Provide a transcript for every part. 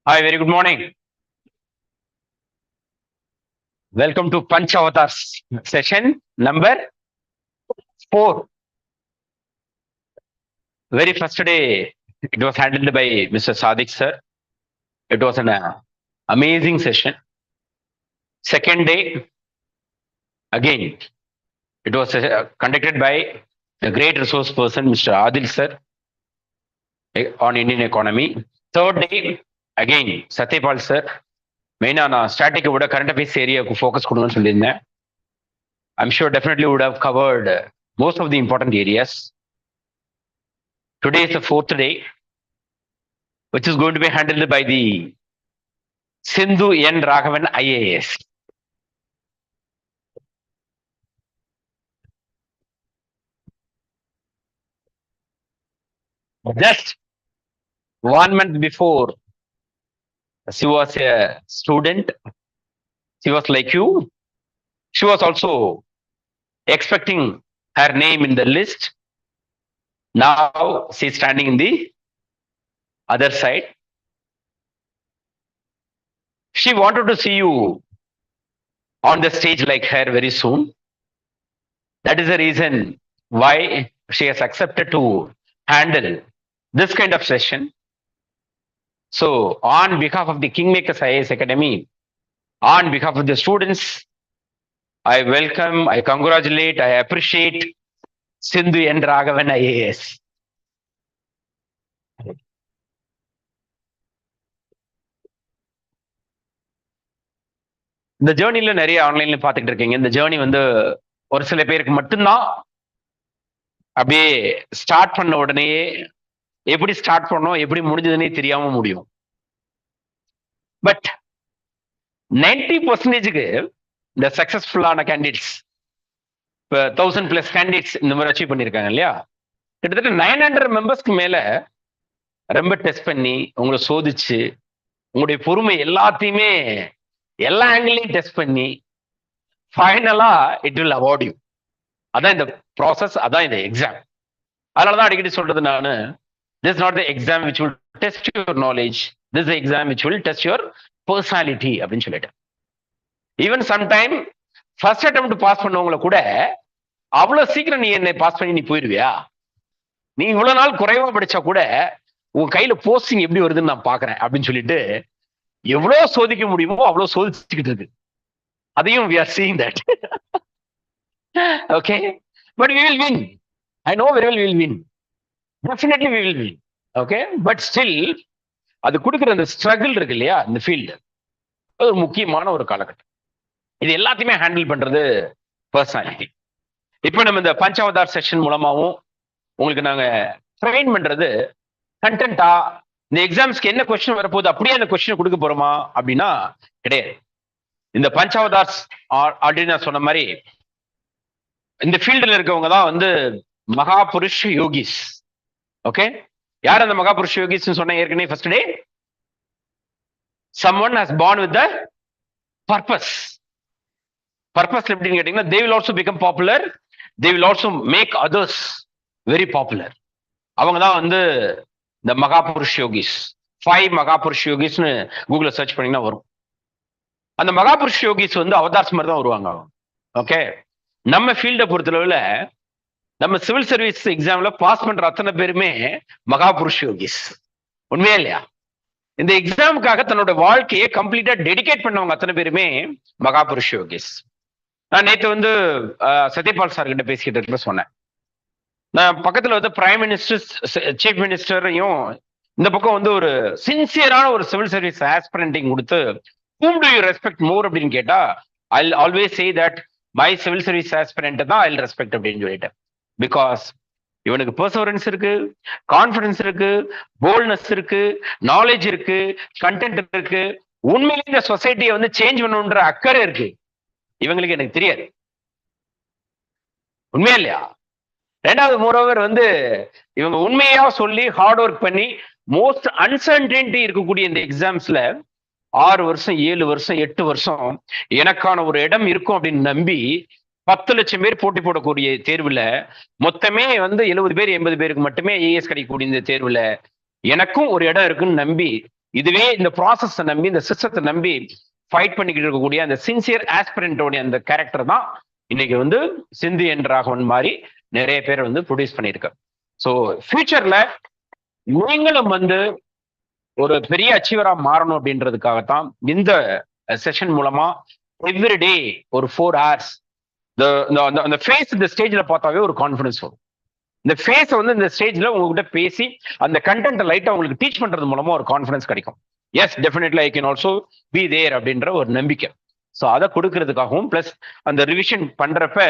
Hi, very good morning. Welcome to Panch Avatars session number 4. Very first day, it was handled by Mr. Sadiq sir. It was an amazing session. Second day, again, it was conducted by a great resource person, Mr. Adil sir, on Indian economy. Third day, again, Satyapal sir. Main on static would have current affairs area focus. I'm sure definitely would have covered most of the important areas. Today is the 4th day, which is going to be handled by the Sindhu N. Raghavan IAS. Just 1 month before, she was a student. She was like you. She was also expecting her name in the list. Now she's standing in the other side. She wanted to see you on the stage like her very soon. That is the reason why she has accepted to handle this kind of session. So on behalf of the Kingmakers IAS Academy, on behalf of the students, I welcome, I congratulate, I appreciate Sindhu and Raghavan IAS. இந்த ஜேர்னில நிறைய ஆன்லைன்ல பாத்துக்கிட்டு இருக்கீங்க. இந்த journey வந்து ஒரு சில பேருக்கு மட்டும்தான் அப்படியே ஸ்டார்ட் பண்ண உடனே எப்படி ஸ்டார்ட் பண்ணோம் எப்படி முடிஞ்சதுன்னே தெரியாம முடியும். பட் 90%க்கு இந்த சக்சஸ்ஃபுல்லான கேண்டிடேட்ஸ் இப்போ 1000+ கேண்டிடேட்ஸ் இந்த மாதிரி அச்சீவ் பண்ணியிருக்காங்க இல்லையா, கிட்டத்தட்ட 900 மெம்பர்ஸ்க்கு மேல ரொம்ப டெஸ்ட் பண்ணி உங்களை சோதிச்சு உங்களுடைய பொறுமை எல்லாத்தையுமே எல்லா ஆங்கிளையும் டெஸ்ட் பண்ணி ஃபைனலா இட் வில் அவார்ட் யூ. அதான் இந்த ப்ராசஸ், அதான் இந்த எக்ஸாம். அதனாலதான் அடிக்கடி சொல்றது நானு, this is not the exam which will test your knowledge, this is the exam which will test your personality அப்படின்னு சொல்லிட்டு. Even sometime first attempt pass பண்ணவங்களை கூட அவ்வளவு சீக்கிரம் நீ என்னை பாஸ் பண்ணி நீ போயிடுவியா, நீ இவ்வளவு நாள் குறைவா படிச்சா கூட உன் கையில போஸ்டிங் எப்படி வருதுன்னு நான் பாக்குறேன் அப்படின்னு சொல்லிட்டு எவ்வளவு சோதிக்க முடியுமோ அவ்வளவு சோதிச்சுக்கிட்டு இருக்கு. அதையும் we are seeing that. Okay, but we will win. I know very well we will win. Definitely we will win. Okay, but still அது கொடுக்குற அந்த ஸ்ட்ரகிள் இருக்கு இல்லையா இந்த ஃபீல்டு, அது ஒரு முக்கியமான ஒரு காலகட்டம். இது எல்லாத்தையுமே ஹேண்டில் பண்றது பர்சனாலிட்டி. இப்போ நம்ம இந்த பஞ்சாவதார் செஷன் மூலமாவும் உங்களுக்கு நாங்க ட்ரெயின் பண்றது கண்டென்ட்டா, இந்த எக்ஸாம்ஸ்க்கு என்ன கொஸ்டின் வரப்போகுது அப்படியே அந்த கொஸ்டின் கொடுக்க போறோமா அப்படின்னா கிடையாது. இந்த பஞ்சாவதார்ஸ் ஆல்ரெடி நான் சொன்ன மாதிரி இந்த ஃபீல்டில் இருக்கவங்க தான் வந்து மகாபுருஷ் யோகிஸ். ஓகே, யார் அந்த மகாபுருஷ் யோகிஸ் சொன்ன ஏற்கனவே first day, someone has born with the purpose. Purpose எப்படின்னு கேட்டீங்கன்னா they will also become popular, they will also make others very popular. அவங்க தான் வந்து இந்த மகாபுருஷ் யோகிஸ். 5 மகாபுருஷ் யோகிஸ்னு கூகுள்ல சர்ச் பண்ணீங்கன்னா வரும். அந்த மகாபுருஷ் யோகிஸ் வந்து அவதார்ஸ் மாதிரி தான் வருவாங்க. ஓகே, நம்ம ஃபீல்டை பொறுத்தளவுல நம்ம சிவில் சர்வீஸ் எக்ஸாம்ல பாஸ் பண்ற அத்தனை பேருமே மகாபுருஷ் யோகிஸ். உண்மையா இல்லையா? இந்த எக்ஸாமுக்காக தன்னோட வாழ்க்கையை கம்ப்ளீட்டா டெடிகேட் பண்ணவங்க அத்தனை பேருமே மகாபுருஷ யோகிஸ். நான் நேற்று வந்து சத்யபால் சார் கிட்ட பேசிக்கிட்டு இருக்க சொன்னேன். நான் பக்கத்துல வந்து பிரைம் மினிஸ்டர், சீஃப் மினிஸ்டரையும் இந்த பக்கம் வந்து ஒரு சின்சியரான ஒரு சிவில் சர்வீஸ் ஆஸ்பிரண்டிங் கொடுத்து whom do you respect more அப்படின்னு கேட்டா I'll always say that my civil service aspirant தான் I'll respect அப்படின்னு சொல்லிட்டேன். பிகாஸ் இவனுக்கு பெர்சவரன்ஸ் இருக்கு, கான்பிடன்ஸ் இருக்கு, போல்ட்னஸ் இருக்கு, நாலேஜ் இருக்கு, கண்டென்ட் இருக்கு, உண்மையிலே இந்த சொசைட்டியை வந்து சேஞ்ச் பண்ணணுன்ற அக்கறை இருக்கு. இவங்களுக்கு எனக்கு தெரியாது, உண்மையா இல்லையா? ரெண்டாவது மோரோவர் வந்து இவங்க உண்மையா சொல்லி ஹார்ட் ஒர்க் பண்ணி மோஸ்ட் அன்சர்டனிட்டி இருக்கக்கூடிய இந்த எக்ஸாம்ஸ்ல 6 வருஷம் 7 வருஷம் 8 வருஷம் எனக்கான ஒரு இடம் இருக்கும் அப்படின்னு நம்பி 10 லட்சம் பேர் போட்டி போடக்கூடிய தேர்வுல மொத்தமே வந்து 70 பேர் 80 பேருக்கு மட்டுமே ஏஎஸ் கிடைக்கக்கூடிய இந்த தேர்வுல எனக்கும் ஒரு இடம் இருக்குன்னு நம்பி, இதுவே இந்த ப்ராசஸ் நம்பி, இந்த சிஸ்டத்தை நம்பி ஃபைட் பண்ணிக்கிட்டு இருக்கக்கூடிய அந்த சின்சியர் ஆஸ்பிரண்டோடைய அந்த கேரக்டர் தான் இன்னைக்கு வந்து சிந்து என் ராகவன் மாதிரி நிறைய பேர் வந்து ப்ரொடியூஸ் பண்ணியிருக்க. ஸோ ஃபியூச்சர்ல நீங்களும் வந்து ஒரு பெரிய அச்சீவரா மாறணும் அப்படின்றதுக்காகத்தான் இந்த செஷன் மூலமா எவ்ரிடே ஒரு 4 hours அந்த ஃபேஸ் இந்த ஸ்டேஜ்ல பார்த்தாவே ஒரு கான்ஃபிடன்ஸ் வரும். இந்த ஃபேஸை வந்து இந்த ஸ்டேஜ்ல உங்ககிட்ட பேசி அந்த கண்டென்ட் லைட்டா உங்களுக்கு டீச் பண்றது மூலமா ஒரு கான்ஃபிடன்ஸ் கிடைக்கும். Yes definitely I can also be there அப்படின்ற ஒரு நம்பிக்கை. ஸோ அதை கொடுக்கறதுக்காகவும் பிளஸ் அந்த ரிவிஷன் பண்றப்ப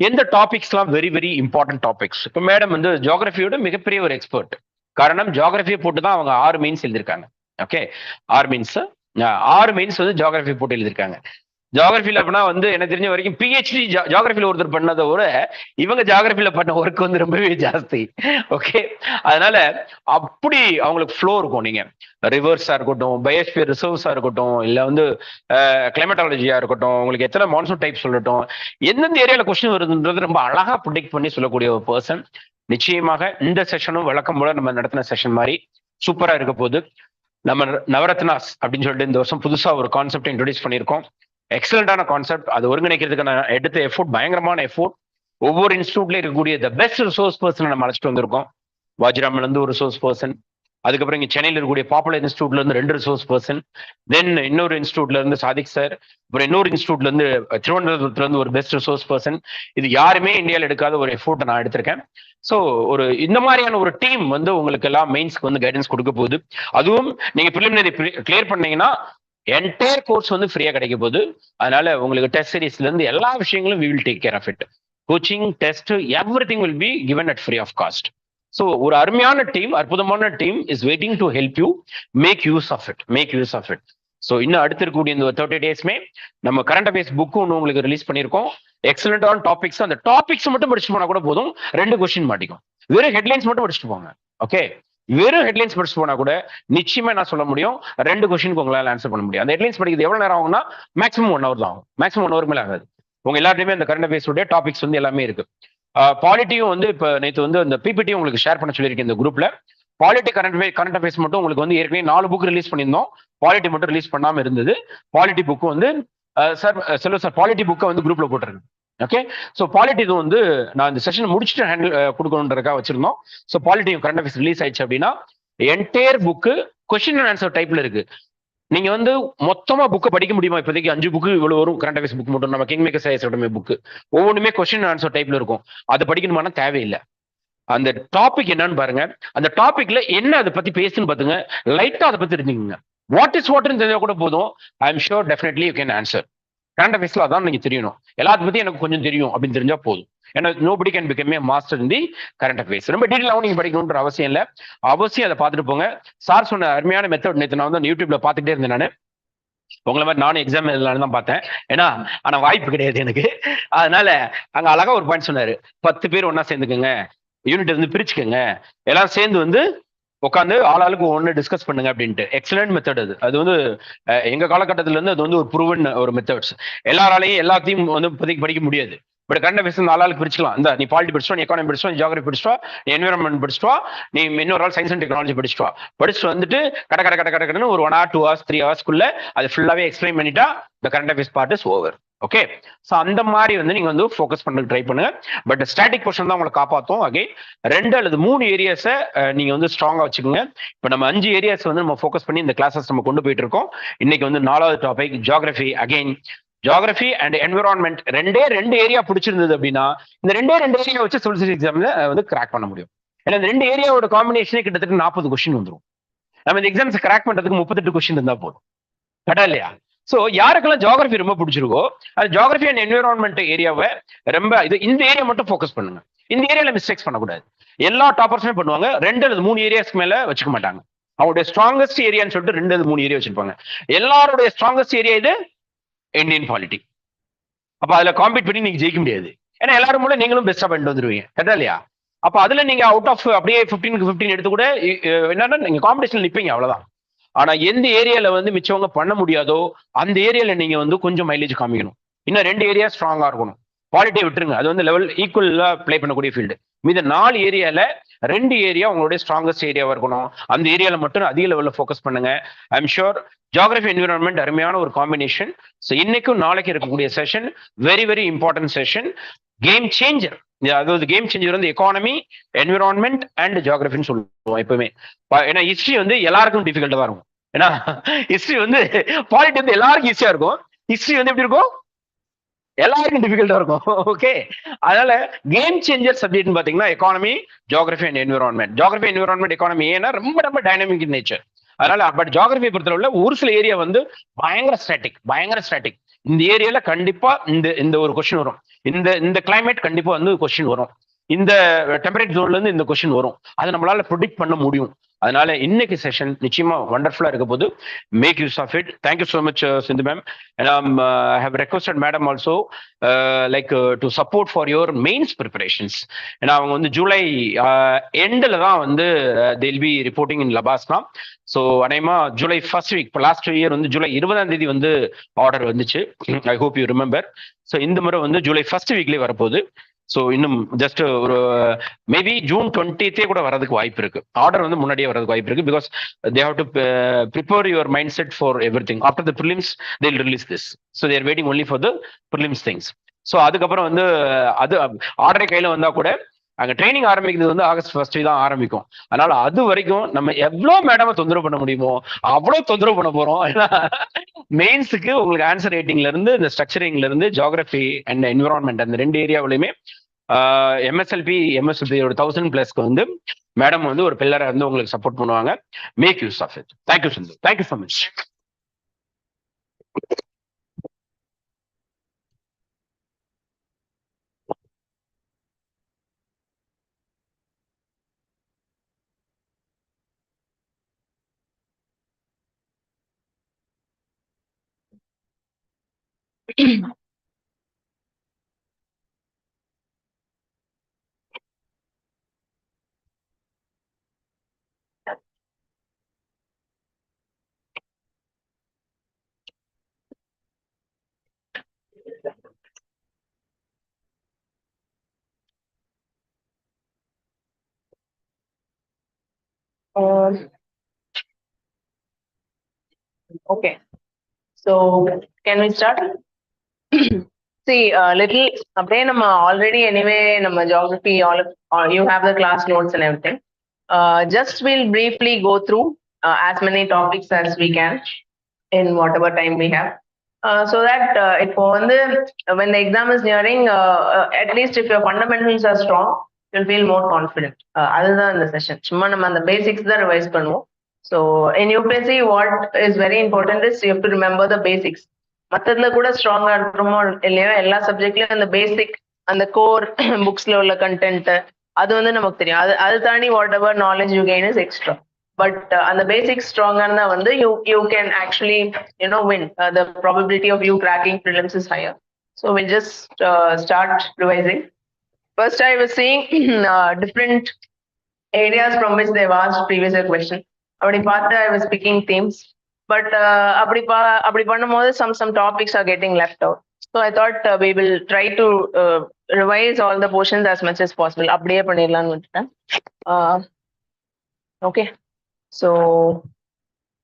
எந்த டாபிக்ஸ்லாம் வெரி வெரி இம்பார்ட்டன்ட் டாபிக்ஸ். இப்போ மேடம் வந்து ஜியோகிராஃபியோட மிகப்பெரிய ஒரு எக்ஸ்பர்ட். காரணம் ஜியோகிராஃபியை போட்டு தான் அவங்க 6 மெயின்ஸ் எழுதியிருக்காங்க. ஓகே, 6 மெயின்ஸ் வந்து ஜியோகிராஃபி போட்டு எழுதியிருக்காங்க. ஜியோகிராஃபில அப்படின்னா வந்து எனக்கு தெரிஞ்ச வரைக்கும் பிஹெச்டி ஜியோகிராஃபில ஒருத்தர் பண்ணதை விட இவங்க ஜியோகிராஃபில பண்ண ஒர்க் வந்து ரொம்பவே ஜாஸ்தி. ஓகே, அதனால அப்படி அவங்களுக்கு ஃப்ளோ இருக்கும். நீங்க ரிவர்ஸா இருக்கட்டும், பயோஸ்பியர் ரிசர்வ்ஸா இருக்கட்டும், இல்ல வந்து கிளைமேட்டாலஜியா இருக்கட்டும், உங்களுக்கு எத்தனை மான்சூன் டைப் சொல்லட்டும், எந்தெந்த ஏரியால கொஸ்டின் வருதுன்றது ரொம்ப அழகா ப்ரிடிக்ட் பண்ணி சொல்லக்கூடிய ஒரு பர்சன். நிச்சயமாக இந்த செஷனும் வழக்கம் போல நம்ம நடத்தின செஷன் மாதிரி சூப்பரா இருக்க போகுது. நம்ம நவரத்னாஸ் அப்படின்னு சொல்லிட்டு இந்த வருஷம் புதுசா ஒரு கான்செப்ட் இன்ட்ரோடியூஸ் பண்ணியிருக்கோம். எக்ஸலண்டான கான்செப்ட். அது ஒருங்கிணைக்கிறதுக்கு நான் எடுத்த எஃபோர்ட் பயங்கரமான எஃபோர்ட். ஒவ்வொரு இன்ஸ்டியூட்ல இருக்கக்கூடிய த பெஸ்ட் ரிசோர்ஸ் பர்சன் நம்ம அழைச்சிட்டு வந்திருக்கோம். வாஜ்ராம்ல இருந்து ஒரு ரிசோர்ஸ் பர்சன், அதுக்கப்புறம் இங்க சென்னையில் இருக்கக்கூடிய பாப்புலர் இன்ஸ்டியூட்ல இருந்து 2 ரிசோர்ஸ் பர்சன், தென் இன்னொரு இன்ஸ்டியூட்ல இருந்து சாதிக் சார், அப்புறம் இன்னொரு இன்ஸ்டியூட்ல இருந்து திருவனந்தபுரத்துல இருந்து ஒரு பெஸ்ட் ரிசோர்ஸ் பர்சன். இது யாருமே இந்தியாவில் எடுக்காத ஒரு எஃபோர்ட்டை நான் எடுத்திருக்கேன். ஸோ ஒரு இந்த மாதிரியான ஒரு டீம் வந்து உங்களுக்கு எல்லாம் மெயின்ஸ்க்கு வந்து கைடன்ஸ் கொடுக்க போகுது. அதுவும் நீங்க பிரிலிமினரி கிளியர் பண்ணீங்கன்னா என்டையர் கோர்ஸ் வந்து ஃப்ரீயா கிடைக்க போகுது. அதனால உங்களுக்கு டெஸ்ட் சீரீஸ்ல இருந்து எல்லா விஷயங்களும் we will take care of it. Coaching, test, everything will be given at free of cost. So ஒரு அருமையான டீம், அற்புதமான team is waiting to help you make use of it. So இன்னும் அடுத்து இருக்கக்கூடிய இந்த 30 டேஸ்மே நம்ம கரண்ட் அஃபேர்ஸ் புக்கு ஒன்று உங்களுக்கு ரிலீஸ் பண்ணியிருக்கோம். எக்ஸலண்டான டாபிக்ஸ். அந்த டாபிக்ஸ் மட்டும் படிச்சுட்டு போனா கூட போதும், 2 கொஸ்டின் மாட்டிக்கும். வெறும் ஹெட்லைன்ஸ் மட்டும் படிச்சுட்டு போங்க. ஓகே, வெறும் ஹெட்லைன்ஸ் படிச்சு போனா கூட நிச்சயமா நான் சொல்ல முடியும் 2 கொஸ்டினுக்கு உங்களால ஆன்சர் பண்ண முடியும். அந்த ஹெட்லைன்ஸ் படிக்கிறது எவ்வளவு நேரம் ஆகும்னா மேக்ஸிமம் 1 hour தான் ஆகும். மேக்ஸிமம் 1 hour மேல ஆகாது. உங்க எல்லாத்தையுமே அந்த கரண்ட் அஃபேர்ஸ் உடைய டாபிக்ஸ் வந்து எல்லாமே இருக்கு. பாலிட்டியும் வந்து இப்போ நேற்று வந்து அந்த பிபிடி உங்களுக்கு ஷேர் பண்ண சொல்லியிருக்கேன் இந்த குரூப்ல. பாலிட்டி கரண்ட் அஃபேர்ஸ் மட்டும் உங்களுக்கு வந்து ஏற்கனவே 4 புக் ரிலீஸ் பண்ணியிருந்தோம். பாலிட்டி மட்டும் ரிலீஸ் பண்ணாம இருந்தது. பாலிட்டி புக்கு வந்து சார் பாலிட்டி புக்கை வந்து குரூப்ல போட்டுருங்க. ஓகே, ஸோ பாலிட்டி இது வந்து நான் இந்த செஷன் முடிச்சுட்டு ஹேண்டில் கொடுக்கணுன்றதுக்காக வச்சிருந்தோம். So polity current affairs release ஆயிடுச்சு அப்படின்னா entire book question and answer டைப்ல இருக்கு. நீங்க வந்து மொத்தமா புக்கை படிக்க முடியுமா? இப்போதைக்கு 5 புக்கு இவ்வளவு வரும். கரண்ட் அஃபேர்ஸ் புக் மட்டும் நம்ம கிங் மேக்கர் சைஸ் புக்கு ஒவ்வொன்றுமே கொஸ்டின் ஆன்சர் டைப்ல இருக்கும். அதை படிக்கணுமானா தேவையில்லை. அந்த டாபிக் என்னன்னு பாருங்க, அந்த டாபிக்ல என்ன அதை பத்தி பேசுன்னு பாத்துங்க, லைட்டா அதை பத்தி தெரிஞ்சுக்கோங்க. வாட் தெரிஞ்சா கூட போதும். I am sure definitely you can answer. Current அஃபேர்ஸ்ல அதான் நீங்க தெரியணும். எல்லாத்த பத்தி எனக்கு கொஞ்சம் தெரியும் அப்படின்னு தெரிஞ்சா போதும். ஏன்னா nobody can become a master in the current affairs. ரொம்ப டீட்டெயிலாகவும் நீங்க படிக்கணுன்ற அவசியம் இல்லை. அவசியம் அதை பார்த்துட்டு போங்க. சார் சொன்ன அருமையான மெத்தட் நேற்று நான் வந்து யூடியூப்ல பார்த்துட்டே இருந்தேன். நான் உங்களை மாதிரி நானும் எக்ஸாம் எழுதலான்னு தான் பார்த்தேன். ஆனா வாய்ப்பு கிடையாது எனக்கு. அதனால அங்க அழகா ஒரு பாயிண்ட் சொன்னாரு, 10 பேர் ஒன்னா சேர்ந்துக்குங்க, யூனிட் வந்து பிரிச்சுக்கோங்க, எல்லாம் சேர்ந்து வந்து உட்காந்து ஆளாளுக்கு ஒன்று டிஸ்கஸ் பண்ணுங்க அப்படின்ட்டு. எக்ஸலண்ட் மெத்தட் அது. அது வந்து எங்க காலகட்டத்துல இருந்து அது வந்து ஒரு ப்ரூவன் ஒரு மெத்தட்ஸ். எல்லாராலையும் எல்லாத்தையும் வந்து இப்போதைக்கு படிக்க முடியாது. பட் கரண்ட் அஃபேர்ஸ் 4 ஆளுக்கு பிரிச்சுக்கலாம். இந்த நீ பாலிட்டி படிச்சுவா, நீ எக்கானமி படிச்சுவா, நீ ஜியோகிராஃபி படிச்சுவா, நீ என்விரான்மெண்ட் படிச்சுவா, நீ இன்னொரு ஆள் சயின்ஸ் அண்ட் டெக்னாலஜி படிச்சுவா. படிச்சுட்டு வந்துட்டு கடன்னு ஒரு 1 hour 2 hours 3 hours அதை ஃபுல்லாவே எக்ஸ்பிளைன் பண்ணிட்டா the current affairs part is over. Okay, so அந்த மாதிரி வந்து நீங்க வந்து ஃபோக்கஸ் பண்ண ட்ரை பண்ணுங்க. பட் ஸ்டாட்டிக் போர்ஷன் தான் உங்களை காப்பாற்றும். அகைன் 2 அல்லது 3 ஏரியாஸை நீங்க வந்து ஸ்ட்ராங்கா வச்சுக்கோங்க. இப்போ நம்ம 5 ஏரியாஸ் வந்து நம்ம ஃபோக்கஸ் பண்ணி இந்த கிளாஸஸ் நம்ம கொண்டு போயிட்டு இருக்கோம். இன்னைக்கு வந்து 4வது topic geography. Again geography and environment 2 area பிடிச்சிருந்தது அப்படின்னா இந்த 2 ஏரியா வச்சு சிவில் எக்ஸாம்ல வந்து கிராக் பண்ண முடியும். ஏன்னா இந்த 2 ஏரியாவோட காம்பினேஷனே கிட்டத்தட்ட 40 கொஸ்டின் வந்துடும். நம்ம இந்த எக்ஸாம்ஸ் கிராக் பண்றதுக்கு 38 கொஸ்டின் இருந்தா போதும். கரெக்டா இல்லையா? சோ யாருக்கெல்லாம் ஜியோகிராஃபி ரொம்ப பிடிச்சிருக்கோ அது ஜியோகிராஃபி அண்ட் என்விரான்மெண்ட் ஏரியாவை ரொம்ப இந்த ஏரியா மட்டும் ஃபோக்கஸ் பண்ணுங்க. இந்த ஏரியால மிஸ்டேக்ஸ் பண்ணக்கூடாது. எல்லா டாப்பர்ஸுமே பண்ணுவாங்க. 2 அல்லது 3 ஏரியாஸ்க்கு மேல வச்சுக்க மாட்டாங்க. அவங்களுடைய ஸ்ட்ராங்கஸ்ட் ஏரியான்னு சொல்லிட்டு 2 அல்லது 3 ஏரியா வச்சிருப்பாங்க. எல்லாருடைய ஸ்ட்ராங்கஸ்ட் ஏரியா இது இந்தியன் பாலிட்டி. அப்ப அதுல காம்பீட் பண்ணி நீங்க ஜெயிக்க முடியாது. ஏன்னா எல்லாரும் மூலம் நீங்களும் பெஸ்டா பண்ணிட்டு வந்துருவீங்க. கரெக்டா இல்லையா? அப்ப அதுல நீங்க அவுட் ஆஃப் அப்படியே 15க்கு 15 எடுத்து கூட என்னன்னா நீங்க காம்படிஷன் நிப்பீங்க, அவ்வளவுதான். ஆனா எந்த ஏரியால வந்து மிச்சவங்க பண்ண முடியாதோ அந்த ஏரியால நீங்க வந்து கொஞ்சம் மைலேஜ் காமிக்கணும். இன்னும் 2 ஏரியா ஸ்ட்ராங்கா இருக்கணும். பாலிட்டியை விட்டுருங்க, அது வந்து லெவல் ஈக்குவலா பிளே பண்ணக்கூடிய ஃபீல்டு. மீத 4 ஏரியால 2 ஏரியா உங்களுடைய ஸ்ட்ராங்கஸ்ட் ஏரியாவா இருக்கணும். அந்த ஏரியால மட்டும் அதிக லெவல்ல ஃபோக்கஸ் பண்ணுங்க. ஐம் ஷூர் ஜியோகிராஃபி என்விரான்மெண்ட் அருமையான ஒரு காம்பினேஷன். ஸோ இன்னைக்கும் நாளைக்கு இருக்கக்கூடிய session very very important session. Game changer. அதாவது கேம் சேஞ்சர் வந்து எக்கானமி, என்விரான்மெண்ட் அண்ட் ஜியோகிராஃபின்னு சொல்லுவோம் எப்பவுமே. ஏன்னா ஹிஸ்டரி வந்து எல்லாருக்கும் டிஃபிகல்ட்டா தான் இருக்கும். ஏன்னா ஹிஸ்டரி வந்து பாலிட்டி வந்து எல்லாருக்கும் ஈஸியா இருக்கும். ஹிஸ்டரி வந்து எப்படி இருக்கும்? எல்லாருக்கும் டிஃபிகல்ட்டா இருக்கும். ஓகே, அதனால கேம் சேஞ்சர் சப்ஜெக்ட்னு பாத்தீங்கன்னா economy, geography and environment. Geography environment economy ஏன்னா ரொம்ப ரொம்ப டைனமிக் இன் நேச்சர். அதனால பட் ஜியோகிராஃபி பொறுத்தளவுல ஒரு சில ஏரியா வந்து பயங்கர ஸ்டாட்டிக். இந்த ஏரியால கண்டிப்பா இந்த ஒரு கொஸ்டின் வரும். இந்த கிளைமேட் கண்டிப்பா வந்து கொஸ்டின் வரும். இந்த டெம்பரேச்சர் ஜோன்ல இருந்து இந்த கொஸ்டின் வரும். அதை நம்மளால ப்ரெடிக்ட் பண்ண முடியும். அதனால இன்னைக்கு செஷன் நிச்சயமா வண்டர்ஃபுல்லா இருக்க போது. Make use of it. Thank you so much Sindhu ma'am. I have requested madam also to support for your mains preparations. ஏன்னா அவங்க வந்து ஜூலை எண்டில் தான் வந்து they'll be reporting in Labasna. So அநேகமா ஜூலை ஃபர்ஸ்ட் வீக், இப்போ லாஸ்ட் இயர் வந்து ஜூலை 20ஆம் தேதி வந்து ஆர்டர் வந்துச்சு. I hope you remember. So இந்த முறை வந்து ஜூலை ஃபர்ஸ்ட் வீக்லேயே வரப்போகுது. ஸோ இன்னும் ஜஸ்ட் ஒரு மேபி ஜூன் 20th கூட வரதுக்கு வாய்ப்பு இருக்கு. ஆர்டர் வந்து முன்னாடியே வரதுக்கு வாய்ப்பு இருக்கு. Because they have to prepare your mind set for everything. After the prelims they will release this. So they're waiting only for the prelims things. So அதுக்கப்புறம் வந்து அது ஆர்டரே கையில வந்தா கூட அங்க ட்ரைனிங் ஆரம்பிக்கிறது வந்து ஆகஸ்ட் 1 தான் ஆரம்பிக்கும். அதனால அது வரைக்கும் நம்ம எவ்வளவு மேடம தொந்தரவு பண்ண முடியுமோ அவ்வளவு தொந்தரவு பண்ண போறோம். மெயின்ஸுக்கு உங்களுக்கு ஆன்சர் ரேட்டிங்ல இருந்து இந்த ஸ்ட்ரக்சரிங்ல இருந்து ஜியோகிராஃபி அண்ட் என்விரான்மெண்ட் அந்த 2 ஏரியாவிலுமே எம்எஸ்எல்பி 1000+ வந்து மேடம் வந்து ஒரு பில்லரை வந்து உங்களுக்கு சப்போர்ட் பண்ணுவாங்க. Make use of it. Thank you Sindhu. Thank you so much. Okay, so can we start? See, little update. Already anyway, geography. All you have the class notes and everything. Just we'll briefly go through as many topics as we can in whatever time we have. So that when the exam is nearing, at least if your fundamentals are strong, you'll feel more confident. Other than the session, the basics that revise pannu. So in UPSC, what is very important is you have to remember the basics. மற்றதுல கூட ஸ்ட்ராங்கா இருக்கிறோமோ இல்லையோ எல்லா சப்ஜெக்ட்லயும் அந்த பேசிக் அந்த core புக்ஸ்ல உள்ள content அது வந்து நமக்கு தெரியும். அது தாண்டி whatever knowledge you gain is extra. But அந்த பேசிக்ஸ் ஸ்ட்ராங்கா இருந்தா வந்து you can actually win. The probability of you cracking prelims is higher. So will just start revising. First, I was seeing different areas from which they've asked previous year question. அப்படி பார்த்து I was picking themes. But அப்படி பண்ணும்போது some topics are getting left out. So I thought we will try to revise all the portions as much as possible. அப்படியே பண்ணிடலாம்னு விட்டுட்டேன். Okay. So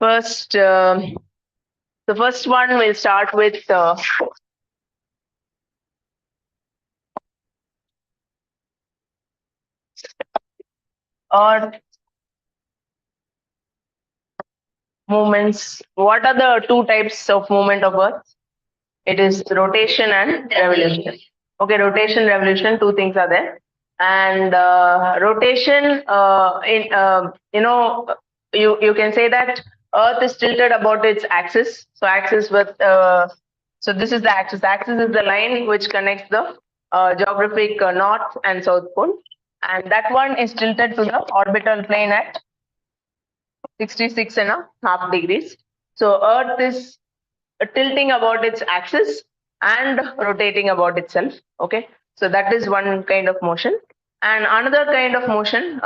first, the first one will start with Earth movements. What are the two types of movement of Earth? It is rotation and revolution. Okay, rotation, revolution, two things are there. And rotation, you can say that Earth is tilted about its axis. So axis with, so this is the axis. Axis is the line which connects the geographic north and south pole. And that one is tilted to the orbital plane at 66.5 degrees. So Earth is tilting about its axis and rotating about itself. Okay, so that is one kind of motion. And another kind of motion,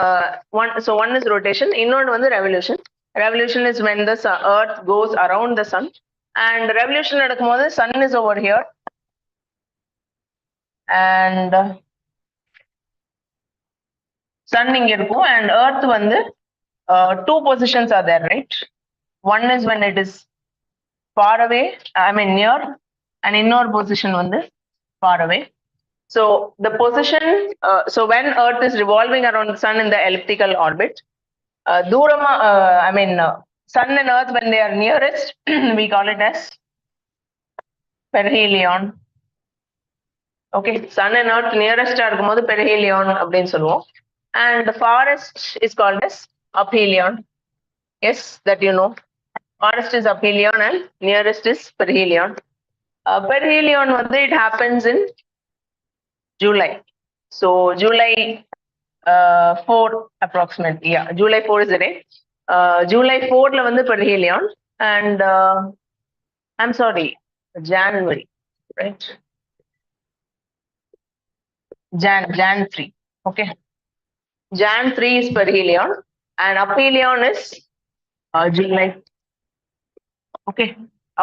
one is rotation, இன்னொன்று வந்து revolution. Revolution is when the Earth goes around the sun. And revolution நடக்கும்போது sun is over here. And sun இங்க இருக்கும். And Earth வந்து two positions are there, right? One is when it is far away, I mean near, and இன்னொரு position வந்து far away. So the position, so when Earth is revolving around the sun in the elliptical orbit, sun and Earth when they are nearest, we call it as perihelion. Okay, sun and Earth nearest இருக்கும்போது perihelion அப்படின்னு சொல்லுவோம். And the farthest is called as aphelion. Yes, that you know. Farthest is aphelion and nearest is perihelion. Perihelion வந்து it happens in July. So July 4 approximately. Yeah, July 4 is the day. July 4 la வந்து perihelion. And I'm sorry, January, right? Jan 3. Okay. Jan 3 is perihelion and aphelion is July. Okay.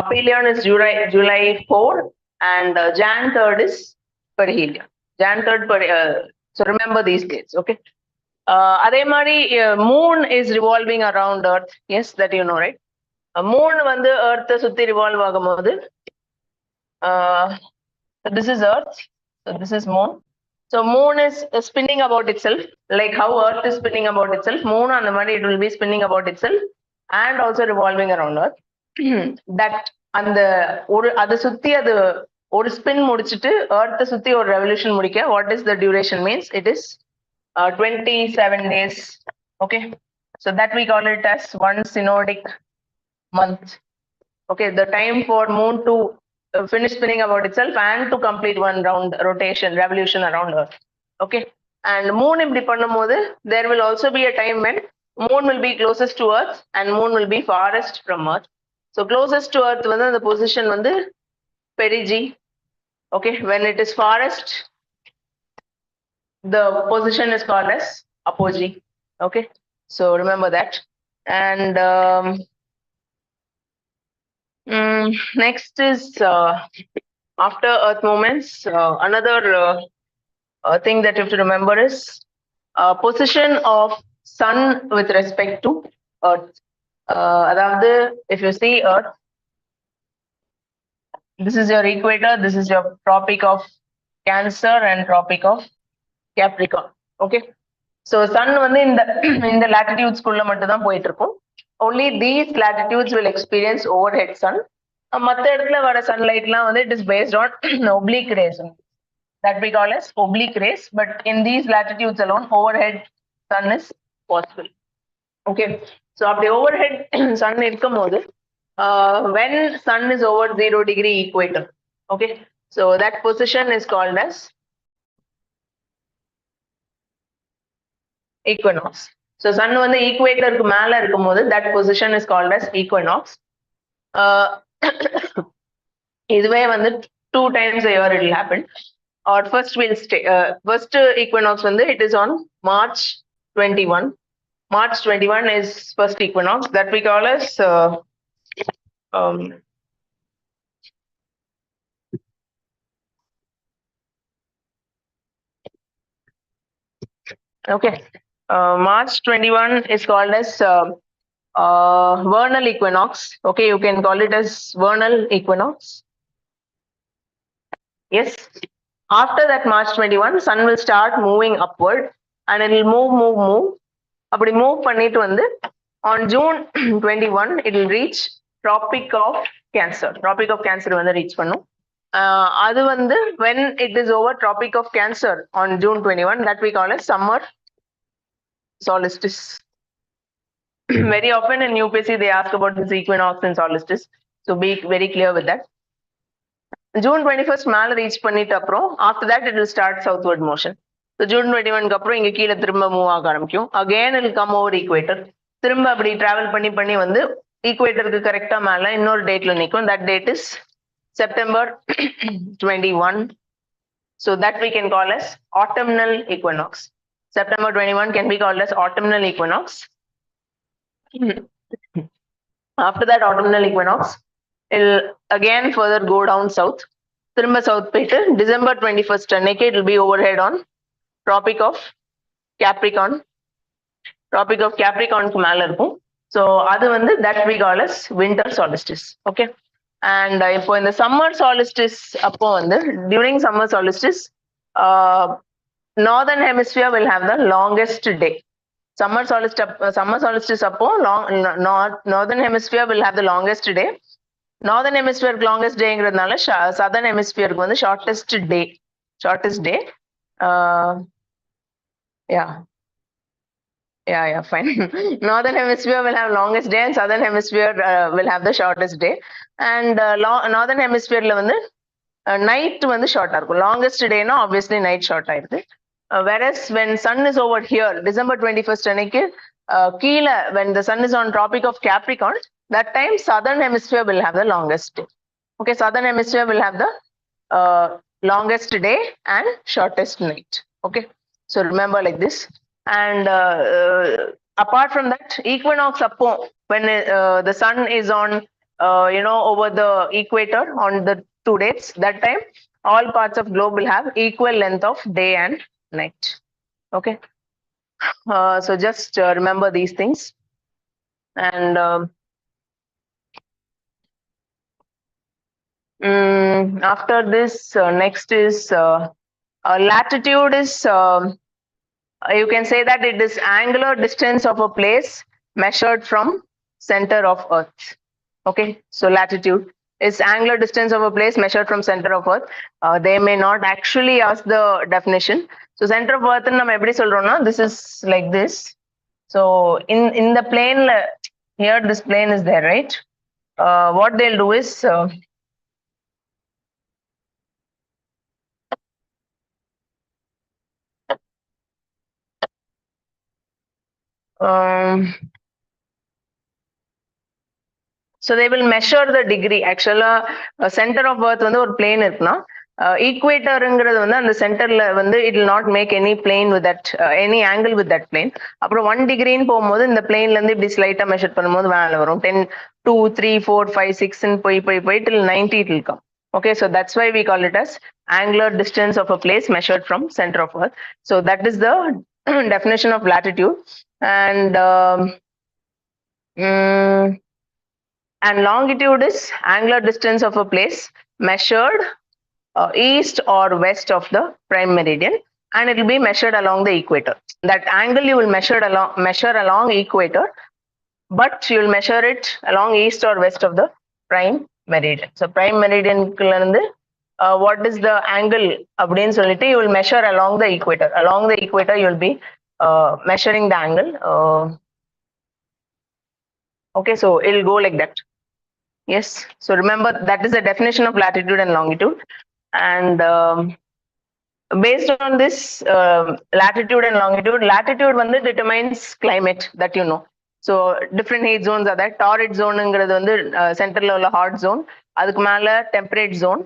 Aphelion is July 4 and Jan 3rd is perihelion. Jan 3rd, so remember these dates, okay? அதே மாதிரி moon is revolving around Earth. Yes, that you know, right? Moon வந்து Earth சுத்தி revolve ஆகும்போது, so this is Earth, so this is moon. So moon is spinning about itself, like how Earth is spinning about itself. Moon அந்த மாதிரி it will be spinning about itself and also revolving around Earth. That அந்த ஒரு அதை சுத்தி அது ஒரு spin முடிச்சிட்டு Earth சுத்தி ஒரு ரெவல்யூஷன் முடிக்க what is the duration means? It is 27 days. Okay, so that we call it as one synodic month. Okay, the time for moon to finish spinning about itself and to complete one round rotation revolution around Earth. Okay, and moon இப்படி பண்ணும்போது there will also be a time when moon will be closest to Earth and moon will be farthest from Earth. So closest to Earth வந்து the position வந்து perigee. Okay, when it is farthest, the position is called as apogee. Okay, so remember that. And next is after Earth movements, another thing that you have to remember is position of sun with respect to Earth. அதாவது if you see Earth, this is your equator, this is your tropic of Cancer and tropic of Capricorn. Okay, so sun வந்து இந்த latitudes குள்ள மட்டும் தான் போயிட்டு இருக்கும். Only these latitudes will experience overhead sun. மற்ற இடத்துல வர sunlightலாம் வந்து it is based on oblique rays that we call as oblique rays, but in these latitudes alone overhead sun is possible. Okay, so அப்படி overhead sun இருக்கும்போது when sun is over 0 degree equator, okay, so that position is called as equinox. So sun வந்து equatorக்கு மேல இருக்கும்போது that position is called as equinox. இதுவே வந்து 2 times a year it will happen. Or first we'll stay first equinox வந்து it is on March 21. March 21 is first equinox that we call as okay, March 21 is called as vernal equinox. Okay, you can call it as vernal equinox. Yes, after that March 21 sun will start moving upward and it will move அப்படி move பண்ணிட்டு வந்து on June 21 it will reach Tropic of Cancer. Tropic of Cancer வந்து reach பண்ணும். அது வந்து when it is over Tropic of Cancer on June 21, that we call as summer solstice. Very often in UPSC they ask about this equinox and solstice, so be very clear with that. June 21st மேல reach பண்ணிட்டு அப்புறம் after that it will start southward motion. So June 21 அப்புறம் இங்க கீழே திரும்ப move ஆக ஆரம்பிக்கும். Again it will come over equator. திரும்ப அப்படி டிராவல் பண்ணி வந்து ஈக்குவேட்டருக்கு கரெக்டா மேல இன்னொரு டேட்ல நிற்கும். That date is September 21. So that we can call as autumnal equinox. September 21 can be called as autumnal equinox. After that autumnal equinox, it will again further go down south. திரும்ப south போயிட்டு December 21st அன்னைக்கு it will be overhead on Tropic of Capricorn. Tropic of Capricorn க்கு மேல இருக்கும். So அது வந்து that we call as winter solstice. Okay. And இப்போ இந்த summer solstice அப்போ வந்து during summer solstice, northern hemisphere will have the longest day. Summer solstice அப்போ northern hemisphere will have the longest day. Northern hemisphere longest dayங்கிறதுனால southern hemisphere வந்து shortest day. Yeah, fine. Northern hemisphere will have longest day and southern hemisphere will have the shortest day. And northern hemisphere la வந்து night வந்து short இருக்கும். Longest day na obviously night short ஆயிருது. Whereas when sun is over here, December 21st அன்னைக்கு கீழே when the sun is on Tropic of Capricorn, that time southern hemisphere will have the longest day. Okay, southern hemisphere will have the longest day and shortest night. Okay, so remember like this. And apart from that, equinox appo when the sun is on over the equator on the 2 dates, that time all parts of globe will have equal length of day and night. Okay, so just remember these things. And after this, next is latitude is you can say that it is angular distance of a place measured from center of Earth. Okay, so latitude is angular distance of a place measured from center of Earth. They may not actually ask the definition. So center of Earth நம்ம எப்படி சொல்றோம்னா, this is like this. So in the plane here, this plane is there, right? What they'll do is so they will measure the degree. Actually, center of Earth வந்து ஒரு plane இருக்குன்னா, equatorங்கிறது வந்து அந்த சென்டர்ல வந்து it will not make any plane with that any angle with that plane. அப்புறம் 1 டிகிரின்னு போகும்போது இந்த பிளேன்ல இருந்து இப்படி ஸ்லைட்டா மெஷர் பண்ணும்போது மேல வரும் 10, 2, 3, 4, 5, 6 போய் till 90 it will come. Okay, so that's why we call it as angular distance of a place measured from center of Earth. So that is the definition of latitude. And longitude is angular distance of a place measured east or west of the prime meridian, and it will be measured along the equator. That angle you will measure along equator, but you will measure it along east or west of the prime meridian. So prime meridian what is the angle அப்படின்னு சொல்லிட்டு you will measure along the equator. Along the equator you will be measuring the angle. Okay, so it will go like that. Yes, so remember that is the definition of latitude and longitude. And based on this latitude and longitude, latitude வந்து determines climate, that you know. So different heat zones are there. Torrid zoneங்கிறது வந்து சென்டர்ல உள்ள hot zone, அதுக்கு மேல temperate zone,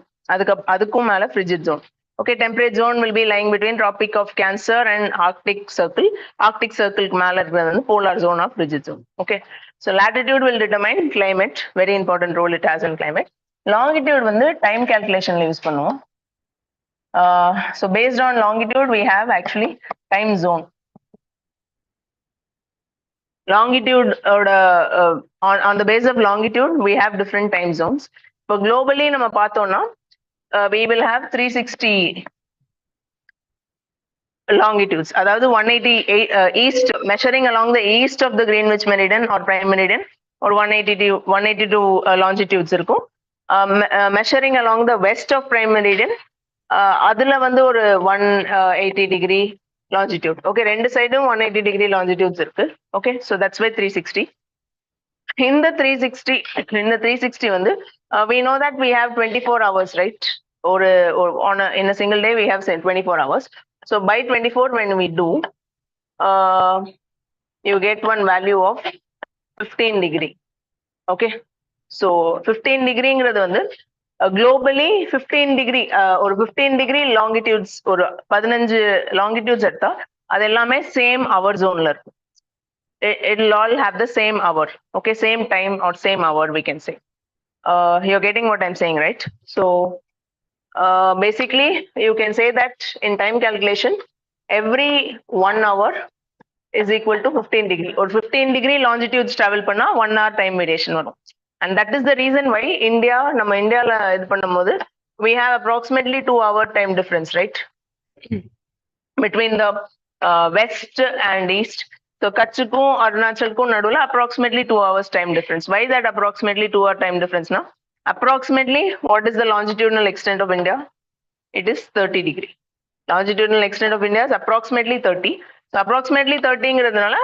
அதுக்கும் மேல frigid zone. Okay, temperate zone will be lying between Tropic of Cancer and Arctic Circle. Arctic Circle க்கு மேல இருக்கிறது வந்து polar zone or frigid zone. Okay, so latitude will determine climate, very important role it has in climate. Longitude வந்து time calculation use பண்ணுவோம். So based on longitude we have actually time zone. Longitude on the base of longitude we have different time zones. For globally நம்ம பார்த்தோம்னா we will have 360 longitudes, அதாவது 180 east, measuring along the east of the Greenwich meridian or prime meridian, or 182 longitudes இருக்கும். Measuring along the west of prime meridian, அதுல வந்து ஒரு 180 degree longitude. Okay, ரெண்டு சைடும் 180 degree longitudes இருக்கு. Okay, so that's why 360. In the 360 வந்து we know that we have 24 hours, right? Or in a single day we have 24 hours. So by 24, when we do, you get one value of 15 degree. Okay, so 15 degree வந்து globally 15 degree or 15 degree longitudes or 15 longitudes எடுத்தா அது எல்லாமே same hour zone ல இருக்கும். It'll all have the same hour. Okay, same time or same hour, we can say. You're getting what I'm saying, right? So basically you can say that in time calculation every 1 hour is equal to 15 degree, or 15 degree longitudes travel பண்ணா 1 hour time variation வரும். And that is the reason why நம்ம இந்தியால இது பண்ணும்போது we have approximately 2 hour time difference, right? Between the west and east. So Kutchukkum Arunachalkum நடுவுல approximately 2 hours time difference. Why that approximately 2 hour time difference now? Approximately, what is the longitudinal extent of India? It is 30 degree. Longitudinal extent of India is approximately 30. So approximately 30ங்கிறதுனால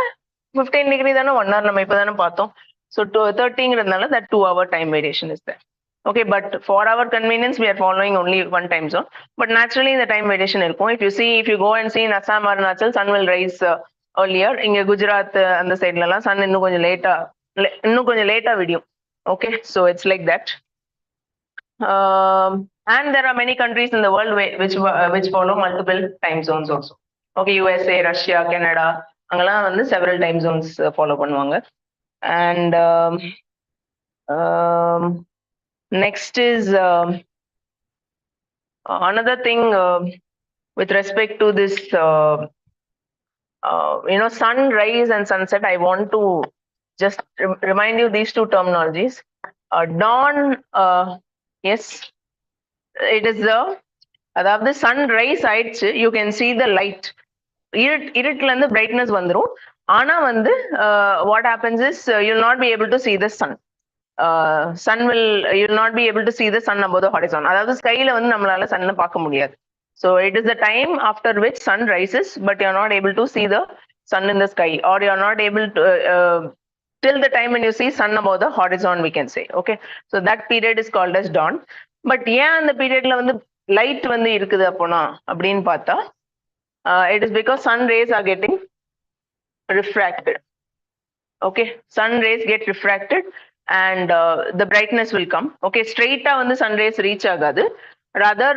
15 degree தான 1 hour நம்ம இப்பதானே பார்த்தோம். So 30ங்கிறதுனால that 2 hour time variation is there. Okay, but for our convenience we are following only one time zone, but naturally the time variation இருக்கும். If you go and see in Assam, Arunachal, sun will rise earlier. இங்க குஜராத் அந்த சைடுலலாம் sun இன்னும் கொஞ்சம் லேட்டா விடியும். Okay, so it's like that. And there are many countries in the world which follow multiple time zones also. Okay, USA, Russia, Canada, அங்கெல்லாம் வந்து several time zones follow பண்ணுவாங்க. And next is another thing with respect to this sunrise and sunset. I want to just remind you these two terminologies. Dawn, yes, it is அதாவது sunrise ஆயிடுச்சு, you can see the light. இருட்டுல இருந்து brightness வந்துரும். ஆனா வந்து what happens is you'll not be able to see the sun. You'll not be able to see the sun above the horizon. அதாவது ஸ்கைல வந்து நம்மளால sun பார்க்க முடியாது. So it is the time after which sun rises, but you're not able to see the sun in the sky, or you're not able to till the time when you see sun above the horizon, we can say. Okay, so that period is called as dawn. But ஏன் அந்த பீரியட்ல வந்து light வந்து இருக்குது அப்போனா அப்படின்னு பார்த்தா it is because sun rays are getting refracted. Okay, sun rays get refracted and the brightness will come. Okay, straight on the sun rays reach agadu, rather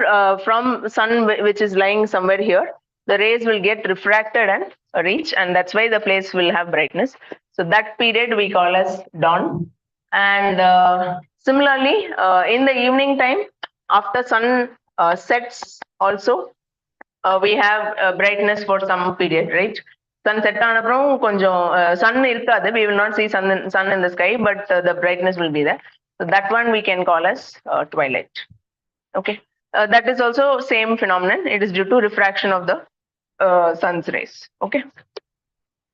from sun which is lying somewhere here, the rays will get refracted and reach, and that's why the place will have brightness. So that period we call as dawn. And similarly in the evening time after sun sets also we have brightness for some period, right? Sun set ஆன அப்புறம் கொஞ்சம் sun இருக்காது, we will not see sun in the sky, but the brightness will be there. So that one we can call as twilight. Okay, that is also same phenomenon. It is due to refraction of the sun's rays. Okay,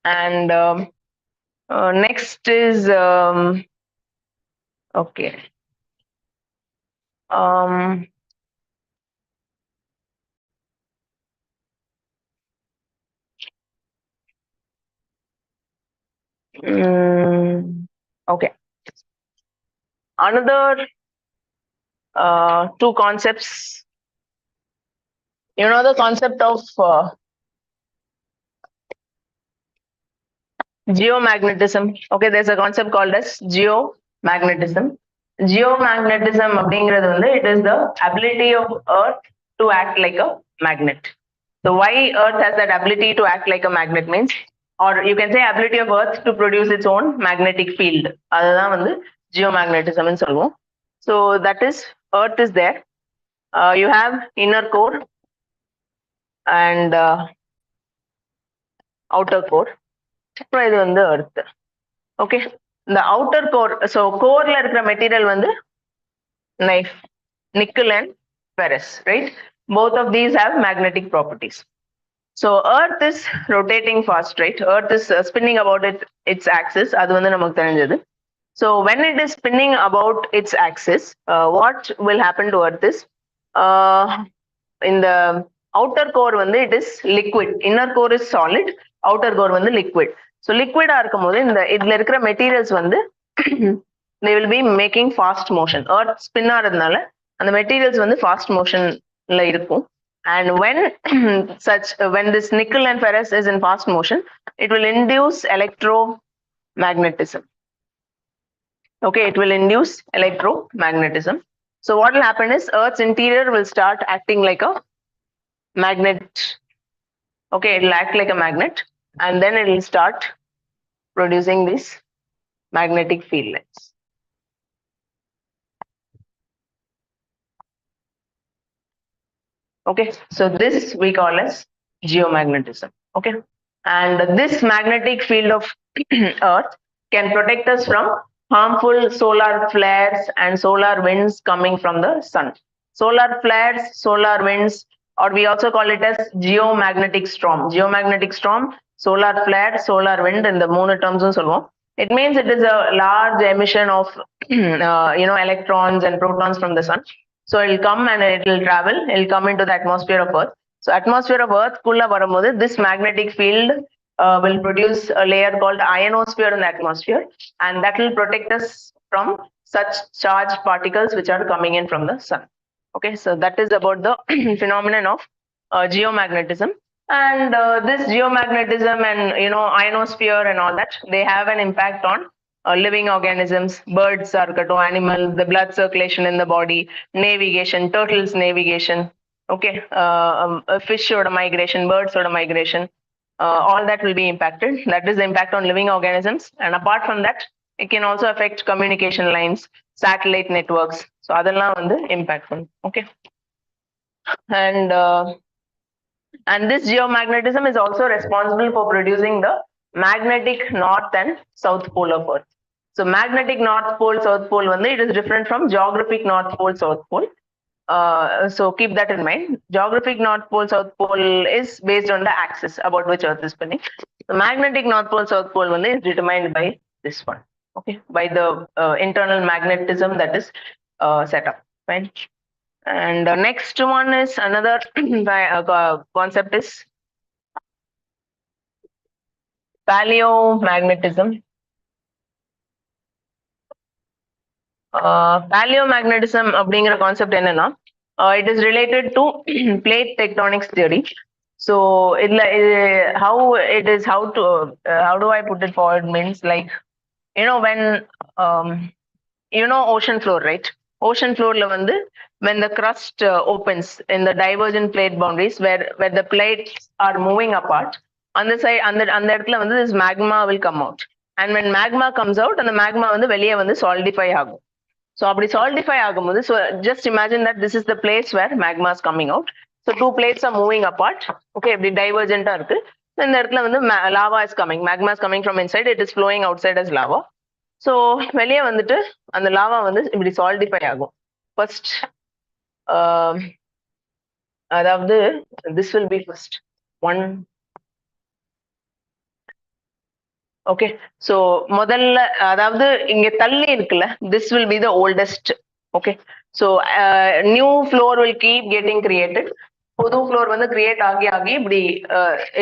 and next is okay. Okay, another two concepts. You know the concept of geomagnetism. Okay, there's a concept called as geomagnetism. Geomagnetism அப்படிங்கிறது வந்து it is the ability of earth to act like a magnet. So why earth has that ability to act like a magnet means, or you can say ability of earth to produce its own magnetic field, அதுதான் வந்து geomagnetism ன்னு சொல்லுவோம். So that is earth is there. You have inner core and outer core. அப்புறம் இது வந்து earth. Okay, the outer core, so coreல இருக்கிற material வந்து nickel and ferrous, right? Both of these have magnetic properties. So Earth is rotating fast, right? Earth is spinning about its axis. அது வந்து நமக்கு தெரிஞ்சது. So when it is spinning about its axis, what will happen to Earth is, in the outer core வந்து it is liquid, inner core is solid, outer core வந்து liquid. So liquid இருக்கும்போது இந்த இதுல இருக்கிற மெட்டீரியல்ஸ் வந்து they will be making fast motion. Earth spin ஆறதுனால அந்த materials வந்து fast motionல இருக்கும். And when when this nickel and ferrous is in fast motion, it will induce electromagnetism. Okay, it will induce electromagnetism. So what will happen is Earth's interior will start acting like a magnet. Okay, it will act like a magnet, and then it will start producing these magnetic field lines. Okay, so this we call as geomagnetism. Okay, and this magnetic field of Earth can protect us from harmful solar flares and solar winds coming from the sun. Solar flares, solar winds, or we also call it as geomagnetic storm. Geomagnetic storm, solar flare, solar wind, in the moon terms also. It means it is a large emission of electrons and protons from the sun. So it will come and it will travel, it will come into the atmosphere of Earth. So atmosphere of Earth kulla varumbodhu this magnetic field will produce a layer called ionosphere in the atmosphere, and that will protect us from such charged particles which are coming in from the sun. Okay, so that is about the phenomenon of geomagnetism. And this geomagnetism and ionosphere and all that, they have an impact on living organisms, birds are animals, the blood circulation in the body, navigation, turtles navigation. Okay, fish or migration, birds or migration, all that will be impacted. That is the impact on living organisms. And apart from that, it can also affect communication lines, satellite networks. So adella vandu impact on. Okay, and this geomagnetism is also responsible for producing the magnetic north and south pole of Earth. So magnetic north pole, south pole, it is different from geographic north pole, south pole. So keep that in mind. Geographic north pole, south pole is based on the axis about which Earth is spinning. The magnetic north pole, south pole is determined by this one. Okay, by the internal magnetism that is set up. Fine. And next one is another concept is paleomagnetism. Paleomagnetism அப்படிங்கிற concept என்னன்னா, it is related to plate tectonics theory. So how do I put it forward means, like, when ocean floor, right? Ocean floor la vandu when the crust opens in the divergent plate boundaries where the plates are moving apart, on the side அந்த இடத்துல வந்து this magma will come out, and when magma comes out, and the magma வந்து வெளியே வந்து solidify ஆகும். So அப்படி solidify ஆகும்போது, so just imagine that this is the place where magma is coming out. So two plates are moving apart. Okay, இப்படி divergent இருக்கு. இந்த இடத்துல வந்து lava is coming, magma is coming from inside, it is flowing outside as lava. So வெளியே வந்துட்டு அந்த lava வந்து இப்படி சாலிடிஃபை ஆகும். ஃபர்ஸ்ட் அதாவது this will be first one. Okay, so முதல்ல அதாவது இங்க தள்ளி இருக்குல்ல, this will be the oldest. Okay, so new floor will keep getting created. புது ஃப்ளோர் வந்து கிரியேட் ஆகி ஆகி இப்படி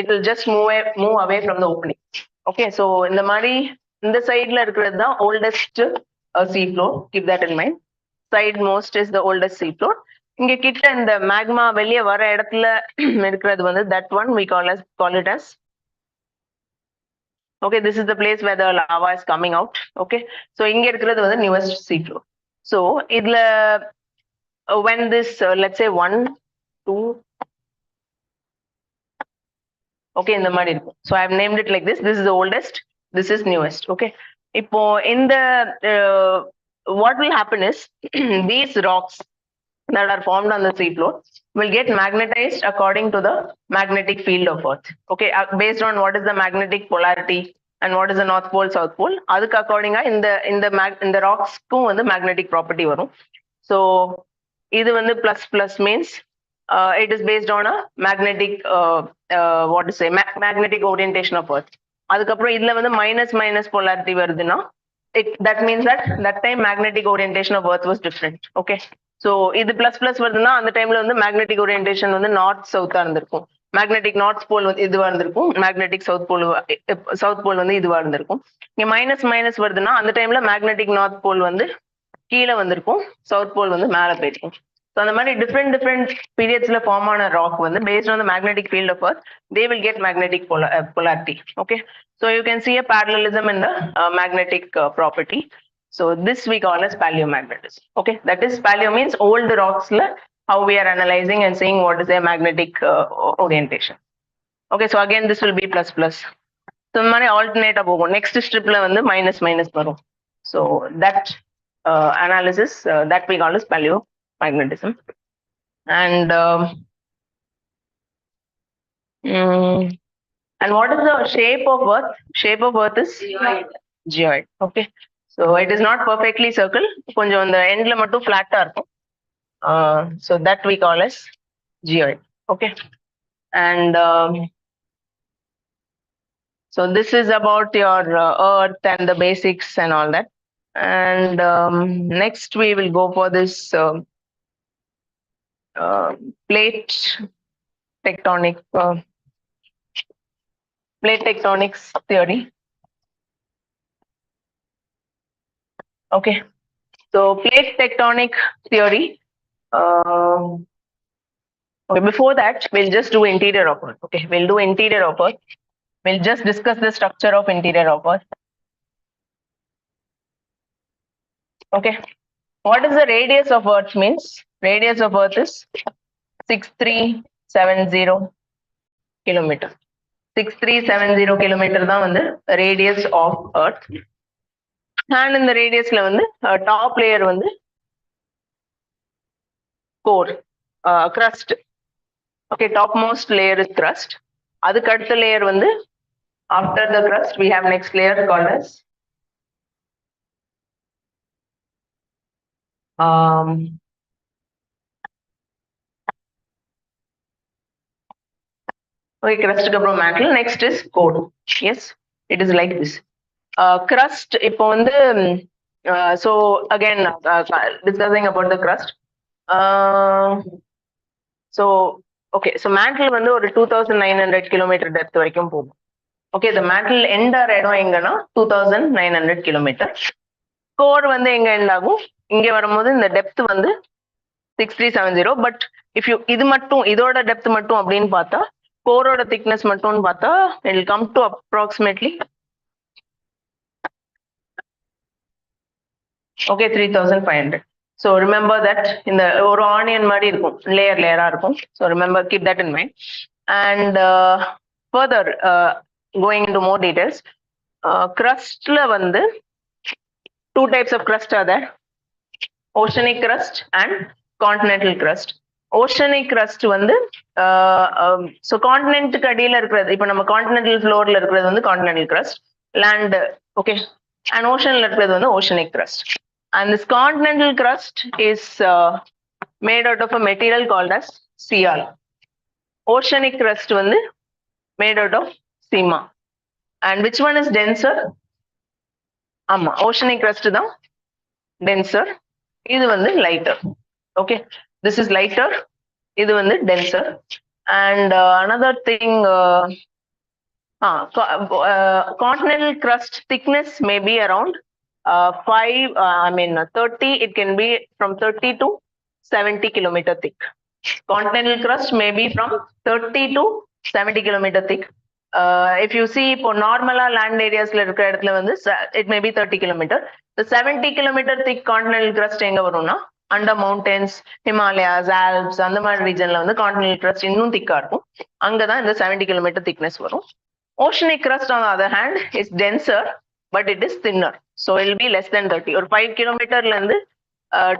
it will just move away from the opening. Okay, so இந்த மாதிரி இந்த சைட்ல இருக்கிறது தான் oldest sea floor. Keep that in mind. Side most is the oldest sea floor. இங்க கிட்ட இந்த magma வெளியே வர இடத்துல இருக்கிறது வந்து that one we call it as, okay, this is the place where the lava is coming out. Okay, so இங்க இருக்கிறது வந்து newest sea floor. So இதுல when this let's say 1 2, okay, இந்த மாதிரி இருக்கும். So I have named it like this. This is the oldest, this is newest. Okay, இப்போ இந்த what will happen is these rocks that are formed on the sea floor will get magnetized according to the magnetic field of Earth. Okay, based on what is the magnetic polarity and what is the north pole, south pole, அதுக்கு அக்கார்டிங்கா இந்த ராக்ஸ்க்கும் வந்து magnetic property வரும். So இது வந்து plus means it is based on a magnetic what to say magnetic orientation of earth. அதுக்கப்புறம் இதுல வந்து minus polarity வருதுன்னா that means that time magnetic orientation of earth was different. Okay, so இது plus வருதுன்னா அந்த டைம்ல வந்து magnetic orientation வந்து north south ஆ இருந்திருக்கும். magnetic north pole வந்து இதுவா இருந்திருக்கும், magnetic south pole வந்து இதுவா இருந்திருக்கும். இங்க minus வருதுன்னா அந்த டைம்ல magnetic north pole வந்து கீழே வந்திருக்கும், south pole வந்து மேல போயிருக்கும். So அந்த மாதிரி different periodsல form ஆன rock வந்து based on the magnetic field of earth, they will get magnetic polarity. Okay, so you can see a parallelism in the magnetic property. So this we call as paleomagnetism. Okay, that is paleo means old rocks la how we are analyzing and seeing what is their magnetic orientation. Okay, so again this will be plus. So இந்த மாதிரி alternate போகும். Next stripல வந்து minus வரும். So that analysis that we call as paleomagnetism. And and what is the shape of earth? Shape of earth is geoid. Okay, so it is not perfectly circle, கொஞ்சம் அந்த endல மட்டும் flat ஆ இருக்கும். So that we call as geoid. Okay, and so this is about your earth and the basics and all that. And next we will go for this plate tectonics theory. Okay, so plate tectonic theory. Okay, before that we'll just do interior of earth. Okay, we'll do interior of earth. We'll just discuss the structure of interior of earth. Okay, what is the radius of earth means? Radius of earth is 6370 kilometer. 6370 kilometer தான் வந்து radius of earth. And in the radius la வந்து top layer வந்து core, crust. Okay, topmost layer is crust. அதுக்கு அடுத்த layer வந்து after the crust we have next layer called as okay, crust க்கு அப்புறம் mantle, next is core. Yes, it is like this. Crust இப்போ வந்து so again discussing about the crust. So okay, so mantle வந்து ஒரு 2900 kilometer depth வரைக்கும் போகும். Okay, the mantle end ஆற இடம் எங்கன்னா 2900 kilometer. Core வந்து எங்க end ஆகும், இங்க வரும்போது இந்த depth வந்து 6370. பட் இஃப் யூ இது மட்டும் இதோட டெப்த் மட்டும் அப்படின்னு பார்த்தா கோரோட திக்னஸ் மட்டும்னு பார்த்தா it will come to approximately okay 3500. So remember that இந்த ஒரு ஆனியன் மாதிரி இருக்கும், லேயரா இருக்கும். So remember, keep that in mind. And further going into more details, crustல வந்து two types of crust are there: oceanic crust and continental crust. Oceanic crust வந்து so continent அடியில இருக்கிறது, இப்போ நம்ம continental floorல இருக்கிறது வந்து continental crust, land. Okay, and oceanல இருக்கிறது வந்து oceanic crust. And this continental crust is made out of a material called as seal. Oceanic crust வந்து made out of sima. And which one is denser? ஆமா, oceanic crust தான் denser, இது வந்து lighter. Okay, this is lighter, இது வந்து denser. And another thing, continental crust thickness may be around 30, it can be from 30 to 70 kilometer thick. Continental crust may be from 30 to 70 kilometer thick. If you see for normal land areas la irukra edathila vandu it may be 30 kilometer. The 70 kilometer thick continental crust enga varumna under mountains, Himalayas, Alps அந்த மாதிரி regionல வந்து continental crust இன்னும் thick ஆ இருக்கும், அங்க தான் இந்த 70 kilometer thickness வரும். Oceanic crust on the other hand is denser but it is thinner, so it will be less than 30 or 5 kilometerல இருந்து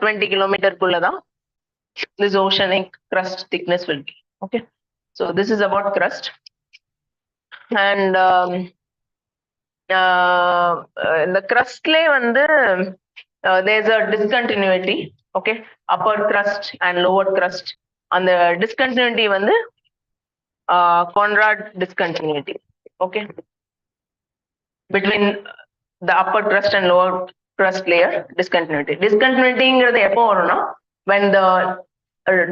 20 kilometer குள்ள தான் this oceanic crust thickness will be. Okay, so this is about crust. And the crust lay வந்து there's a discontinuity. Okay, upper crust and lower crust அந்த discontinuity வந்து Conrad discontinuity. Okay, between the upper crust and lower crust layer discontinuity. Discontinuityங்கிறது எப்போ வரும்னா when the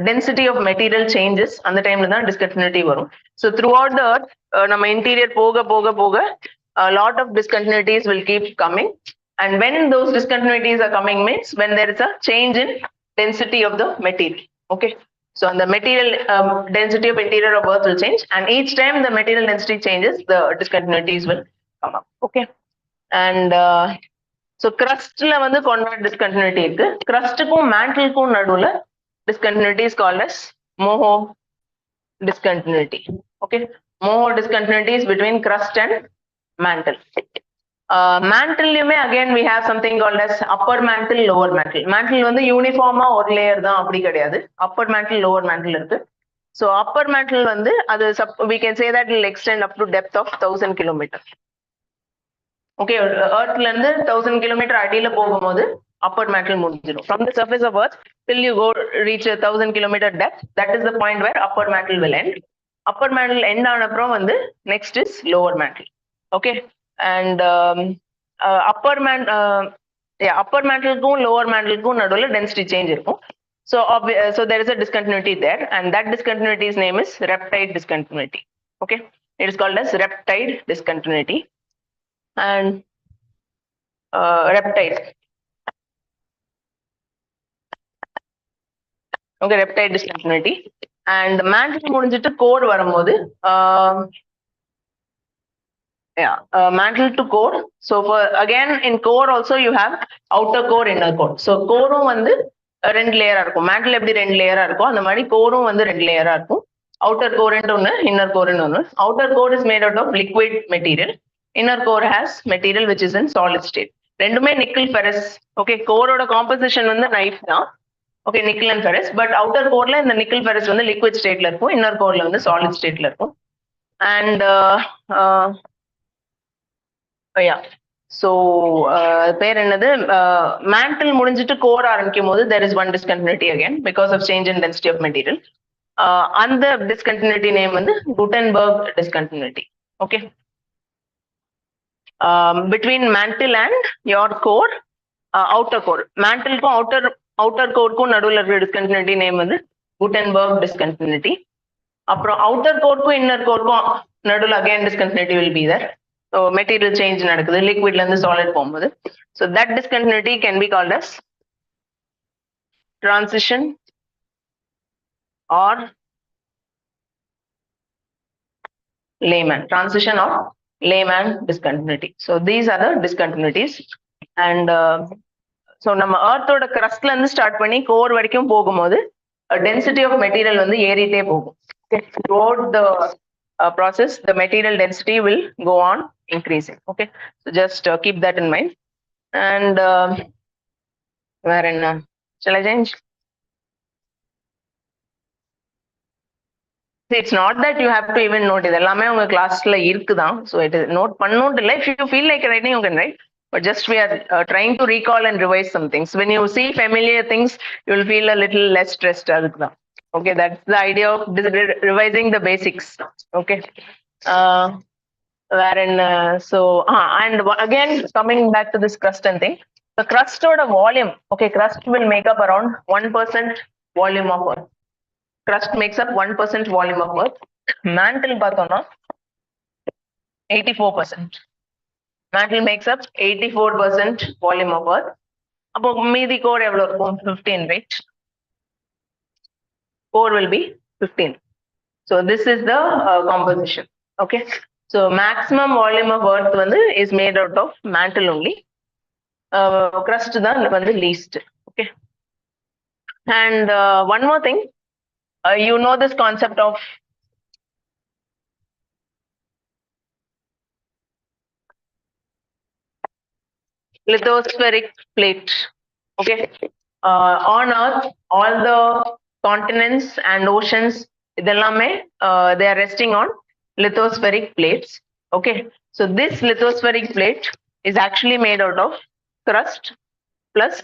density of material changes, அந்த டைம்ல தான் discontinuity வரும். So throughout the earth நம்ம interior போக போக போக a lot of discontinuities will keep coming, and when those discontinuities are coming means when there is a change in density of the material. Okay, so the material density of interior of earth will change, and each time the material density changes, the discontinuities will come up. Okay, and so crustல வந்து Conrad discontinuity இருக்கு. crustக்கும் mantleக்கும் நடுவுல discontinuity is called as Moho discontinuity. Okay, Moho discontinuity is between crust and mantle. Mantle-லுமே again we have something called as upper mantle, lower mantle. mantle வந்து யூனிஃபார்மா ஒரு layer தான், அப்படி கிடையாது. upper mantle, lower mantle இருக்கு. So upper mantle வந்து அது we can say that it will extend up to depth of 1000 kilometers. Okay, earthல இருந்து 1000 kilometer அடியில போகும்போது upper mantle முடிஞ்சிடும். From the surface of earth till you go reach a 1000 kilometer depth, that is the point where upper mantle will end. upper mantle end ஆன அப்புறம் வந்து next is lower mantle. Okay, and upper mantle-க்கும் lower mantle-க்கும் நடுவுல density change இருக்கும். So so there is a discontinuity there, and that discontinuity's name is riptide discontinuity. Okay, it is called as riptide discontinuity. And riptide. Okay, riptide discontinuity. And mantle முடிஞ்சிட்டு core வரும்போது mantle to core. So for again in core also you have outer core, inner core. So core-ம் வந்து ரெண்டு லேயரா இருக்கும். mantle எப்படி ரெண்டு லேயரா இருக்கும் அந்த மாதிரி core-ம் வந்து ரெண்டு லேயரா இருக்கும். outer core ன்னு ஒன்னு, inner core ன்னு ஒன்னு. outer core is made out of liquid material. Inner core has material which is in solid state. ரெண்டுமே nickel ferrous. Okay, core ஓட composition வந்து knife தான். Okay, nickel and ferrous, but outer core ல இந்த nickel ferrous வந்து liquid state ல இருக்கும், inner core ல வந்து solid state ல இருக்கும். And yeah, so பேர் என்னது, mantle முடிஞ்சிட்டு core ஆரம்பிக்கும் போது there is one discontinuity again because of change in density of material. அந்த discontinuity name வந்து Gutenberg discontinuity. Okay, between mantle and your core, outer core. mantle-க்கும் outer core-க்கும் நடுவுல இருக்கிற discontinuity name வந்து Gutenberg discontinuity. அப்புறம் outer core-க்கும் inner core-க்கும் நடுவுல again discontinuity will be there. So material change நடக்குது, liquidல இருந்து solid போகும்போது. So that discontinuity can be called as transition or layman. Transition or layman discontinuity. So these are the discontinuities. And so நம்ம earth-ஓட crust-ல இருந்து start பண்ணி core வரைக்கும் போகும்போது density of material வந்து ஏறிட்டே போகும். Okay, throughout the process the material density will go on increasing. Okay, so just keep that in mind. And where in shall I change? See, it's not that you have to even note இது எல்லாமே உங்க கிளாஸ்ல இருக்குதான். So it is note பண்ணணும் இல்லை. If you feel like writing you can write, but just we are trying to recall and revise some things. When you see familiar things you will feel a little less stressed. அதுக்குதான். Okay, that's the idea of revising the basics. Okay, wherein so and again coming back to this crust and thing, the crust or the volume. Okay, crust will make up around 1% volume of earth. Crust makes up 1% volume of earth. Mantle பார்த்தோம்னா 84%. mantle makes up 84% volume of earth. அப்போ மீதி core எவ்வளவு இருக்கும்? 15, right? Core will be 15. So this is the composition. Okay, so maximum volume of earth வந்து is made out of mantle only. Crust தான் வந்து least. Okay, and one more thing, you know this concept of lithospheric plate. Okay, on earth all the continents and oceans இதெல்லாமே they are resting on lithospheric plates. Okay, so this lithospheric plate is actually made out of crust plus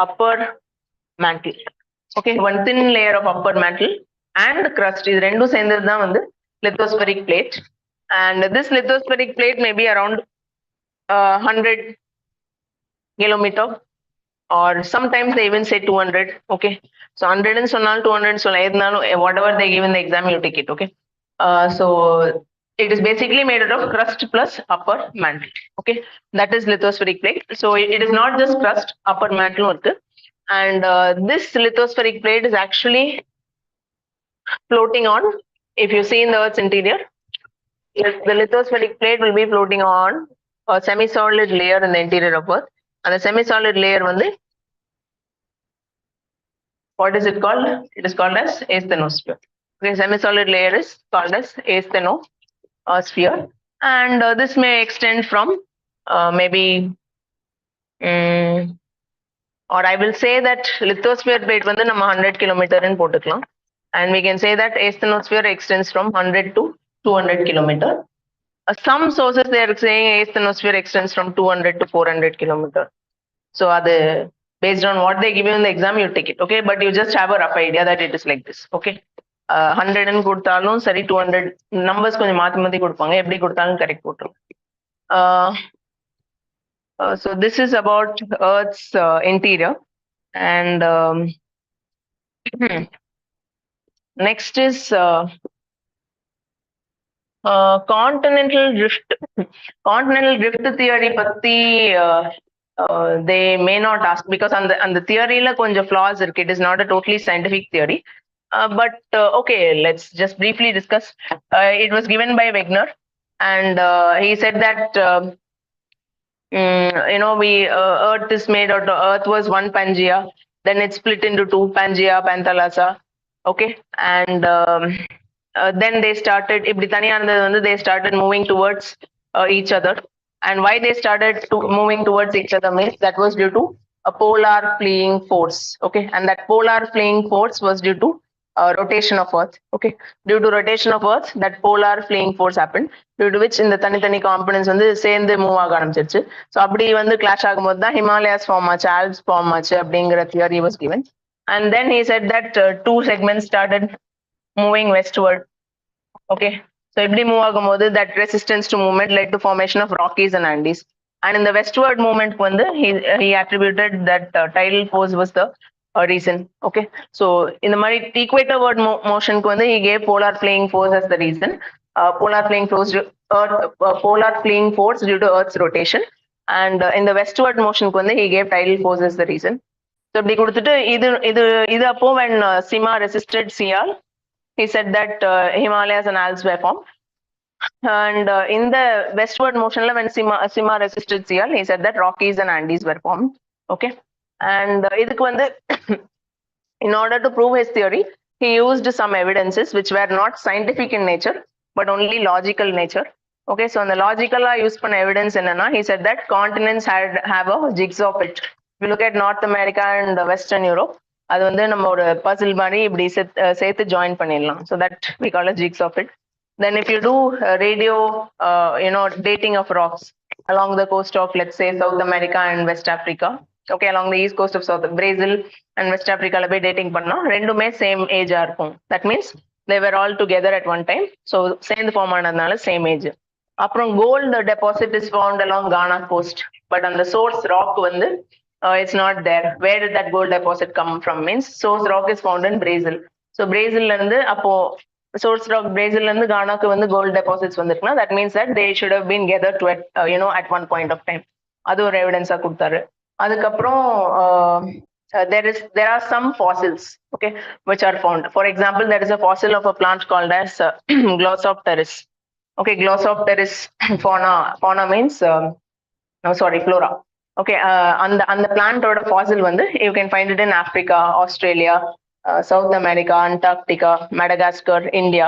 upper mantle. Okay, one thin layer of upper mantle and crust is rendu சேர்ந்தது தான் வந்து lithospheric plate, and this lithospheric plate may be around 100 kilometer, or sometimes they even say 200. Okay, so 100 and sonal 200 so whatever they give in the exam you take it. Okay, so it is basically made out of crust plus upper mantle. Okay, that is lithospheric plate. So it is not just crust, upper mantle, and this lithospheric plate is actually floating on. If you see in the Earth's interior, the lithospheric plate will be floating on a semi-solid layer in the interior of Earth, and the semi-solid layer வந்து what is it called? It is called as asthenosphere. Okay, semi-solid layer is called as asthenosphere, and this may extend from maybe or I will say that lithosphere plate வந்து நம்ம 100 kilometer ன்னு போட்டுக்கலாம், and we can say that asthenosphere extends from 100 to 200 kilometer. Some sources they are saying asthenosphere extends from 200 to 400 kilometer. So அது based on what they give you in the exam you take it. Okay, but you just have a rough idea that it is like this. Okay, 100 ன்னு கொடுத்தாலும் சரி 200 numbers கொஞ்சம் மாத்தி மாத்தி கொடுப்பாங்க, எப்படி கொடுத்தாலும் கரெக்ட் போட்டுரும். So this is about Earth's interior, and next is continental drift. Continental drift theory பத்தி they may not ask because அந்த theory-ல கொஞ்சம் flaws இருக்கு. It is not a totally scientific theory. But okay, let's just briefly discuss. It was given by Wegener, and he said that Earth is made out of, Earth was one Pangea, then it split into two, Pangea, Panthalassa. Okay, and then they started, they started moving towards each other. And why they started moving towards each other means that was due to a polar fleeing force. Okay, and that polar fleeing force was due to rotation of Earth. Okay, due to rotation of Earth, that polar fleeing force happened, due to which in the தனித்தனி components வந்து சேர்ந்து move ஆக ஆரம்பிச்சிருச்சு. So அப்படி வந்து clash ஆகும்போது தான் Himalayas form ஆச்சு, ஆல்ப்ஸ் ஃபார்ம் ஆச்சு அப்படிங்கிற theory was given. And then he said that two segments started moving westward. Okay, so இப்படி மூவ் ஆகும்போது that resistance to movement led to formation of Rockies and Andes. And in the westward movement வந்து he attributed that tidal force was the reason. Okay, so in the மாதிரி equatorward motionக்கு வந்து he gave polar fleeing force as the reason. Polar fleeing force due to Earth's rotation, and in the westward motionக்கு வந்து he gave tidal force as the reason. So இப்படி கொடுத்துட்டு இது அப்போ when Sima resisted Sial, he said that Himalayas and Alps were formed. And in the westward motion, when Sima resisted Sial, he said that Rockies and Andes were formed. Okay, and in order to prove his theory, he used some evidences which were not scientific in nature but only logical nature. Okay, so in the logical use பண்ண evidence என்னன்னா, he said that continents have a jigsaw fit. If you look at North America and Western Europe, அது வந்து நம்ம ஒரு பசில் மாதிரி இப்படி சேர்த்து join பண்ணிடலாம். So that we call a jigsaw fit. Then if you do radio dating of rocks along the coast of, let's say, South America and West Africa, okay, along the east coast of South Brazil and West Africa ல போய் dating பண்ணா ரெண்டுமே same age ஆ இருக்கும். That means they were all together at one time, so சேர்ந்து form ஆனதுனால same age. அப்புறம் gold deposit is found along Ghana coast, but on the source rock வந்து it's not there. Where did that gold deposit come from means source rock is found in Brazil. So Brazil இருந்து அப்போ source rock Brazil இருந்து கானாக்கு வந்து gold deposits வந்துருக்குன்னா that means that they should have been gathered to at one point of time. அது ஒரு எவிடன்ஸா கொடுத்தாரு. அதுக்கப்புறம் there are some fossils, okay, which are found. For example, there is a fossil of a plant called as Glossopteris. Okay, Glossopteris fauna means flora. Okay, அந்த பிளான்ட்டோட ஃபாசில் வந்து you can find it in Africa, Australia, South America, Antarctica, Madagascar, India.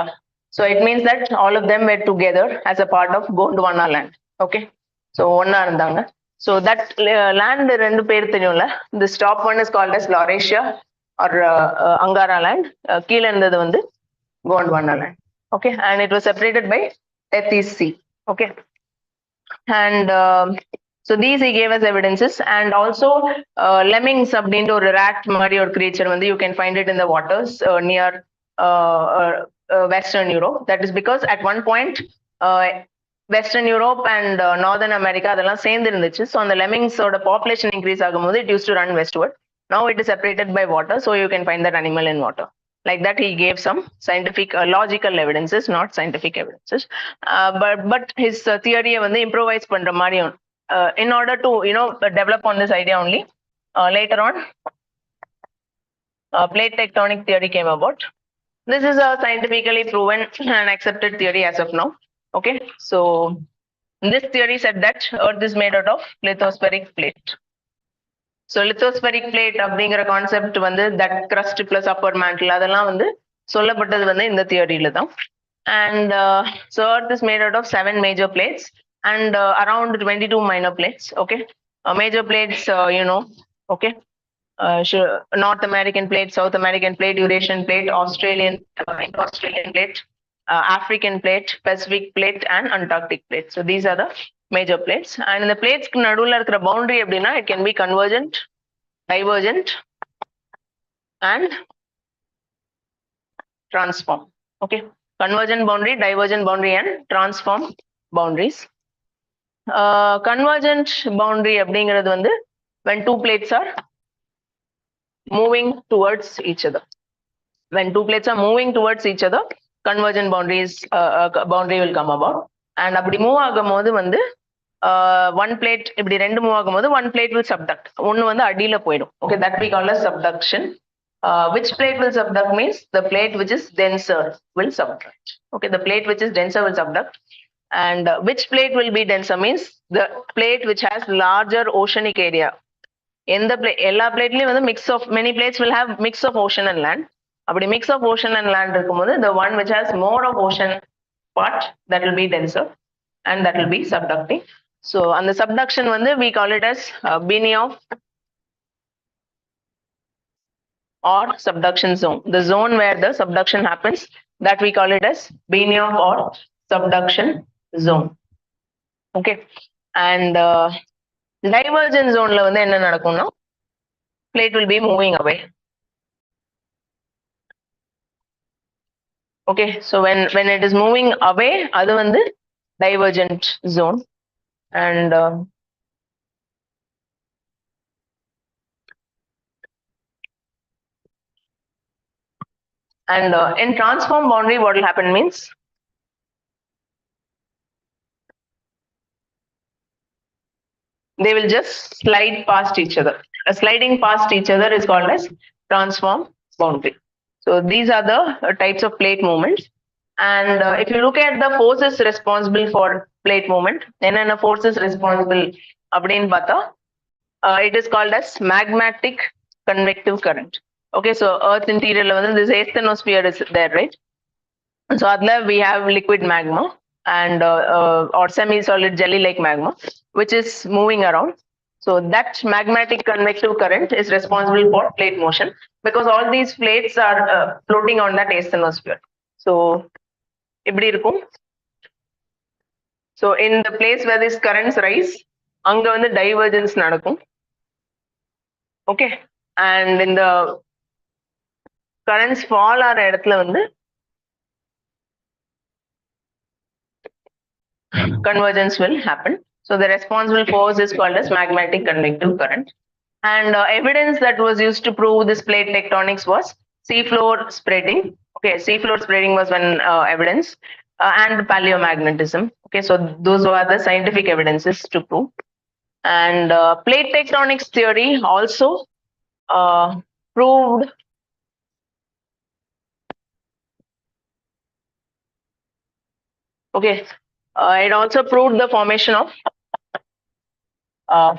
So it means that all of them were together as a part of Gondwana land. Okay, so ஒன்னா இருந்தாங்க. So that land ரெண்டு பேர் தெரியும்ல, this top one is called as Laurasia or Angara land. கீழே இருந்தது வந்து Gondwana land. Okay, and it was separated by Tethys Sea. Okay, and So these he gave us evidences, and also lemmings அப்படின்ற ஒரு rat மாதிரி ஒரு creature வந்து you can find it in the waters near Western Europe. That is because at one point Western Europe and Northern America அதெல்லாம் சேர்ந்து இருந்துச்சு. So அந்த lemmings ஓட population increase ஆகும்போது it used to run westward. Now it is separated by water, so you can find that animal in water. Like that, he gave some scientific logical evidences, not scientific evidences. But his theory வந்து improvise பண்ற மாதிரி in order to develop on this idea only. Later on, plate tectonic theory came about. This is a scientifically proven and accepted theory as of now. Okay, so this theory said that Earth is made out of lithospheric plate. So lithospheric plate அப்படிங்கிற concept வந்து that crust plus upper mantle அதெல்லாம் வந்து சொல்லப்பட்டது வந்து இந்த தியரியில தான். And so Earth is made out of 7 major plates and around 22 minor plates. Okay, major plates, okay, North American plate, South American plate, Eurasian plate, Australian plate, African plate, Pacific plate, and Antarctic plate. So these are the major plates. And in the plates நடுவுல இருக்கிற boundary அப்படின்னா it can be convergent, divergent, and transform. Okay, convergent boundary, divergent boundary, and transform boundaries. Convergent boundary அப்படிங்கிறது வந்து when two plates are moving towards each other. When two plates are moving towards each other, convergent boundary will come about. And அப்படி move ஆகும்போது வந்து one plate இப்படி ரெண்டு move ஆகும்போது one plate will subduct. ஒன்னு வந்து அடியில போயிடும். Okay, that we call as subduction. Which plate will subduct means the plate which is denser will subduct. Okay, the plate which is denser will subduct. And which plate will be denser means the plate which has larger oceanic area. எந்த எல்லா பிளேட்லயும் வந்து mix of many plates will have mix of ocean and land. அப்படி mix of ocean and land இருக்கும்போது the one which has more of ocean part that will be denser and that will be subducting. So அந்த subduction வந்து we call it as Benioff or subduction zone. The zone where the subduction happens, that we call it as Benioff or subduction zone. Okay, and divergent zone ல வந்து என்ன நடக்கும்னா plate will be moving away. Okay, so when it is moving away, அது வந்து divergent zone. And in transform boundary, what will happen means they will just slide past each other. Sliding past each other is called as transform boundary. So these are the types of plate movements. And if you look at the forces responsible for plate movement, என்னென்ன forces responsible அப்படின்னு பார்த்தா it is called as magmatic convective current. Okay, so Earth interior வந்து this asthenosphere is there, right? So adla we have liquid magma and or semi-solid jelly-like magma, which is moving around. So that magmatic convective current is responsible for plate motion because all these plates are floating on that asthenosphere. So இப்படி இருக்கும். So in the place where these currents rise, அங்க வந்து divergence நடக்கும். Okay, and in the currents fall ஆற இடத்துல வந்து convergence will happen. So the responsible force is called as magmatic convective current. And evidence that was used to prove this plate tectonics was seafloor spreading. Okay, seafloor spreading was one evidence, and paleomagnetism. Okay, so those were the scientific evidences to prove. And plate tectonics theory also proved okay. It also proved the formation of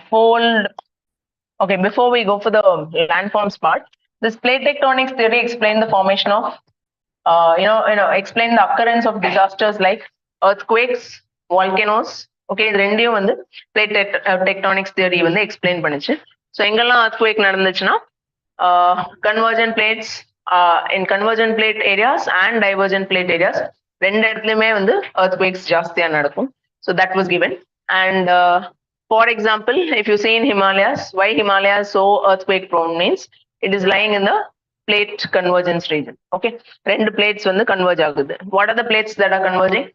fold. Okay, before we go for the landforms part, this plate tectonics theory explained the formation of, explain the occurrence of disasters like earthquakes, volcanoes. Okay, இது ரெண்டையும் வந்து plate tectonics theory வந்து explain பண்ணுச்சு. So எங்கெல்லாம் earthquake நடந்துச்சுன்னா convergent plates, in convergent plate areas and divergent plate areas ரெண்டு இடத்துலயுமே வந்து earthquakes ஜாஸ்தியா நடக்கும். So that was given. And For example, if you see in Himalayas, why Himalayas so earthquake prone means it is lying in the plate convergence region. Okay, rendu plates வந்து converge ஆகுது. What are the plates that are converging?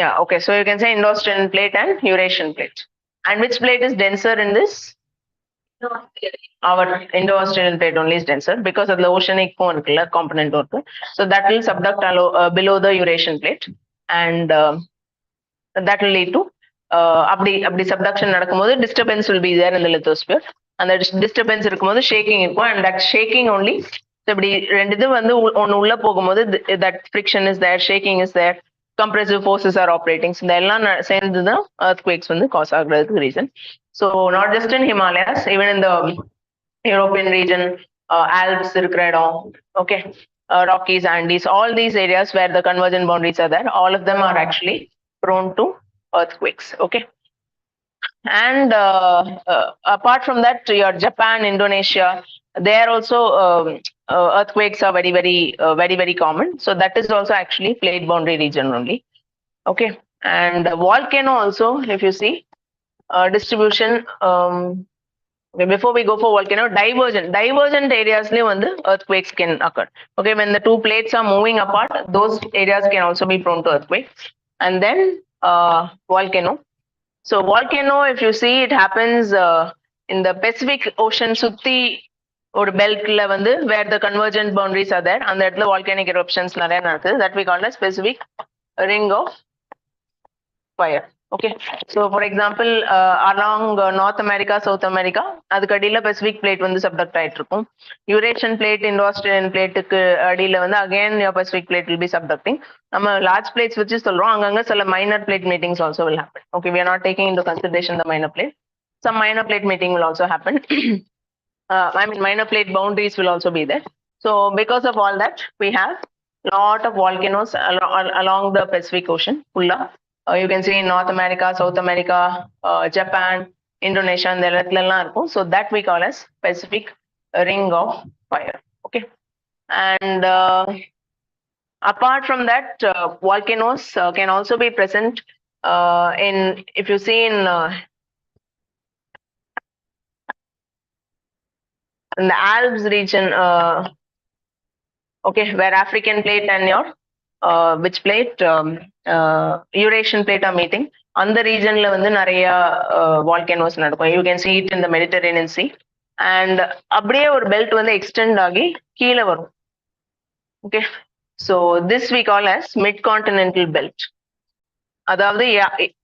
Yeah, okay, so you can say Indo-Australian plate and Eurasian plate. And which plate is denser in this? Our Indo-Australian plate only is denser because of the oceanic component. So that will subduct below the Eurasian plate, and that will lead to அப்படி subduction நடக்கும்போது disturbance will be there in the lithosphere. அந்த disturbance இருக்கும்போது shaking இருக்கும், and that shaking only இப்படி ரெண்டு இது வந்து ஒன்னு உள்ள போகும்போது that friction is there, shaking is there, compressive forces are operating. So இதெல்லாம் சேர்ந்து தான் earthquakes வந்து cause ஆகுறதுக்கு reason. So not just in Himalayas, even in the European region, Alps இருக்கிற இடம், okay, Rockies, Andes, all these areas where the convergent boundaries are there, all of them are actually prone to earthquakes. Okay, and apart from that, your Japan, Indonesia, there also earthquakes are very common. So that is also actually plate boundary region only. Okay, and volcano also, if you see distribution, okay, before we go for volcano, divergent areas le vandu earthquakes can occur. Okay, when the two plates are moving apart, those areas can also be prone to earthquake. And then volcano. So volcano, if you see, it happens in the Pacific Ocean sutti or belt la vandu where the convergent boundaries are there, and that the volcanic eruptions nariya nadakudhu, that we call as Pacific ring of fire. Okay, so for example, along North America, South America, அதுக்கு அடியில Pacific plate வந்து subduct ஆயிட்டு இருக்கும். Eurasian plate, Indo-Australian plateக்கு அடியில வந்து again your Pacific plate will be subducting. நம்ம large plates வச்சு சொல்றோம், அங்கங்க சில minor plate meetings also will happen. Okay, we are not taking into consideration the minor plate. Some minor plate meeting will also happen. I mean, minor plate boundaries will also be there. So because of all that, we have lot of volcanoes along the Pacific Ocean. You can see in North America, South America, Japan, Indonesia, and the இடத்துலலாம். So that we call as Pacific ring of fire. Okay, and apart from that, volcanoes can also be present in, if you see in the Alps region, okay, where African plate and your which plate, Eurasian plate are meeting, அந்த regionல வந்து நிறைய volcanoes நடக்கும். You can see it in the Mediterranean Sea, and அப்படியே ஒரு belt வந்து extend ஆகி கீழே வரும். Okay, so this we call as mid-continental belt. அதாவது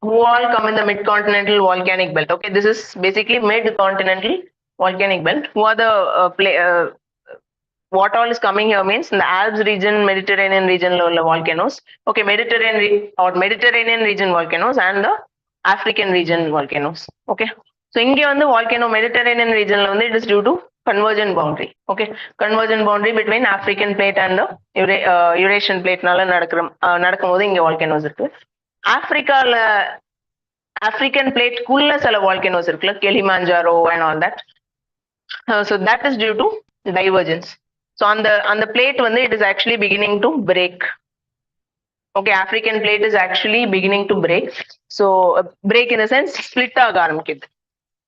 who all come in the mid-continental volcanic belt? Okay, this is basically mid-continental volcanic belt. Who are the what all is coming here means in the Alps region, Mediterranean region volcanoes. Okay, Mediterranean region volcanoes and the African region volcanoes. Okay, so inge vandu volcano Mediterranean region la vandu it is due to convergent boundary. Okay, convergent boundary between African plate and the Eurasian plate nala நடக்கும்போது இங்க volcanoes இருக்கு. African plate குள்ள சில volcanoes இருக்குல, Kilimanjaro and all that. So that is due to divergence. So on the plate வந்து it is actually beginning to break. Okay, African plate is actually beginning to break. So break in the sense split ஆக ஆரம்பிக்குது.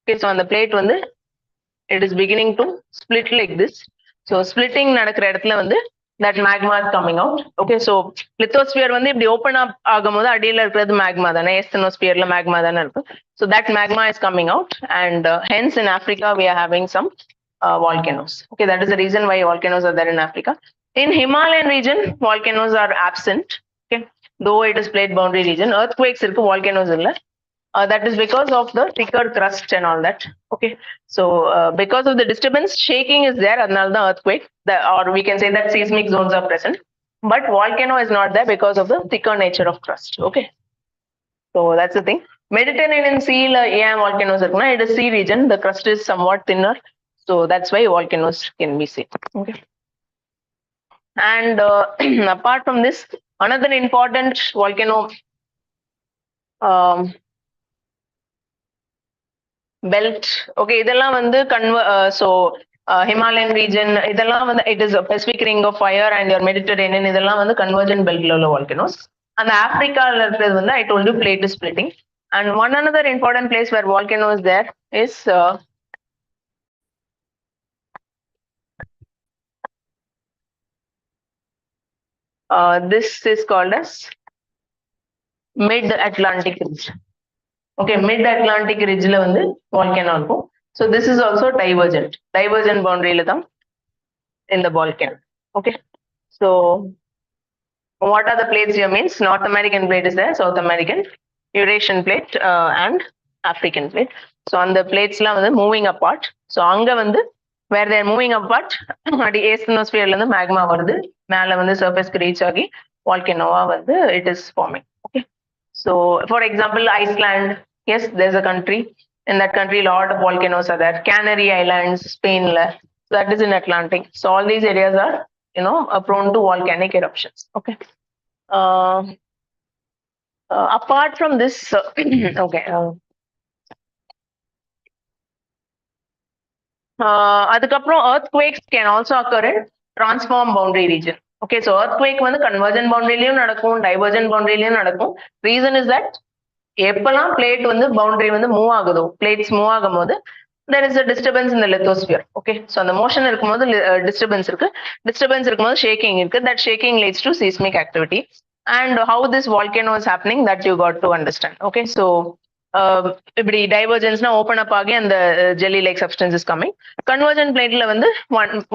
Okay, so on the plate வந்து it is beginning to split like this. So splitting நடக்கிற இடத்துல வந்து that magma is coming out. Okay, so lithosphere வந்து இப்படி open up ஆகும்போது அடியில இருக்கிறது magma தானே, asthenosphereல magma தானே இருக்கு. So that magma is coming out, and hence in Africa we are having some volcanoes. Okay, that is the reason why volcanoes are there in Africa. In Himalayan region, volcanoes are absent. Okay, though it is plate boundary region, earthquakes irukku, volcanoes illa. That is because of the thicker crust and all that. Okay, so because of the disturbance, shaking is there, adnal the earthquake, or we can say that seismic zones are present, but volcano is not there because of the thicker nature of crust. Okay, so that's the thing. Mediterranean Sea la volcanoes irukna, it is sea region, the crust is somewhat thinner. So that's why volcanoes can be seen. Okay, and apart from this, another important volcano belt. Okay, இதெல்லாம் வந்து so Himalayan region, இதெல்லாம் வந்து it is a Pacific ring of fire, and your Mediterranean இதெல்லாம் வந்து convergent belt ல உள்ள volcanoes. And Africa ல இருக்கிறது வந்து I told you plate is splitting. And one another important place where volcano is there is this is called as mid-Atlantic ridge. Okay, mid-Atlantic ridge la vandu volcano irukum. So this is also divergent boundary la than in the volcano. Okay, so what are the plates here means North American plate is there, South American, Eurasian plate and African plate. So on the plates la vandu moving apart. So anga vandu where they are moving apart adi asthenosphere la vandu magma varudhu mela vandu surface ku reach agi volcano vandu it is forming. Okay, so for example Iceland, yes, there's a country. In that country, a lot of volcanoes are there. Canary Islands, Spain, that is in Atlantic. So all these areas are, prone to volcanic eruptions. Okay. Apart from this, okay. அதுக்கப்புறம் earthquakes can also occur in transform boundary region. Okay, so earthquake வந்து convergent boundaryலயும் நடக்கும், divergent boundaryலயும் நடக்கும். Reason is that எப்பெல்லாம் plate வந்து boundary வந்து move ஆகுதோ, plates move ஆகும் போது there is a disturbance in the lithosphere. Okay, so அந்த மோஷன் இருக்கும்போது disturbance இருக்கும்போது shaking இருக்கு. That shaking leads to seismic activity. And how this volcano is happening, that you got to understand. Okay, so இப்படி divergence-னா open up ஆகி அந்த jelly like substance is coming. Convergent plate-ல வந்து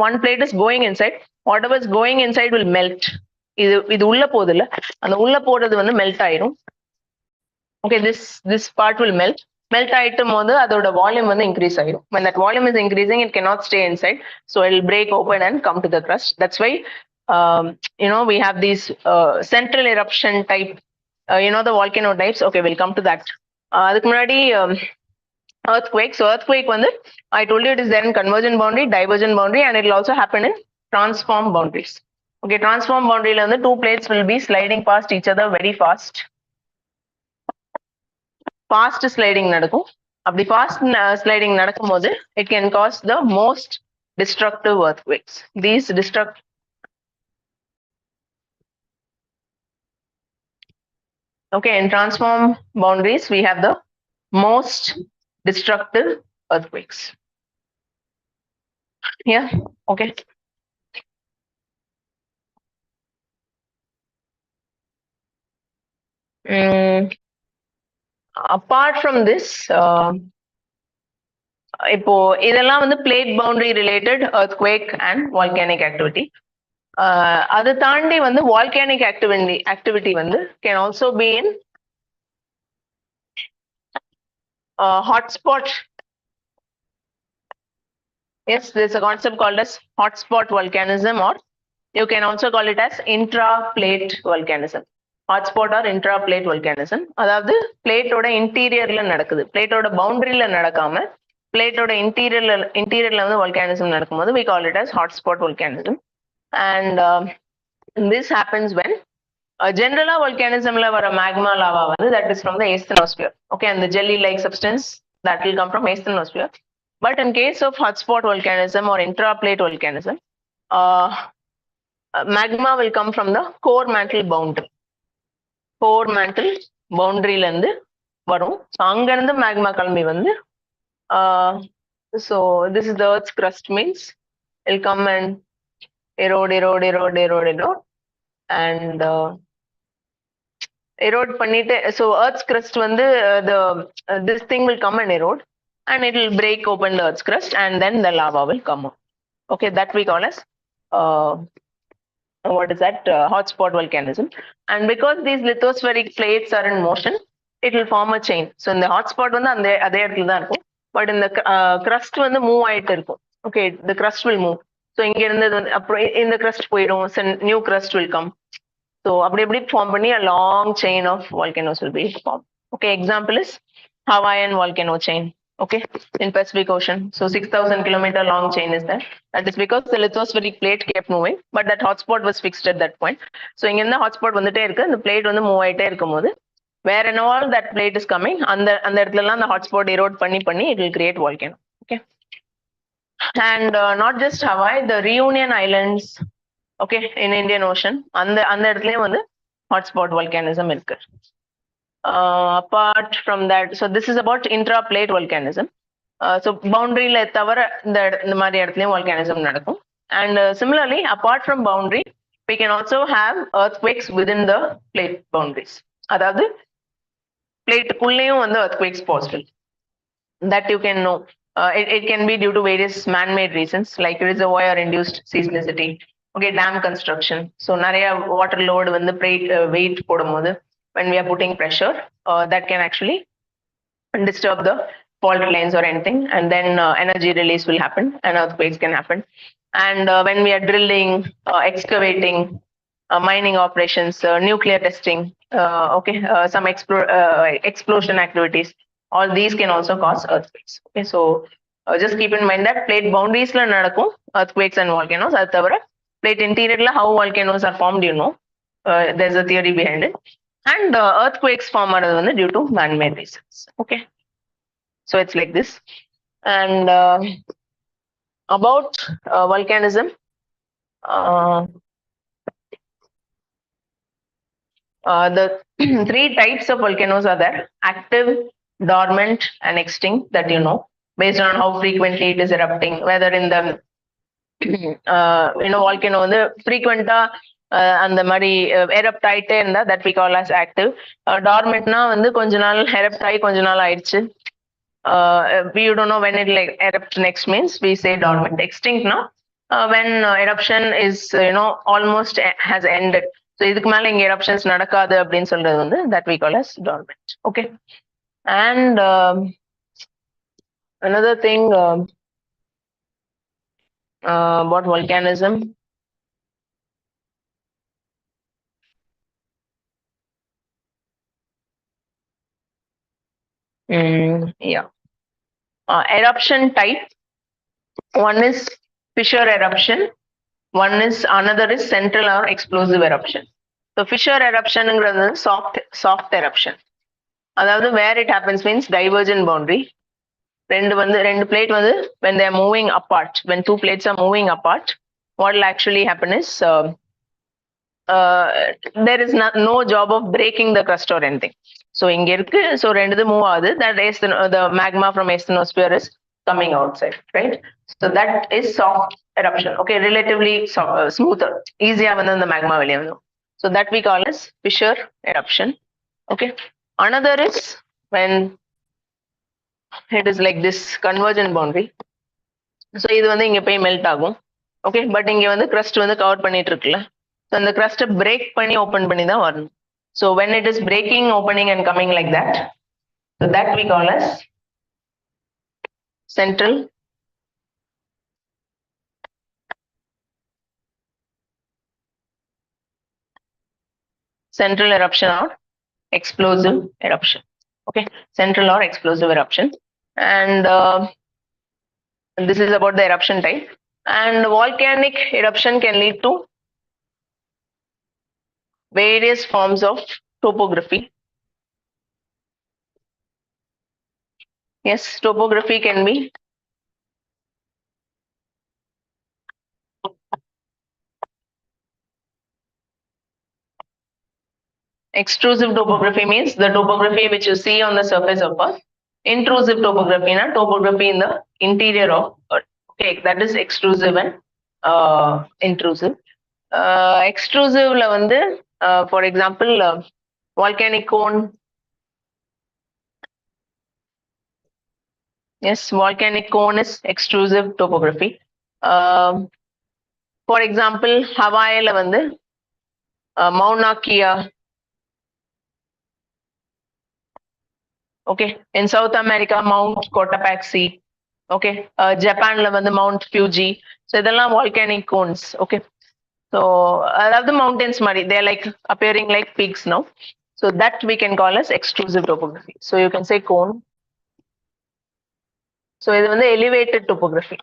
one plate is going inside. Whatever is going inside will melt. இது உள்ள போகுது இல்ல, அந்த உள்ள போறது வந்து மெல்ட் ஆயிரும். Okay, this part will melt ஆயிட்டும் போது அதோட volume வந்து increase ஆயிடும். When that volume is increasing, it cannot stay inside, so it will break open and come to the crust. That's why we have these central eruption type, the volcano types. Okay, we'll come to that. அதுக்கு முன்னாடி earthquake. So earthquake வந்து I told you it is there in convergent boundary, divergent boundary, and it will also happen in transform boundaries. Okay, transform boundary la வந்து two plates will be sliding past each other very fast. Fast sliding நடக்கும். அப்படி fast sliding நடக்கும்போது it can cause the most destructive earthquakes. These okay, in transform boundaries we have the most destructive earthquakes. Yeah, okay. Apart from this, இப்போ இதெல்லாம் வந்து plate boundary related earthquake and volcanic activity. அதை தாண்டி வந்து volcanic activity வந்து can also be in hotspot. Yes, there's a concept called as hotspot volcanism, or you can also call it as intra-plate volcanism. Hotspot or intra-plate volcanism. அதாவது பிளேட்டோட இன்டீரியர்ல நடக்குது, பிளேட்டோட பவுண்டரியில நடக்காம பிளேட்டோட இன்டீரியர்ல வந்து volcanism நடக்கும்போது we call it as hotspot volcanism. And this happens when generally volcanismல வர magma lava வந்து that is from the asthenosphere. Okay, and the jelly like substance that will come from asthenosphere. But in case of hotspot volcanism or intraplate volcanism, magma will come from the core mantle boundary. Core mantle boundary ல இருந்து வரும். So அங்க இருந்து magma கிளம்பி வந்து so this is the earth's crust means it will come and erode and erode பண்ணிட்டு, so earth's crust வந்து this thing will come and erode and it will break open the earth's crust and then the lava will come up. Okay, that we call as what is that, hotspot volcanism. And because these lithospheric plates are in motion, it will form a chain. So in the hotspot வந்து அதே இடத்துல தான் இருக்கும், but in the crust வந்து move ஆயிட்டு இருக்கும். Okay, the crust will move. So இங்க இருந்தது வந்து அப்புறம் இந்த crust போயிடும், new crust will come. So அப்படி form பண்ணி a long chain of volcanoes will be formed. Okay, example is Hawaiian volcano chain. Okay, in Pacific Ocean. So 6,000 kilometer long chain is there. That is because the lithospheric plate kept moving, but that hotspot was fixed at that point. So இங்க இந்த hotspot வந்துட்டே இருக்கு, the plate வந்து move ஆயிட்டே இருக்கும்போது where and all that plate is coming, அந்த இடத்துல எல்லாம் அந்த hotspot erode பண்ணி it will create volcano. Okay, and not just Hawaii, the Reunion Islands, okay, in Indian Ocean, அந்த இடத்துலயும் வந்து hotspot volcanism இருக்கு. Apart from that, so this is about intraplate volcanism. So boundary la தவிர இந்த மாதிரி இடத்துலயும் volcanism நடக்கும். And similarly, apart from boundary, we can also have earthquakes within the plate boundaries. அதாவது பிளேட்டுக்குள்ளேயும் வந்து earthquakes possible. That you can know. It can be due to various man-made reasons like reservoir-induced seismicity. Okay, dam construction. So நிறைய water load வந்து weight போடும்போது when we are putting pressure, that can actually disturb the fault lines or anything, and then energy release will happen and earthquakes can happen. And when we are drilling, excavating, mining operations, nuclear testing, some explosion activities, all these can also cause earthquakes. Okay, so just keep in mind that plate boundaries la nadakum earthquakes and volcanoes. Adu thavara plate interior la how volcanoes are formed, you know, there's a theory behind it. And earthquakes form are due to man-made reasons. Okay, so it's like this. And about volcanism, the three types of volcanoes are there: active, dormant, and extinct, that you know, based on how frequently it is erupting, whether in the volcano வந்து frequent-ஆ அந்த மாதிரி erupt ஆயிட்டே இருந்தா that we call as active. Dormant-னா வந்து கொஞ்ச நாள் erupt ஆகி கொஞ்ச நாள் ஆயிடுச்சு, we don't know when it like erupt next means we say dormant. Extinct now, when eruption is almost has ended, so இதுக்கு மேல இங்க eruptions நடக்காது அப்படின்னு சொல்றது வந்து that we call as dormant. Okay, and another thing about volcanism, eruption type. One is fissure eruption, one is another is central or explosive eruption. So fissure eruption is soft eruption. அதாவது where it happens means divergent boundary. ரெண்டு plate வந்து when they are moving apart, when two plates are moving apart, what will actually happen is there is no job of breaking the crust or anything. So இங்க இருக்கு, so ரெண்டு move ஆகுது, that is the magma from asthenosphere is coming outside, right? So that is soft eruption. Okay, relatively smoother, easier than the magma வெளிய வரும். So that we call as fissure eruption. Okay, another is when it is like this convergent boundary. So இது வந்து இங்க போய் melt ஆகும். Okay, but இங்க வந்து crust வந்து கவர் பண்ணிட்டு இருக்குல்ல, so அந்த crust break பண்ணி open பண்ணி தான் வரணும். So when it is breaking, opening and coming like that, so that we call as central eruption or explosive eruption. Okay, central or explosive eruption. And this is about the eruption type. And volcanic eruption can lead to various forms of topography. Yes, topography can be extrusive topography, means the topography which you see on the surface of Earth. Intrusive topography, topography in the interior of Earth. Okay, that is extrusive and intrusive. Extrusive la வந்து for example volcanic cone. Yes, volcanic cone is extrusive topography. For example, Hawaii la வந்து Mauna Kea. Okay, in South America, Mount Cotopaxi. Okay, Japan la வந்து Mount Fuji. So இதெல்லாம் volcanic cones. Okay, so the mountains they are like appearing like peaks now. So that we can call as extrusive topography. So you can say cone. So இது வந்து elevated topography.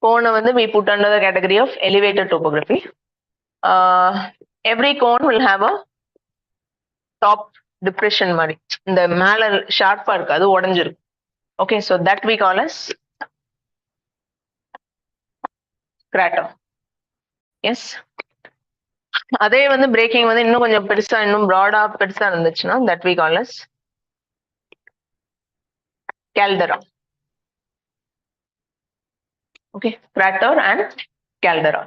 Cone வந்து we put under the category of elevated topography. Every cone will have a top depression மாதிரி, இந்த மேல ஷார்ப்பா இருக்கு, அது உடைஞ்சிருக்கு. Okay, so that we call as crater. Yes, அதே வந்து பிரேக்கிங் வந்து இன்னும் கொஞ்சம் பெருசா இன்னும் ப்ராடா பெருசா இருந்துச்சுன்னா that we call as caldera. Okay, crater and caldera.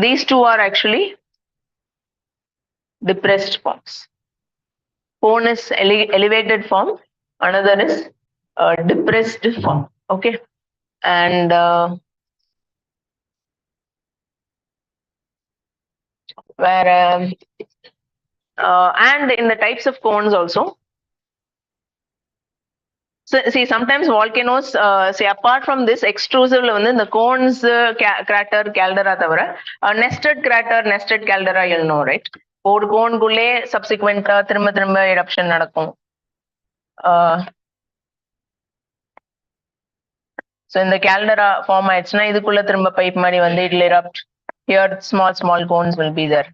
These two are actually depressed forms. Cone is elevated form, another is depressed form. Okay, and and in the types of cones also. So see, sometimes volcanoes, say apart from this extrusive வந்து இந்த cones, crater, caldera தவிர nested crater, nested caldera, you'll know, right? ஒரு கோன்குள்ளே subsequent திரும்ப eruption நடக்கும். So இந்த caldera form ஆயிடுச்சுன்னா இதுக்குள்ள திரும்ப pipe மாதிரி வந்து it'll erupt. Here small cones will be there.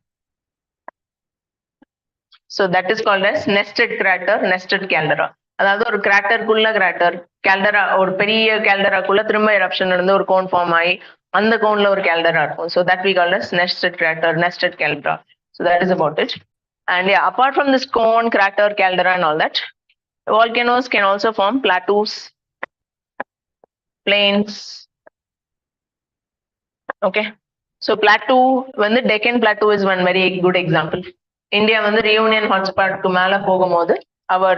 So that is called as nested crater, nested caldera. அதாவது ஒரு கிராட்டருக்குள்ள கிராட்டர், கேல்டரா ஒரு பெரிய கேல்டராக்குள்ள திரும்ப எரப்ஷன் நடந்து ஒரு கோன் ஃபார்ம் ஆகி அந்த கோன்ல ஒரு கேல்டரா இருக்கும். So that we call as nested crater, nested caldera. So that is about it. And yeah, apart from this cone, crater, caldera and all that, volcanoes can also form plateaus, plains. Okay. So plateau, when the Deccan Plateau is one very good example. India வந்து reunion hotspotக்கு மேல போகும்போது our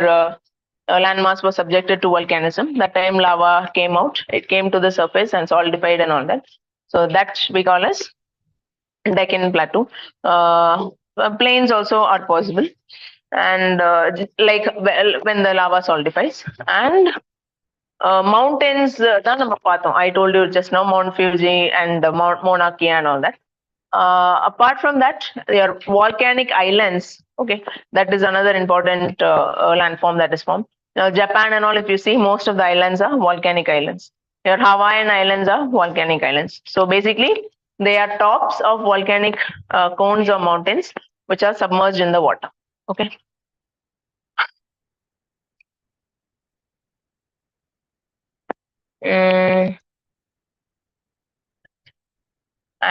landmass was subjected to volcanism. That time lava came out, it came to the surface and solidified and all that. So that we call as Deccan Plateau. Plains also are possible, and like when the lava solidifies. And mountains தான் நம்ம பார்த்தோம். I told you just now Mount Fuji and Mount Mauna Kea and all that. Apart from that, there are volcanic islands. Okay, that is another important landform that is formed. Now, Japan and all, if you see, most of the islands are volcanic islands. Your Hawaiian islands are volcanic islands. So basically, they are tops of volcanic cones or mountains which are submerged in the water. Okay.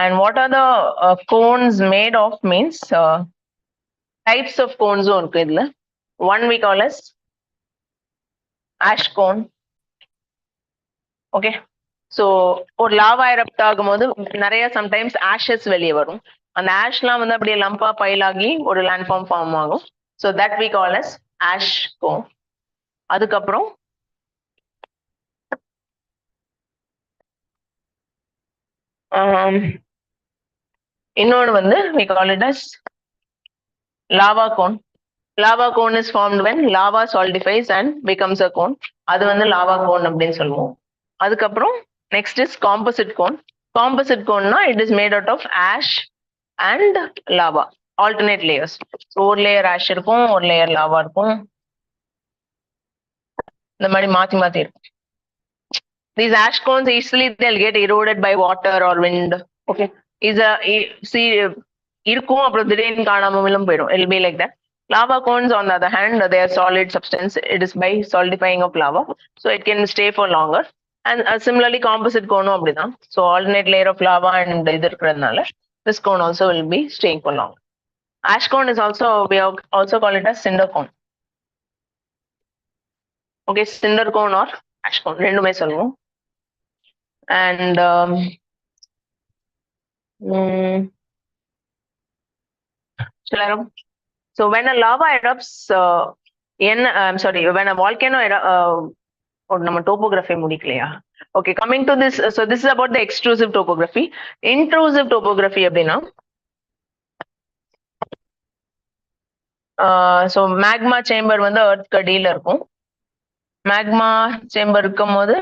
And what are the cones made of means types of cones. One we call as ash cone. Okay. So ஒரு lava erupt ஆகும்போது நிறைய sometimes Ashes வெளியே வரும். அந்த ஆஷ்லாம் வந்து அப்படியே Lamba pile ஆகி ஒரு லேண்ட்ஃபார்ம் ஃபார்ம் ஆகும். So that we call as ash cone. அதுக்கப்புறம் இன்னொன்று வந்து we call it as lava cone. Lava cone is formed when lava solidifies and becomes a cone. அது வந்து lava cone அப்படின்னு சொல்லுவோம். அதுக்கப்புறம் next is composite cone. Composite cone na it is made out of ash and lava, alternate layers. So ஒரு layer ash இருக்கும், ஒரு layer lava இருக்கும். இந்த மாதிரி மாத்தி மாத்தி இருக்கும். These ash cones easily they'll get eroded by water or wind. Okay, see இருக்கும் அப்புறம் திடீர்னு காணாமலும் போயிடும். It will be like that. Lava cones on the other hand, they are solid substance. It is by solidifying of lava, so it can stay for longer. And similarly composite cone அப்படிதான். So alternate layer of lava and இது இருக்கிறதுனால this cone also will be staying for long. Ash cone is also, we also call it as cinder cone. Okay, cinder cone or ash cone ரெண்டுமே சொல்லுவோம். And so when a lava erupts, I'm sorry, when a volcano நம்ம topography முடிக்கலையா? Okay, coming to this, so this is about the extrusive topography. Intrusive topography அப்படின்னா so magma chamber வந்து earth அடியில இருக்கும். magma chamber இருக்கும்போது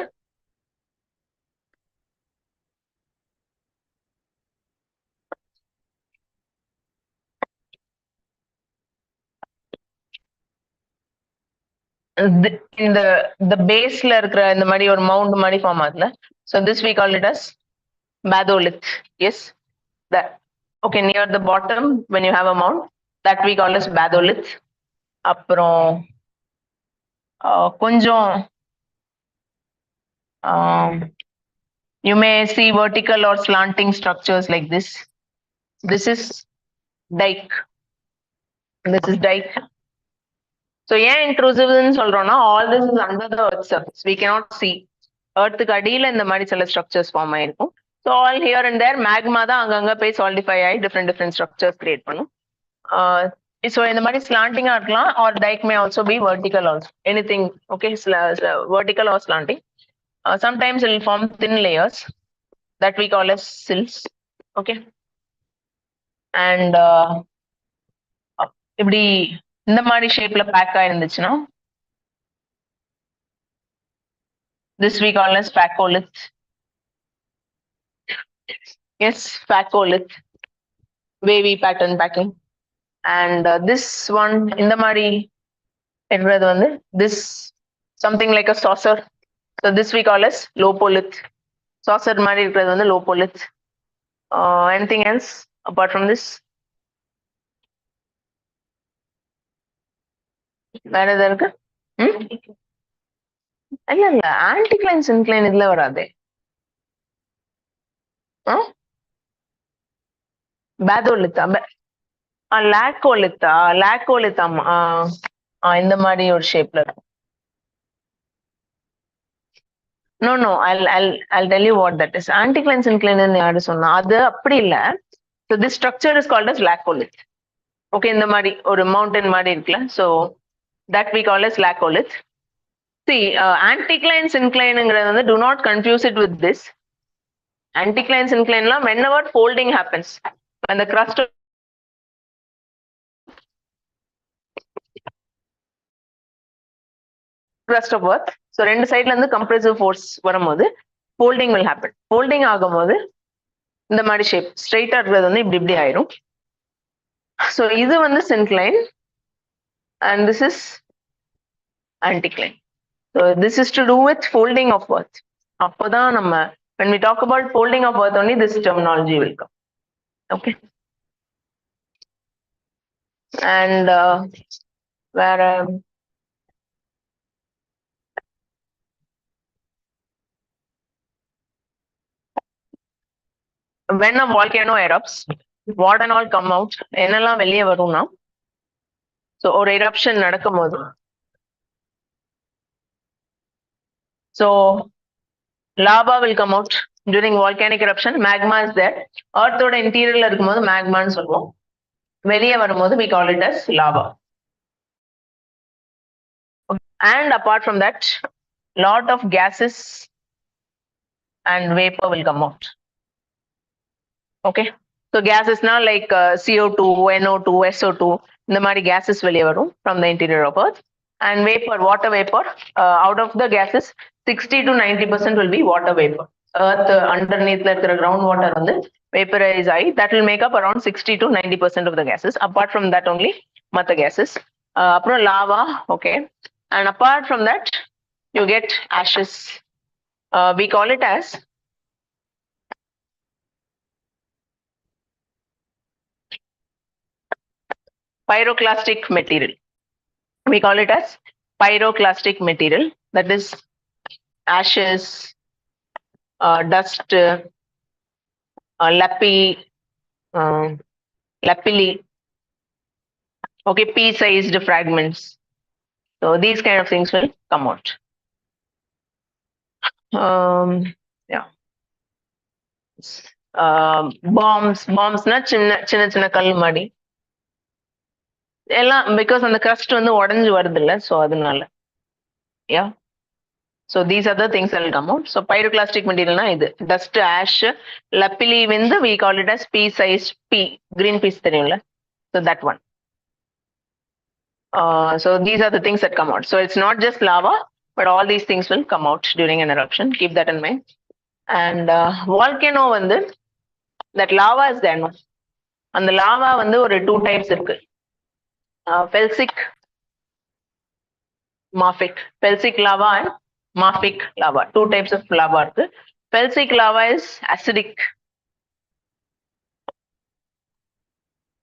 இந்த பேஸ்ல இருக்கிற இந்த மாதிரி ஒரு மவுண்ட் மாதிரி form ஆகுதுல. So this we call it as batholith. Yes, that okay, near the bottom when you have a mound, that we call as batholith. அப்புறம் கொஞ்சம் you may see vertical or slanting structures like this. This is dike. This is dike. So ஏன் intrusive ன்னு சொல்றோம்னா all this is under the earth surface. We cannot see. எர்த்துக்கு அடியில இந்த மாதிரி சில structures form ஆயிருக்கும். So all here and there magma தான் அங்கங்க போய் சாலிடிஃபை ஆகி டிஃப்ரெண்ட் ஸ்ட்ரக்சர்ஸ் கிரியேட் பண்ணும். ஸோ இந்த மாதிரி ஸ்லாண்டிங்கா இருக்கலாம் or dyke may also be vertical also anything. Okay, vertical or slanting. Sometimes it will form thin layers that we call as sills. Okay, and இப்படி இந்த மாதிரி ஷேப்ல back ஆயிருந்துச்சுன்னா this we call as pacholith. Yes, pacholith, wavy pattern packing. And this one இந்த மாதிரி இருக்கிறது வந்து this something like a saucer. So this we call as lopolith. Saucer மாதிரி இருக்கிறது வந்து lopolith. Anything else apart from this? வேற எதாவது இருக்கு? இல்ல ஆன்டிக்ளைன் சின்க்ளைன் இதுல வராதே. பேதோலித்தா, லாக்கோலித்தா இந்த மாதிரி ஒரு ஷேப்ல இருக்கும். No, I'll tell you what that is. Anticline syncline ன்னு யாரு சொன்னா? அது அப்படி இல்ல. So this structure is called as laccolith. Okay, இந்த மாதிரி ஒரு மவுண்டன் மாதிரி இருக்குல்ல, so that we call as laccolith. See, anticline synclineங்கிறது வந்து do not confuse it with this. Anticline synclineலாம் whenever folding happens, when the crust of earth, so ரெண்டு சைடுல இருந்து compressive force வரும்போது folding will happen. Folding ஆகும்போது இந்த மாதிரி ஷேப் ஸ்ட்ரைட்டா இருக்கிறது வந்து இப்படி ஆயிரும். So இது வந்து syncline and this is anticline. So this is to do with folding of earth. அப்போதான் நம்ம when we talk about folding of earth only this terminology will come. Okay, and where when a volcano erupts, what and all come out, என்னெல்லாம் வெளியே வரும்னா, so ஒரு eruption நடக்கும்போது, so lava will come out during volcanic eruption. Magma is there. Earth ஓட interiorல இருக்கும்போது magmaன்னு சொல்லுவோம். வெளியே வரும்போது we call it as lava. And apart from that, lot of gases and vapor will come out. Okay, so gases now like CO2, NO2, SO2, இந்த மாதிரி gases வெளியே வரும் from the interior of earth. And vapor, water vapor, out of the gases 60 to 90% will be water vapor. Earth underneath இருக்கிற ground water வந்து vaporize ஆகி that will make up around 60 to 90% of the gases. Apart from that only மற்ற gases. அப்புறம் lava. Okay, and apart from that you get ashes. We call it as pyroclastic material. We call it as pyroclastic material. That is ashes, dust, lapilli. Okay, pea-sized fragments. So these kind of things will come out. Yeah. Bombs na சின்ன கல் மாதிரி எல்லாம் because அந்த crust வந்து உடைஞ்சு வருது இல்ல, so அதனால. Yeah, so these are the things that will come out. So pyroclastic material na இது dust, ash, lapilli வந்து we call it as pea-sized pea, green peas தெரியும்ல, so that one. So these are the things that come out. So it's not just lava, but all these things will come out during an eruption. Keep that in mind. And volcano வந்து that lava is there, no? அந்த lava வந்து ஒரு 2 types இருக்கு. Felsic, mafic. Felsic lava and mafic lava. 2 types of lava இருக்கு. Felsic lava is acidic.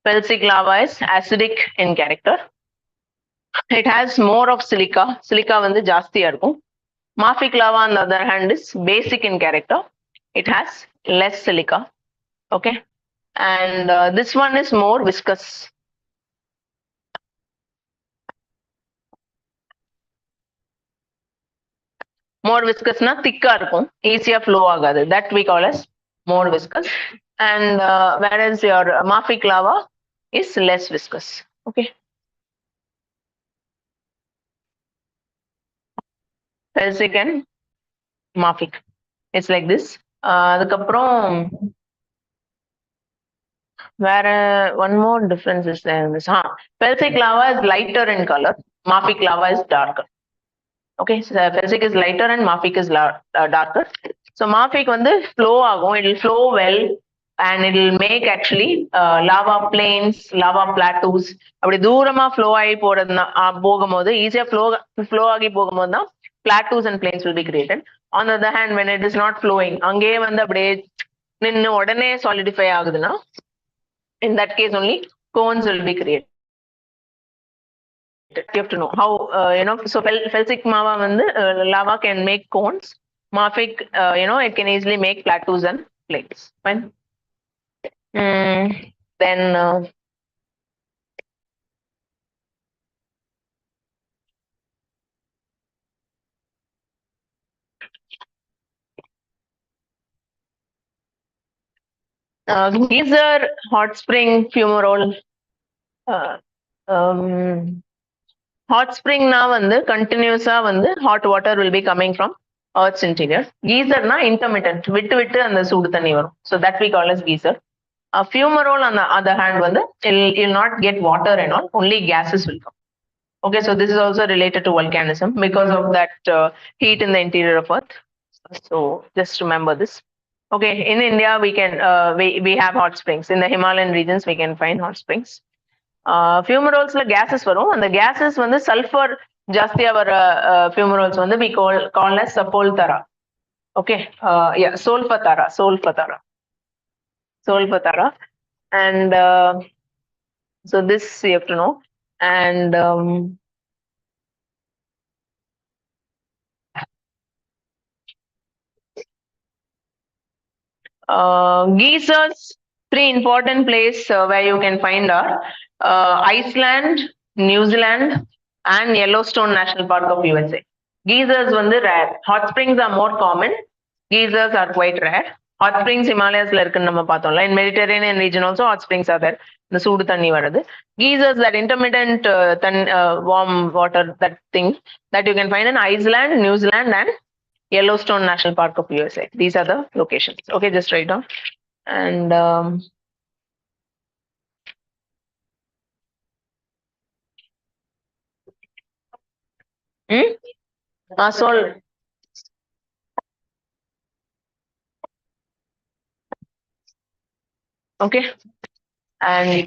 Felsic lava is acidic in character. It has more of silica. Silica வந்து ஜாஸ்தியா இருக்கும். Mafic lava on the other hand is basic in character. It has less silica. Okay, and this one is more viscous. More viscous na thicker இருக்கும், easier flow ஆகாது. That we call as more viscous. And whereas your mafic lava is less viscous. Okay. Felsic and mafic. It's like this. அதுக்கப்புறம் வேற one more difference is there in this. Felsic lava is lighter in color. Mafic lava is darker. Okay, so felsic is lighter and mafic is darker. So mafic வந்து flow ஆகும், it will flow well and it will make actually lava plains, lava plateaus. அப்படி தூரமா flow ஆகி போகும்போது ஈஸியா flow ஆகி போகும்போது தான் plateaus and plains will be created. On the other hand, when it is not flowing, அங்கேயே வந்து அப்படியே நின்னு உடனே solidify ஆகுதுன்னா, in that case only cones will be created. You have to know how, so felsic lava can make cones. Mafic, it can easily make plateaus and plains. Fine. Then geyser, hot spring, fumarole. Hot spring na வந்து continuous வந்து hot water will be coming from Earth's interior. Geyser na intermittent, விட்டு அந்த சூடு தண்ணி வரும். So that we call as geyser. Fumarole on the other hand வந்து you'll not get water and all, only gases will come. Okay, so this is also related to volcanism because of that heat in the interior of Earth. So just remember this. Okay, in India we can we have hot springs. In the Himalayan regions we can find hot springs. Fumaroles la gases varum, and the gases வந்து sulfur ஜாஸ்தியா வர fumaroles வந்து we call as sapolthara. Okay, yeah, solfatara. And so this you have to know. And geysers, 3 important places where you can find are Iceland, New Zealand, and Yellowstone National Park of USA. Geysers வந்து rare. Hot springs are more common. Geysers are quite rare. Hot springs Himalayas la irukku நம்ம பார்த்தோம்ல. In Mediterranean region also hot springs are there. The சூடு தண்ணி வருது. Geysers, that intermittent warm water, that thing that you can find in Iceland, New Zealand, and Yellowstone National Park of USA. These are the locations. Okay, just write down. And Sol. Okay, and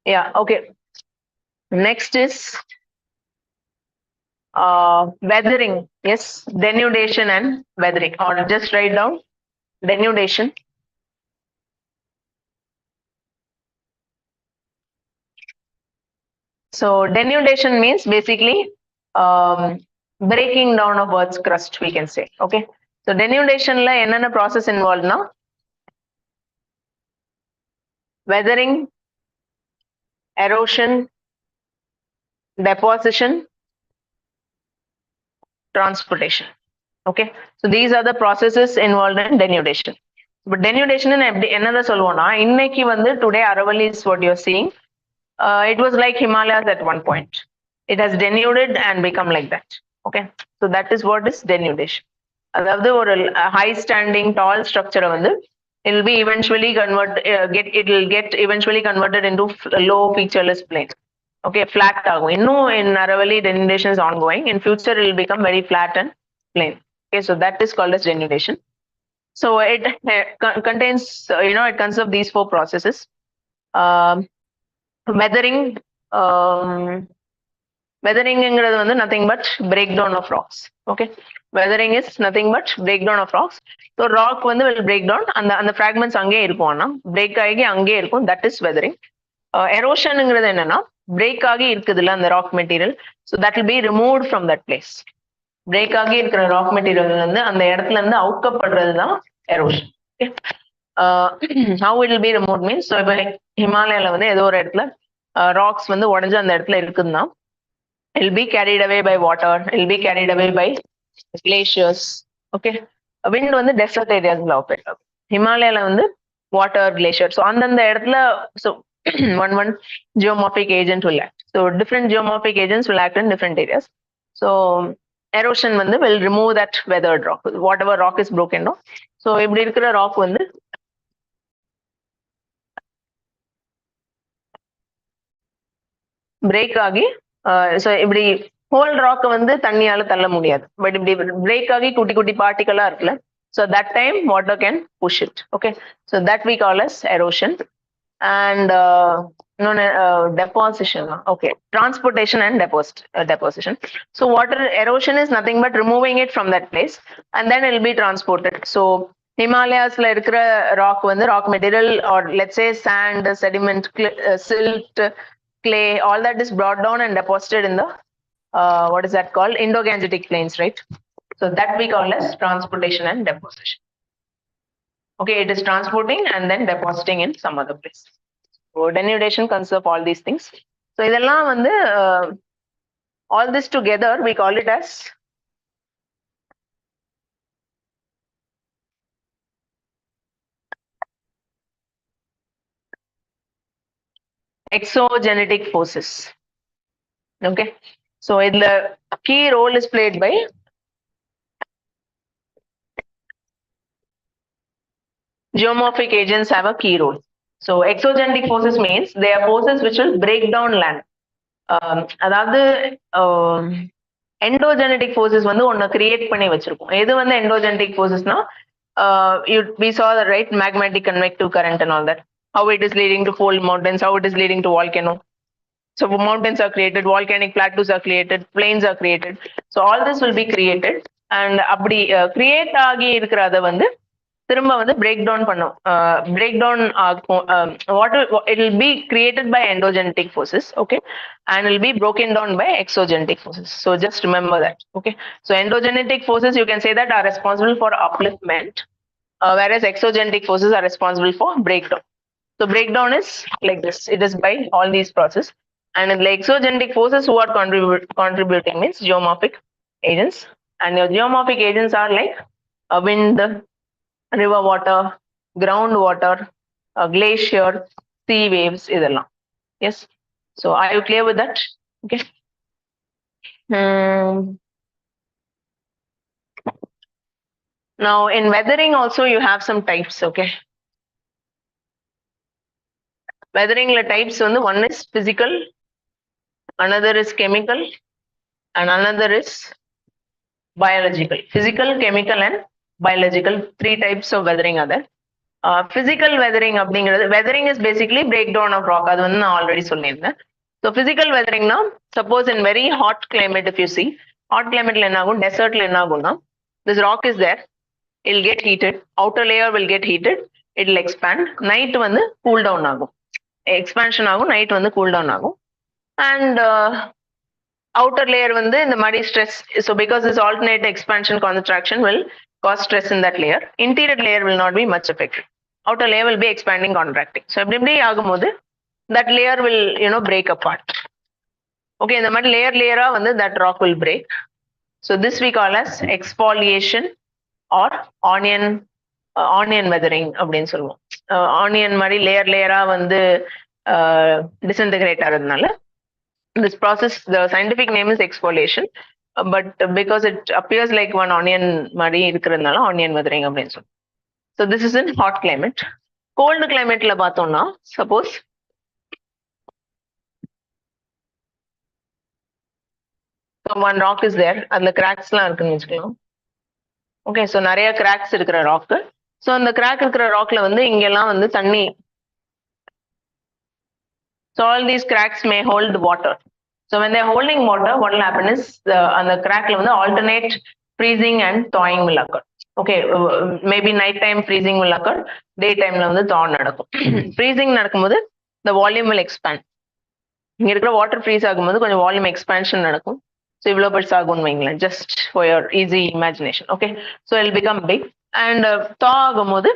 yeah, okay. Next is weathering. Yes, denudation and weathering. Or just write down denudation. So denudation means basically breaking down of Earth's crust, we can say. Okay, so denudation la enna process involved na weathering, erosion, deposition, transportation. Okay, so these are the processes involved in denudation. But denudation in another solvona inneki vandu today Aravalli is what you're seeing. It was like Himalayas at one point. It has denuded and become like that. Okay, so that is what is denudation. அதாவது ஒரு high standing tall structure வந்து it will be eventually converted into low featureless plain. Okay, flat ஆகும். இன்னும் in Aravalli denudation is ongoing. In future it will become very flat and plain. Okay, so that is called as denudation. So it contains, it consists of these 4 processes. Weathering, weathering is nothing but breakdown of rocks. Okay, weathering is nothing but breakdown of rocks. So rock will break down and the fragments ange irukum, break aagi ange irukum. That is weathering. எரோஷனுங்கிறது என்னன்னா break ஆகி இருக்குதுல்ல அந்த rock material, so that will be removed from that place. Break ஆகி இருக்கிற rock material வந்து அந்த இடத்துல இருந்து அவுக்கப்படுறது தான் erosion. How it will be remove means, so இப்போ ஹிமாலயால வந்து ஏதோ ஒரு இடத்துல ராக்ஸ் வந்து உடஞ்சு அந்த இடத்துல இருக்குதுன்னா it will be carried away by water, it will be carried away by glaciers. Okay, wind வந்து desert areasல operate ஆகும். ஹிமாலயால வந்து water, glacier, so அந்தந்த இடத்துல so one geomorphic agent will act. So different geomorphic agents will act in different areas. So erosion வந்து will remove that weathered rock, whatever rock is broken down. So இப்படி இருக்கிற rock வந்து break ஆகி so இப்படி whole rock வந்து தண்ணியால தள்ள முடியாது, but இப்படி பிரேக் ஆகி குட்டி குட்டி பார்ட்டிகளா இருக்குல்ல, so that time water can push it. Okay, so that we call as erosion. And இன்னொன்று deposition. Okay, transportation and deposition. So water erosion is nothing but removing it from that place and then it will be transported. So ஹிமாலயாஸ்ல இருக்கிற rock வந்து rock material or let's say sand, sediment, silt, clay, all that is brought down and deposited in the what is that called, Indo-Gangetic plains, right? So that we call as transportation and deposition. Okay, it is transporting and then depositing in some other place. So denudation consists of all these things. So இதெல்லாம் வந்து all this together we call it as exogenetic forces. Okay, so the key role is played by geomorphic agents have a key role. So exogenetic forces means they are forces which will break down land. அதாவது endogenic forces வந்து ஒன்னு create பண்ணி வச்சிருக்கோம். எது வந்து endogenic forcesனா we saw the right magmatic convective current and all that, how it is leading to fold mountains, how it is leading to volcano. So mountains are created, volcanic plateaus are created, plains are created. So all this will be created and அப்படி create ஆகி இருக்கிறத வந்து திரும்ப வந்து break down பண்ணும். Break down it will be created by endogenic forces, okay, and will be broken down by exogenic forces. So just remember that. Okay, so endogenic forces you can say that are responsible for upliftment, whereas exogenic forces are responsible for breakdown. So breakdown is like this, it is by all these processes, and the exogenic forces who are contributing means geomorphic agents, and your geomorphic agents are like wind, river water, groundwater, glacier, sea waves, இதெல்லாம். Yes, so are you clear with that? Okay. Now in weathering also you have some types. Okay, weathering types வந்து one is physical, another is chemical, and another is biological. Physical, chemical and biological, three types of weathering are there. Physical weathering அப்படிங்கிறது, weathering is basically breakdown of rock, அது வந்து நான் already சொல்லியிருந்தேன். So physical weathering னா suppose in very hot climate, if you see hot climateல என்ன ஆகும், desertல என்ன ஆகும்னா this rock is there, it will get heated, outer layer will get heated, it will expand, night வந்து cool down ஆகும், expansion ஆகும், night வந்து cool down ஆகும், and outer layer வந்து இந்த மாதிரி stress. So because this alternate expansion contraction will cause stress in that layer, interior layer will not be much affected, outer layer will be expanding, contracting. So இப்படி ஆகும்போது that layer will break apart. Okay, இந்த மாதிரி layer வந்து that rock will break. So this we call as exfoliation or onion weathering அப்படின்னு சொல்லுவோம். Onion மாதிரி லேயரா வந்து disintegrate ஆகிறதுனால this process, the scientific name is exfoliation, but because it appears like one onion மாதிரி இருக்கிறதுனால onion weathering அப்படின்னு சொல்லுவோம். So this is in hot climate. Cold climateல பார்த்தோம்னா suppose so one rock is there, அதுல கிராக்ஸ்லாம் இருக்குன்னு வச்சுக்கலாம். ஓகே, ஸோ நிறைய cracks இருக்கிற ராக்கு. ஸோ அந்த கிராக் இருக்கிற ராக்ல வந்து இங்கெல்லாம் வந்து தண்ணி. So all these cracks may hold water. So when they're holding water, what will happen is அந்த கிராக்ல வந்து alternate freezing and thawing will occur. Okay, maybe night time freezing will occur, day timeல வந்து thaw நடக்கும். Freezing நடக்கும்போது the volume will expand. இங்க இருக்கிற water freeze ஆகும்போது கொஞ்சம் volume expansion நடக்கும். ஸோ இவ்வளோ பெருசு ஆகும்னு வைங்களேன், just for your easy imagination. Okay, so it'll become big and தா ஆகும்போது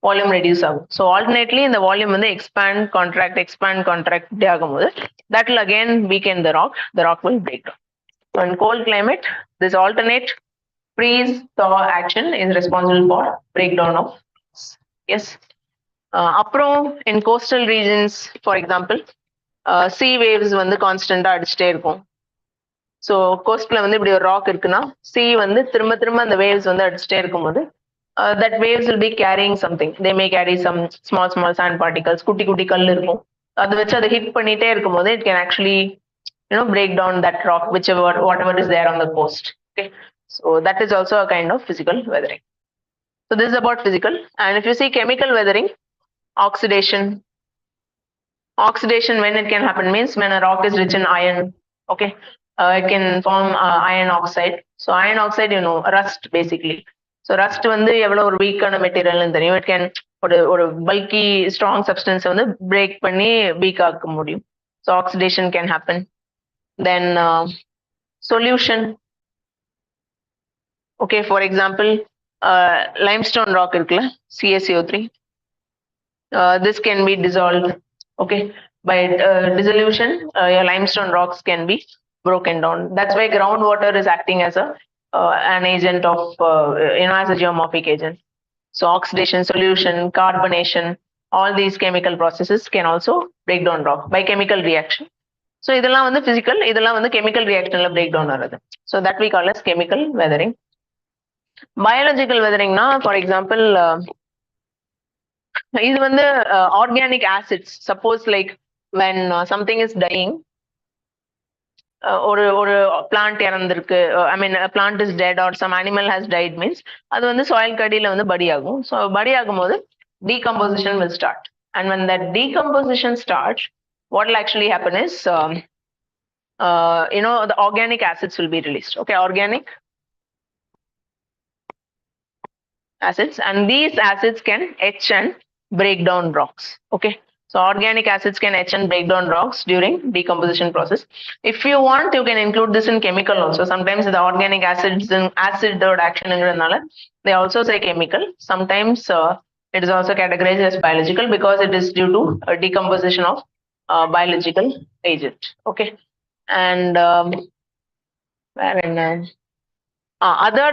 வால்யூம் ரெடியூஸ் ஆகும். ஸோ ஆல்டர்னேட்லி இந்த வால்யூம் வந்து எக்ஸ்பேண்ட் கான்ட்ராக்ட் இப்படி ஆகும்போது that will again weaken the rock will break down. So in cold climate, this alternate freeze thaw action is responsible for breakdown of rocks. Yes. அப்புறம் in coastal regions, for example, sea waves வந்து கான்ஸ்டன்டா அடிச்சுட்டே இருக்கும். So கோஸ்ட்ல வந்து இப்படி ஒரு rock இருக்குன்னா sea வந்து திரும்ப அந்த வேவ்ஸ் வந்து அடிச்சுட்டே இருக்கும்போது that waves will be carrying something. They may carry some small sand particles, குட்டி கல் இருக்கும். அதை வச்சு அதை ஹிட் பண்ணிட்டே இருக்கும்போது it can actually break down that rock, whatever is there on the coast. Okay, so that is also a kind of physical weathering. So this is about physical. And if you see chemical weathering, oxidation when it can happen means when a rock is rich in iron. Okay, it can form iron oxide. So iron oxide, rust basically. So rust வந்து எவ்வளவு ஒரு வீக்கான மெட்டீரியல்னு தெரியும். It can ஒரு பல்கி strong சப்ஸ்டன்ஸை வந்து break பண்ணி week ஆக்க முடியும். So oxidation can happen. Then solution. Okay, for example limestone rock இருக்குல்ல, CaCO3. This can be dissolved. Okay, by dissolution, your limestone rocks can be broken down. That's why groundwater is acting as an agent of as a geomorphic agent. So oxidation, solution, carbonation, all these chemical processes can also break down rock by chemical reaction. So இதெல்லாம் வந்து physical, இதெல்லாம் வந்து chemical reactionல break down ஆகுது. So that we call as chemical weathering. Biological weathering na, for example, இது வந்து organic acids. Suppose like when something is dying, ஒரு plant இறந்திருக்கு, I mean plant is dead or some animal has died means அது வந்து soil கடியில வந்து படி ஆகும். So படி ஆகும்போது decomposition will start. And when that decomposition starts, what will actually happen is the organic acids will be released. Okay, organic acids, and these acids can etch and break down rocks. Okay, so organic acids can etch and break down rocks during decomposition process. If you want, you can include this in chemical also. Sometimes the organic acids in acid action, they also say chemical. Sometimes it is also categorized as biological because it is due to decomposition of biological agent. Okay, and other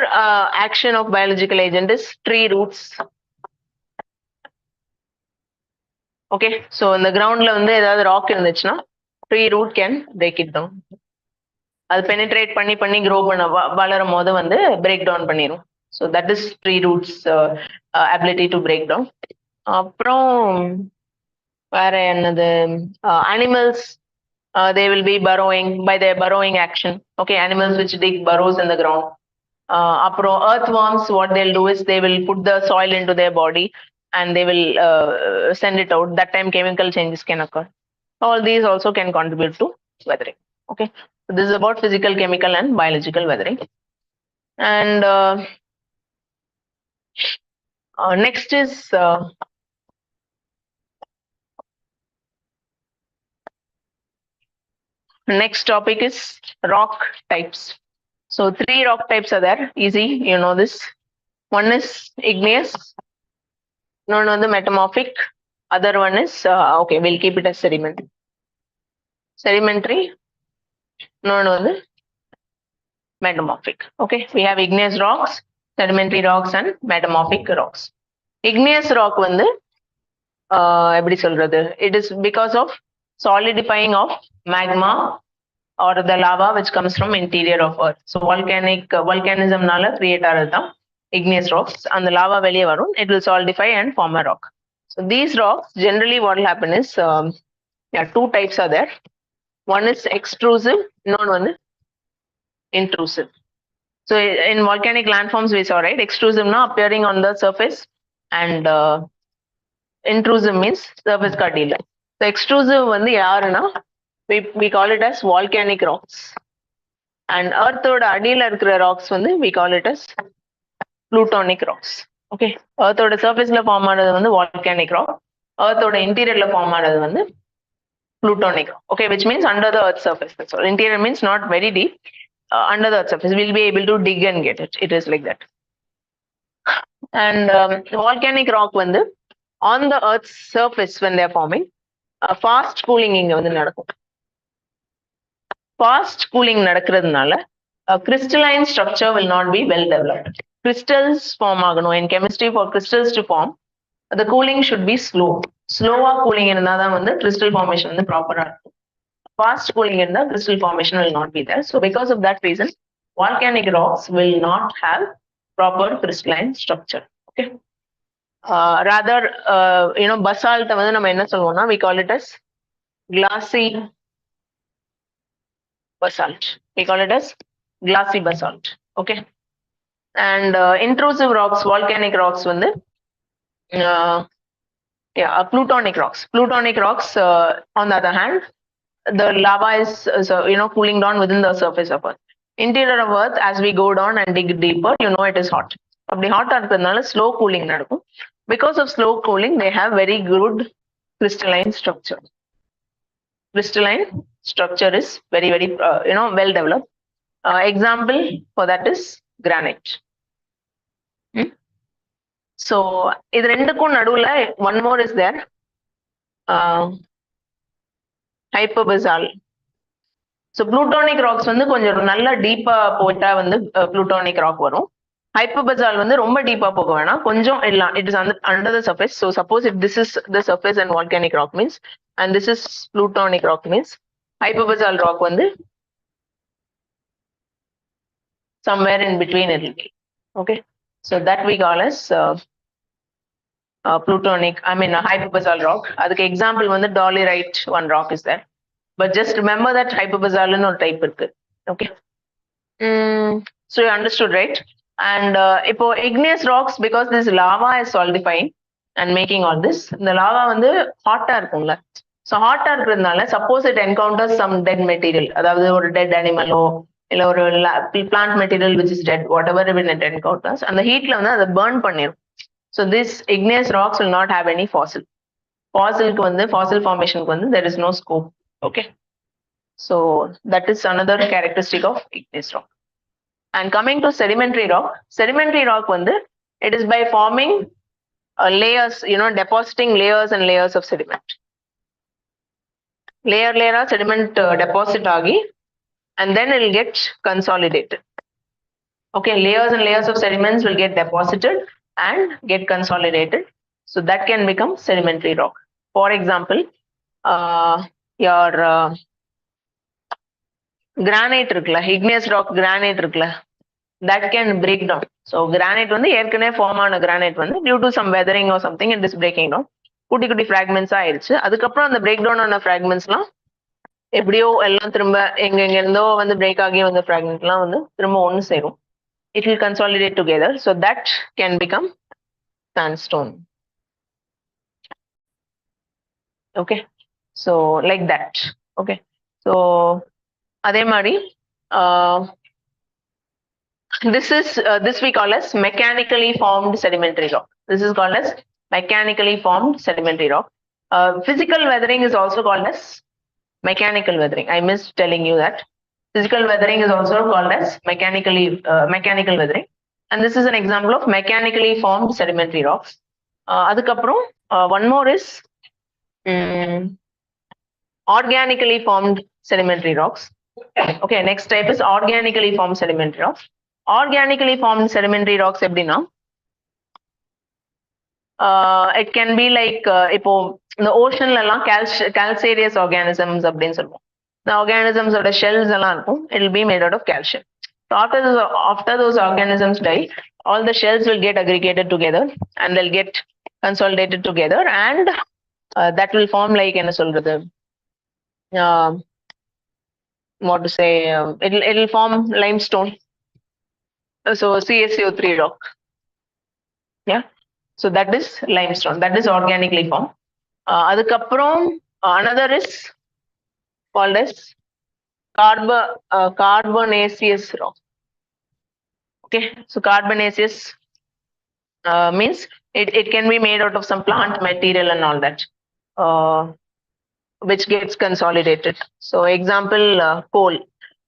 action of biological agent is tree roots. Okay, so in the ground la வந்து ஏதாவது rock இருந்துச்சுன்னா tree root can break it down. அது penetrate பண்ணி grow பண்ண வளரும் போது வந்து break down பண்ணிரும். So that is tree roots ability to break down. அப்புறம் வேற என்னது, animals, they will be burrowing by their burrowing action. Okay, animals which dig burrows in the ground. அப்புறம் earthworms, what they'll do is they will put the soil into their body and they will send it out. That time chemical changes can occur. All these also can contribute to weathering. Okay, so this is about physical, chemical and biological weathering. And next is next topic is rock types. So 3 rock types are there, easy, you know this. One is igneous, known as the metamorphic. Other one is okay, we'll keep it as sedimentary, known as the metamorphic. Okay, we have igneous rocks, sedimentary rocks and metamorphic rocks. Igneous rock வந்து எப்படி சொல்றது, it is because of solidifying of magma or the lava which comes from interior of earth. So volcanism நால create ஆறதுதான் igneous rocks. அந்த lava வெளியே வரும், it will solidify and form a rock. So these rocks, generally what will happen is, two types are there. One is extrusive, another one is intrusive. So in volcanic landforms we saw, right, extrusive na appearing on the surface and intrusive means surface kadila. So extrusive வந்து யாருன்னா we call it as volcanic rocks, and earth oda adila இருக்கிற rocks வந்து we call it as plutonic rocks. Okay, earth oda surface la form ஆனது வந்து volcanic rock, earth oda interior la form ஆனது வந்து plutonic, okay, which means under the earth's surface. That's all. Interior means not very deep. Under the earth's surface, we'll be able to dig and get it. It is like that. And volcanic rock வந்து on the earth's surface when they are forming, fast cooling இங்க வந்து நடக்கும். Fast cooling நடக்கிறதுனால crystalline structure will not be well developed. Crystals form ஆகணும். In chemistry, for crystals to form, the cooling should be slow. Slower cooling இருந்தா தான் வந்து crystal formation வந்து ப்ராப்பரா இருக்கும். Fast cooling இருந்தா crystal formation will not be there. So because of that reason, volcanic rocks will not have proper crystalline structure. Okay. Rather, basalt வந்து நம்ம என்ன சொல்லுவோம்னா, we call it as glassy basalt. We call it as glassy basalt. Okay. And intrusive rocks, volcanic rocks வந்து plutonic rocks. Plutonic rocks, on the other hand, the lava is cooling down within the surface of Earth. Interior of Earth, as we go down and dig deeper, it is hot. அப்படி hot இருக்கிறதுனால slow cooling நடக்கும். Because of slow cooling, they have very good crystalline structure. Crystalline structure is very, very well developed. Example for that is granite. So இது ரெண்டுக்கும் நடுவுல one more is there. Hyperbasal. So plutonic rocks வந்து கொஞ்சம் நல்ல டீப்பா போயிட்டா வந்து plutonic rock வரும். Hyperbasal வந்து ரொம்ப டீப்பா போக வேணாம், கொஞ்சம் it is under the surface. So suppose if this is the surface and volcanic rock means, and this is plutonic rock means, hyperbasal rock வந்து somewhere in between it will be. Okay, so that we call as plutonic, hyperbasal rock. அதுக்கு example வந்து dolerite one rock is there. But just remember that hyperbasal ன்னு ஒரு type இருக்கு. Okay. So you understood, right? And இப்போ igneous rocks, because this lava is solidifying and making all this, இந்த lava வந்து ஹாட்டா இருக்கும்ல. So ஹாட்டா இருக்கிறதுனால suppose it encounters some dead material, அதாவது ஒரு dead animalோ இல்ல ஒரு plant material which is dead, whatever it encounters, அந்த heatல வந்து அதை burn பண்ணிரும். So this igneous rocks will not have any fossil. Fossil formation there is no scope. Okay. So that is another characteristic of igneous rock. And coming to sedimentary rock it is by forming layers, depositing layers and layers of sediment. Layer sediment deposit agi, and then it will get consolidated. Okay, layers and layers of sediments will get deposited and get consolidated. So that can become sedimentary rock. For example, your granite இருக்குல்ல, igneous rock granite இருக்குல்ல, that can break down. So granite வந்து ஏற்கனவே form ஆன granite வந்து due to some weathering or something it is breaking down. குட்டி குட்டி fragments ஆயிருச்சு. அதுக்கப்புறம் அந்த break down ஆன fragmentsலாம் எப்படியோ எல்லாம் திரும்ப எங்க இருந்தோ வந்து break ஆகி வந்த fragmentலாம் வந்து திரும்ப ஒன்று சேரும். It will consolidate together. So that can become sandstone. Okay. So like that. Okay. So அதே மாதிரி this we call as mechanically formed sedimentary rock. This is called as mechanically formed sedimentary rock. Physical weathering is also called as mechanical weathering. I missed telling you that. Physical weathering is also called as mechanical weathering. And this is an example of mechanically formed sedimentary rocks. அதுக்கப்புறம் one more is organically formed sedimentary rocks. Okay, next type is organically formed sedimentary rocks. Organically formed sedimentary rocks எப்படின்னா it can be like இப்போ இந்த oceanல எல்லாம் calcareous organisms அப்படின்னு சொல்லுவோம். The organisms ஓட shells எல்லாம் இருக்கும், it will be made out of calcium. So after those organisms die, all the shells will get aggregated together and they'll get consolidated together, and that will form like என்ன சொல்றது, what to say, it'll form limestone. So CaCO3 rock. Yeah. So that is limestone. That is organically formed. அதுக்கப்புறம் another is called as carbonaceous rock. Okay. So carbonaceous means it can be made out of some plant material and all that. which gets consolidated. So example, coal.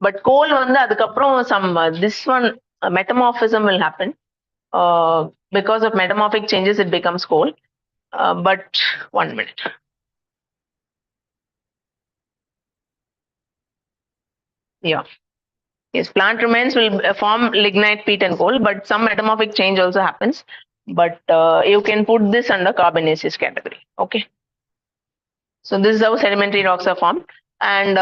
But coal வந்து அதுக்கப்புறம் some this one metamorphism will happen. Because of metamorphic changes, it becomes coal. But 1 minute. Yeah. Yes, plant remains will form lignite, peat, and coal, but some metamorphic change also happens. But you can put this under carbonaceous category. Okay. So this is how sedimentary rocks are formed. And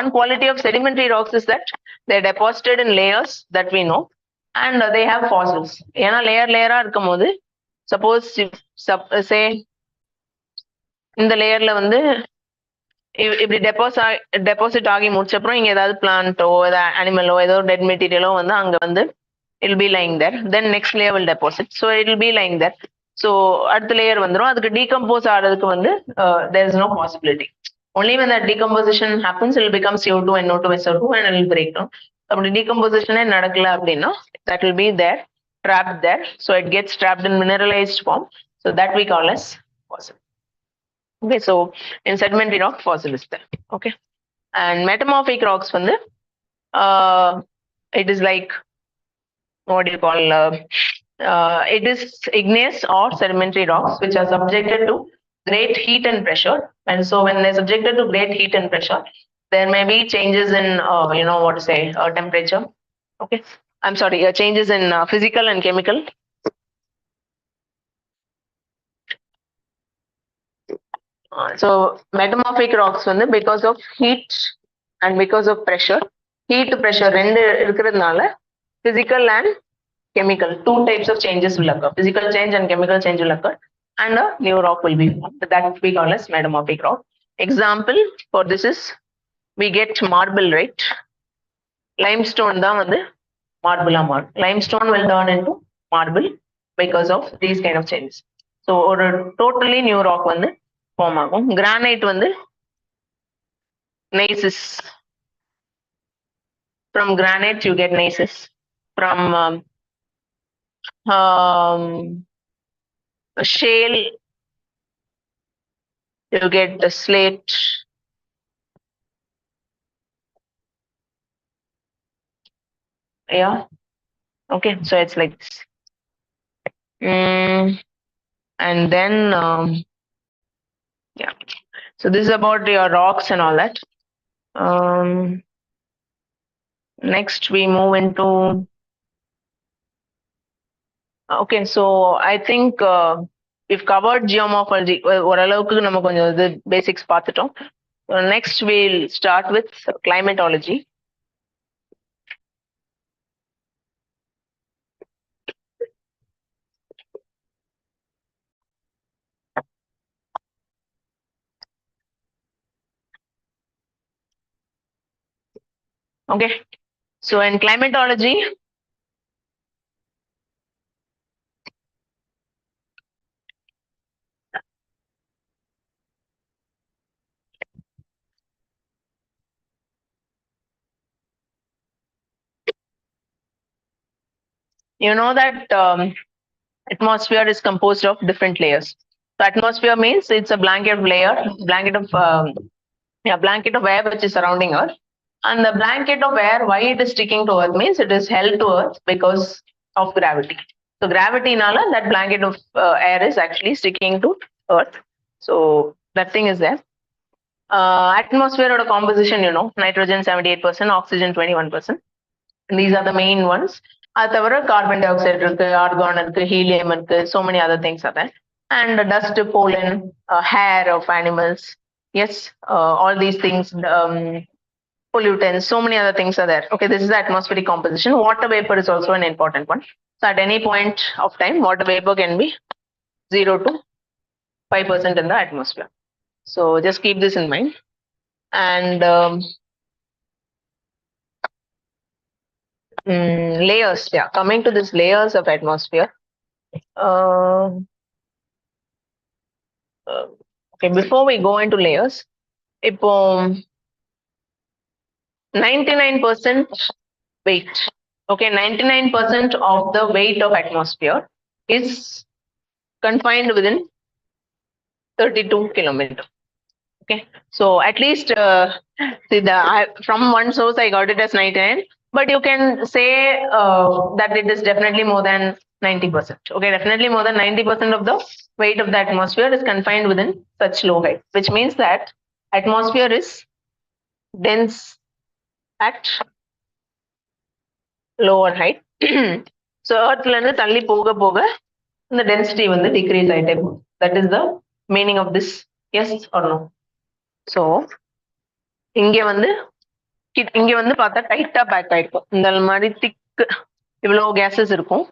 one quality of sedimentary rocks is that they're deposited in layers that we know, and they have fossils. ஏன்னா லேயரா இருக்கும்போது suppose say இந்த லேயர்ல வந்து இப்படி deposit ஆகி முடிச்சப்பறம் இங்க ஏதாவது பிளான்ட்டோ ஏதாவது அனிமலோ ஏதோ டெட் மெட்டீரியலோ வந்து அங்க வந்து will be lying there, then next layer will deposit. So it will be lying there. So அடுத்த லேயர் வந்துடும். அதுக்கு டீகம்போஸ் ஆகிறதுக்கு வந்து there is no possibility. Only when that decomposition happens, it will become CO2, NO2, SO2 and it will break down. அப்படி decomposition நடக்கல அப்படின்னா that will be there, trapped there. So it gets trapped in mineralized form. So that we call as fossil. Okay, so in sedimentary rock, fossil is there. Okay, and metamorphic rocks வந்து it is like, what do you call, it is igneous or sedimentary rocks which are subjected to great heat and pressure. And so when they're subjected to great heat and pressure, there may be changes in what to say, temperature. Okay, I'm sorry, changes in physical and chemical. So metamorphic rocks வந்து because of heat and because of pressure, heat pressure ரெண்டு இருக்கிறதுனால physical and chemical, two types of changes will occur. Physical change and chemical change will occur, and a new rock will be formed. That we call as metamorphic rock. Example for this is, we get marble, right? Limestone தான் வந்து marble மாறும். Limestone will turn into marble because of these kind of changes. So ஒரு totally new rock வந்து form ஆகும். Granite வந்து gneiss. From granite you get gneiss. From shale you get the slate. Yeah. Okay, so it's like this. And then yeah, so this is about your rocks and all that. Next we move into, okay, so I think we've covered geomorphology. ஓரளவுக்கு நம்ம கொஞ்சம் இது basics பார்த்துட்டோம். Next we'll start with climatology. Okay, so in climatology, you know that atmosphere is composed of different layers. So atmosphere means it's a blanket layer, blanket of air which is surrounding Earth. And the blanket of air, why it is sticking to Earth means it is held to Earth because of gravity. So gravity nala, that blanket of air is actually sticking to Earth. So that thing is there. Atmosphere or composition, nitrogen 78%, oxygen 21%. And these are the main ones. அது தவிர carbon dioxide இருக்கு, argon இருக்கு, helium இருக்கு, so many other things are there. And dust, pollen, hair of animals, yes, all these things, pollutants, so many other things are there. Okay, this is the atmospheric composition. Water vapor is also an important one. So at any point of time, water vapor can be 0 to 5% in the atmosphere. So just keep this in mind. And layers, yeah, coming to this layers of atmosphere. Okay, before we go into layers, இப்போ 99% weight, okay, 99% of the weight of atmosphere is confined within 32 kilometers. Okay, so at least from one source I got it as 99, but you can say that it is definitely more than 90%. Okay, definitely more than 90% of the weight of the atmosphere is confined within such low height, which means that atmosphere is dense at lower height. So earthல இருந்து தள்ளி போக போக இந்த density வந்து decrease ஆயிட்டே போகும். That is the meaning of this. Yes or no? So இங்க வந்து பார்த்தா டைட்டா பேக் ஆயிருக்கும். இந்த மாதிரி திக் இவ்வளவு கேசஸ் இருக்கும்.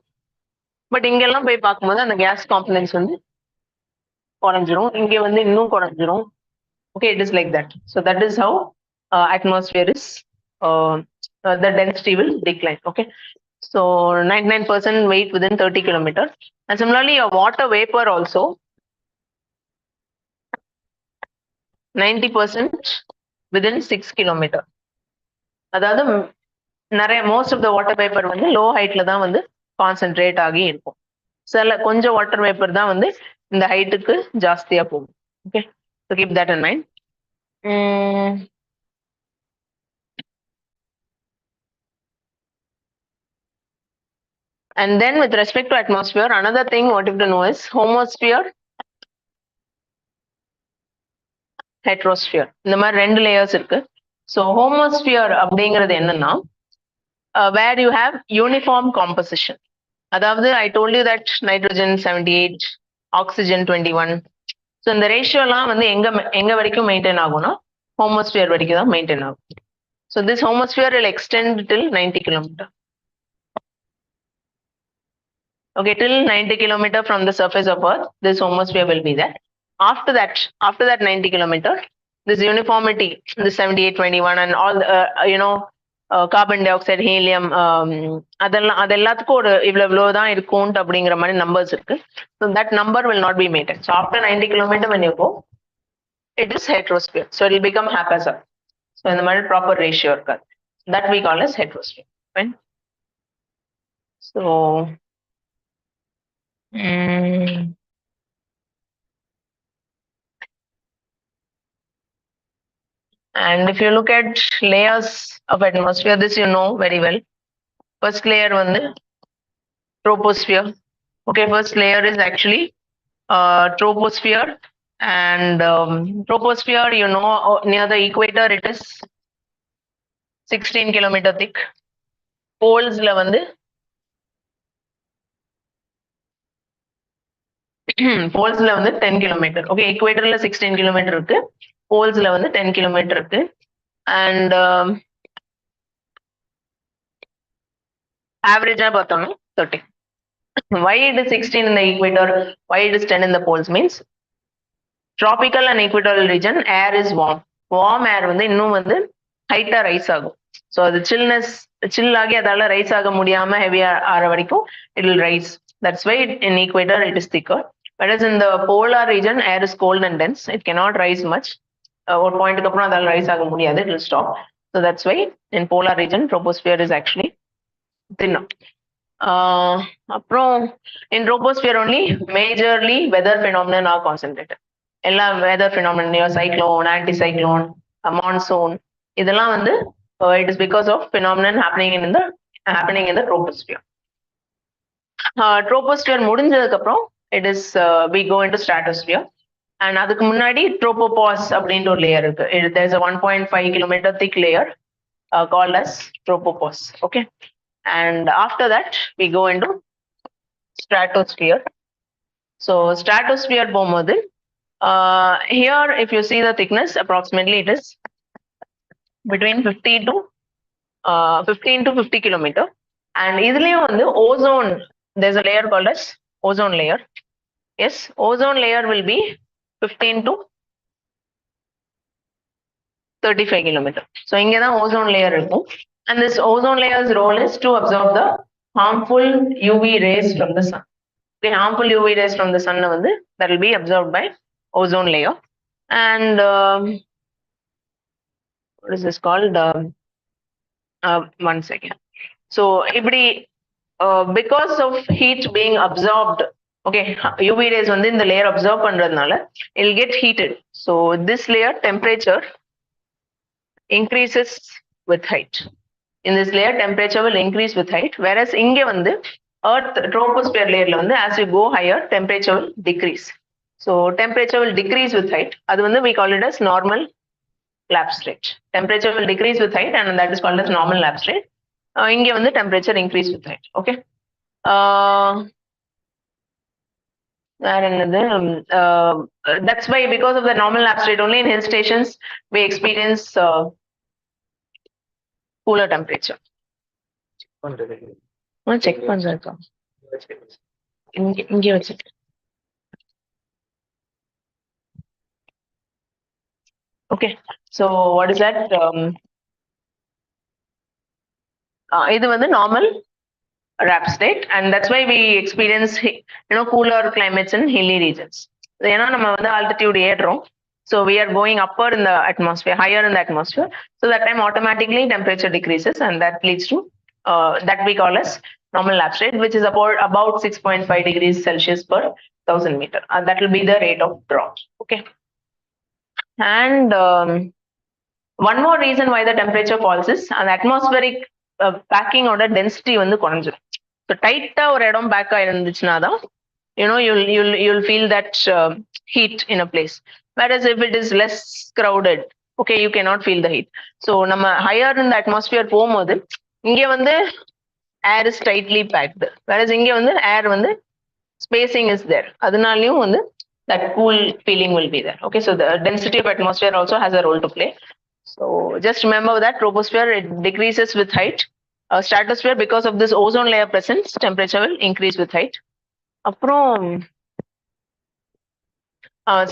பட் இங்கெல்லாம் போய் பார்க்கும்போது அந்த கேஸ் காம்பனன்ஸ் வந்து குறைஞ்சிரும். இங்க வந்து இன்னும் குறைஞ்சிரும். Okay, it is like that. So that is how atmosphere is the density will decline. Okay, so 99% weight within 30 kilometers. And similarly, your water vapor also 90% within 6 kilometers. அதாவது நிறைய most of the water vapour வந்து low ஹைட்ல தான் வந்து concentrate ஆகி இருக்கும். சில கொஞ்சம் வாட்டர் வேப்பர் தான் வந்து இந்த ஹைட்டுக்கு ஜாஸ்தியா போகும். Okay, so keep that in mind. And then with respect to atmosphere, another thing what you have to know is homosphere, heterosphere. இந்த மாதிரி 2 layers இருக்கு. So homosphere அப்படிங்கிறது என்னன்னா where you have uniform composition. அதாவது I told you that nitrogen 78, oxygen 21. So இந்த ரேஷியோலாம் வந்து எங்க வரைக்கும் மெயின்டைன் ஆகும்னா homosphere வரைக்கும் தான் மெயின்டைன் ஆகும். So this homosphere will extend till 90 kilometer. Okay, till 90 kilometer from the surface of Earth, this homosphere will be there. After that 90 kilometer, this uniformity, the 78, 21 and all carbon dioxide, helium, அதெல்லாத்துக்கும் ஒரு இவ்வளவு தான் இருக்கும் அப்படிங்கிற மாதிரி numbers இருக்கு. So that number will not be maintained. So after 90 kilometer when you go, it is heterosphere. So it will become haphazard. So இந்த மாதிரி proper ratio இருக்காது. That we call as heterosphere. Right? So and if you look at layers of atmosphere, this you know very well. First layer வந்து troposphere. Okay, first layer is actually troposphere, and troposphere, you know, near the equator it is 16 kilometer thick. Polesல வந்து போல்ஸ்ல வந்து 10 kilometre. Okay, equatorல 16 kilometre இருக்கு, போல்ஸ்ல வந்து 10 kilometre இருக்கு. And ஆவரேஜா பார்த்தோம்னா 30. Why it is 16 in the equator, why it is 10 in the poles means tropical and equatorial region air is warm air வந்து இன்னும் வந்து ஹைட்டா ரைஸ் ஆகும். ஸோ அது சில் ஆகி அதால ரைஸ் ஆக முடியாம ஹெவியா ஆற வரைக்கும் it will rise. That's why in equator it is thicker. Whereas in the polar region air is cold and dense, it cannot rise much. ஒரு பாயிண்ட்க்கு அப்புறம் அதால ரைஸ் ஆக முடியாது, it will stop. So that's why in polar region troposphere is actually thinner. அப்புறம் in troposphere only majorly weather phenomenon are concentrated. எல்லா weather phenomenon, cyclone, anticyclone, monsoon, இதெல்லாம் வந்து it is because of phenomenon happening in the troposphere. Troposphere முடிஞ்சதுக்கு அப்புறம் it is we go into stratosphere. And அதுக்கு முன்னாடி tropopause அப்படின்ற ஒரு layer இருக்கு. There is a 1.5 kilometer thick layer called as tropopause. Okay, and after that we go into stratosphere. So stratosphere போகும்போது here if you see the thickness, approximately it is between 15 to 50 kilometer. And இதுலயும் வந்து ozone, there's a layer called as ozone layer. Yes, ozone layer will be 15 to 35 kilometer. So இங்க தான் ozone layer இருக்கும். And this ozone layer's role is to absorb the harmful UV rays from the sun. The harmful UV rays from the sun வந்து that will be absorbed by ozone layer. And what is this called? One second. So இப்படி because of heat being absorbed Okay, UV rays வந்து இந்த layer observe பண்றதுனால it will get heated. So this layer temperature increases with height. In this layer temperature will increase with height, whereas இங்க வந்து earth troposphere layerல வந்து as you go higher temperature will decrease. So temperature will decrease with height. அது வந்து we call it as normal lapse rate. Temperature will decrease with height and that is called as normal lapse rate. இங்க வந்து temperature increase with height. Okay. That's why because of the normal lapse rate only in hill stations we experience cooler temperature. Check பண்றேன். இங்க வச்சிட்டு. Okay, so what is that? இது வந்து normal lapse rate and that's why we experience cooler climates in hilly regions. ஏன்னா நம்ம வந்து altitude ஏறுறோம், so we are going upper in the atmosphere, higher in the atmosphere, so that time automatically temperature decreases and that leads to that we call as normal lapse rate, which is about 6.5 degrees Celsius per 1000 meter. That will be the rate of drop. Okay, and one more reason why the temperature falls is an atmospheric packing order density வந்து குறைஞ்சிரும். So டைட்டா ஒரு இடம் back ஆயிருந்துச்சுன்னா தான் you'll feel that heat in a place, whereas if it is less crowded, okay, you cannot feel the heat. So நம்ம higher in the atmosphere போகும்போது இங்க வந்து air is tightly packed, whereas இங்க வந்து air வந்து spacing is there, அதனாலயும் வந்து that cool feeling will be there. Okay, so the density of atmosphere also has a role to play. So just remember that troposphere it decreases with height. Stratosphere, because of this ozone layer presence, temperature will increase with height. அப்புறம்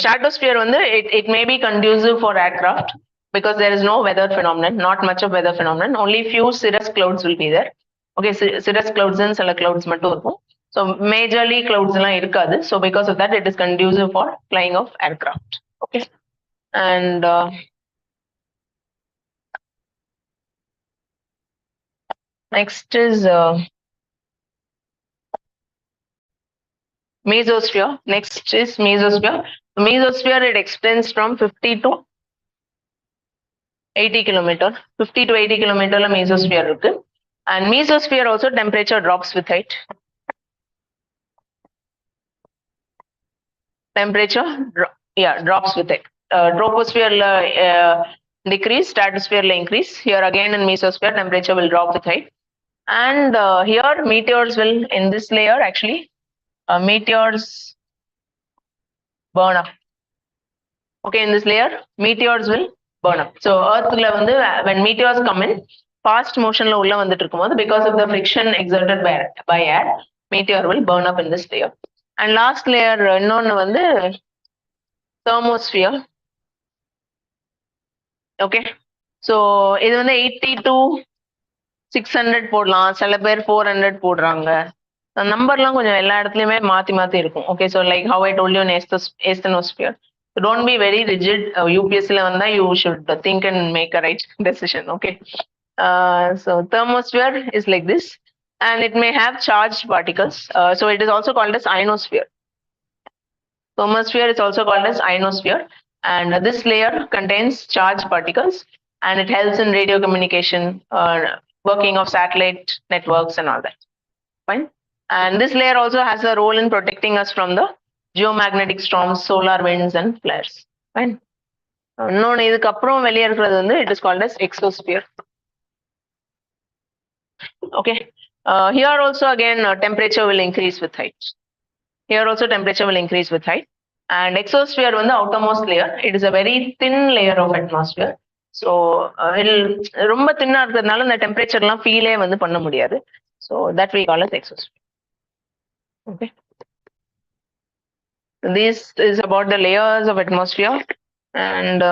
stratosphere வந்து it may be conducive for aircraft because there is no weather phenomenon, not much of weather phenomenon, only few cirrus clouds will be there. Okay, cirrus clouds and சில clouds மட்டும் இருக்கும். So majorly clouds எல்லாம் இருக்காது. So because of that it is conducive for flying of aircraft. Okay, and next is mesosphere. Next is mesosphere. Mesosphere it extends from 50 to 80 kilometer. 50 to 80 kilometer la mesosphere இருக்கு. And mesosphere also temperature drops with height. Temperature drops with height. Troposphere la decrease, stratosphere la increase. Here again in mesosphere temperature will drop with height. And here meteors will, in this layer actually, meteors burn up. Okay, in this layer meteors will burn up. So earth la வந்து when meteors come in fast motion la உள்ள வந்துட்டு இருக்கும்போது because of the friction exerted by air, meteor will burn up in this layer. And last layer இன்னொன்னு வந்து thermosphere. Okay, so இது வந்து 80 to 600 போடலாம், சில பேர் 400 போடுறாங்க. நம்பர்லாம் கொஞ்சம் எல்லா இடத்துலயுமே மாத்தி மாத்தி இருக்கும். Okay, so like how I told you in asthenosphere, so don't be very rigid. UPSC la vanda you should think and make a right decision. Okay, so thermosphere is like this and it may have charged particles, so it is also called as ionosphere. Thermosphere is also called as ionosphere and this layer contains charged particles and it helps in radio communication, working of satellite networks and all that. Fine. And this layer also has a role in protecting us from the geomagnetic storms, solar winds and flares. Fine. இன்னொன்று இதுக்கு அப்புறம் வெளியே இருக்கிறது வந்து it is called as exosphere. Okay, here also again temperature will increase with height. Here also temperature will increase with height. And exosphere வந்து outermost layer, it is a very thin layer of atmosphere. So ரொம்ப தின்னா இருக்கிறதுனால இந்த temperature எல்லாம் ஃபீலே வந்து பண்ண முடியாது. So that we call as exosphere. Okay, this is about the layers of atmosphere and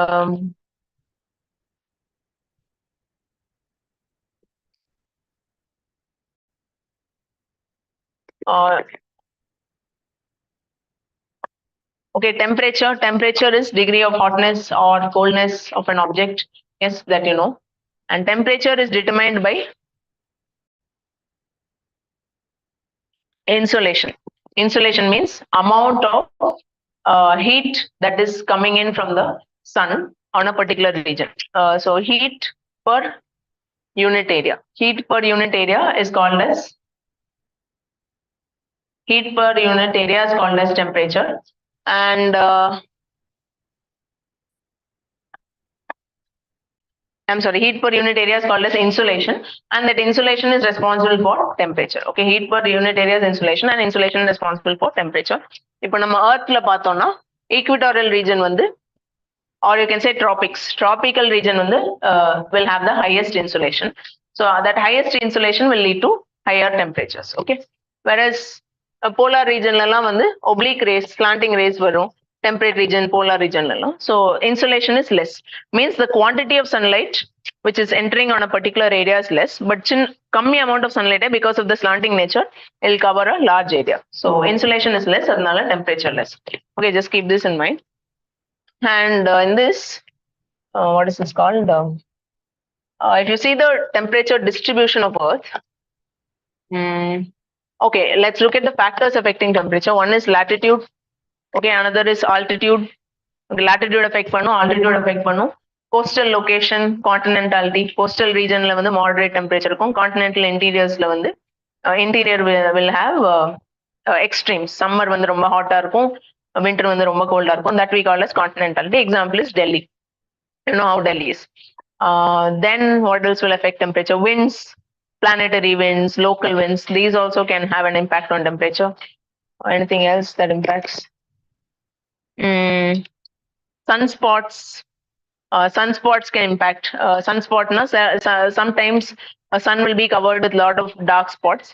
okay, temperature is degree of hotness or coldness of an object. Yes, that you know. And temperature is determined by insolation. Insolation means amount of heat that is coming in from the sun on a particular region. So heat per unit area. Heat per unit area is called as temperature. And I'm sorry, heat per unit area is called as insolation, and that insolation is responsible for temperature. Okay, heat per unit area is insolation, and insolation is responsible for temperature. இப்போ நம்ம earthல பார்த்தோம்னா equatorial region வந்து, or you can say tropics, tropical region வந்து will have the highest insolation. So that highest insolation will lead to higher temperatures. Okay, whereas polar region எல்லாம் வந்து oblique rays, slanting rays வரும். Temperate region, polar region லாம். So insolation is less. Means the quantity of sunlight which is entering on a particular area is less, but கம்மி amount of sunlight because of the slanting nature it will cover a large area. So insolation is less, அதனால temperature less. Okay, just keep this in mind. And in this, what is this called? If you see the temperature distribution of Earth, okay, let's look at the factors affecting temperature. One is latitude. Okay, another is altitude. Okay, latitude affect பண்ணும், altitude affect பண்ணும். Coastal location, continentality. Coastal region ல வந்து moderate temperature இருக்கும். Continental interiors ல வந்து interior will have extremes. Summer வந்து ரொம்ப hot ஆ இருக்கும், winter வந்து ரொம்ப cold ஆ இருக்கும். That we call as continentality. Example is Delhi. You know how Delhi is. Then what else will affect temperature? Winds, planetary winds, local winds. These also can have an impact on temperature. Anything else that impacts? Sunspots. Sunspots can impact. Sunspot, sometimes a sun will be covered with a lot of dark spots.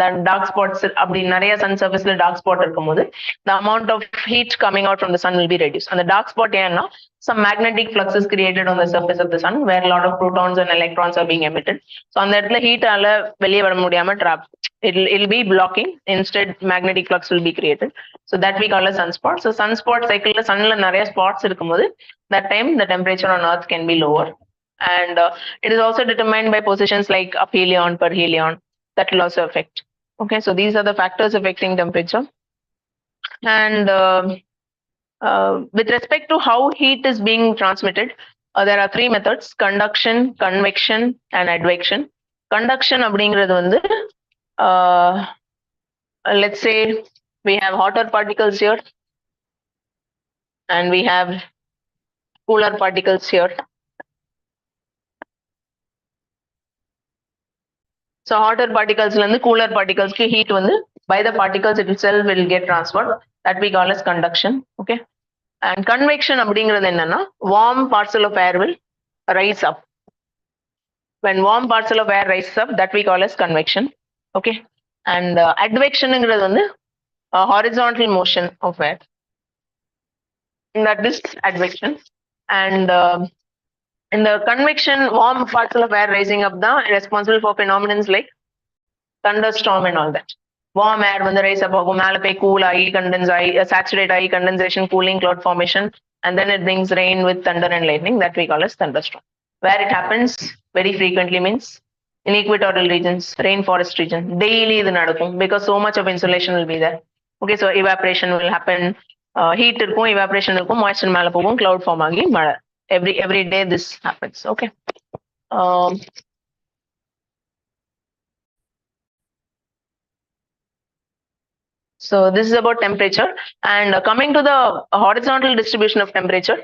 That dark spots, அப்படி நிறைய sun surface ல dark spot இருக்கும்போது the amount of heat coming out from the sun will be reduced. And the dark spot ஏன்னா some magnetic flux is created on the surface of the sun where a lot of protons and electrons are being emitted. So அந்த இடத்துல heat ஆல வெளியே வர முடியாம trap. It'll be blocking. Instead, magnetic flux will be created. So that we call as sunspot. So sunspot cycle ல sunல நிறைய spots இருக்கும்போது that time the temperature on Earth can be lower. And it is also determined by positions like aphelion, perihelion. That will also affect. Okay, so these are the factors affecting temperature. And with respect to how heat is being transmitted, there are three methods: conduction, convection, and advection. Conduction அப்படிங்கிறது வந்து let's say we have hotter particles here and we have cooler particles here. So hotter particles and cooler particles ki heat வந்து by the particles itself will get transferred. That we call as conduction. Okay, and convection அப்படிங்கிறது என்னன்னா warm parcel of air will rise up. When warm parcel of air rises up, that we call as convection. Okay, and advectionங்கிறது வந்து horizontal motion of air. That is advection. And in the convection, warm parcel of air rising up தான் responsible for phenomena like thunderstorm and all that. Warm air when the rise up ஆகும், மேல போய் cool ஆகி condense ஆகி saturate ஆகி condensation, cooling, cloud formation, and then it brings rain with thunder and lightning. That we call as thunderstorm. Where it happens very frequently means in equatorial regions, rainforest region. Daily இது நடக்கும் because so much of insolation will be there. Okay, so evaporation will happen. Heat இருக்கும், evaporation இருக்கும், moisture மேல போகும், cloud form ஆகி மழை. Every day this happens. Okay. So this is about temperature. And coming to the horizontal distribution of temperature,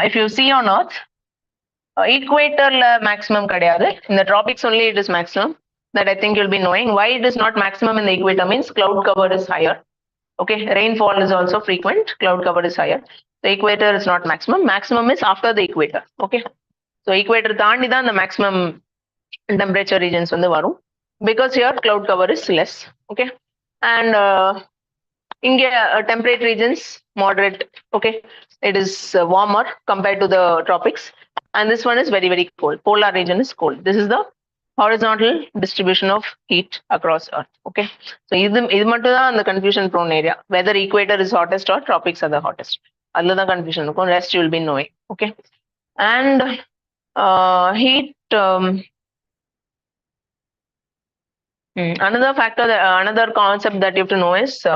if you see on Earth, equator maximum கிடையாது. In the tropics only it is maximum. That I think you'll be knowing. Why it is not maximum in the equator means cloud cover is higher. Okay, rainfall is also frequent, cloud cover is higher. The equator is not maximum. Maximum is after the equator. Okay, so equator தாண்டி தான் the maximum temperature regions வந்து வரும் because here cloud cover is less. Okay, and இங்க temperate regions moderate. Okay, it is warmer compared to the tropics, and this one is very very cold. Polar region is cold. This is the horizontal distribution of heat across Earth. Okay, so இது மட்டும் தான் the confusion prone area, whether equator is hottest or tropics are the hottest. அதுல தான் confusion இருக்கும். Rest you will be knowing. Okay, and heat Another factor, another concept that you have to know is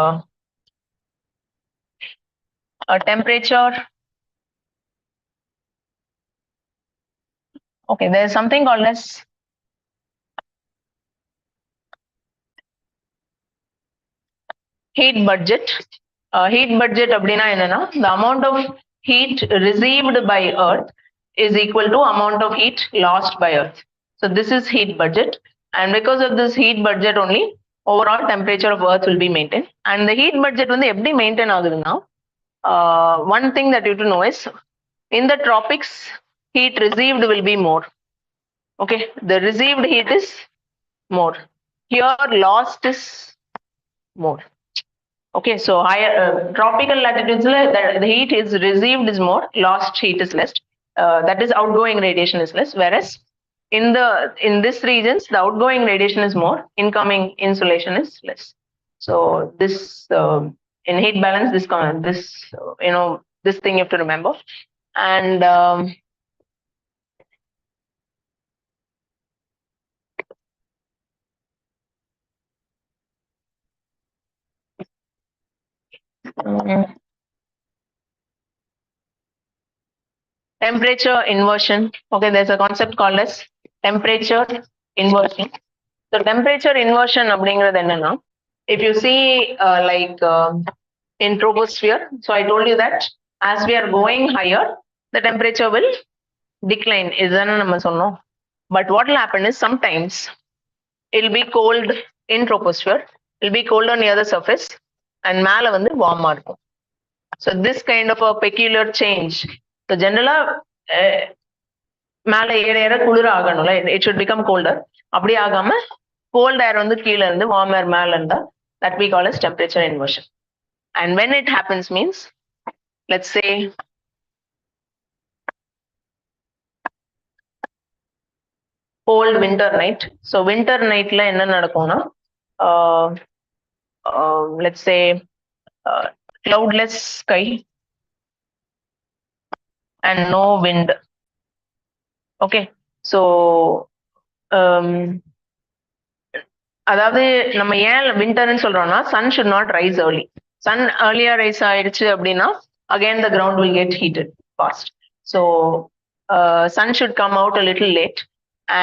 temperature. Okay, there is something called as heat budget. Heat budget அப்படினா என்னன்னா, the amount of heat received by Earth is equal to amount of heat lost by Earth. So this is heat budget, and because of this heat budget only, overall temperature of Earth will be maintained. And the heat budget வந்து எப்படி maintain ஆகுதுன்னா, one thing that you have to know is, in the tropics, heat received will be more. Okay, the received heat is more. Here, lost is more. Okay, so higher tropical latitudes, the heat is received is more, lost heat is less. That is outgoing radiation is less. Whereas in this regions, the outgoing radiation is more, incoming insolation is less. So this in heat balance, this this thing you have to remember. And temperature inversion. Okay, there's a concept called as temperature inversion. So temperature inversion அப்படிங்கிறது என்னன்னா, if you see in troposphere, so I told you that as we are going higher, the temperature will decline. இதுதானே நம்ம சொன்னோம். But what will happen is, sometimes it will be cold in troposphere, it will be colder near the surface, and மேல வந்து warm இருக்கும். So this kind of a peculiar change. So generally, மேல ஏற ஏற குளிர ஆகணும்ல, it should become colder. அப்படி ஆகாம cold air வந்து கீழ இருந்து warm air மேல இருந்தா, that we call as temperature inversion. And when it happens means, let's say cold winter night. So winter nightல என்ன நடக்கும்னா, let's say cloudless sky and no wind. Okay, so அதாவது நம்ம ஏன் விண்டர்னு சொல்றோம்னா, sun should not rise early. Sun earlier rise ஆயிடுச்சு அப்படின்னா, again the ground will get heated fast. So sun should come out a little late,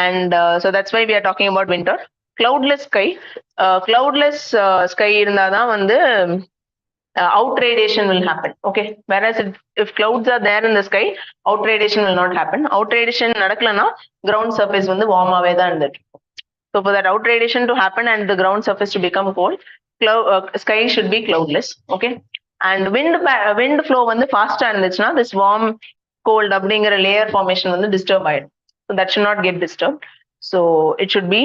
and so that's why we are talking about winter. Cloudless sky, இருந்தாதான் வந்து out radiation will happen. Okay, whereas if clouds are there in the sky, out radiation will not happen. Out radiation நடக்கலனா ground surface வந்து warm ஆவே தான் இருந்துட்டு. So for that out radiation to happen and the ground surface to become cold, sky should be cloudless. Okay, and wind flow வந்து fast இருந்துச்சுன்னா, this warm cold அப்படிங்கிற layer formation வந்து disturb ஆயிடும். So that should not get disturbed. So it should be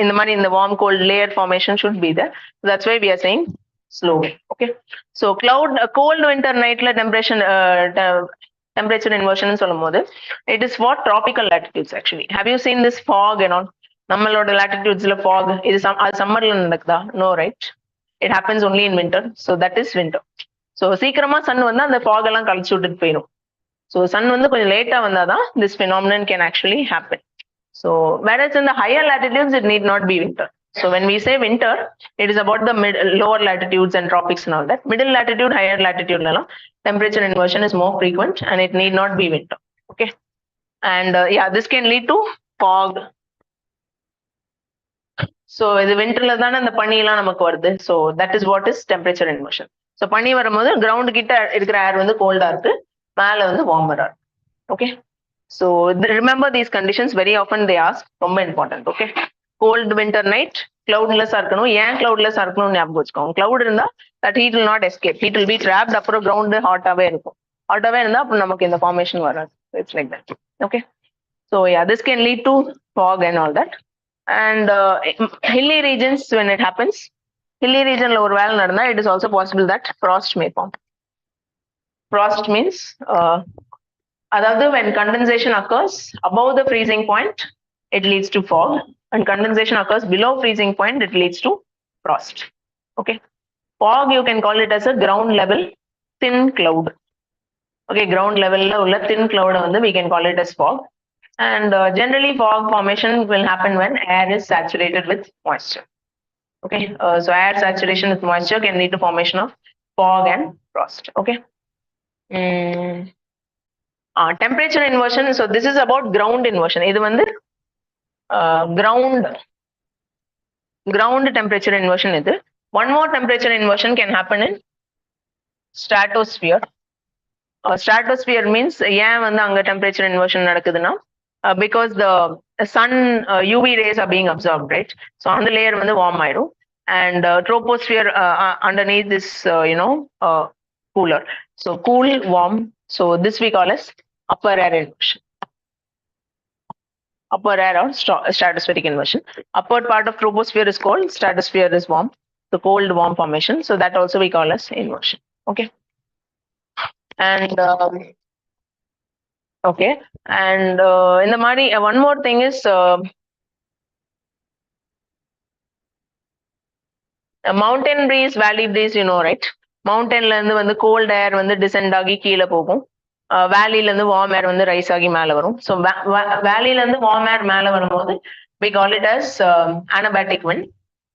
in the warm cold layer formation should be there. So that's why we are saying slow. Okay, so cold winter nightல temperature inversion சொல்லும்போது, it is for tropical latitudes actually. Have you seen this fog and all? நம்மளோட latitudesல fog இது சம்மர்ல நடக்குதா? No, right? It happens only in winter. So that is winter. So சீக்கிரமா sun வந்து அந்த fog எல்லாம் கழிச்சு விட்டுட்டு போயிடும். So sun வந்து கொஞ்சம் லேட்டா வந்தாதான் this phenomenon can actually happen. So whereas in the higher latitudes, it need not be winter. So when we say winter, it is about the lower latitudes and tropics and all that. Middle latitude, higher latitude, temperature inversion is more frequent, and it need not be winter. Okay, and yeah, this can lead to fog. So the winter la dhaan and the pani la namakku varudhu. So that is what is temperature inversion. So pani varumbodhu ground kitta irukra air vandu cold ah irukku, mela vandu warmer ah. Okay, so remember these conditions. Very often they ask, ரொம்ப important. Okay, cold winter night, cloudless ah irukணும். ஏன் cloudless ah irukணும் ஞாபகம் வெச்சுக்கோங்க. cloud இருந்தா that heat will not escape, heat will be trapped, அப்புறம் ground hot ஆவே இருக்கும். hot ஆவே இருந்தா அப்புறம் நமக்கு இந்த formation வராது. It's like that. Okay, so yeah, this can lead to fog and all that. And hilly regions, when it happens, hilly region la ஒரு வேளை நடந்தா, it is also possible that frost may form. Frost means அதாவது when condensation occurs above the freezing point, it leads to fog. When condensation occurs below freezing point, it leads to frost. Okay, fog you can call it as a ground level thin cloud. Okay, ground level la ulla thin cloud வந்து we can call it as fog. And generally fog formation will happen when air is saturated with moisture. Okay, so air saturation with moisture can lead to formation of fog and frost. Okay. Temperature inversion. So this is about ground inversion. This is ground temperature inversion. One more temperature inversion can happen in stratosphere. Stratosphere means temperature inversion because the sun UV rays are being absorbed, right? So on the layer warm iron, and troposphere underneath this cooler. So cool, warm. So this we call as upper air inversion. Upper air or stratospheric inversion. Upper part of troposphere is cold, stratosphere is warm. The cold warm formation. So that also we call as inversion. Okay. And okay, and in the Mari, one more thing is mountain breeze, valley breeze, you know, right? Mountain when the cold air descend agi keela pogum. Valley warm air rise agi mela varum. So valley warm air mela varumbodhu we call it as anabatic wind.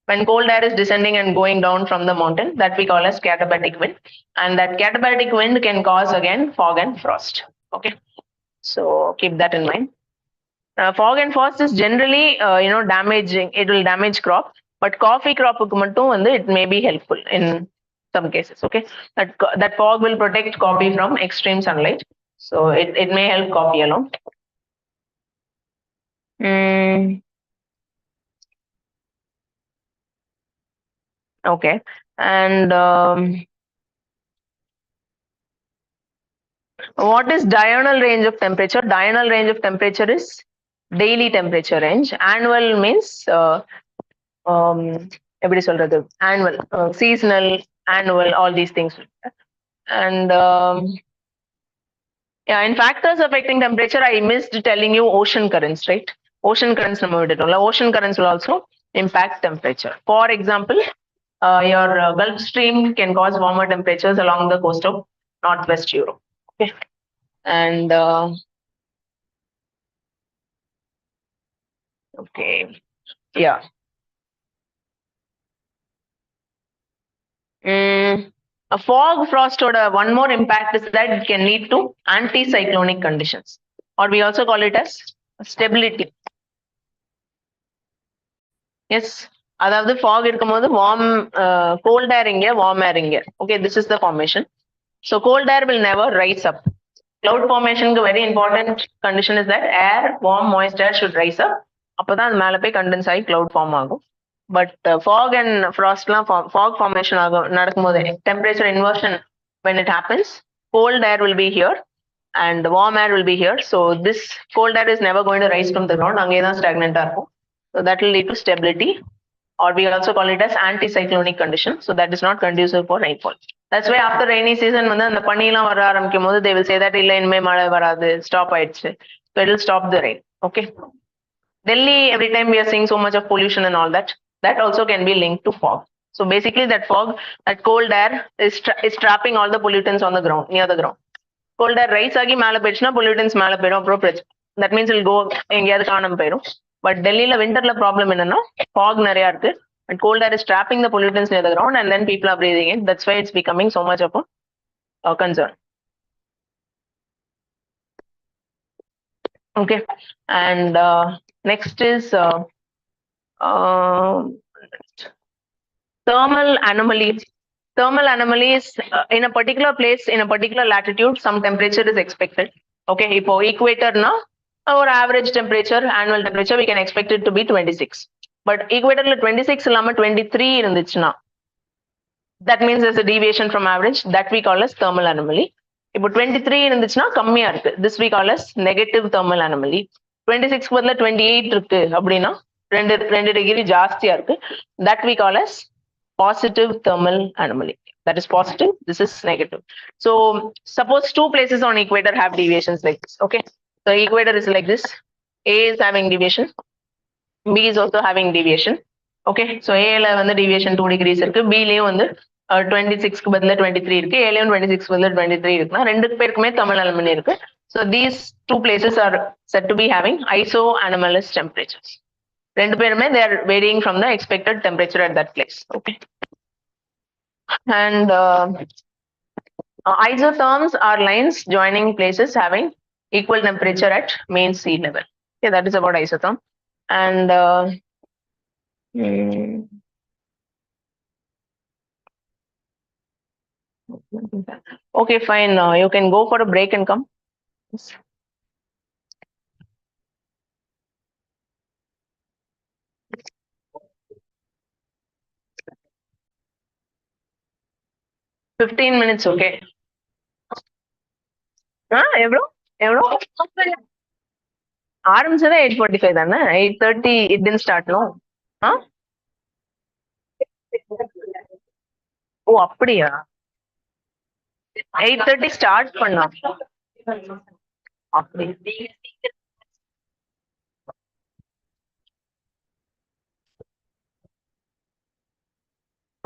When cold air is descending and going down from the mountain, that we call as katabatic wind. And that katabatic wind can cause again fog and frost. Okay, so keep that in mind. Fog and frost is generally damaging. It will damage crop, but coffee crop it may be helpful in some cases. Okay, that fog will protect coffee from extreme sunlight, so it may help coffee along. Okay, and what is diurnal range of temperature? Diurnal range of temperature is daily temperature range. Annual means everybody சொல்றது annual, seasonal, annual, all these things. And yeah, in factors affecting temperature, I missed telling you ocean currents, right? Ocean currents, ocean currents will also impact temperature. For example, your Gulf Stream can cause warmer temperatures along the coast of Northwest Europe. Okay, and okay, yeah. A fog frost or one more impact is that it can lead to anticyclonic conditions, or we also call it as stability. Yes, the fog warm, cold air inge, warm air inge. Okay, this is the formation. So cold air will never rise up. Cloud formation very important condition is that air, warm, moist air should rise up. Appadan mela poi condense aayi cloud form agum. But fog and frost fog formation temperature inversion, when it happens, cold air will be here and warm air will be here. So this cold air is never going to rise from the ground. Stagnant. So that will lead to stability, or we also call it as anticyclonic condition. So that is not conducive for rainfall. That's why after rainy season, they will say that stop it. So it will stop the rain. Okay. Delhi, every time we are seeing so much of pollution and all that, that also can be linked to fog. So basically that fog, that cold air is trapping all the pollutants on the ground, near the ground. Cold air rise agi mala pechna, pollutants mala perum appropriate. That means it will go engayad kaanam perum. But Delhi la winter la problem enna fog nariya irukku, and cold air is trapping the pollutants near the ground, and then people are breathing it. That's why it's becoming so much of a concern. Okay, and next is thermal anomalies. Thermal anomalies in a particular place, in a particular latitude, some temperature is expected. Okay, for equator na, our average temperature, annual temperature, we can expect it to be 26. But equator 26 illama 23 irundichna, that means there's a deviation from average, that we call as thermal anomaly. If 23 irundichna kammiya irukku, this we call as negative thermal anomaly. 26 badla 28 irukku அப்படினா 2 degree ஜாஸ்தியா இருக்கு, that we call as positive thermal anomaly. That is positive, this is negative. So suppose two places on equator have deviations like this. Okay, so equator is like this, A is having deviation, B is also having deviation. Okay, so A la deviation 2 degrees irukku, B leyum 26 க்கு பதிலா 23 இருக்கு, A லயும் 26 க்கு பதிலா 23 இருக்குனா ரெண்டு பேருக்குமே thermal anomaly இருக்கு. So these two places are said to be having iso-anomalous temperatures. ரெண்டு பேருமே they are varying from the expected temperature at that place. Okay. And isotherms are lines joining places having equal temperature at mean sea level. Okay, that is about isotherm. And okay, fine. You can go for a break and come. Yes. Fifteen minutes, okay. எவ்வளோ எவ்வளோ ஆரம்பிச்சதே 8:45 தானே 8:30 it didn't start no ஓ அப்படியா 8:30 start பண்ணோம் அப்படி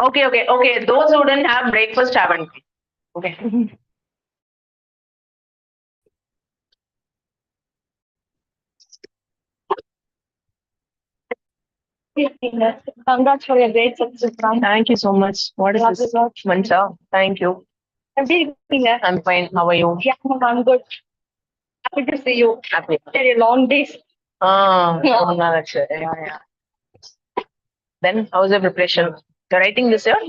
okay those who didn't have breakfast haven't okay. Congrats for your great success. Thank you so much. What is this? Mancha. Thank you. I'm fine. How are you? Yeah, I'm good. Happy to see you. Happy. Very long days. Yeah. Then how's your preparation? You're writing this year?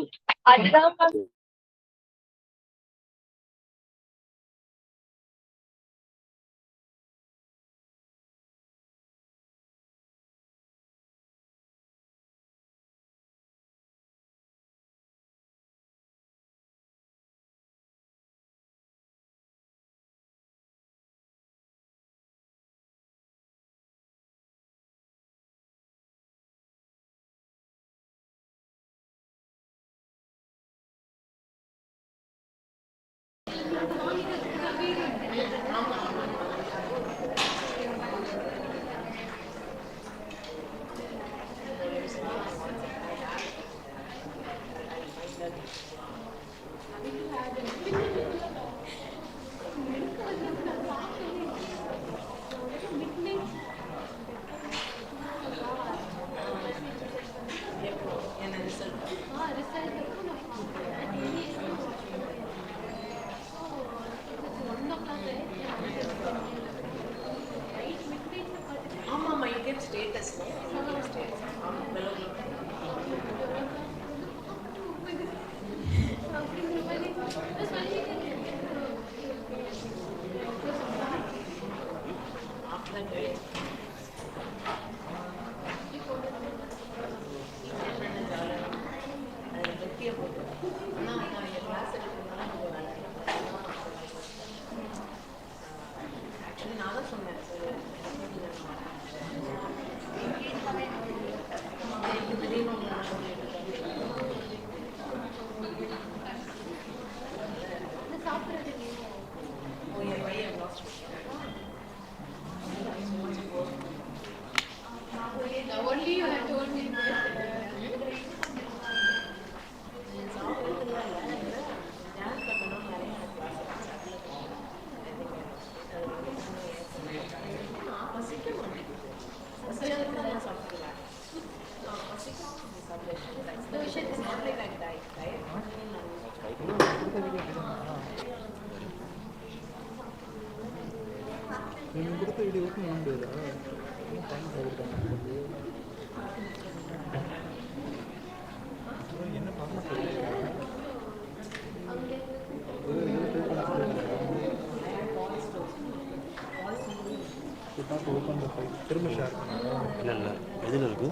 இல்லை எதில் இருக்கு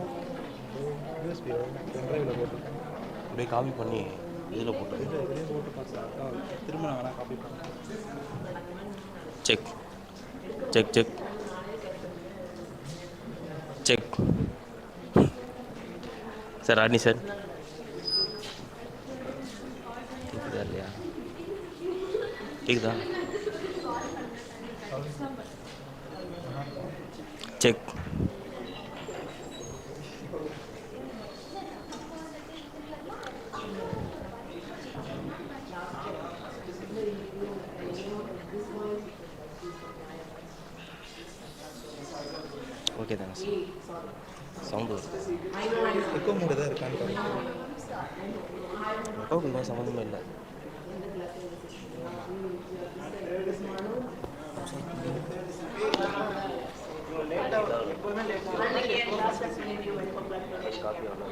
அப்படியே copy பண்ணி இதில் போட்டு திரும்ப நான் வேணா காப்பி பண்ணேன் check check check check sir Rani sir கேட்குதா இல்லையா கேட்குதா செக் ஓகே தானே சார் சவுண்டு எக்கோ மூடு தான் இருக்கான்னு பாருங்க. எக்கோக்கு சம்மந்தமே இல்லை. காப்பி ஆகல.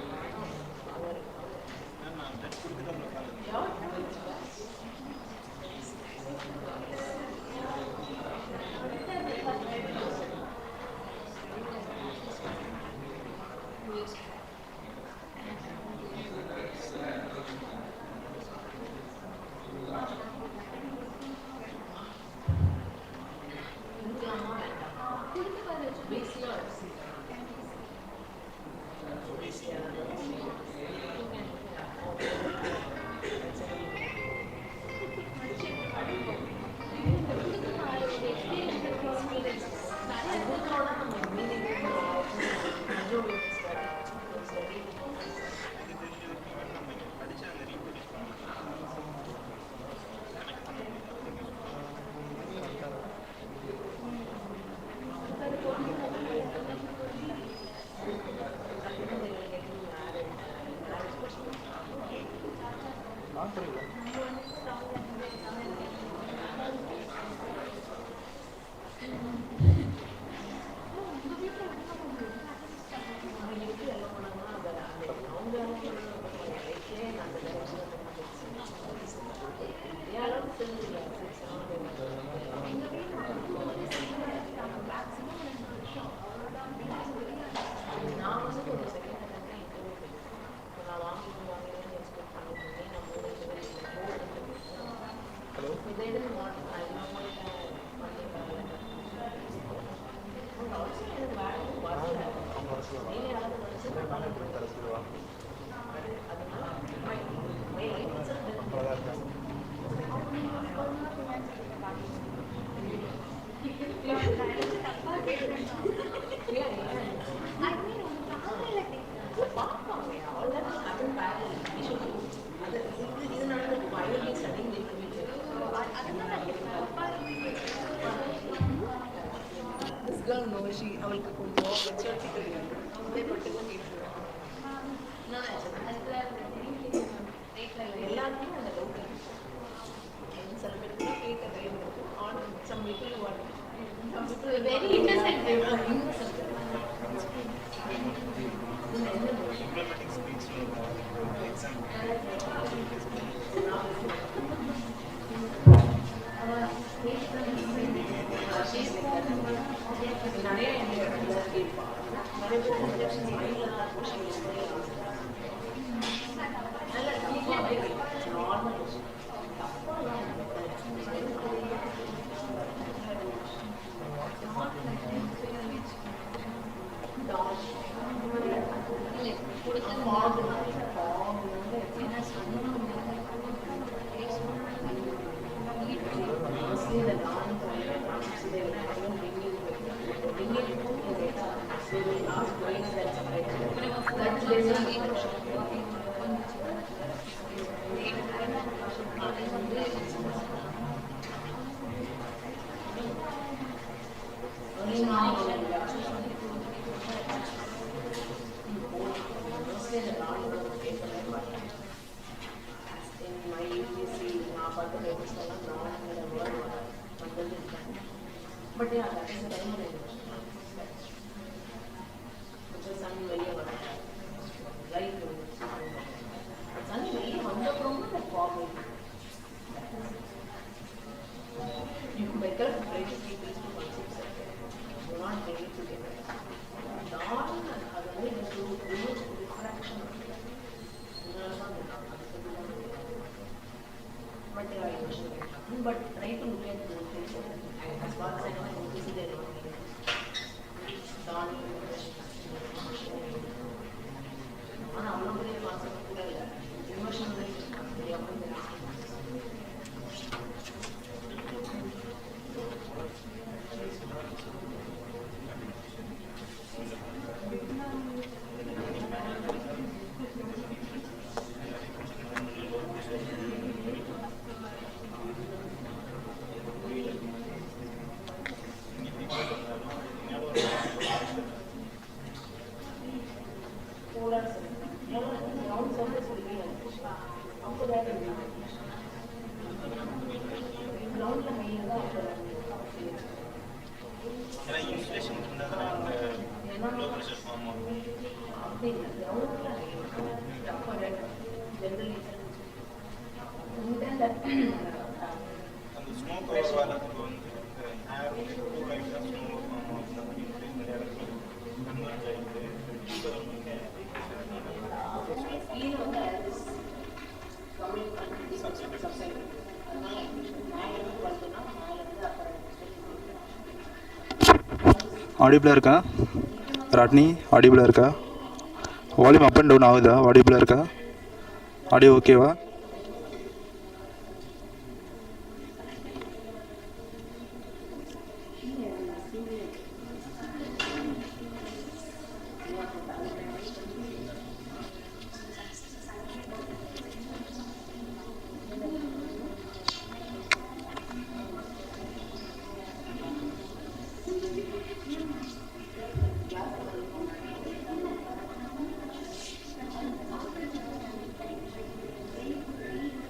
அவளுக்கு கொஞ்சம் மெச்சூரிட்டி தெரியாது. அதே மட்டும் எல்லாருக்குமே அந்த டவுட் இருக்கு. சில பேருக்கு கேட்க டைம் இருக்கு. Some people very innocent. நிறைய But yeah, that is a very good because sun வெளிய வரும் light வரும் sun வெளிய வந்த அப்புறம் தான் fog வரும். You better try to keep these two concepts separate. Do not bring it together. Dawn அது வந்து remove refraction. But they are emotional. But try to look at both things. As far as I know, this is their own meaning. Dawn, ஆனால் அவ்வளோ பெரிய concept கூட இல்லை. Emotional தெரியாமல் ஏன்னா insulation இருந்தால் தான் அந்த லோ ப்ரெஷர் ஃபார்ம் ஆகும். அந்த ஸ்மோக் ஓவர் வரதுக்கு வந்து ஏர் கூல் ஆகிட்டு தான் ஸ்னோ ஃபார்ம் ஆகும் அப்படின்ட்டு நிறைய இடத்துல கன்வெர்ட் ஆகிட்டு ஆடிபிளாக இருக்கா ராட்னி? ஆடிபிளாக இருக்கா? வால்யூம் அப் அண்ட் டவுன் ஆகுதா? ஆடிபிளாக இருக்கா? ஆடியோ ஓகேவா?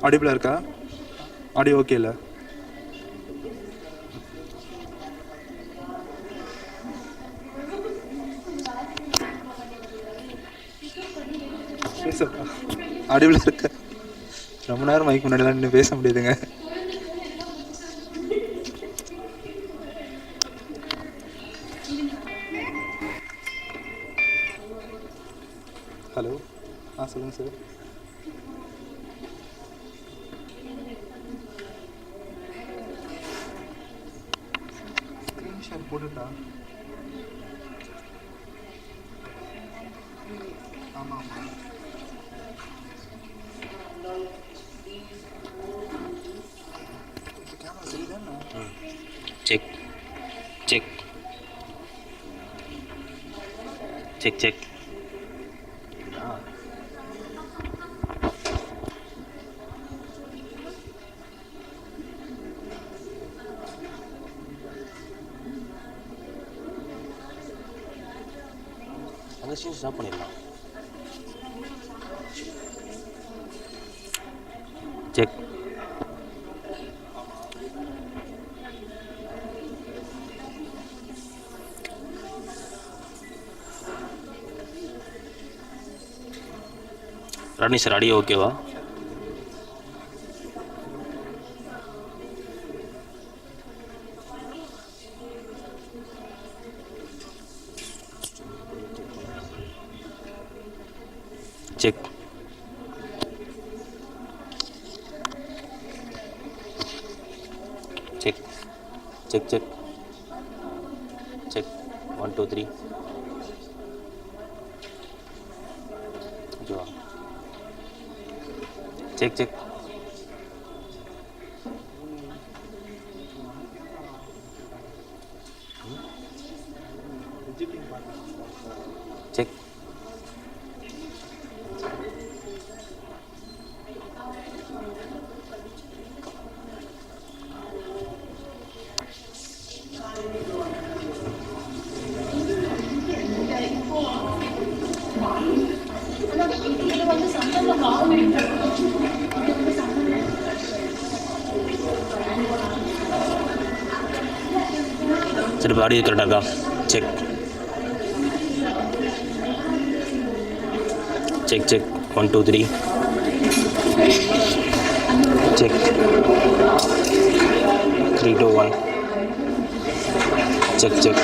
ஆடிபிளாக இருக்கா? ஆடியோ ஓகே இல்லை? பேசப்பா. ஆடிபிளாக இருக்கா? ரொம்ப நேரம் மைக் முன்னாடிலாம் நின்று பேச முடியுதுங்க. ஹலோ, சொல்லுங்கள் சார். ஸ்க்ரீன்ஷாட் போட்டுட்டா? ஆமாம் ஆமாம். கேமரா சரிதானே? Check check check check. அந்த சீன் ஸ்டாப் பண்ணிடலாம். செக். ராணி சார் ஆடியோ ஓகேவா? Check. Check check check check 1 2 3. ஓகேவா? Check check. செக். சரி, இப்போ ஆடியோ கரெக்டாக இருக்கா? Check check check 1 2 3. Check 3 2 1. Check check.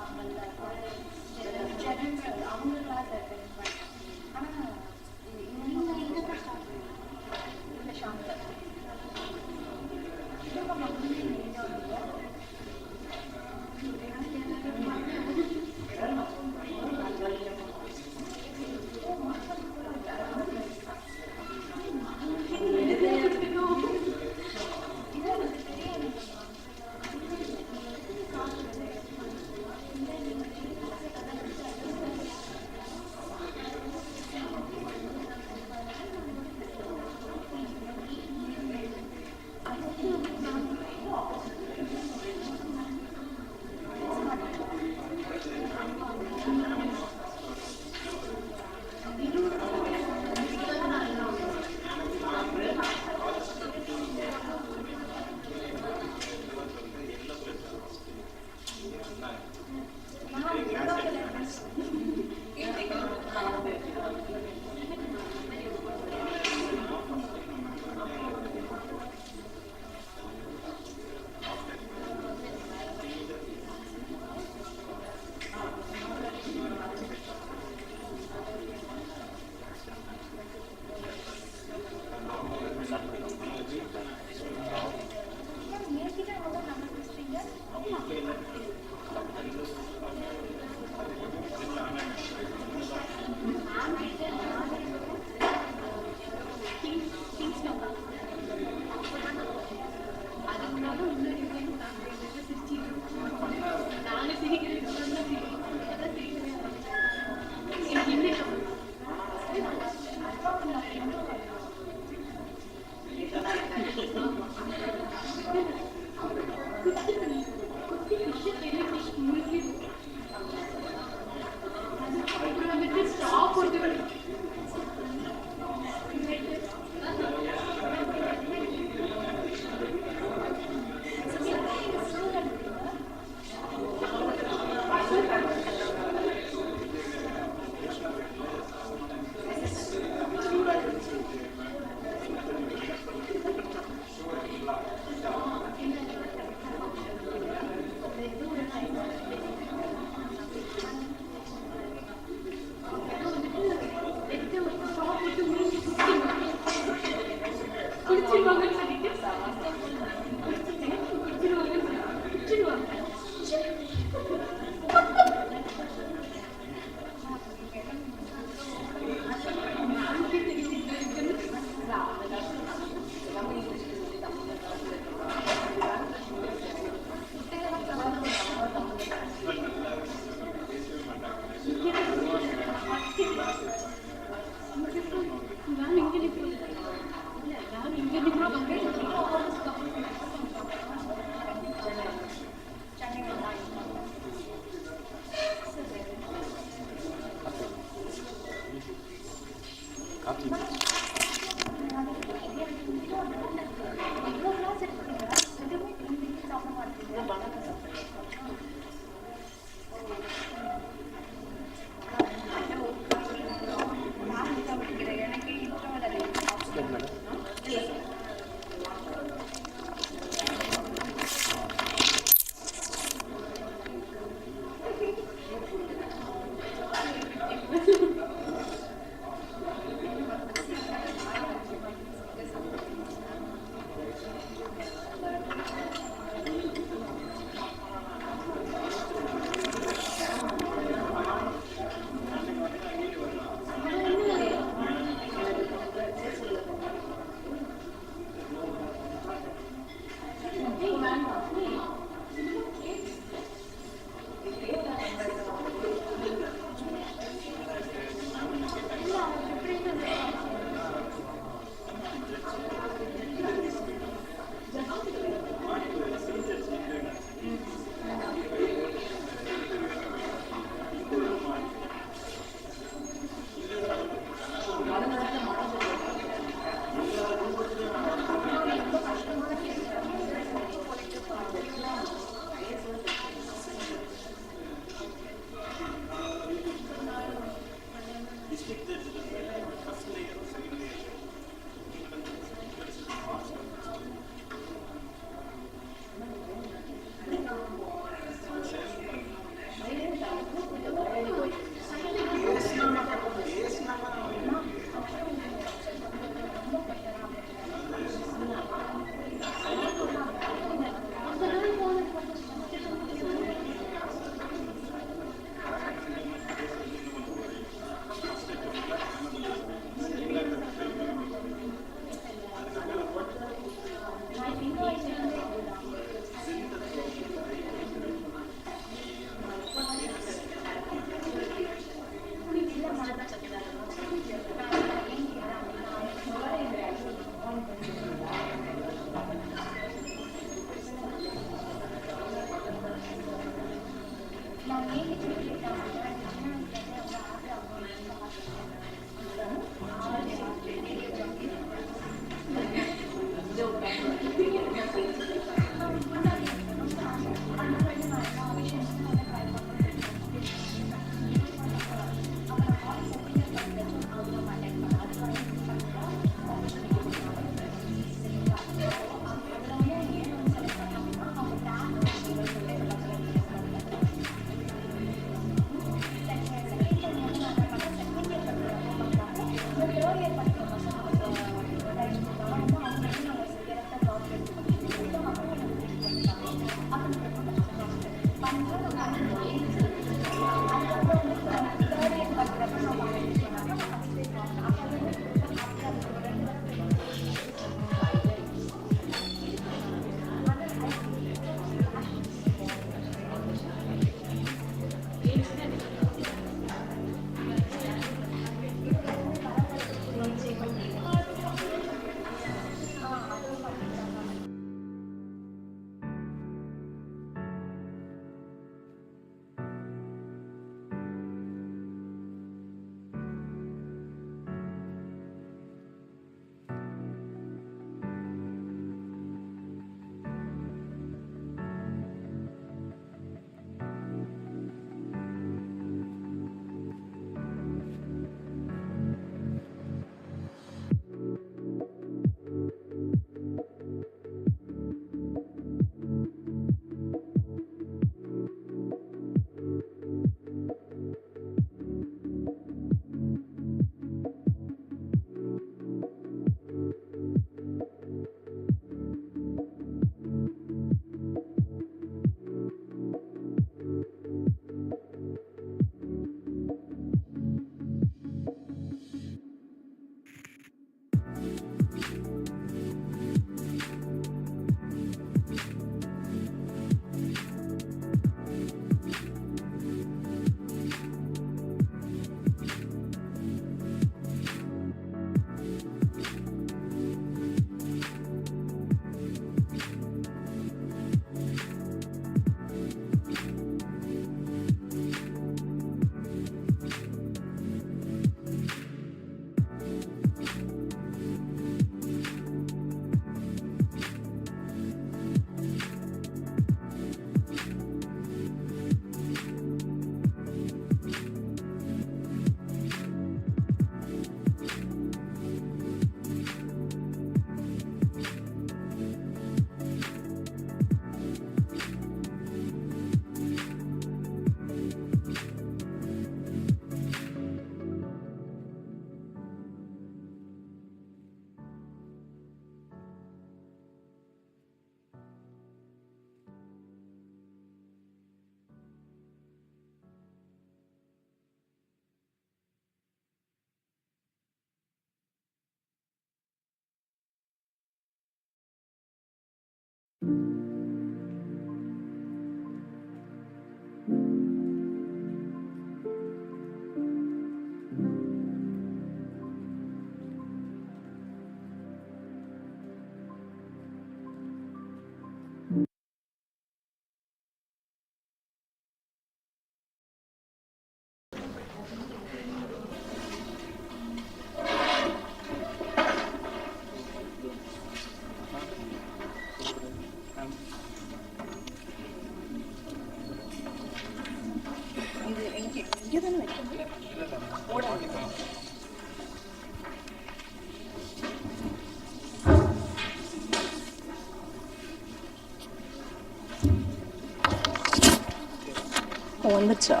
வந்துச்சா?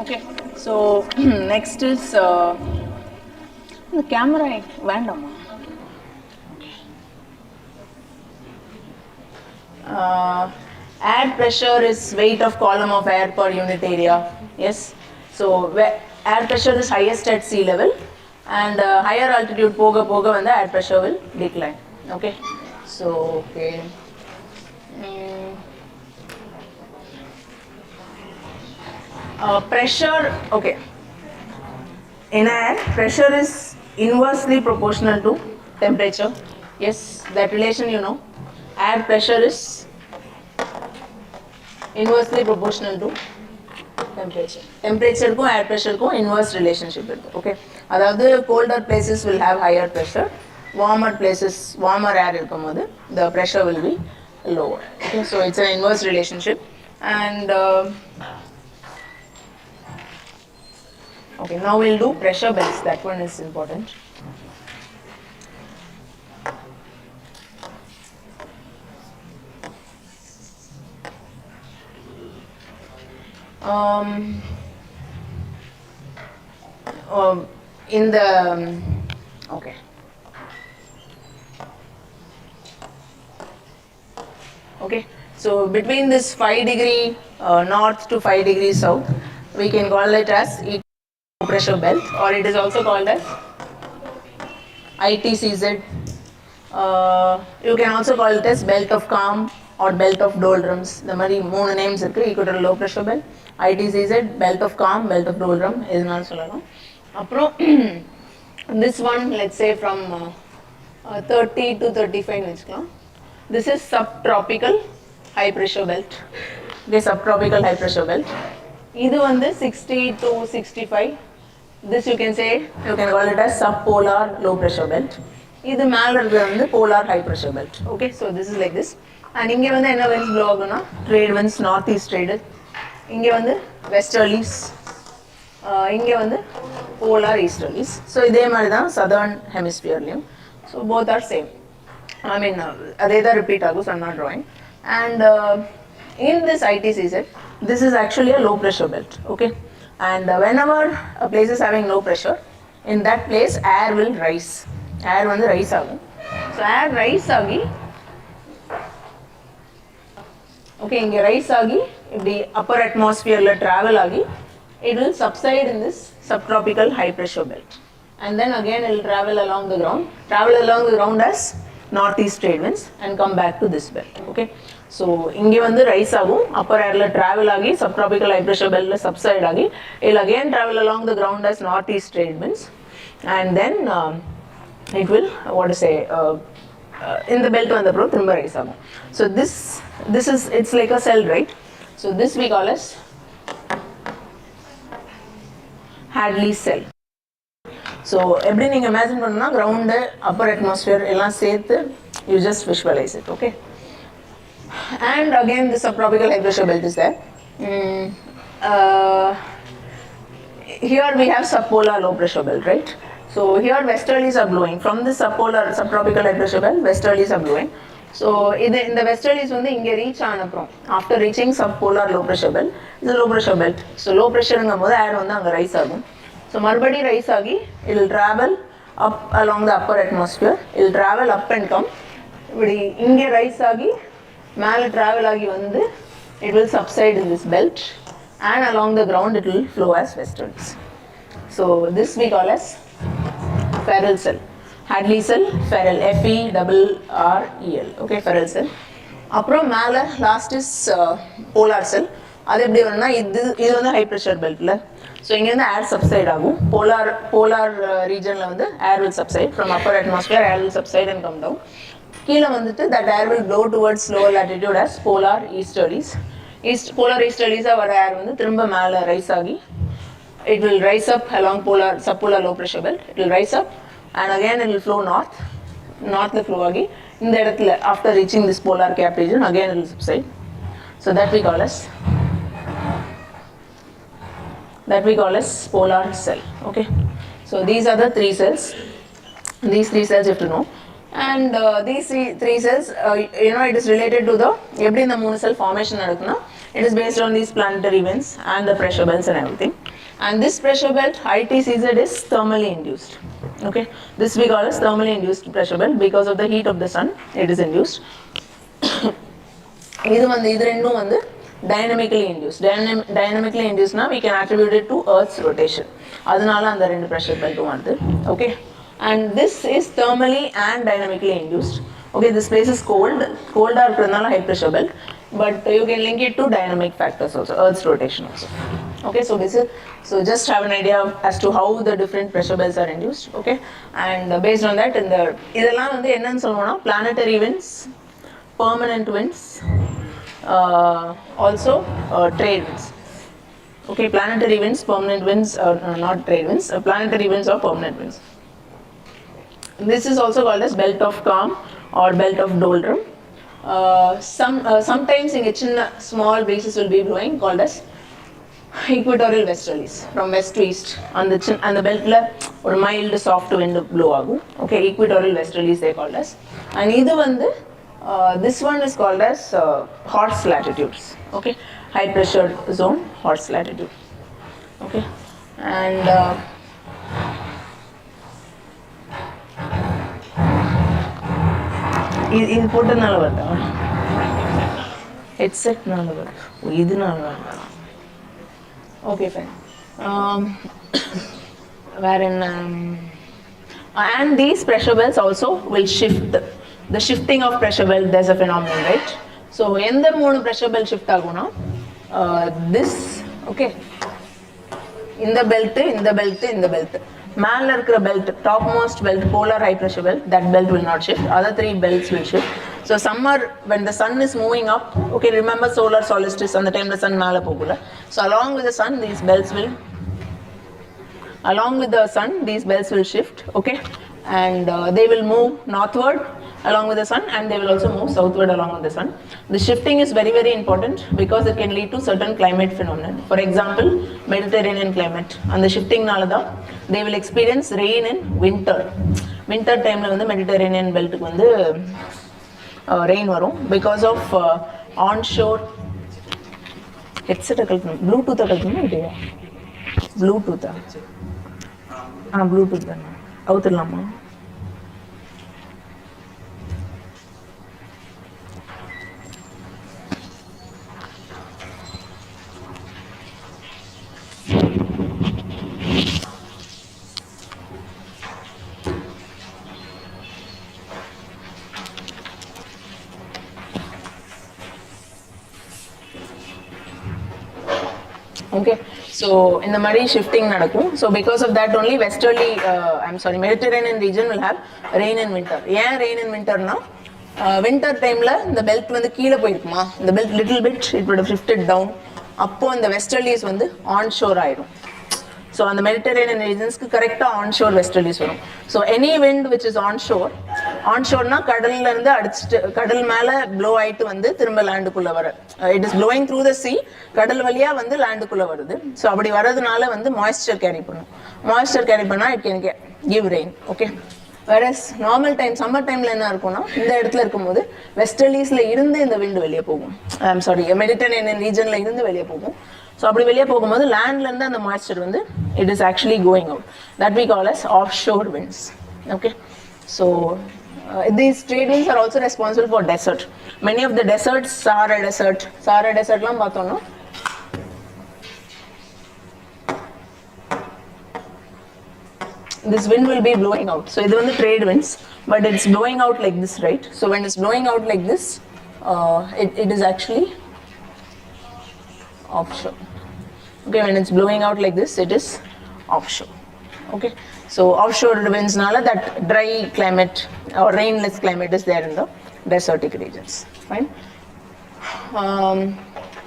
Okay, so next is the camera வேண்டாமா? Air pressure is weight of column of air per unit area. Yes, so air pressure is highest at sea level, and higher altitude போக போக வந்து air pressure will decline. Okay, so okay. Pressure, okay. In air, pressure is inversely proportional to temperature. Yes, that relation you know. Air pressure is inversely proportional to temperature. Temperature ko air pressure ko inverse relationship irukku. Okay. Adhaadu colder places will have higher pressure. Warmer places, warmer air irukumbodhu the pressure will be lower. Okay, so it's an inverse relationship. And okay, now we'll do pressure belts. That one is important. In the okay. Okay, so between this 5 degree north to 5 degrees south, we can call it as pressure belt, or it is also called as ITCZ. You can also call it as belt of calm or belt of doldrums. The mari moonu names irukku. Equatorial low pressure belt, ITCZ, belt of calm, belt of doldrum idunal sollalam. Appo this one, let's say from 30 to 35 vechikalam. This is subtropical high pressure belt. This subtropical high pressure belt. Idu vandu 60 to 65. This you can say, you can call it as subpolar low pressure belt. Idu மேல இருக்கிறது வந்து polar high pressure belt. Okay, so this is like this. And இங்க வந்து என்ன winds blow ஆகும்னா trade winds, northeast trade. இங்க வந்து westerlies. இங்க வந்து polar easterlies. So இதே மாதிரி தான் southern hemisphereலயும். So both are same. I mean, அதே தான் repeat ஆகும், so I'm not drawing. And in this ITCZ, this is actually a low pressure belt. Okay, and whenever a place is having low pressure, in that place air will rise. Air வந்து rise ஆகும். So air rise ஆகி, okay, இங்க rise ஆகி இப்படி upper atmosphereல travel ஆகி, it will subside in this subtropical high pressure belt, and then again it will travel along the ground as northeast trade winds and come back to this belt. Okay, so இங்க வந்து rise ஆகும், upper airல travel ஆகி subtropical high pressure beltல subside ஆகி, it will again travel along the ground as northeast trade winds, and then it will what to say in the belt வந்த அப்புறம் திரும்ப rise ஆகும். So this is, it's like a cell, right? So this we call as Hadley cell. So எப்படி நீங்க imagine பண்ணனும்னா ground, upper atmosphere எல்லாம் சேர்த்து you just visualize it. Okay, and again the subtropical high pressure belt is there. Here we have subpolar low pressure belt, right? So here westerlies are blowing from the subtropical high pressure belt. Westerlies are blowing. So in the westerlies வந்து இங்க reach ஆன அப்புறம் after reaching subpolar low pressure belt is a low pressure belt. So low pressureங்கும்போது air வந்து அங்க rise ஆகும். So மறுபடி rise ஆகி it will travel up along the upper atmosphere. It will travel up and come. இப்படி இங்க rise ஆகி மேல travel ஆகி வந்து it will subside in this belt, and along the ground it will flow as westerlies. So this we call as Ferrel cell. Hadley cell, Ferrel, F-E-R-R-E-L. Okay, Ferrel cell. அப்புறம் மேல last is polar cell. அது எப்படி வரும்னா இது வந்து high pressure beltல. So இங்க வந்து air subside ஆகும். Polar regionல வந்து air will subside from upper atmosphere. Air will subside and come down. கீழ வந்துட்டு that air will blow towards lower latitude as polar easterlies. polar easterlies வர ஏர் வந்து திரும்ப மேலே ரைஸ் ஆகி it will rise up along polar subpolar low pressure belt. It will rise up and again it will flow north flow ஆகி இந்த இடத்துல after reaching this polar cap region again it will subside. So that we call as polar cell. Okay, so these are the three cells. These three cells you have to know, and these three cells it is related to the எப்படி இந்த மூணு cell formation நடக்குன்னா it is based on these planetary winds and the pressure belts and everything. And this pressure belt ITCZ is thermally induced. Okay, this we call as thermally induced pressure belt because of the heat of the sun it is induced. இது ரெண்டும் வந்து dynamically induced. Dynamically induced na we can attribute it to Earth's rotation. அதனால அந்த ரெண்டு pressure belt வந்து. Okay, and this is thermally and dynamically induced. Okay, this place is cold ஆ இருக்கிறதுனால high pressure belt, but you can link it to dynamic factors also, Earth's rotation also. Okay, so just have an idea as to how the different pressure belts are induced. Okay, and based on that இதெல்லாம் வந்து என்னன்னு சொல்லுவோம்னா planetary winds, permanent winds, also trade winds. Okay, planetary winds, permanent winds, not trade winds, planetary winds or permanent winds. This is also called as belt of calm or belt of doldrum. Sometimes in small breezes will be blowing called as equatorial westerlies from west to east. And the belt la or mild soft wind blow agum. Okay, equatorial westerlies they called as. And this one is called as horse latitudes. Okay, high pressure zone, horse latitude. Okay, and இது போட்டனால வருதா ஹெட்செட்னால வருது இதனால வருதா okay fine வேற என்ன and these pressure belts also will shift the shifting of pressure belt there's a phenomenon, right? So எந்த மூணு pressure belt shift ஆகும்னா this okay இந்த belt மேல இருக்கிற belt topmost belt polar high pressure belt that belt will not shift, other three belts will shift. So summer when the sun is moving up, okay, remember solar solstice on the time the sun மேல போகுல, so along with the sun these belts will shift. Okay, and they will move northward along with the sun and they will also move southward along with the sun. The shifting is very very important because it can lead to certain climate phenomenon. For example, Mediterranean climate and the shifting nalada they will experience rain in winter time la vandu Mediterranean belt ku vandu rain varum because of onshore headset bluetooth kalthuna bluetooth bluetooth avuthalama. Okay, so in the muddy shifting nadakum, so because of that only Mediterranean region will have rain in winter. Rain in winter na winter time la the belt vandu keela poirukuma, the belt little bit it would have shifted down, appo and the westerlies vandu onshore aidum. So on the Mediterranean regions ku correct onshore westerlies varum. So any wind which is onshore na கடல்ல இருந்து அடிச்சிட்டு கடல் மேல blow ஆயிட்டு வந்து திரும்ப land குள்ள வர, it is blowing through the sea, கடல் வழியா வந்து land குள்ள வருது. So அப்படி வரதுனால வந்து moisture carry பண்ணா it can give rain. Okay, whereas normal time summer timeல என்ன இருக்கும்னா இந்த இடத்துல இருக்கும்போது westerliesல இருந்து இந்த wind வெளிய போகும், Mediterranean regionல இருந்து வெளிய போகும். So அப்படி வெளிய போகும்போது landல இருந்து அந்த moisture வந்து it is actually going out, that we call as offshore winds. Okay, so these trade winds are also responsible for desert. Many of the deserts, Sahara desert லாம் பார்த்தோம்னா this wind will be blowing out. So இது வந்து trade winds, but it's blowing out like this, right? So when it's blowing out like this, it is actually offshore. Okay, when it's blowing out like this, it is offshore. Okay, so offshore winds nala that dry climate or rainless climate is there in the desertic regions. Fine.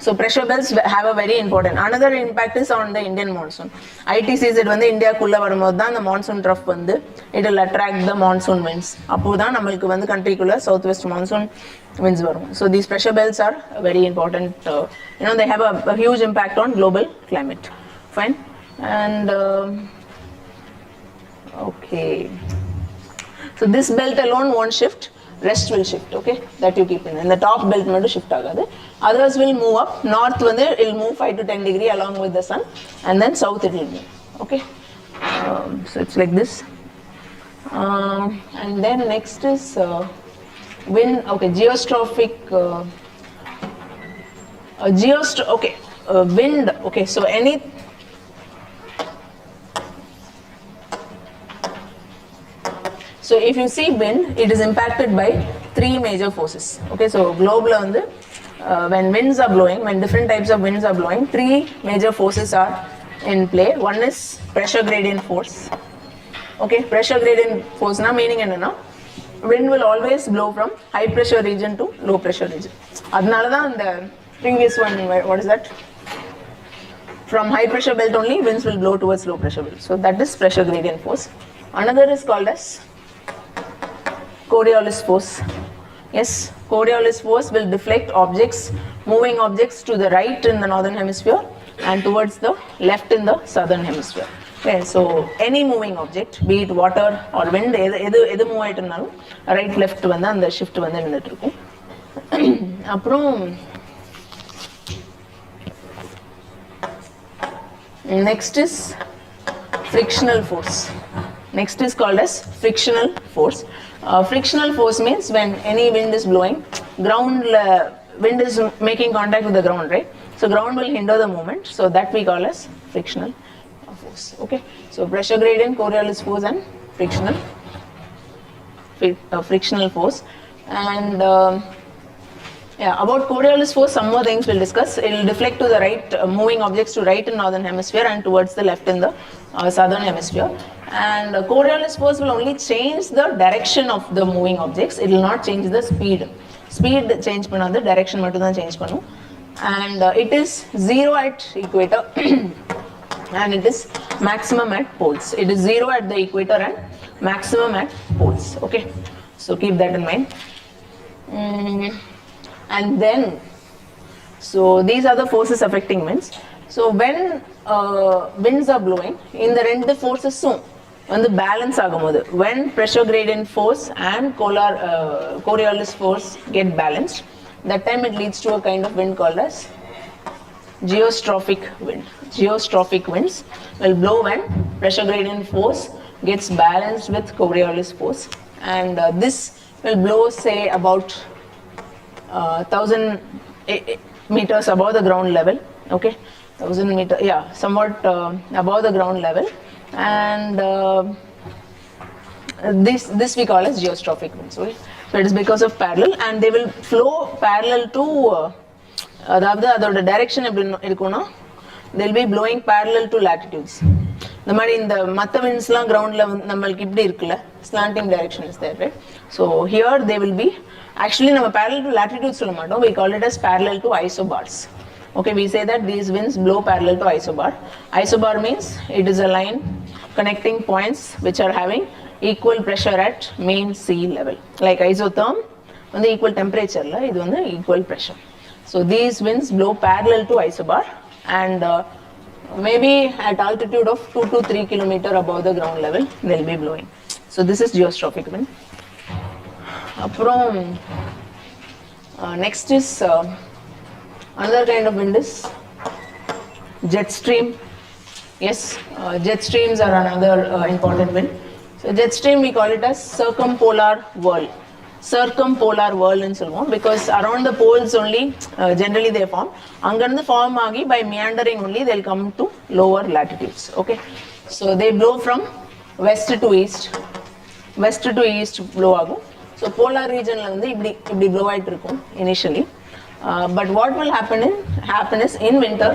So pressure belts have a very important. Another impact is on the Indian monsoon. ITCZ வந்து இந்தியாக்குள்ள வரும்போது தான் the monsoon trough வந்து it will attract the monsoon winds. அப்போதான் நம்மளுக்கு வந்து கண்ட்ரிக்குள்ள southwest monsoon winds வரும். So these pressure belts are very important. They have a huge impact on global climate. Fine. And okay. So this belt alone won't shift. Rest will shift, okay, that you keep in. And the top belt will shift agadu. Others will move up. North it will move 5 to 10 degree along with the sun, and then south it will move, okay. So it's like this. And then next is wind, okay, geostrophic, wind, okay, so any. So if you see wind, it is impacted by 3 major forces. Okay, so globe la vandu when winds are blowing, when different types of winds are blowing, 3 major forces are in play. One is pressure gradient force. Okay, pressure gradient force na meaning enna na wind will always blow from high pressure region to low pressure region. Adnala da the previous one, what is that? From high pressure belt only winds will blow towards low pressure belt. So that is pressure gradient force. Another is called as Coriolis force. Yes, Coriolis force will deflect objects, moving objects to the right in the northern hemisphere and towards the left in the southern hemisphere. Okay, so any moving object, be it water or wind, edu move aayittunalum right left vanda and the shift vanda irundittu. Aprom next is frictional force. Next is called as frictional force. Frictional force means when any wind is blowing, wind is making contact with the ground, right? So ground will hinder the movement, so that we call as frictional force. Okay, so pressure gradient, Coriolis force, and frictional force. And about Coriolis force, some more things we'll discuss. It will deflect to the right, moving objects to right in northern hemisphere and towards the left in the southern hemisphere. And Coriolis force will only change the direction of the moving objects. It will not change the speed. Speed change பண்ணாது, direction மட்டும் தான் change பண்ணும். And it is 0 at equator and it is maximum at poles. It is 0 at the equator and maximum at poles. Okay, so keep that in mind. And then, so these are the forces affecting winds. So when winds are blowing, in the ரெண்டு forces when the balance ஆகும்போது, when pressure gradient force and Coriolis force get balanced, that time it leads to a kind of wind called as geostrophic wind. Geostrophic winds will blow when pressure gradient force gets balanced with Coriolis force, and this will blow say about 1000 meters above the ground level. Okay, 1000 meter, yeah, somewhat above the ground level, and this we call as geostrophic winds. Okay, so it is because of parallel, and they will flow parallel to the direction எப்படி இருக்கும்னா they will be blowing parallel to latitudes. இந்த மாதிரி இந்த மத்த windsலாம் groundல நம்மளுக்கு இப்படி இருக்குல்ல, slanting direction is there, right? So here they will be actually நம்ம parallel to latitudes சொல்ல மாட்டோம், we call it as parallel to isobars. Okay, we say that these winds blow parallel to isobar. Isobar means it is a line connecting points which are having equal pressure at mean sea level. Like isotherm வந்து equal temperature la, இது வந்து equal pressure. So these winds blow parallel to isobar and maybe at altitude of 2 to 3 kilometer above the ground level they will be blowing. So this is geostrophic wind. Aprom next is another kind of wind is jet stream. Yes, jet streams are another important wind. So jet stream we call it as circumpolar whirl. Circumpolar whirl in சொல்லுவோம், because around the poles only generally they form. அங்கிருந்து form ஆகி by meandering only they'll come to lower latitudes. Okay, so they blow from west to east. West to east blow ஆகும். So polar regionல வந்து இப்படி blow ஆயிட்டு இருக்கும் initially. But what will happen is in winter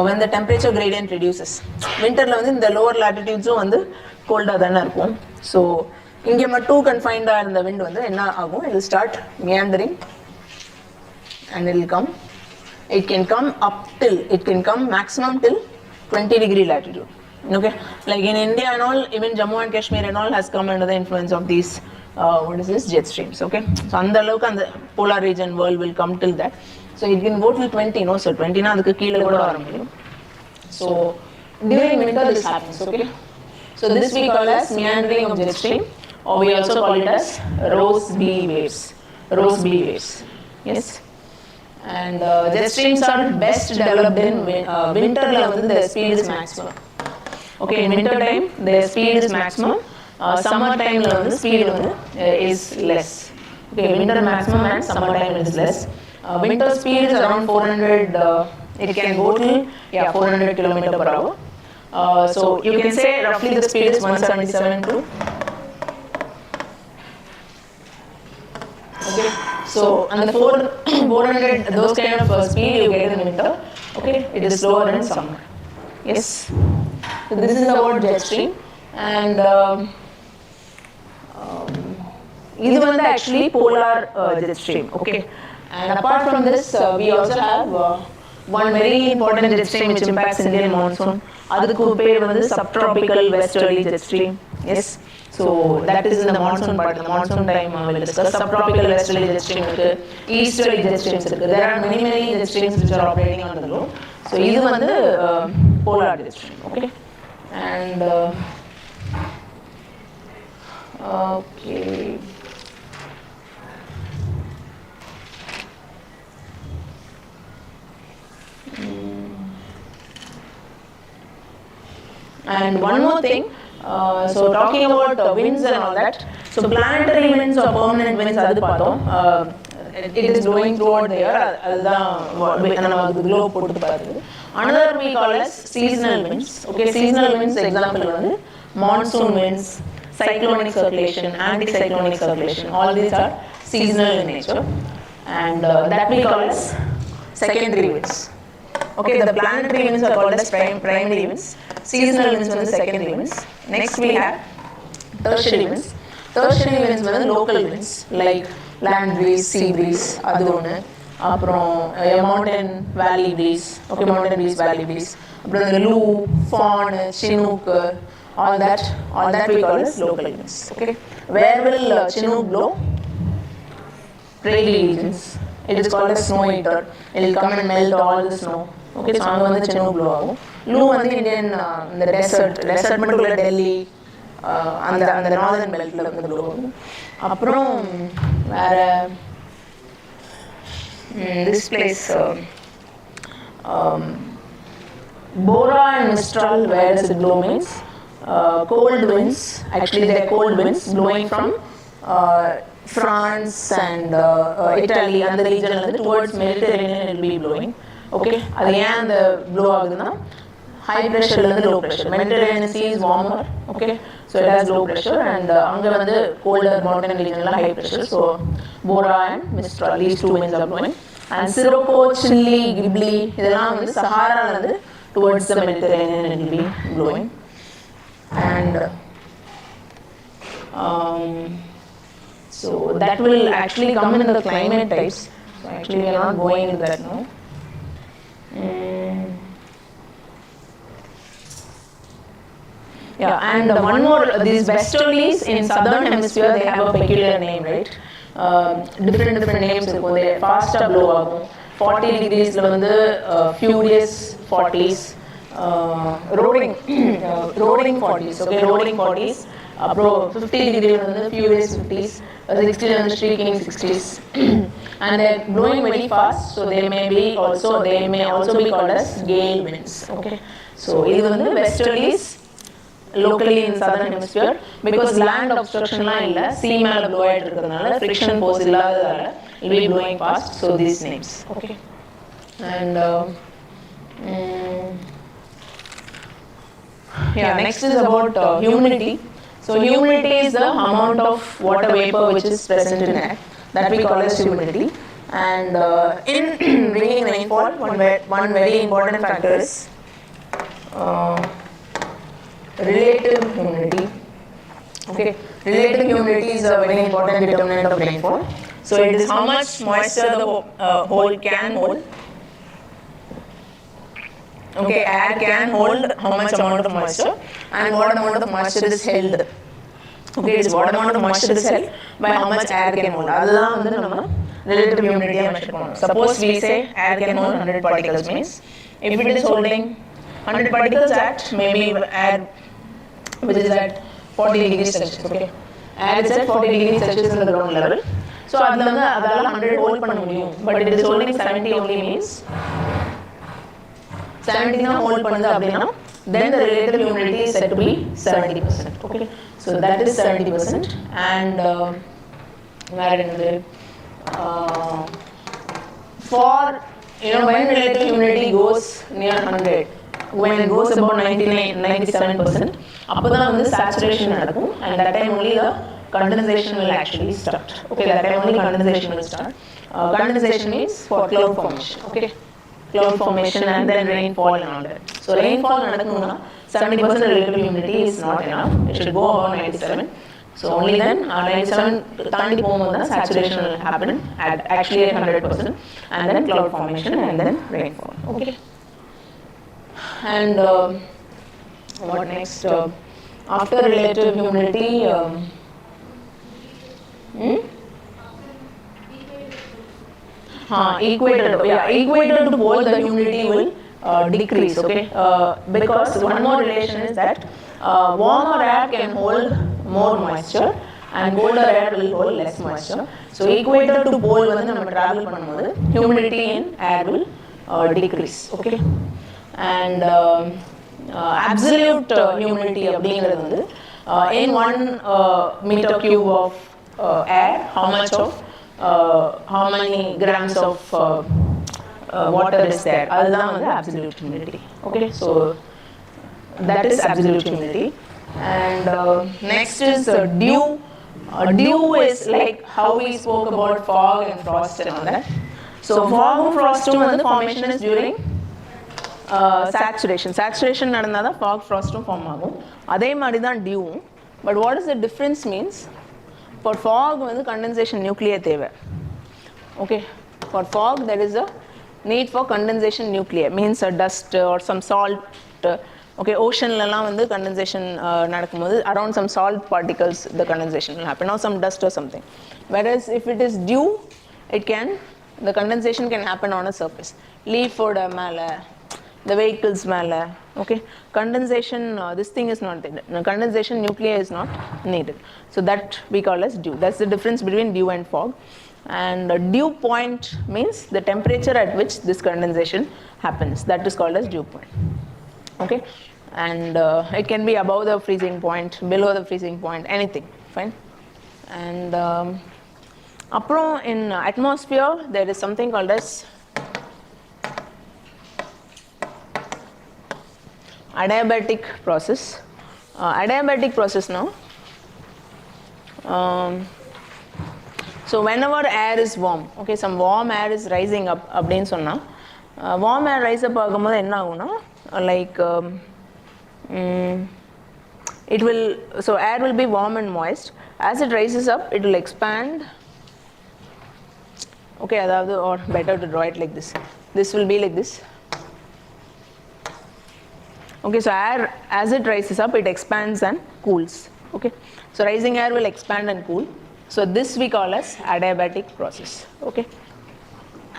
when the temperature gradient reduces, winterல வந்து இந்த lower latitudes வந்து cold-ஆ தானே இருக்கும். So இங்கே மட்டும் confined ஆ இருந்த wind வந்து என்ன ஆகும், it will start meandering and it will come it can come maximum till 20-degree latitude. Okay, like in India and all, even Jammu and Kashmir and all has come under the influence of these jet streams. Okay, so and the polar region world will come till that. So it can go till 20, no, so 20 na adukku keela kuda varum. So during winter this happens. Okay, so this we call as meandering of jet stream, or we also call it as rose-bee waves. Yes. And jet streams are best developed in winter. The speed is maximum. Okay, in winter time the speed is maximum. Summer time the speed is less. Okay, winter maximum and summer time is less. Winter speed is around 400. It can go till 400 km/h. So you can say roughly the speed is 177 to. Okay, so and the 400 those kind of speed you get in winter. Okay, it is slower in summer. Yes, so this is about jet stream, and this is actually polar jet stream. Okay, and apart from this, we also have one very important jet stream which impacts Indian monsoon. Adukku per subtropical westerly jet stream. Yes. So that is in the monsoon part. In the monsoon time, we'll discuss subtropical westerly jet stream, easterly jet streams. There are many jet streams which are operating on the globe. So this is the polar jet stream. Okay, and okay. And one more thing. So talking about winds and all that, so planetary winds or permanent winds, it is blowing throughout the year. The globe. Another we call as seasonal winds. Okay, seasonal winds example monsoon winds, cyclonic circulation, anticyclonic circulation. All these are seasonal in nature, and that we call as secondary winds. Okay, the planetary winds are called as primary winds. Seasonal winds are the secondary winds. Next we have tertiary winds. Tertiary winds are local winds like land breeze, sea breeze, adu one. Aprom mountain valley breeze. Okay, mountain breeze, valley breeze. Aprom the Lu, Fawn, Chinook, all that we call as local winds. Okay, where will Chinook blow? Prairie regions. It is called as snow eater. It will come and melt all the snow. Okay, so the Chinook blow agum. Lu Indian the desert particular Delhi and the northern belt la blow. Aprom where this place Bora and Mistral, where does it blow means cold winds. Actually they are cold winds blowing from France and Italy and the region towards Mediterranean it will be blowing. Okay, again the blow agudna high pressure and low pressure. Mediterranean Sea is warmer. Okay, so it has low pressure, and anga colder mountain region la high pressure. So Bora and Mistral, these two winds are blowing. And Sirocco, Chile, Gibli, idella Sahara towards the Mediterranean it will be blowing. And so that will actually come in the climate types. So actually we are not going into that now. Yeah, and one more, these westerlies in southern hemisphere, they have a peculiar name, right? Different names. They faster blow up. 40 degrees furious 40s, roaring 40s. Okay, roaring 40s. 50 degrees furious 50s, 60 streaking 60s, and they're blowing very fast. So they may also be called as gale winds. Okay, so these are the westerlies locally in southern hemisphere, because land obstruction la illa, sea mela blow aayirukradanaala friction force illadadala it will be blowing fast. So these names. Okay, and next is about humidity. So humidity is the amount of water vapor which is present in air, that we call as humidity. And in bringing rainfall, one very important factor is relative humidity. Okay, relative humidity is a very important determinant of rainfall. So it is how much moisture the hole can hold Okay, air can hold how much amount of moisture and what amount of moisture is held. Okay, it's what amount of moisture is held by how much air can hold. அதெல்லாம் வந்து நம்ம relative humidity measure பண்ணணும். Suppose we say air can hold 100 particles means if it is holding 100 particles at maybe air which is at 40 degrees Celsius. Okay, air is at 40 degrees Celsius in the ground level. So அதுல வந்து அதால 100 hold பண்ண முடியும். But it is holding 70 only means 70 தான் hold பண்ணுது அப்படின்னா then the relative humidity is said to be 70%. Okay, so that is 70%. And for when relative humidity goes near 100, when it goes about 97%, அப்பதான் வந்து saturation நடக்கும், and that time only the condensation will actually start. Okay, that time only condensation will start. Condensation means for cloud formation. Okay, cloud formation and then rainfall and all that. So rainfall nadakuna 70% relative humidity is not enough. It should go about 97. So only then 97 தாண்டி போகும்போது தான் saturation will happen at actually at 100%, and then cloud formation and then rainfall. Okay, and what next? After relative humidity, equator to pole the humidity will decrease. Okay, because one more relation is that warmer air can hold more moisture and colder air will hold less moisture. So equator to pole வந்து நம்ம travel பண்ணும்போது humidity in air will decrease. Okay, and absolute humidity அப்படிங்கிறது வந்து in 1 meter cube of air how many grams of water is there, அதுதான் வந்து absolute humidity. Okay, so that is absolute humidity. And next is dew. Dew is like how we spoke about fog and frost and all that. So fog and frost வந்து formation is during saturation நடந்தா தான் fog frost form ஆகும். அதே மாதிரி தான் dew. But what is the difference means, for fog வந்து condensation nuclei தேவை. Okay, for fog there is a need for condensation nuclei, means a dust or some salt. Okay, ocean லாம் வந்து condensation நடக்கும்போது around some salt particles the condensation will happen, or some dust or something. Whereas if it is dew, the condensation can happen on a surface, leaf ஓட மேல, the vehicles மேல. Okay, condensation this thing is not needed. Condensation nuclei is not needed, so that we call as dew. That's the difference between dew and fog. And dew point means the temperature at which this condensation happens, that is called as dew point. Okay, and it can be above the freezing point, below the freezing point, anything, fine. And aprom in atmosphere there is something called as adiabatic process. Adiabatic process now, so whenever air is warm, okay, some warm air is rising up அப்படினு சொன்னா warm air rise up ஆகும்போது என்ன ஆகும்னா like it will, so air will be warm and moist. As it rises up, it will expand. Okay, அதாவது, or better to draw it like this. This will be like this. Okay, so air as it rises up, it expands and cools. Okay, so rising air will expand and cool. So this we call as adiabatic process. Okay,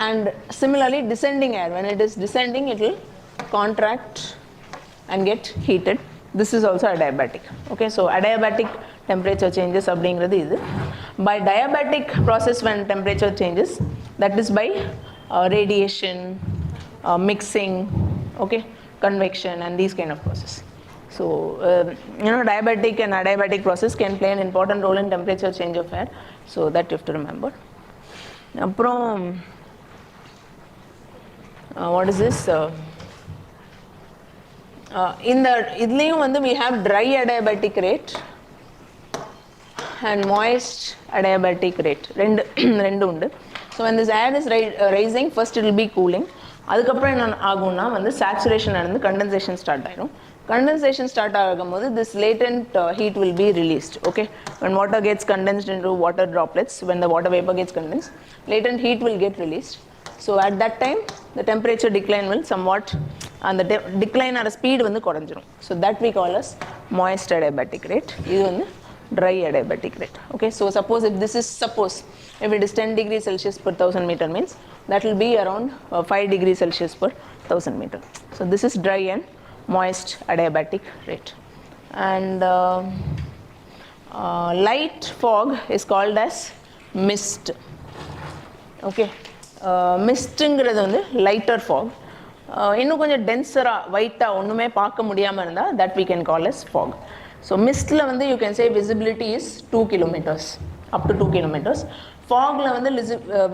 and similarly descending air, when it is descending, it will contract and get heated. This is also adiabatic. Okay, so adiabatic temperature changes அப்படிங்கிறது இது. By diabatic process, when temperature changes, that is by radiation, mixing, okay, convection and these kind of process. So diabatic and adiabatic process can play an important role in temperature change of air, so that you have to remember. Aprom what is this? In the idliyum vandu we have dry adiabatic rate and moist adiabatic rate, rendu undu. So when this air is rising, first it will be cooling, adukapra enna agumna vandu saturation nadந்து condensation start ஆயிடும். Condensation start ஆகும்போது this latent heat will be released. Okay, when water gets condensed into water droplets, when the water vapor gets condensed, latent heat will get released, So at that time the temperature decline will somewhat and the decline at a speed வந்து குறைஞ்சிரும். So that we call as moist adiabatic rate. இது வந்து dry adiabatic rate. Okay, so suppose if this is if it is 10 degrees Celsius per 1000 meter means that will be around 5 degrees Celsius per 1000 meter. So this is dry and moist adiabatic rate. And light fog is called as mist. Okay, மிஸ்ட்ங்கிறது வந்து lighter fog. இன்னும் கொஞ்சம் டென்சராக ஒயிட்டாக ஒன்றுமே பார்க்க முடியாமல் இருந்தால் that we can call as fog. So மிஸ்டில் வந்து you can say visibility is 2 kilometers up to 2 kilometers. ஃபாகில் வந்து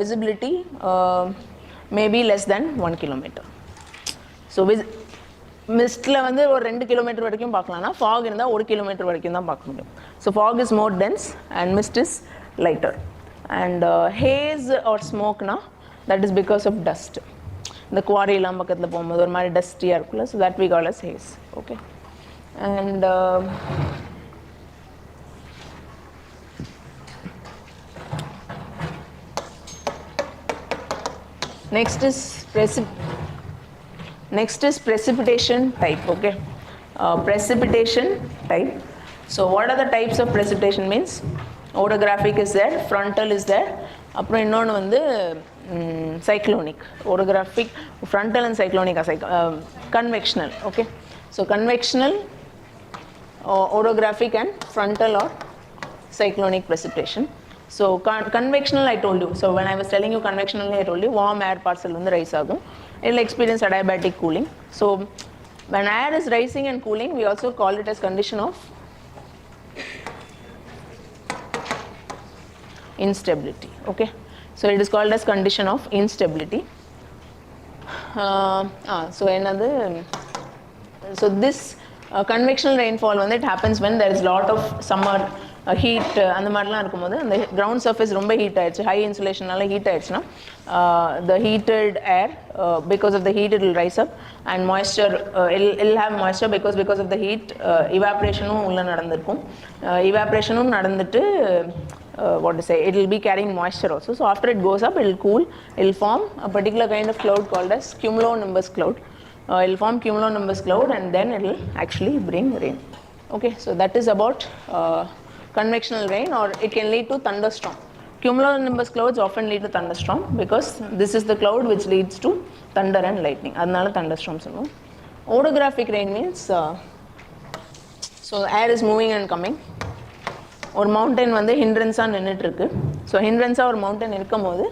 visibility maybe less than 1 kilometer. So மிஸ்டில் வந்து ஒரு 2 கிலோமீட்டர் வரைக்கும் பார்க்கலாம்னா ஃபாக் இருந்தால் 1 கிலோமீட்டர் வரைக்கும் தான் பார்க்க முடியும். So fog is more dense and mist is lighter. And haze or ஸ்மோக்னா that is because of dust. இந்த குவாரி எல்லாம் பக்கத்தில் போகும்போது ஒரு மாதிரி டஸ்டியாக இருக்குல்ல, so that we call as haze. Okay, and next is precipitation type. Okay, precipitation type. So what are the types of precipitation means? Orographic is there, frontal is there, அப்புறம் இன்னொன்று வந்து cyclonic. Orographic, frontal and cyclonic are convectional. Okay, so convectional, orographic and frontal or cyclonic precipitation. So convectional I told you. So when I was telling you convectional, I told you warm air parcel வந்து rice ஆகும். It will experience adiabatic cooling. So when air is rising and cooling, we also call it as condition of instability. Okay, so it is called as condition of instability. So another, so this convectional rainfall when it happens when there is lot of summer heat அந்த மாதிரிலாம் இருக்கும்போது அந்த ground surface ரொம்ப heat ஆயிடுச்சு, high இன்சுலேஷனால heat ஆயிடுச்சுன்னா the heated air because of the heat it will rise up and moisture it'll have moisture because of the heat evaporationum உள்ள நடந்திருக்கும். evaporationum நடந்துட்டு what to say, it will be carrying moisture also. So after it goes up, it will cool, it will form a particular kind of cloud called as cumulonimbus cloud. It will form cumulonimbus cloud and then it will actually bring rain. Okay, so that is about convectional rain, or it can lead to thunderstorm. Cumulonimbus clouds often lead to thunderstorm because this is the cloud which leads to thunder and lightning. அதனால thunderstorms சொல்லுவோம். Orographic rain means so air is moving and coming. ஒரு mountain வந்து ஹிண்ட்ரன்ஸாக நின்றுட்டு இருக்கு. So ஹிண்ட்ரன்ஸாக ஒரு mountain இருக்கும் போது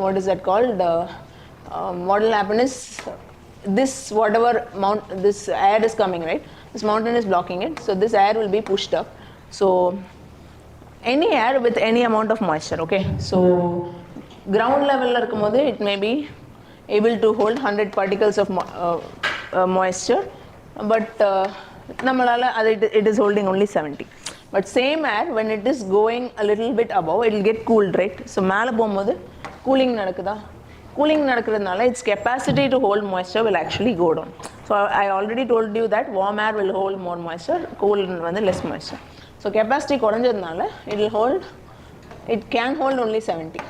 what is that called, what will happen is this whatever this air is coming, right, this mountain is blocking it, so this air will be pushed up. So any air with any amount of moisture. Okay, so ground level இருக்கும் போது it may be able to hold 100 particles of moisture, but நம்மளால அது it is holding only 70. But same air when it is going a little bit above, it will get cooled, right? So மேலே போகும்போது cooling நடக்குதா, cooling நடக்கிறதுனால its capacity to hold moisture will actually go down. So I already told you that warm air will hold more moisture, cool வந்து less moisture. So capacity குறைஞ்சதுனால it can hold only 70.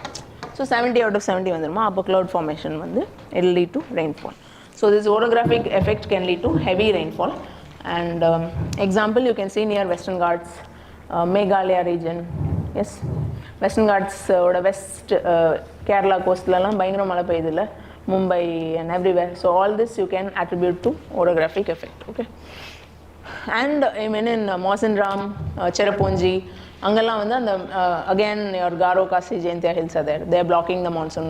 So 70 out of 70 வந்துருமா, அப்போ cloud formation வந்து it will lead to rainfall. So this orographic effect can lead to heavy rainfall. And example you can see near Western Ghats, Meghalaya region. Yes, Western Ghats oda west Kerala coast la பயங்கர மழை பெய்யுதுல, Mumbai and everywhere. So all this you can attribute to orographic effect. Okay, and I mean in Mawsynram, Cherrapunji, அங்கெல்லாம் வந்து அந்த again your Garo, Kasi, Jaintia hills are there. They are blocking the monsoon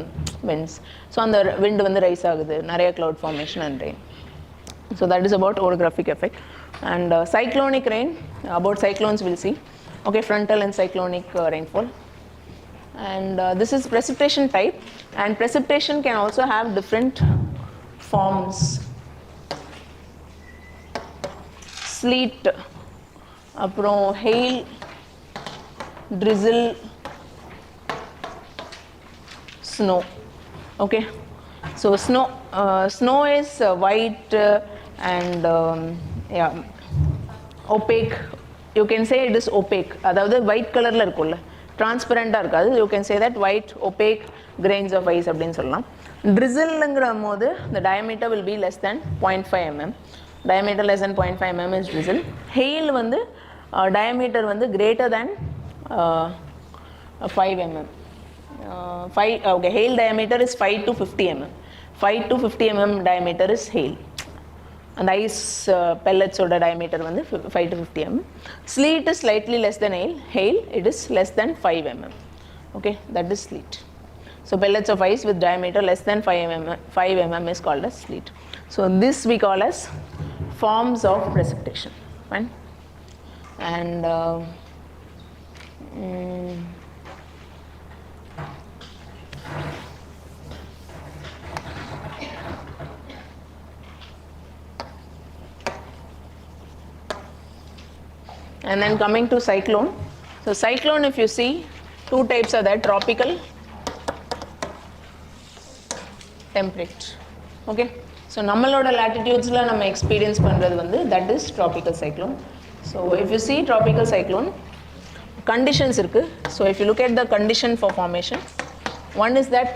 winds. So அந்த wind வந்து rice ஆகுது, நிறைய cloud formation and rain. So that is about orographic effect. And cyclonic rain, about cyclones we'll see. Okay, frontal and cyclonic rainfall. And this is precipitation type, and precipitation can also have different forms. Sleet, apron, hail, drizzle, snow. Okay, so snow is white and opaque. You can say it is opaque, அதாவது white colorல இருக்கும்ல, டிரான்ஸ்பரண்டாக இருக்காது. You can say that white opaque grains of ice அப்படின்னு சொல்லலாம். ட்ரிசில்ங்கிற போது the diameter will be less than 0.5 mm. Diameter less than 0.5 mm is drizzle. Hail வந்து diameter வந்து greater than 5 mm. Okay, hail diameter is 5 to 50 mm. 5 to 50 mm diameter is hail. And ice pellets oda diameter வந்து 5 to 50 mm. Sleet is slightly less than hail. Hail, it is less than 5 mm. Okay, that is sleet. So pellets of ice with diameter less than 5 mm is called as sleet. So this we call as forms of precipitation. Fine. And and then coming to cyclone. So cyclone, if you see, two types are there: tropical, temperate. Okay, so நம்மளோட latitudesல நம்ம experience பண்றது வந்து that is tropical cyclone. So if you see tropical cyclone, conditions இருக்கு. So if you look at the condition for formation, one is that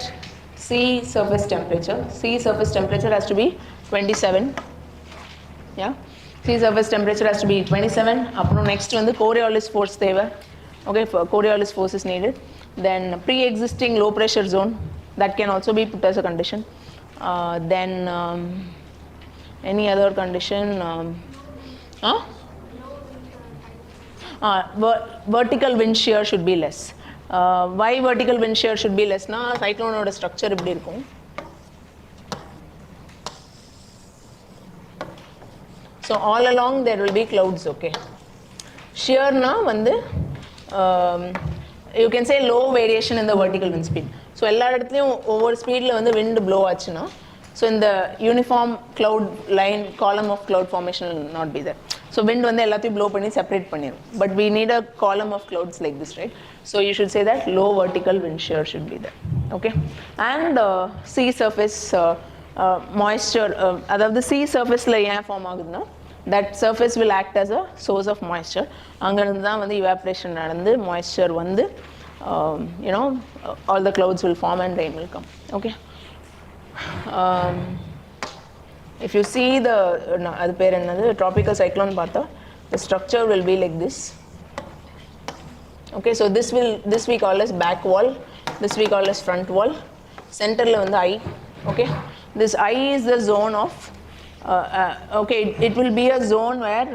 sea surface temperature. Sea surface temperature has to be 27. Yeah, sea surface temperature has to be 27. அப்புறம் next வந்து Coriolis force தேவை. Okay, for Coriolis force is needed. Then pre-existing low pressure zone, that can also be put as a condition. Then any other condition? Vertical wind shear should be less. Why vertical wind shear should be less? Na cyclone oda structure இப்படி இருக்கும். So all along there will be clouds. Okay, shear na வந்து you can say low variation in the vertical wind speed. So எல்லா இடத்துலையும் ஒவ்வொரு ஸ்பீடில் வந்து wind blow ஆச்சுன்னா, so in the uniform cloud line column of cloud formation will not be there. So wind வந்து எல்லாத்தையும் blow பண்ணி separate பண்ணிடும். But we need a column of clouds like this, right? So you should say that low vertical wind shear should be there. Okay, and sea surface moisture, அதாவது sea surfaceல ஏன் form ஆகுதுன்னா, that surface will act as a source of moisture. அங்கிருந்து தான் வந்து evaporation நடந்து moisture வந்து you know, all the clouds will form and rain will come. Okay, if you see the அது பேர் என்னது tropical cyclone பார்த்தா, the structure will be like this. Okay, so this we call as back wall, this we call as front wall. Centerல வந்து eye. Okay, this eye is the zone of okay, it will be a zone where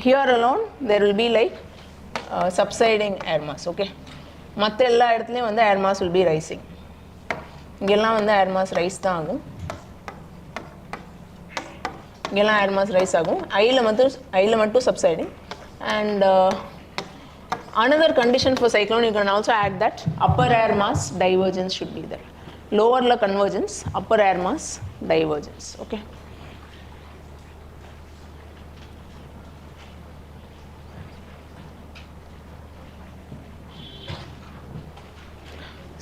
here alone there will be like subsiding air mass. Okay, மற்ற எல்லா இடத்துலையும் வந்து air mass will be rising. இங்கெல்லாம் வந்து air mass rise தான் ஆகும். இங்கெல்லாம் air mass rise ஆகும். ஐல மட்டும் subsiding. And another condition for cyclone, you can also add that upper air mass divergence should be there. Lower la convergence, upper air mass divergence. Okay,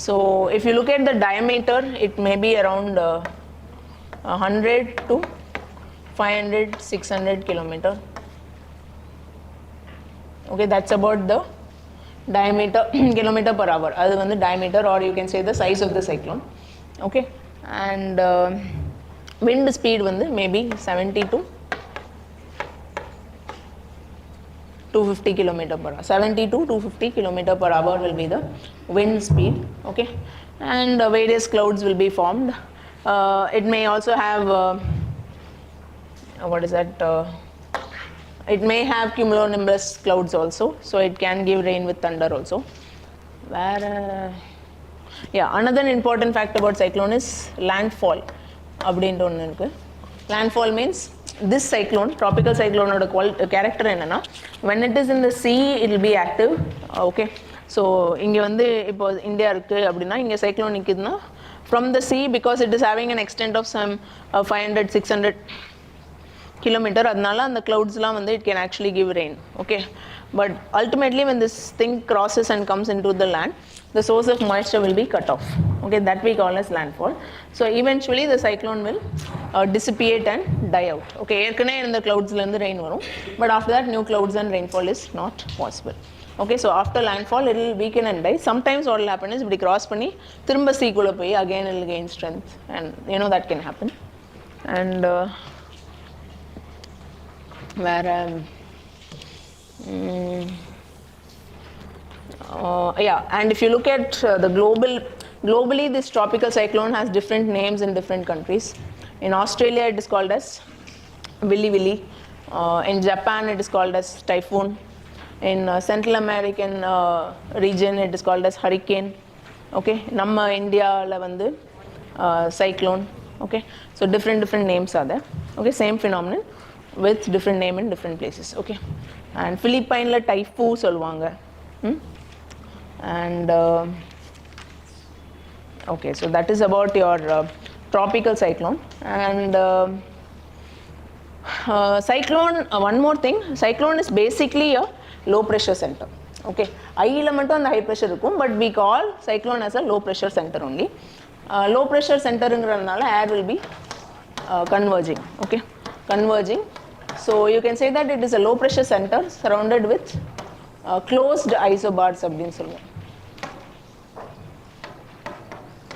so if you look at the diameter, it may be around 100 to 500 600 kilometer. Okay, that's about the diameter kilometer per hour. அது வந்து diameter, or you can say the size of the cyclone. Okay, and wind speed வந்து maybe 70 to 250 kilometer per hour. 70 to 250 kilometer per hour will be the wind speed. Okay, and various clouds will be formed. It may also have what is that? It may have cumulonimbus clouds also, so it can give rain with thunder also. Yeah, another important fact about cyclone is landfall. அப்படின்ட்டு ஒன்று இருக்கு. Landfall means this cyclone, tropical cyclone ஓட character என்னன்னா, when it is in the sea it will be active. Okay, so இங்கே வந்து இப்போ India இருக்கு அப்படின்னா, இங்கே cyclone நிற்குதுன்னா, from the sea, because it is having an extent of some 500 600 kilometer, அதனால அந்த cloudsலாம் வந்து it can actually give rain. Okay, but ultimately when this thing crosses and comes into the land, the source of moisture will be cut off. Okay, that we call as landfall. So eventually the cyclone will dissipate and die out. Okay, ஏற்கனவே இந்த cloudsல இருந்து rain வரும், but after that new clouds and rainfall is not possible. Okay, so after landfall, it will weaken and die. Sometimes what will happen is, if it cross panni, thirumba sea kulla poi, again it will gain strength, and you know that can happen. And where yeah, and if you look at the globally, this tropical cyclone has different names in different countries. In Australia, it is called as Willy Willy. In Japan, it is called as typhoon. In Central American region, it is called as hurricane. Okay, Namma India la vandu cyclone. Okay, so different names are there. Okay, same phenomenon with different name in different places. Okay, and Philippine la typhoon solvanga. And okay, so that is about your tropical cyclone. And cyclone, one more thing, cyclone is basically a low pressure center. Okay, I la mattum and high pressure irukum, but we call cyclone as a low pressure center only. Low pressure center ingradanaala air will be converging. Okay, converging. So you can say that it is a low pressure center surrounded with closed isobars அப்படினு சொல்லுவோம்.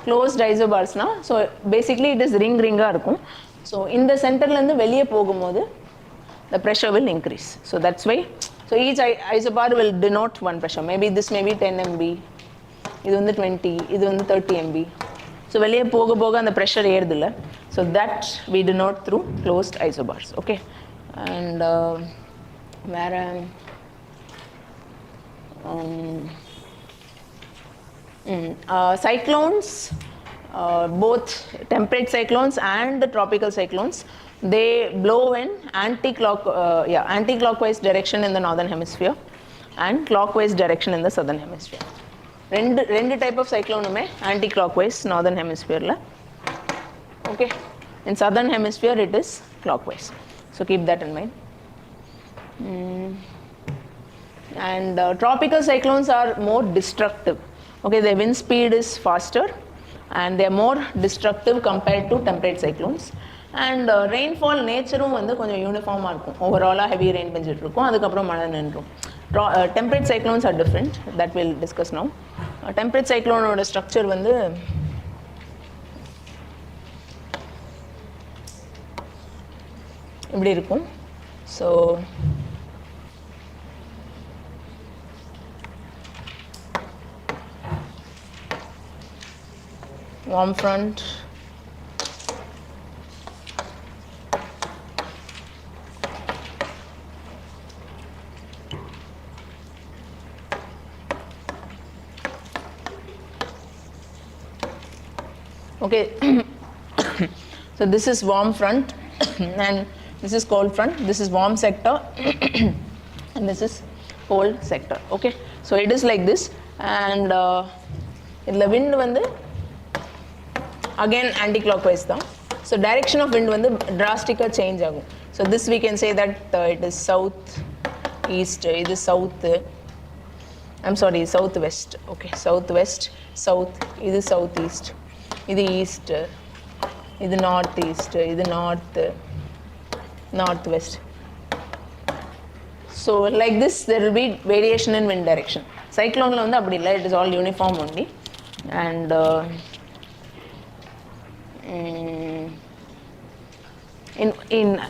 Closed isobars na, so basically it is ring ஆ இருக்கும். So இந்த சென்டர்ல இருந்து வெளியே போகும்போது the pressure will increase. So that's why, so each isobar will denote one pressure. Maybe this may be 10 MB, இது வந்து 20, இது வந்து 30 MB. So வெளியே போக போக அந்த pressure ஏறுது இல்ல. So that we denote through closed isobars. Okay, and where cyclones, both temperate cyclones and the tropical cyclones, they blow in anti-clockwise direction in the northern hemisphere and clockwise direction in the southern hemisphere. Rendu type of cyclone ume anti-clockwise northern hemisphere la. Okay, in southern hemisphere it is clockwise. So keep that in mind. And tropical cyclones are more destructive. Okay, their wind speed is faster and they are more destructive compared to temperate cyclones. And rainfall nature வந்து கொஞ்சம் யூனிஃபார்மா இருக்கும். ஓவராலாக heavy rain பெஞ்சிட்டு இருக்கும், அதுக்கப்புறம் மழை நின்றும். Temperate cyclones are different, that we'll discuss now. Temperate cyclone structure வந்து இப்படி இருக்கும். So warm front, okay. So this is warm front and this is cold front. This is warm sector and this is cold sector. Okay, so it is like this. And the wind வந்து again anti-clockwise தான். So direction of wind வந்து drastically change ஆகும். So this we can say that it is south east, it is south, I'm sorry, southwest. Okay, southwest, south, இது southeast, இது east, இது northeast, இது northwest. So like this there will be variation in wind direction. Cyclone la வந்து அப்படி இல்லை, it is all uniform only. And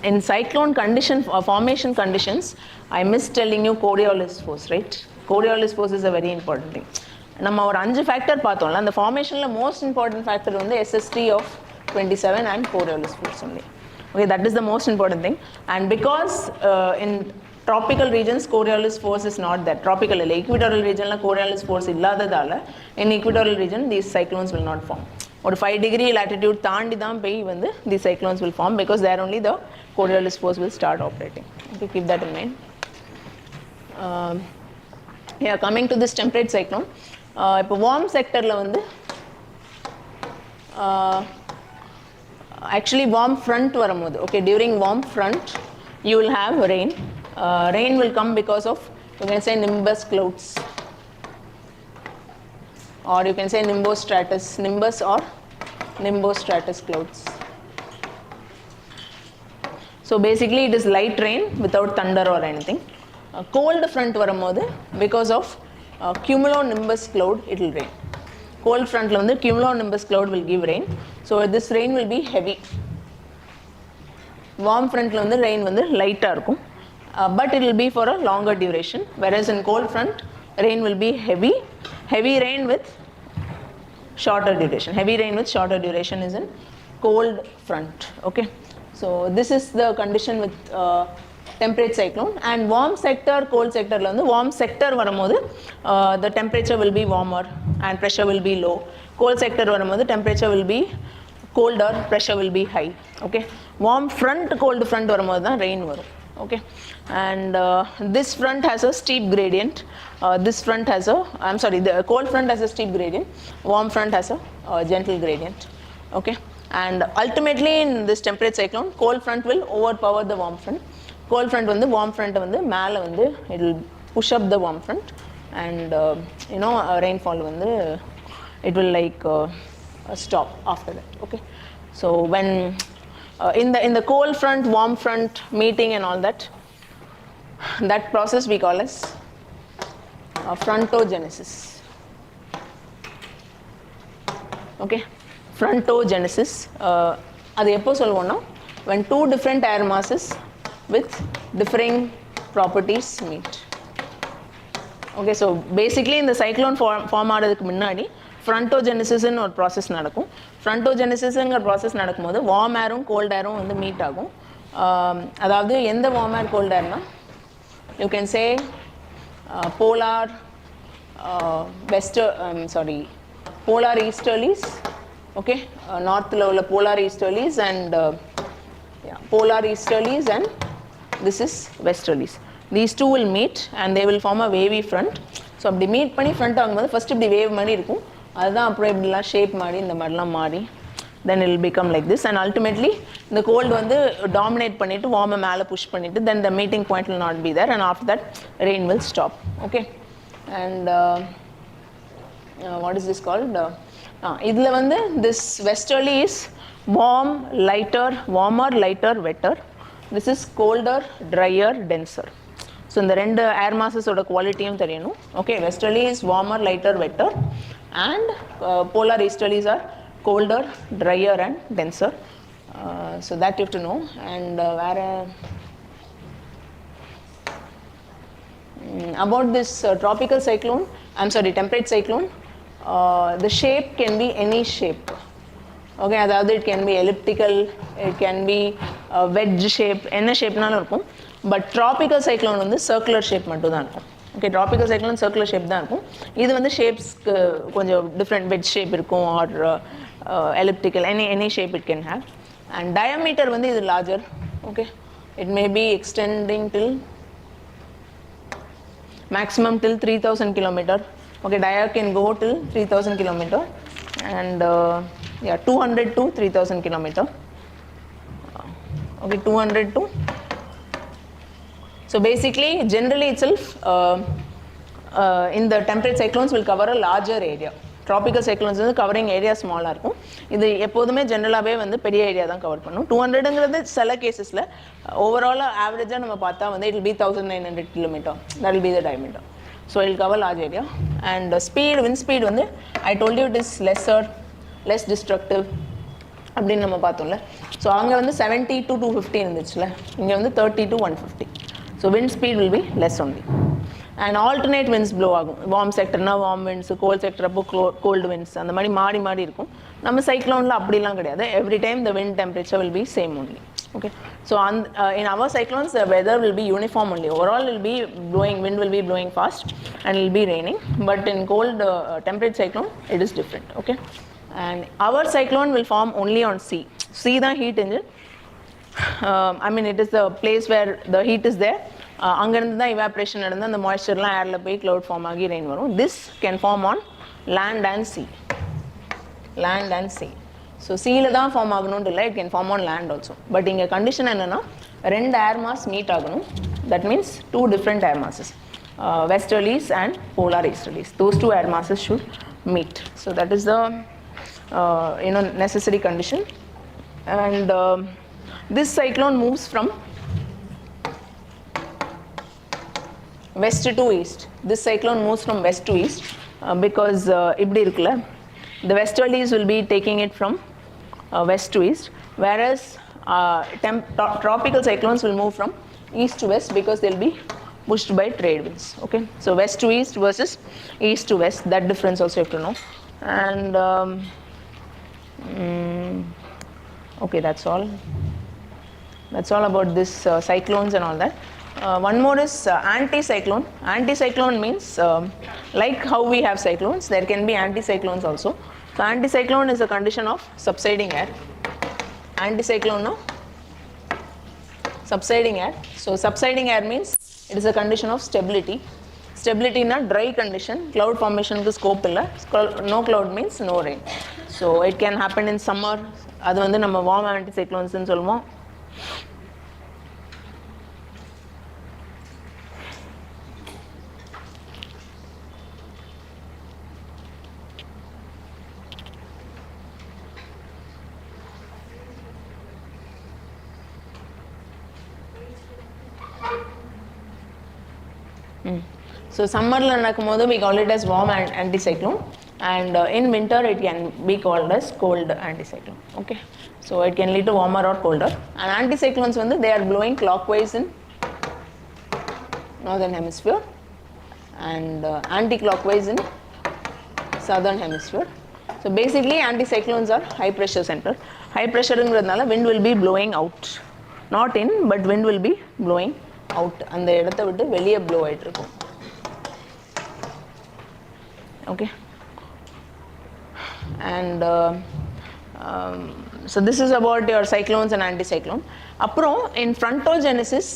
in cyclone condition formation conditions, I missed telling you Coriolis force, right? Coriolis force is a very important thing. நம்ம ஒரு 5 factor பார்த்தோம்ல, அந்த ஃபார்மேஷன்ல most important factor வந்து SST of 27 and Coriolis force only. Okay, that is the most important thing. And because in tropical regions Coriolis force is not there, tropical illa equatorial region la Coriolis force illadadala, in equatorial region these cyclones will not form. Or 5 degree latitude தாண்டி தான் போய் வந்து these cyclones will form, because there only the Coriolis force will start operating. Okay, keep that in mind. Yeah, coming to this temperate cyclone, இப்போ warm sector la வந்து actually warm front வரும்போது, okay, during warm front you will have rain. Rain will come because of, you can say, nimbus clouds, or you can say nimbostratus, nimbus or nimbostratus clouds. So basically it is light rain without thunder or anything. cold front வரும்போது because of cumulonimbus cloud it will rain. Cold front la வந்து cumulonimbus cloud will give rain, so this rain will be heavy. Warm front la வந்து rain வந்து light ஆ இருக்கும், but it will be for a longer duration, whereas in cold front rain will be heavy rain with shorter duration. Heavy rain with shorter duration is in cold front. Okay, so this is the condition with temperate cyclone. And warm sector, cold sector la வந்து warm sector வரும்போது the temperature will be warmer and pressure will be low. Cold sector வரும்போது temperature will be colder, pressure will be high. Okay, warm front, cold front வரும்போது தான் rain வரும். Okay, and this front has a steep gradient. This front has a, I'm sorry, the cold front has a steep gradient, warm front has a gentle gradient. Okay, and ultimately in this temperate cyclone, cold front will overpower the warm front. Cold front வந்து warm front வந்து மேலே வந்து it will push up the warm front, and rainfall வந்து it will like stop after that. Okay, so when in the cold front warm front meeting and all that, that process we call as frontogenesis. Okay, frontogenesis அது எப்போ சொல்லுவோம்னா when two different air masses with differing properties meet. Okay, so basically இந்த cyclone form ஆகிறதுக்கு முன்னாடி frontogenesis ன்னு ஒரு process நடக்கும். frontogenesisங்கிற process நடக்கும்போது warm airம் cold airம் வந்து meet ஆகும். அதாவது எந்த warm air cold airனா you can say polar polar easterlies. Okay, northல உள்ள polar easterlies and polar easterlies, and this is westerlies. These two will meet and they will form a wavy front. So அப்படி meet பண்ணி front ஆகும்போது first இப்படி wave மாதிரி இருக்கும், அதுதான் அப்புறம் இப்படிலாம் ஷேப் மாறி இந்த மாதிரிலாம் மாறி then it will become like this, and ultimately the cold வந்து dominate பண்ணிட்டு warm மேலே push பண்ணிட்டு then the meeting point will not be there, and after that rain will stop. Okay, and what is this called? இதுல வந்து this westerly is warmer, lighter, wetter. This is colder, drier, denser. So இந்த ரெண்டு air masses ஓட குவாலிட்டியும் தெரியணும். Okay, westerly is warmer, lighter, wetter, and polar easterlies are colder, drier, and denser. So that you have to know. And about this tropical cyclone, temperate cyclone, the shape can be any shape. Okay, அதாவது it can be elliptical, it can be wedge shape, என்ன ஷேப்னாலும் இருக்கும். But tropical cyclone வந்து circular shape மட்டும் தான் இருக்கும். Okay, tropical cyclone circular shape தான் இருக்கும். இது வந்து ஷேப்ஸ்க்கு கொஞ்சம் டிஃப்ரெண்ட் வெட் ஷேப் இருக்கும், R elliptical, any shape it can have. And diameter வந்து இது larger. Okay, it may be extending till maximum till 3000 kilometer. Okay, dia can go till 3000 kilometer, and 200 to 3000 kilometer. Okay, 200 to, so basically generally itself in the temperate cyclones will cover a larger area. Tropical cyclones வந்து covering area ஸ்மாலாக இருக்கும். இது எப்போதுமே ஜென்ரலாகவே வந்து பெரிய area தான் cover பண்ணும். 200ங்கிறது சில கேசஸில் ஓவராலாக ஆவரேஜாக நம்ம பார்த்தா வந்து it will B 1900 kilometer. That will be the diameter. So it will cover large area. And wind speed வந்து I told you it is less destructive அப்படின்னு நம்ம பார்த்தோம்ல. ஸோ அங்கே வந்து 70 to 250 இருந்துச்சுல, இங்கே வந்து 30 to 150. So wind speed will be less only. And alternate winds blow ஆகும். வார்ம் செக்டர்னா வார்ம் விண்ட்ஸ், கோல்ட் செக்டர் அப்போ கோல்டு விண்ட்ஸ், அந்த மாதிரி மாறி இருக்கும். நம்ம சைக்ளோனில் அப்படிலாம் கிடையாது. Every time the wind temperature will be same only. Okay, so in our cyclones the weather will be uniform only. Overall it will be blowing, wind will be blowing fast and it will be raining. But in cold temperate cyclone it is different. Okay, and our cyclone will form only on sea. Sea the heat engine. I mean it is the place where the heat is there. அங்கேருந்து தான் evaporation நடந்து அந்த மாய்ஸ்சர்லாம் ஏரில் போய் cloud form ஆகி rain வரும். This can form on land and sea. So சீயில் தான் ஃபார்ம் ஆகணும்னு இல்லை, it can form on land also. But இங்கே கண்டிஷன் என்னென்னா 2 ஏர் மாஸ் மீட் ஆகணும். That means 2 different air masses, westerlies and polar easterlies. Those 2 air masses should meet. So that is the necessary condition. And this cyclone moves from west to east. This cyclone moves from west to east because இப்படி இருக்குல்ல, the westerlies will be taking it from west to east, whereas tropical cyclones will move from east to west because they'll be pushed by trade winds. Okay, so west to east versus east to west, that difference also you have to know. And okay, that's all about this cyclones and all that. One more is anticyclone. Anticyclone means like how we have cyclones, there can be anticyclones also. So anticyclone is a condition of subsiding air. Anticyclone, no? Subsiding air. So subsiding air means it is a condition of stability. Stability in a dry condition, cloud formation ku scope illa. No cloud means no rain. So it can happen in summer. அது வந்து நம்ம warm anticyclones ன்னு சொல்லுவோம். So summerல நடக்கும்போது we call it as warm anticyclone, and in winter it can be called as cold anticyclone. Okay, so it can lead to warmer or colder. And anticyclones வந்து they are blowing clockwise in northern hemisphere and anti-clockwise in southern hemisphere. So basically anticyclones are high pressure center. High pressure ங்கிறதுனால wind will be blowing out, not in, but wind will be blowing out. அந்த இடத்தை விட்டு வெளியே blow ஆயிட்டு இருக்கும். Okay, and so this is about your cyclones and anticyclone. அப்புறம் in frontogenesis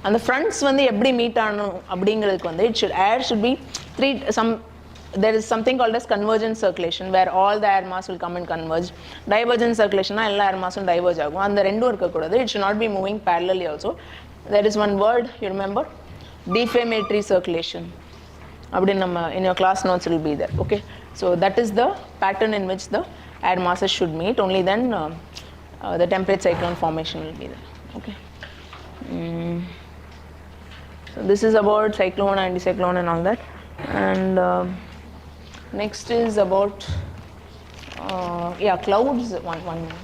அந்த fronts வந்து எப்படி மீட் ஆகணும் அப்படிங்கிறதுக்கு வந்து air should be there is something called as convergent circulation, where all the air mass will come and converge. Divergent circulation na எல்லா air massum diverge ஆகும். அந்த ரெண்டும் இருக்கக்கூடாது. It should not be moving parallelly also. There is one word you remember, defamatory circulation. அப்படி நம்ம in your class notes it will be there. Okay, so that is the pattern in which the air masses should meet. Only then the temperate cyclone formation will be there. Okay, so this is about cyclone, anticyclone and all that. And next is about clouds. One minute.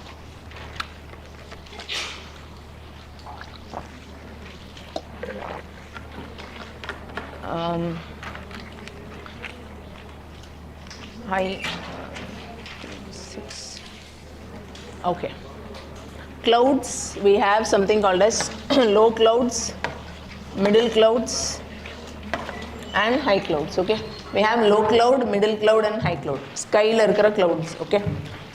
High 6. Okay, clouds, we have something called as low clouds, middle clouds and high clouds. Okay, we have low cloud, middle cloud and high cloud. Sky la irukra clouds. Okay,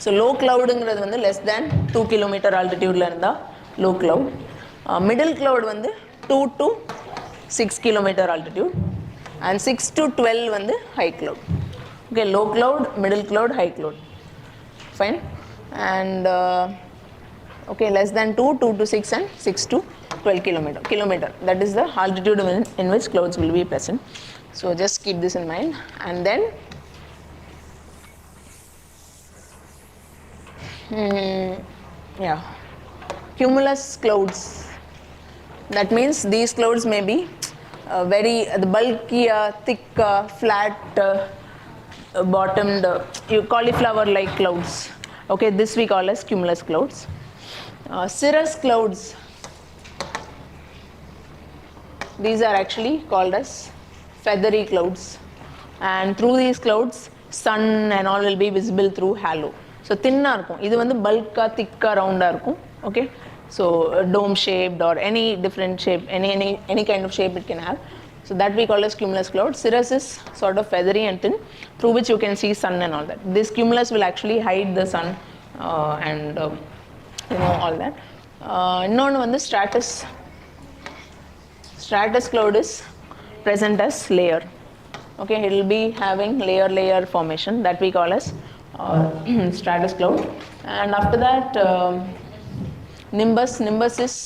so low cloud ங்கிறது வந்து less than 2 km altitude la irundha low cloud. Middle cloud வந்து 2 to 6 km altitude and 6 to 12 வந்து high cloud. Okay, low cloud, middle cloud, high cloud. Fine. And okay, less than 2 to 6 and 6 to 12 kilometer. That is the altitude in which clouds will be present. So just keep this in mind. And then cumulus clouds. That means these clouds may be very bulky, thick, flat, bottomed, cauliflower like clouds. Okay, this we call as cumulus clouds. Cirrus clouds, these are actually called as feathery clouds, and through these clouds sun and all will be visible through halo. So thin ah irukum, idu vandu bulk ah thick ah round ah irukum. Okay, so dome shaped or any different shape, any kind of shape it can have. So that we call as cumulus cloud. Cirrus is sort of feathery and thin, through which you can see sun and all that. This cumulus will actually hide the sun and all that. Innonu vandu stratus cloud is present as layer. Okay, it will be having layer formation, that we call as stratus cloud. And after that nimbus is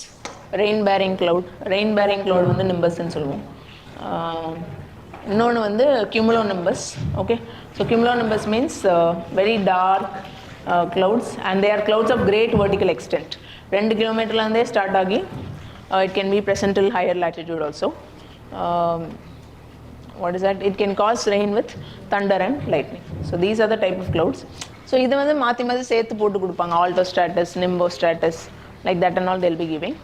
rain bearing cloud வந்து nimbus ன்னு சொல்லுவோம். இன்னொன்று வந்து cumulonimbus. Okay, so cumulonimbus means very dark clouds, and they are clouds of great vertical extent. 2 kilometerல இருந்தே start ஆகி it can be present till higher latitude also. what is that? It can cause rain with thunder and lightning. So these are the type of clouds. So இது வந்து மாற்றி மாற்றி சேர்த்து போட்டு கொடுப்பாங்க, altostratus, nimbostratus, like that and all they'll be giving.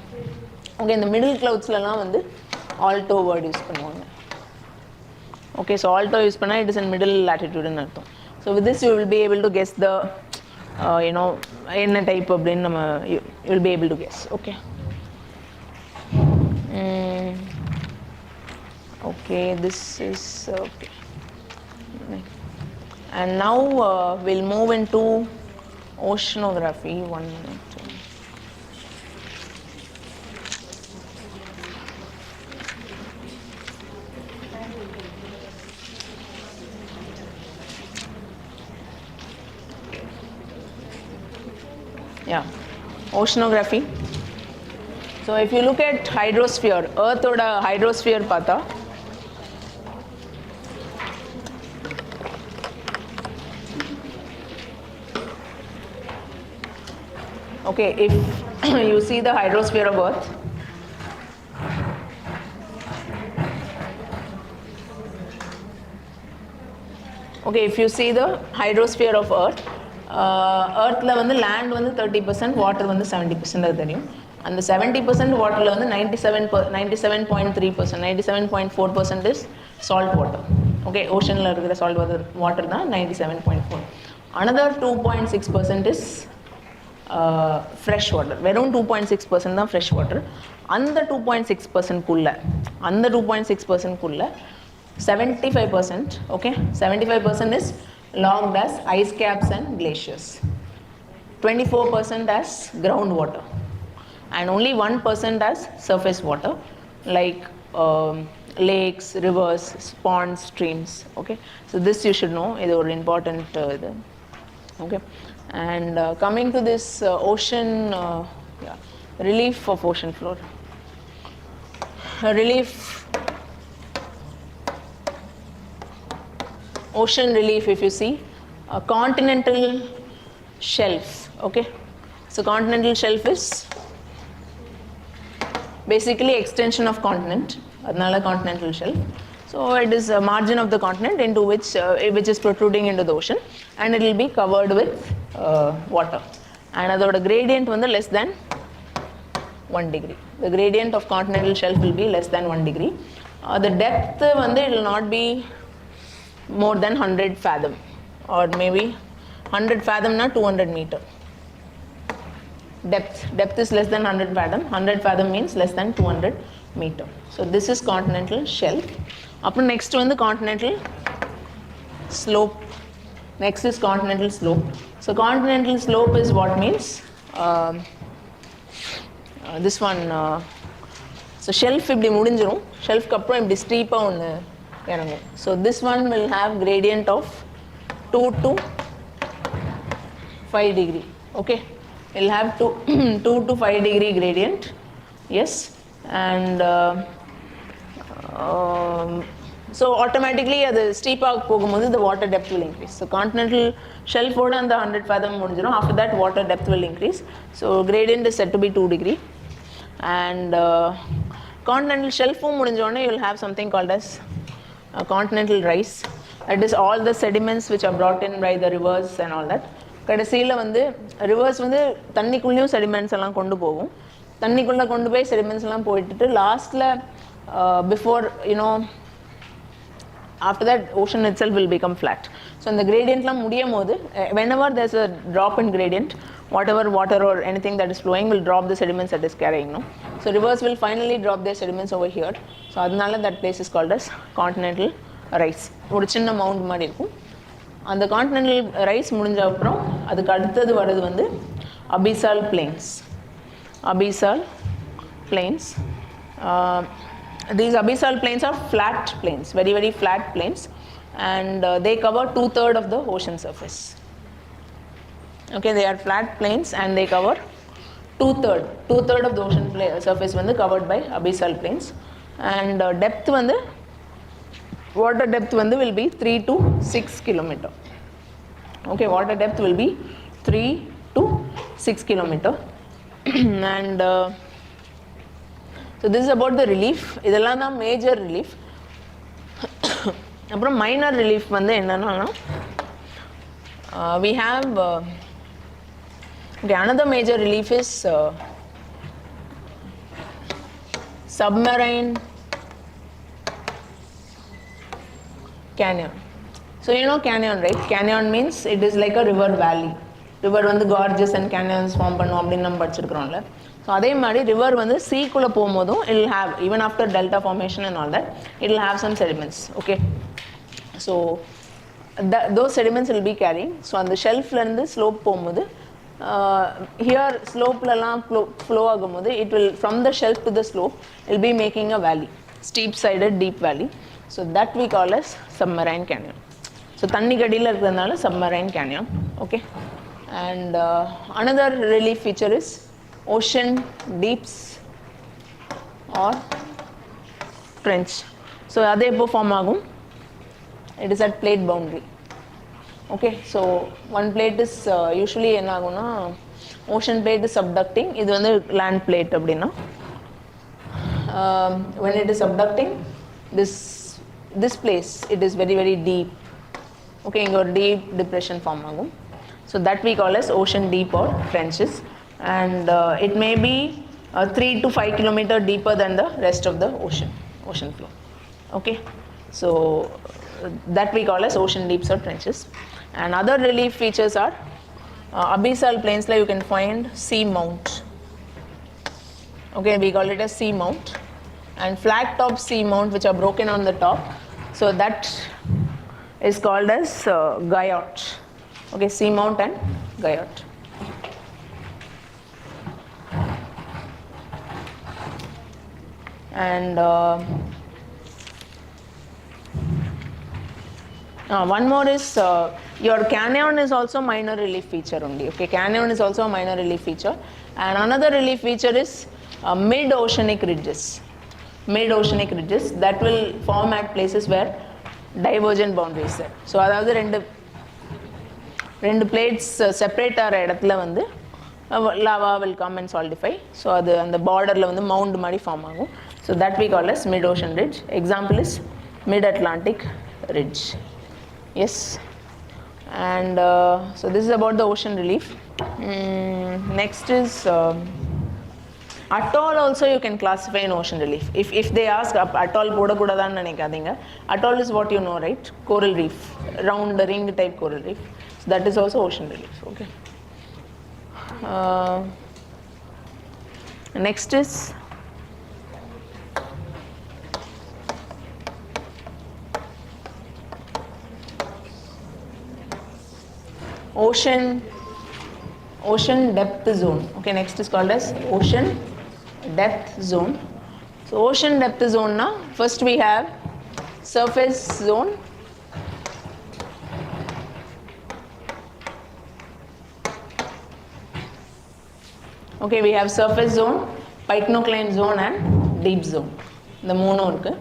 Okay, இந்த middle cloudsலாம் வந்து alto word use பண்ணுவாங்க. Okay, so alto யூஸ் பண்ணா it is in middle latitude ன்னு அர்த்தம். So with this you will be able to guess the என்ன type அப்படின்னு நம்ம you will be able to guess. Okay. Okay, this is okay. And now we'll move into oceanography. 1 minute. Yeah, oceanography. So if you look at hydrosphere, Earth oda hydrosphere pata, okay, if you see the hydrosphere of Earth, okay, if you see the hydrosphere of Earth, Earth la vandu land vandu 30%, water vandu 70% அது தெரியும். அந்த 70% வாட்டரில் வந்து 97.3%, 97.4% is salt water. Okay, ஓஷனில் இருக்கிற salt water தான் 97.4. Another 2.6% is fresh water. வெறும் 2.6% தான் fresh water. அந்த 2.6%குள்ள 75%, okay, 75% is logged as ice caps and glaciers. 24% as groundwater. And only 1% as surface water, like lakes, rivers, ponds, streams. Okay, so this you should know. Is an important. Okay, and coming to this ocean relief of ocean floor. Relief. Ocean relief. If you see, a continental shelf. Okay, so continental shelf is basically extension of continent, adnala continental shelf. So it is a margin of the continent into which is protruding into the ocean, and it will be covered with water, and adoda gradient vandu less than 1 degree. The gradient of continental shelf will be less than 1 degree. The depth vandu it will not be more than 100 fathom, or maybe 100 fathom na 200 meter. Depth is less than 100 fathom. 100 fathom means less than 200 meter. So this is continental shelf. Up next one, the continental slope. Next is continental slope. So continental slope is what means this one. So shelf இப்படி முடிஞ்சிரும். Shelf க்கு அப்புறம் இப்படி ஸ்டீப்பா ஒன்னு இறங்கும். So this one will have gradient of 2 to 5 degree. Okay. It will have 2 to 5 degree gradient, yes, and so automatically the steep போகும்போது the water depth will increase. So continental shelf ஓட அந்த 100 fathom முடிஞ்சிரும். After that water depth will increase. So gradient is said to be 2 degree, and continental shelf முடிஞ்சோடனே you will have something called as continental rise. That is all the sediments which are brought in by the rivers and all that. கடைசியில் வந்து reverse வந்து தண்ணிக்குள்ளேயும் sediments எல்லாம் கொண்டு போகும். தண்ணிக்குள்ளே கொண்டு போய் செடிமெண்ட்ஸ் எல்லாம் போயிட்டு லாஸ்ட்டில் before after that ocean itself will become flat. So இந்த gradient முடியும் போது whenever there's a drop in gradient, whatever water or anything that is flowing will drop the sediments that is carrying. So rivers will finally drop their sediments over here. So அதனால that place is called as continental rise. ஒரு சின்ன mount மாதிரி இருக்கும். அந்த continental rise முடிஞ்ச அப்புறம் அதுக்கு அடுத்தது வர்றது வந்து abyssal plains. These abyssal plains are flat plains, very very flat plains, and they cover 2/3 of the ocean surface. Okay, they are flat plains and they cover 2/3 of the ocean surface வந்து covered by abyssal plains, and depth வந்து water depth வந்து will be 3 to 6 kilometer. Okay, water depth will be 3 to 6 kilometer. And So this is about the relief. இதெல்லாம் தான் major relief. அப்புறம் minor relief வந்து என்னன்னா we have okay, another major relief is submarine canyon. So you know canyon, right? Canyon means it is like a river valley. River வந்து gorges and canyons form பண்ணும் அப்படின்னு நம்ம படிச்சிருக்கிறோம்ல. So அதே மாதிரி river வந்து சீக்குள்ளே போகும்போதும் it will have, even after delta formation and all that, it will have some sediments. Okay, so those sediments will be carrying. So அந்த ஷெல்ஃப்லேருந்து slope போகும்போது ஹியர் ஸ்லோப்லலாம் ஃப்ளோ ஆகும்போது it will, from the shelf to the slope, it will be making a valley, steep sided deep valley. So that we call as submarine canyon. So தண்ணி கடியில் இருக்கிறதுனால submarine canyon. Okay, and another relief feature is ocean deeps or trench. So அது எப்போ form ஆகும்? It is at plate boundary. Okay, so one plate is usually என்ன ஆகும்னா ocean plate is subducting, இது வந்து land plate அப்படின்னா when it is subducting, this place it is very very deep. Okay, இங்க ஒரு deep depression form ஆகும். So that we call as ocean deep or trenches, and it may be 3 to 5 kilometer deeper than the rest of the ocean floor. Okay, so that we call as ocean deeps or trenches. And other relief features are abyssal plains, like you can find sea mount. Okay, we call it as sea mount, and flat top sea mount which are broken on the top, so that is called as guyot. Okay, sea mount and guyot. And one more is your canyon is also minor relief feature only. Okay, canyon is also a minor relief feature. And another relief feature is mid-oceanic ridges. Mid-oceanic ridges that will form at places where divergent boundaries are. So அதாவது ரெண்டு plates separate ஆகிற இடத்துல வந்து lava will come and solidify. So அது அந்த borderல வந்து mound மாதிரி form ஆகும். So that we call as mid-ocean ridge. Example is mid-Atlantic ridge. Yes, and so this is about the ocean relief. Next is atoll. Also you can classify in ocean relief. If they ask atoll poda kudadan nenikadinga, atoll is what you know, right? Coral reef, round ring type coral reef. So that is also ocean relief. Okay, next is ocean depth zone. Okay, next is called as ocean depth zone. So ocean depth zone now, first we have surface zone, okay, we have surface zone, pycnocline zone and deep zone. The mono irukku.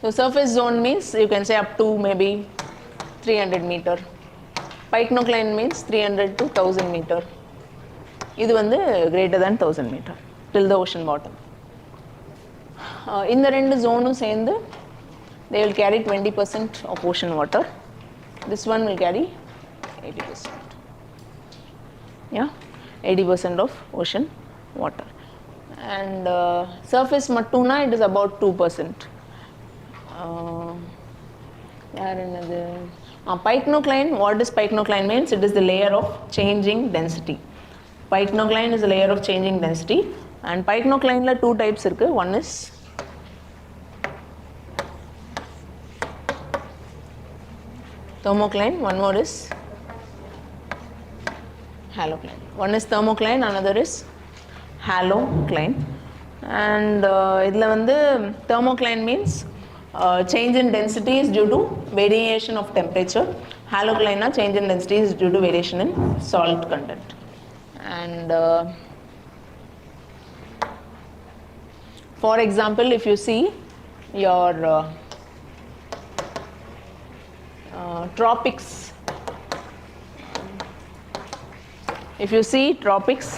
So surface zone means you can say up to maybe 300 meter. Pycnocline means 300 to 1000 meter. இது வந்து greater than 1000 meter till the ocean bottom. இந்த ரெண்டு ஜோனும் சேர்ந்து they will carry 20% of ocean water. This one will carry 80%. Yeah, 80% of ocean water. And surface matuna, it is about 2%. Pycnocline, what is pycnocline means? It is the layer of changing density. Pycnocline is a layer of changing density, and pycnocline la two types irukku. One is thermocline, one more is halocline. One is thermocline, another is halocline. And idla vandu thermocline means change in density is due to variation of temperature. Halocline change in density is due to variation in salt content. And for example, if you see your tropics, if you see tropics,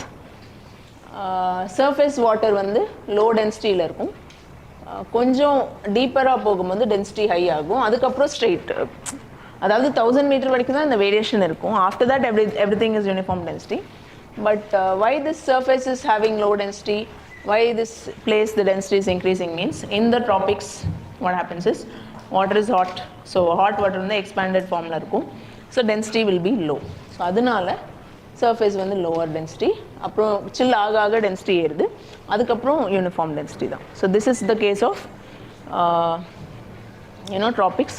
surface water வந்து low density ல இருக்கும், கொஞ்சம் டீப்பராக போகும்போது density high ஆகும், அதுக்கப்புறம் straight, அதாவது 1000 metre வரைக்கும் தான் இந்த வேரியேஷன் இருக்கும். After that everything is uniform density. But why this surface is having low density, why this place the density is increasing means in the tropics what happens is water is hot, so hot water வந்து expanded formல இருக்கும், so density will be low. So அதனால surface வந்து lower density, அப்புறம் chill ஆக ஆக density ஏறுது, அதுக்கப்புறம் uniform density தான். So this is the case of tropics.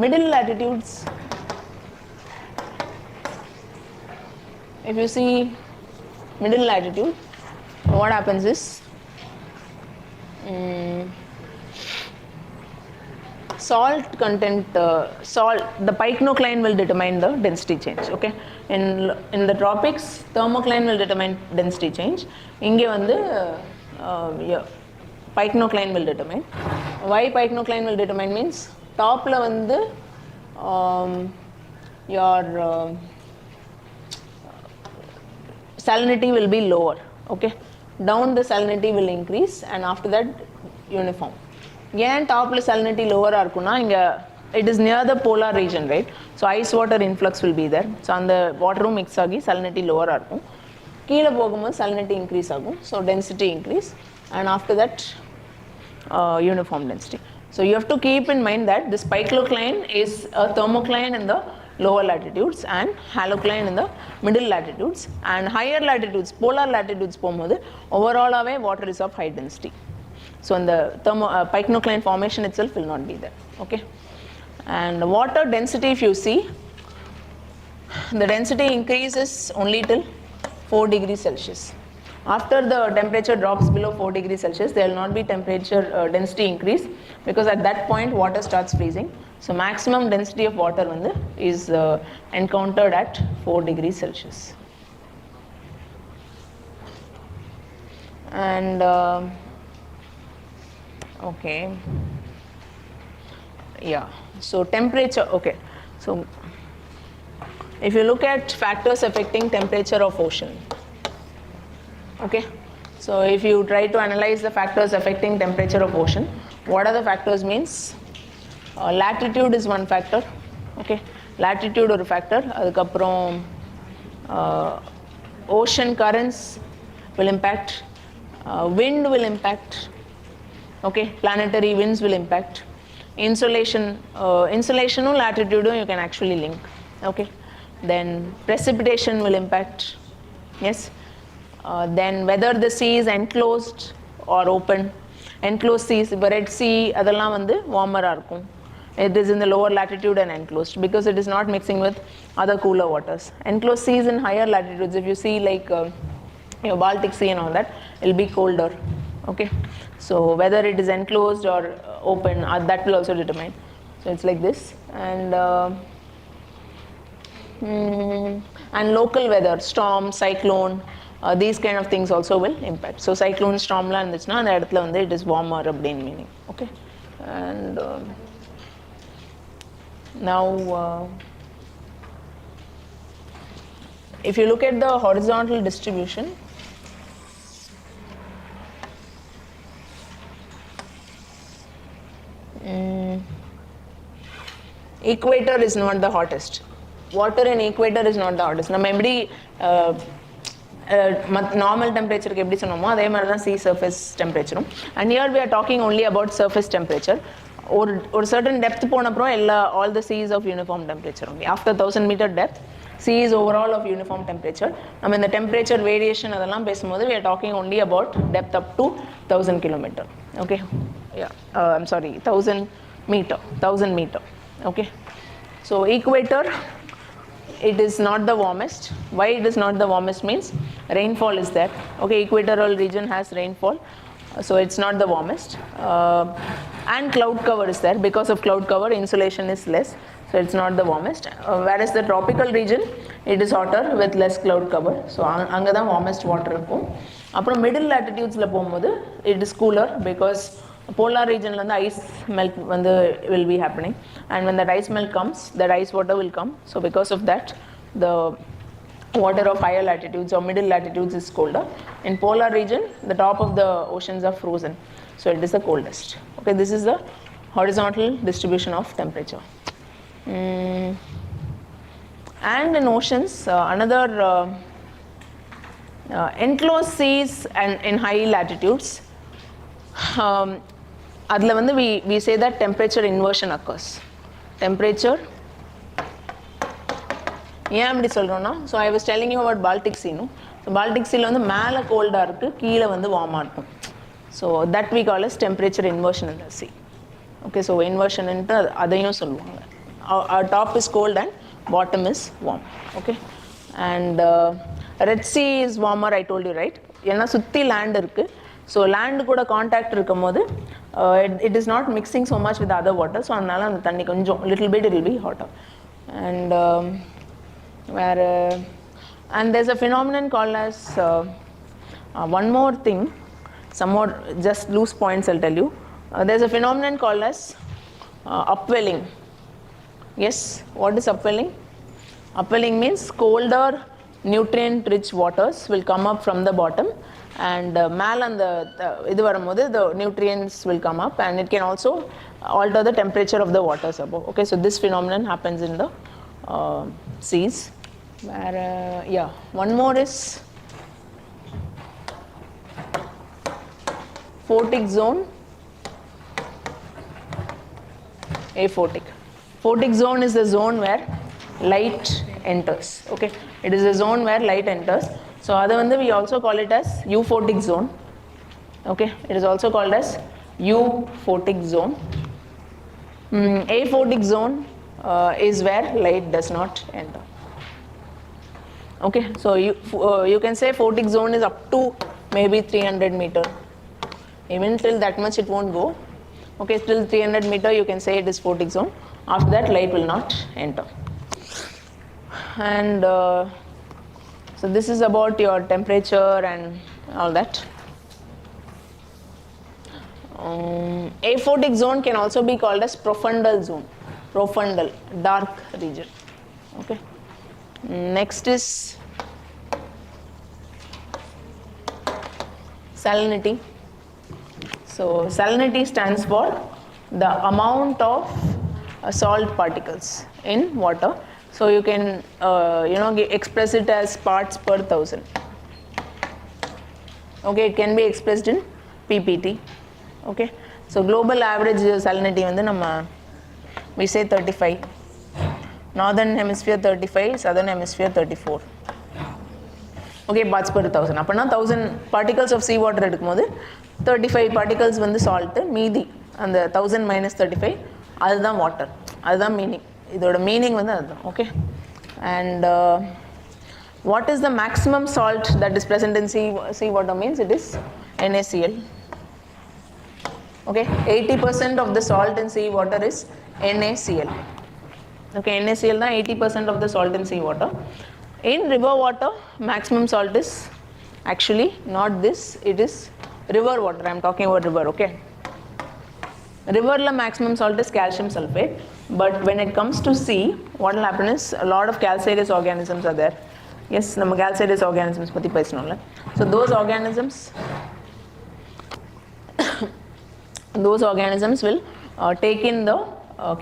Middle latitudes, if you see middle latitude, what happens is salt content, the pycnocline will determine the density change. Okay, in the tropics thermocline will determine density change. Inge vandu pycnocline will determine. Why pycnocline will determine means top la vandu your salinity will be lower. Okay, down the salinity will increase, and after that uniform. ஏன் டாப்ல salinity lower இருக்கும்னா இங்க it is near the polar region, right? So ice water influx will be there, so அந்த வாட்டரும் mix ஆகி salinity lower இருக்கும். கீழே போகும்போது salinity increase ஆகும், so density increase, and after that uniform density. So you have to keep in mind that this pycnocline is a thermocline in the lower latitudes and halocline in the middle latitudes, and higher latitudes, polar latitudes போகும்போது overall water is of high density. So in the pycnocline formation itself will not be there. Okay, and water density, if you see, the density increases only till 4 degrees Celsius. After the temperature drops below 4 degrees Celsius, there will not be temperature density increase, because at that point water starts freezing. So maximum density of water is encountered at 4 degrees Celsius. And okay, yeah, so temperature. Okay, so if you look at factors affecting temperature of ocean, okay, so if you try to analyze the factors affecting temperature of ocean, what are the factors means latitude is one factor. Okay, latitude ஒரு factor, அதுக்கப்புறம் ocean currents will impact, wind will impact. Okay, planetary winds will impact, insolation, insolation or latitude you can actually link. Okay, then precipitation will impact. Yes, then whether the sea is enclosed or open. Enclosed seas, Red Sea அதெல்லாம் warmer இருக்கும், it is in the lower latitude and enclosed, because it is not mixing with other cooler waters. Enclosed seas in higher latitudes, if you see like Baltic Sea and all that, it will be colder. Okay, so whether it is enclosed or open, that will also determine. So it's like this. And local weather, storm, cyclone, these kind of things also will impact. So cyclone, storm la irundhuchna and edathila it is warmer abdin meaning. Okay, and now if you look at the horizontal distribution, equator is not the hottest. Water in equator is not the hottest. நம்ம எப்படி normal டெம்பரேச்சருக்கு எப்படி சொன்னோமோ அதே மாதிரி தான் sea surface டெம்பரேச்சரும். And here we are talking only about surface temperature. ஒரு certain depth போன அப்புறம் all the seas of uniform temperature only. After 1000 meter depth, sea is overall of uniform temperature. நம்ம இந்த temperature variation அதெல்லாம் பேசும்போது we are talking only about depth up to 1000 kilometer. Okay, yeah, I'm sorry, 1000 meter. Okay, so equator, it is not the warmest. Why it is not the warmest means rainfall is there. Okay, equatorial region has rainfall, so it's not the warmest. And cloud cover is there. Because of cloud cover, insolation is less, so it's not the warmest. Whereas the tropical region, it is hotter with less cloud cover, so அங்க தான் warmest water இருக்கும். அப்புறம் middle latitudesல போகும்போது it is cooler, because polar region la ice melt will be happening, and when that ice melt comes, that ice water will come. So because of that, the water of higher latitudes or middle latitudes is colder. In polar region, the top of the oceans are frozen, So it is the coldest. Okay, this is the horizontal distribution of temperature. And in oceans, another enclosed seas and in high latitudes, we say that temperature inversion occurs. Temperature. So I was telling you about Baltic Sea. No? So Baltic Sea is மேல cold இருக்கு கீழ வந்து warm இருக்கும். So that we call as temperature inversion in the sea. Okay, so inversion into அதையும் சொல்லுவாங்க. Our top is cold and bottom is warm. Okay, and Red Sea is warmer, I told you, right? ஏன்னா சுத்தி land இருக்கு. So land கூட contact இருக்கும்போது it is not mixing so much with the other water. So அதனால அந்த தண்ணி கொஞ்சம் little bit it will be hotter. And and there's a phenomenon called as one more thing, some more just loose points I'll tell you. There's a phenomenon called as upwelling. Yes, what is upwelling? Upwelling means colder nutrient rich waters will come up from the bottom, and மேல அந்த இது வரும்போது the nutrients will come up, and it can also alter the temperature of the waters above. Okay, so this phenomenon happens in the seas. Where yeah, one more is photic zone, aphotic. Photic zone is the zone where light enters. Okay, it is a zone where light enters. So other one we also call it as euphotic zone. Okay, it is also called as euphotic zone. Aphotic zone is where light does not enter. Okay, so you can say photic zone is up to maybe 300 meter. Even till that much it won't go. Okay, till 300 meter you can say it is photic zone. After that light will not enter. And so this is about your temperature and all that. Aphotic zone can also be called as profundal zone. Profundal, dark region. Okay. Next is salinity. So salinity stands for the amount of salt particles in water. So you can express it as parts per thousand. Okay, it can be expressed in ppt. Okay, so global average salinity வந்து நம்ம we say 35. Northern hemisphere 35, southern hemisphere 34. Okay, parts per thousand. அப்பனா 1000 particles of sea water எடுக்கும்போது 35 particles வந்து salt, மீதி அந்த 1000 minus 35 அதுதான் water. அதுதான் meaning. இதோட meaning வந்து அதுதான். Okay, and what is the maximum salt that is present in sea water means it is NaCl. Okay, 80% of the salt in sea water is NaCl. Okay, NaCl na 80% of the salt in sea water. In river water, maximum salt is actually not this, it is river water. I am talking about river, okay. River la maximum salt is calcium sulfate, but when it comes to sea, what will happen is a lot of calcareous organisms are there. Yes, nama calcareous organisms patti pesanola. So those organisms will take in the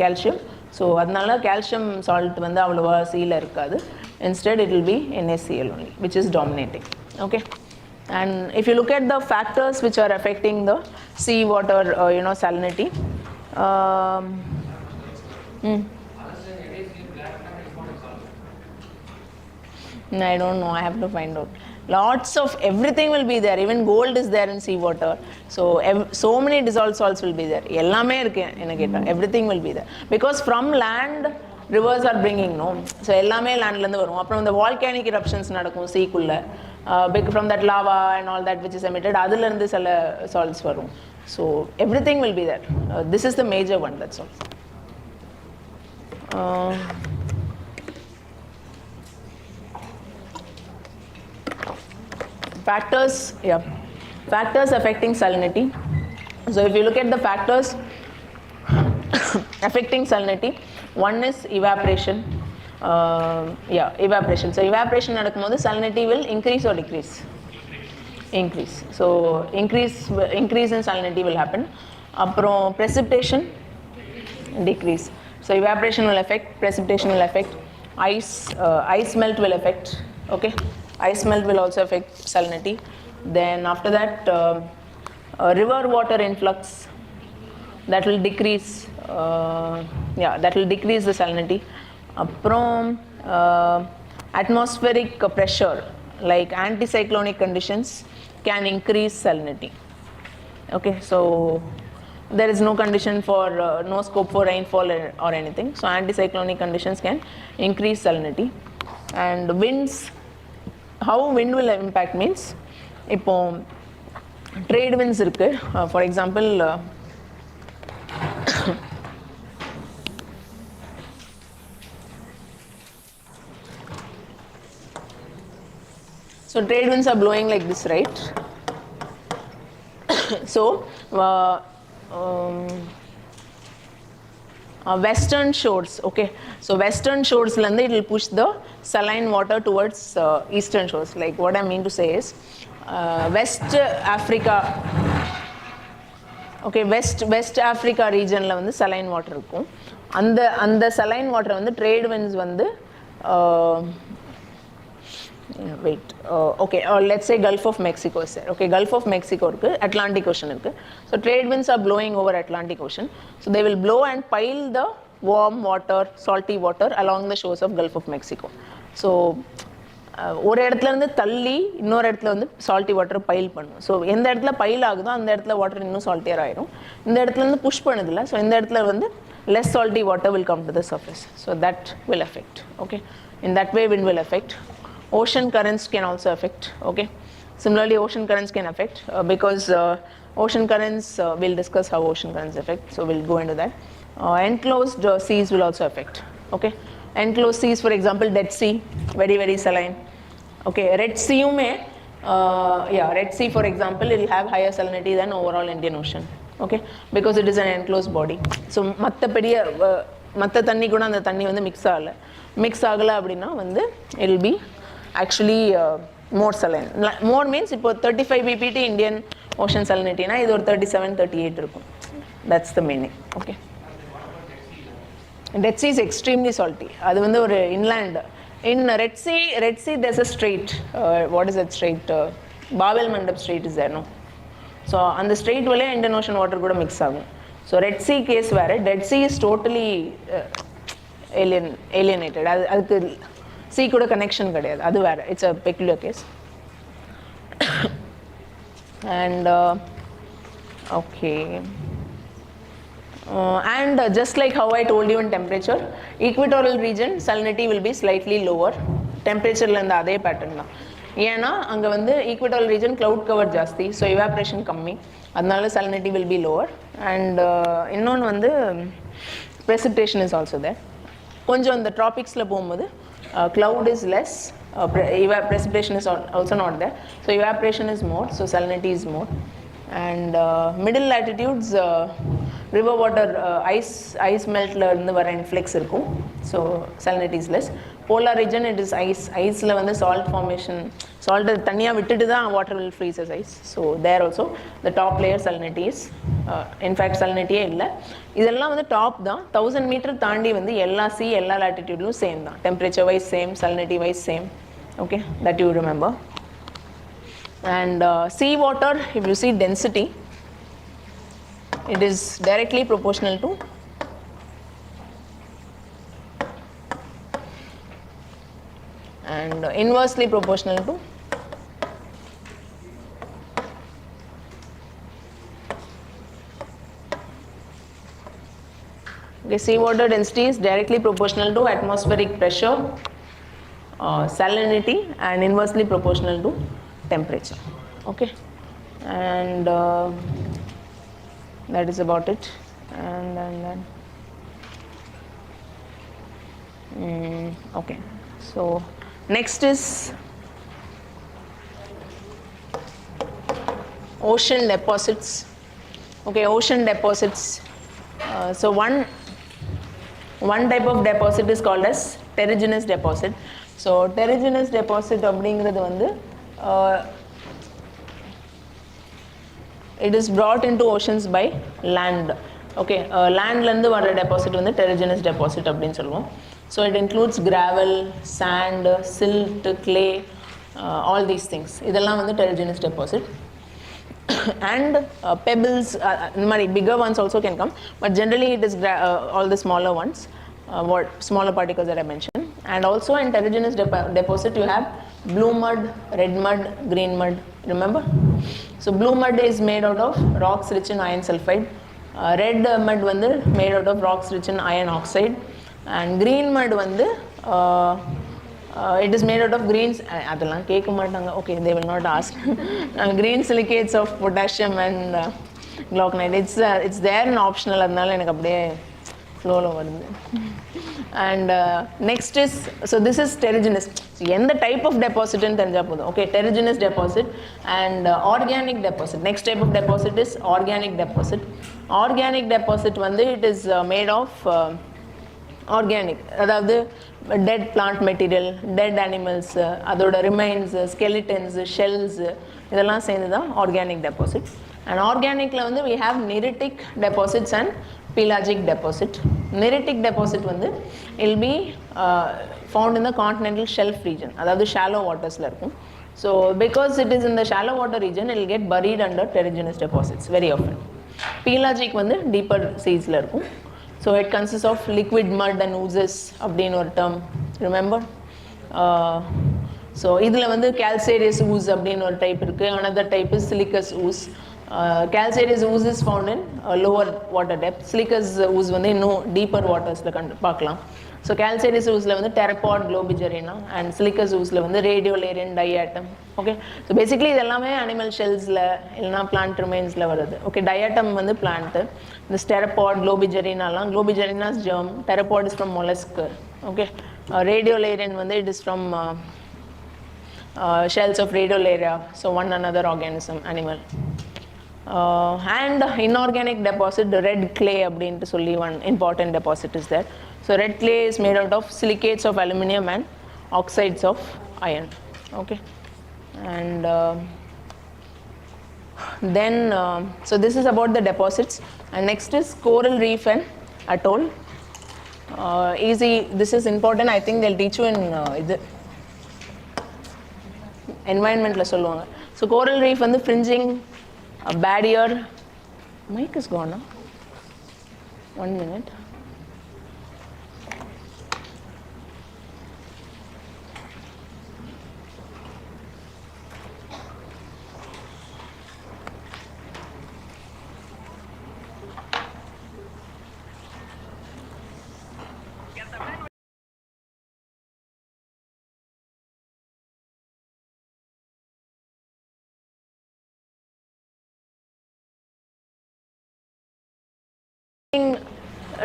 calcium. So அதனால calcium salt வந்து அவ்வளவா சீல இருக்காது. Instead it will be NaCl only, which is dominating. Okay, and if you look at the factors which are affecting the sea water salinity, I don't know, I have to find out. Lots of everything will be there. Even gold is there in sea water. So many dissolved salts will be there. எல்லாமே இருக்கு என்ன கேட்டா. Everything will be there. Because from land, rivers are bringing, no. So எல்லாமே landல இருந்து வரும். அப்புறம் the volcanic eruptions நடக்கும் sea குள்ள. From that lava and all that which is emitted, அதுல இருந்து சில salts வரும். So everything will be there. This is the major one, that's all. Factors affecting salinity. So if you look at the factors affecting salinity, one is evaporation. Evaporation. So evaporation நடக்கும்போது salinity will increase or decrease. increase. So increase in salinity will happen. Aprom precipitation decrease. So evaporation will affect, precipitation will affect, ice melt will affect. Okay, ice melt will also affect salinity. Then after that, river water influx, that will decrease. That will decrease the salinity. Aprom atmospheric pressure like anticyclonic conditions can increase salinity. Okay, so there is no condition for no scope for rainfall or anything, so anticyclonic conditions can increase salinity. And winds, how wind will impact means, இப்போ trade winds இருக்கு, for example so trade winds are blowing like this, right? So western shores, okay, so western shores lande it will push the saline water towards eastern shores. Like what I mean to say is West Africa, okay, West Africa region la வந்து saline water இருக்கும். அந்த saline water வந்து trade winds வந்து okay, or let's say Gulf of Mexico is there. Okay, Gulf of Mexico irukku, Atlantic Ocean irukku. So trade winds are blowing over Atlantic Ocean, so they will blow and pile the warm water, salty water along the shores of Gulf of Mexico. So ஒரு இடத்துல இருந்து தள்ளி இன்னொரு இடத்துல வந்து salty water file பண்ணும். So எந்த இடத்துல பைல் ஆகுதோ அந்த இடத்துல வாட்டர் இன்னும் சால்ட்டியர் ஆயிரும். இந்த இடத்துல இருந்து புஷ் பண்ணுதில்ல, ஸோ இந்த இடத்துல வந்து less salty water will come to the surface, so that will affect. Okay, in that way wind will affect. Ocean currents can also affect. Okay, similarly ocean currents can affect because ocean currents, we'll discuss how ocean currents affect, so we'll go into that. Enclosed seas will also affect. Okay, enclosed seas, for example Dead Sea, very very saline. Okay, Red Sea Red Sea for example, it will have higher salinity than overall Indian Ocean. Okay, because it is an enclosed body. So மற்ற தண்ணி கூட அந்த தண்ணி வந்து mix ஆகலை அப்படின்னா வந்து it will be actually more saline. More means இப்போ 35 ppt Indian Ocean salinity na இது ஒரு 37-38 இருக்கும். That's the meaning. Okay, Dead Sea is extremely salty. அது வந்து ஒரு inland. In Red Sea there's a strait. What is that strait? Babel Mandab Strait is there, no? So அந்த strait வழியா Indian Ocean water கூட mix ஆகும். So Red Sea case வேற, Dead Sea is totally alienated. அதுக்கு sea கூட connection கிடையாது, அது வேற. It's a peculiar case. And okay, and just like how I told you in temperature, equatorial region salinity will be slightly lower. Temperature la irundha adhe pattern da, ஏன்னா அங்க வந்து equatorial region cloud cover ஜாஸ்தி, so evaporation கம்மி, அதனால salinity will be lower. And இன்னொன்று வந்து precipitation is also there. கொஞ்சம் இந்த tropicsல போகும்போது cloud is less, precipitation is also not there, so evaporation is more, so salinity is more. And middle latitudes, river water ice melt la irundhu vara influx irukum, so salinity is less. Polar region it is ice la வந்து salt formation, salt தனியா விட்டுட்டு தான் water will freeze as ice, so there also the top layer salinity is in fact salinity இல்ல, இதெல்லாம் வந்து top தான். 1000 metre தாண்டி வந்து எல்லா sea எல்லா latitudeலும் சேம் தான், temperature wise same, salinity wise same. Okay, that you remember. And sea water, if you see density, it is directly proportional to and inversely proportional to okay, sea water density is directly proportional to atmospheric pressure, salinity, and inversely proportional to temperature. Okay, and that is about it. And then okay, so next is ocean deposits. Okay, ocean deposits. So one type of deposit is called as terrigenous deposit. So terrigenous deposit அப்படிங்கிறது வந்து it is brought into oceans by land. Okay, landலேருந்து வர deposit வந்து terrigenous deposit அப்படின்னு சொல்லுவோம். So it includes gravel, sand, silt, clay, all these things. இதெல்லாம் வந்து terrigenous deposit. And pebbles, bigger ones also can come, but generally it is all the smaller ones, what smaller particles that I mentioned. And also in terrigenous deposit you have blue mud, red mud, green mud. Remember? So blue mud is made out of rocks rich in iron sulfide. Red mud வந்து made out of rocks rich in iron oxide. And green mud வந்து it is made out of greens. அதெல்லாம் கேட்க மாட்டாங்க. Okay, they will not ask. Green silicates of potassium and glauconite. It's there in optional. அதனால எனக்கு அப்படியே ஃப்ளோல வருது. And next is, so this is terrigenous. So எந்த type of deposit ன்னு தெரிஞ்சா போதும். Okay, terrigenous deposit and organic deposit. Next type of deposit is organic deposit. Organic deposit வந்து it is made of organic, அதாவது dead plant material, dead animals, அதோட remains, skeletons, shells, இதெல்லாம் சேர்ந்து தான் organic deposit. And organicல வந்து we have neritic deposits and pelagic deposit. Neritic deposit வந்து it will be found in the continental shelf region, அதாவது shallow watersல இருக்கும். So because it is in the shallow water region, it will get buried under terrigenous deposits very often. Pelagic வந்து deeper seasல இருக்கும். So it consists of liquid mud and oozes அப்படின்னு ஒரு term, remember? So இதில் வந்து calcareous ooze அப்படின்னு ஒரு type இருக்கு. Another type is silicous ooze. Calcareous ooze is found in lower water depth. Silicous ooze வந்து இன்னும் deeper watersல பார்க்கலாம். So calcareous oozeல வந்து pteropod, globigerina, and silicous oozeல வந்து radiolarian, diatom. Okay, so basically இது எல்லாமே animal shellsல இல்லைனா plant remains-ல வருது. Okay, diatom வந்து plant, this pteropod, globigerina எல்லாம், globigerina is germ, pteropod is from mollusk. Okay, radiolarian வந்து it is from shells of radiolaria, so one another organism, animal. And inorganic deposit, the red clay அப்படின்ட்டு சொல்லி one important deposit is there. So red clay is made out of silicates of aluminum and oxides of iron. Okay, and then so this is about the deposits. And next is coral reef and atoll. Easy, this is important. I think they'll teach you in environmentல சொல்லுவாங்க. So coral reef வந்து fringing barrier. Mic is gone now. 1 minute.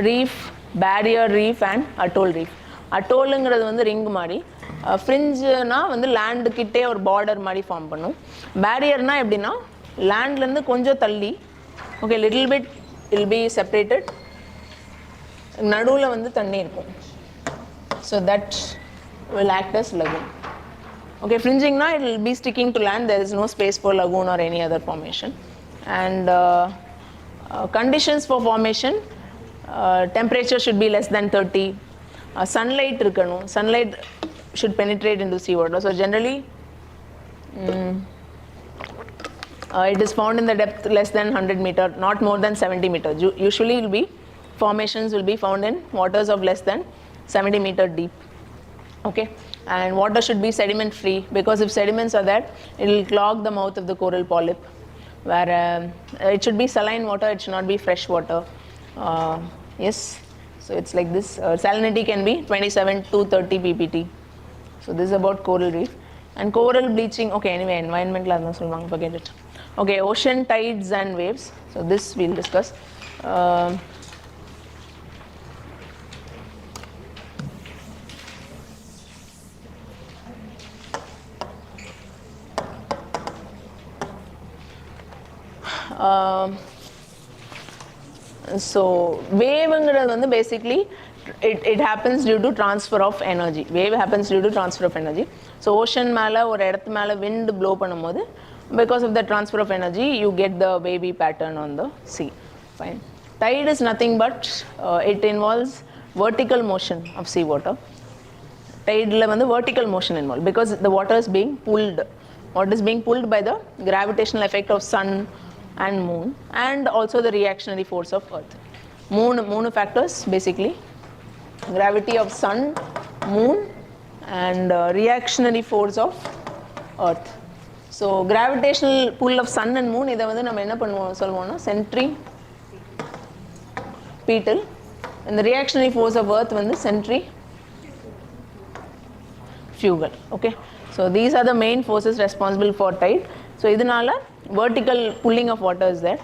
Reef, barrier reef and atoll reef. Atollங்கிறது வந்து ring மாதிரி, ஃப்ரிஞ்சுனா வந்து land கிட்டே ஒரு border மாதிரி form பண்ணும். பேரியர்னா எப்படின்னா லேண்ட்லேருந்து கொஞ்சம் தள்ளி, okay, little bit will be separated, நடுவில் வந்து தண்ணி இருக்கும். So that will act as lagoon. Okay, fringing-na it will be sticking to land. There is no space for lagoon or any other formation. And conditions for formation, temperature should be less than 30. Sunlight irukanu. Sunlight should penetrate into seawater. So generally it is found in the depth less than 100 meter, not more than 70 meter. Usually it will be formations will be found in waters of less than 70 meter deep. Okay, and water should be sediment free, because if sediments are there, it will clog the mouth of the coral polyp, where it should be saline water, it should not be fresh water. Yes, so it's like this. Salinity can be 27 to 30 ppt. So this is about coral reef. And coral bleaching, okay, anyway, environmental adha solvanga, forget it. Okay, ocean tides and waves, so this we'll discuss. So wave-ங்கிறது வந்து basically it happens due to transfer of energy. Wave happens due to transfer of energy. So ocean மேல ஒரு இடத்து மேல wind blow பண்ணும்போது Because of the transfer of energy, you get the wavy pattern on the sea. Fine. Tide is nothing but it involves vertical motion of seawater. Tide la vandu vertical motion involved because the water is being pulled. What is being pulled by the gravitational effect of sun and moon, and also the reactionary force of earth. Moon factors basically: gravity of sun, moon, and reactionary force of earth. So gravitational pull of sun and moon, இதை வந்து நம்ம என்ன பண்ணுவோம் சொல்லுவோம்னா centripetal, and the reactionary force of earth வந்து centrifugal. Okay, so these are the main forces responsible for tide. So இதனால vertical pulling of water is there.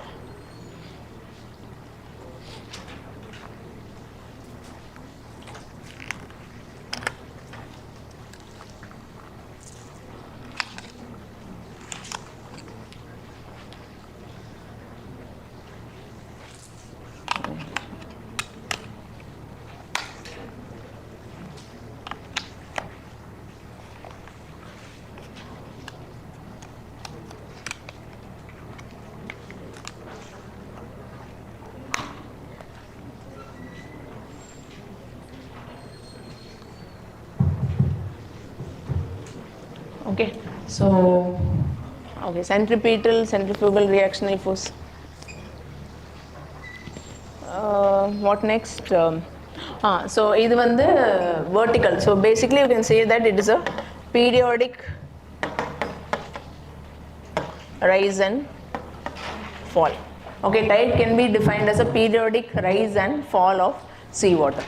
Okay, so okay, centripetal, centrifugal, reactionary force. What next? So இது வந்து vertical. So basically you can say that it is a periodic rise and fall. Okay, tide can be defined as a periodic rise and fall of seawater.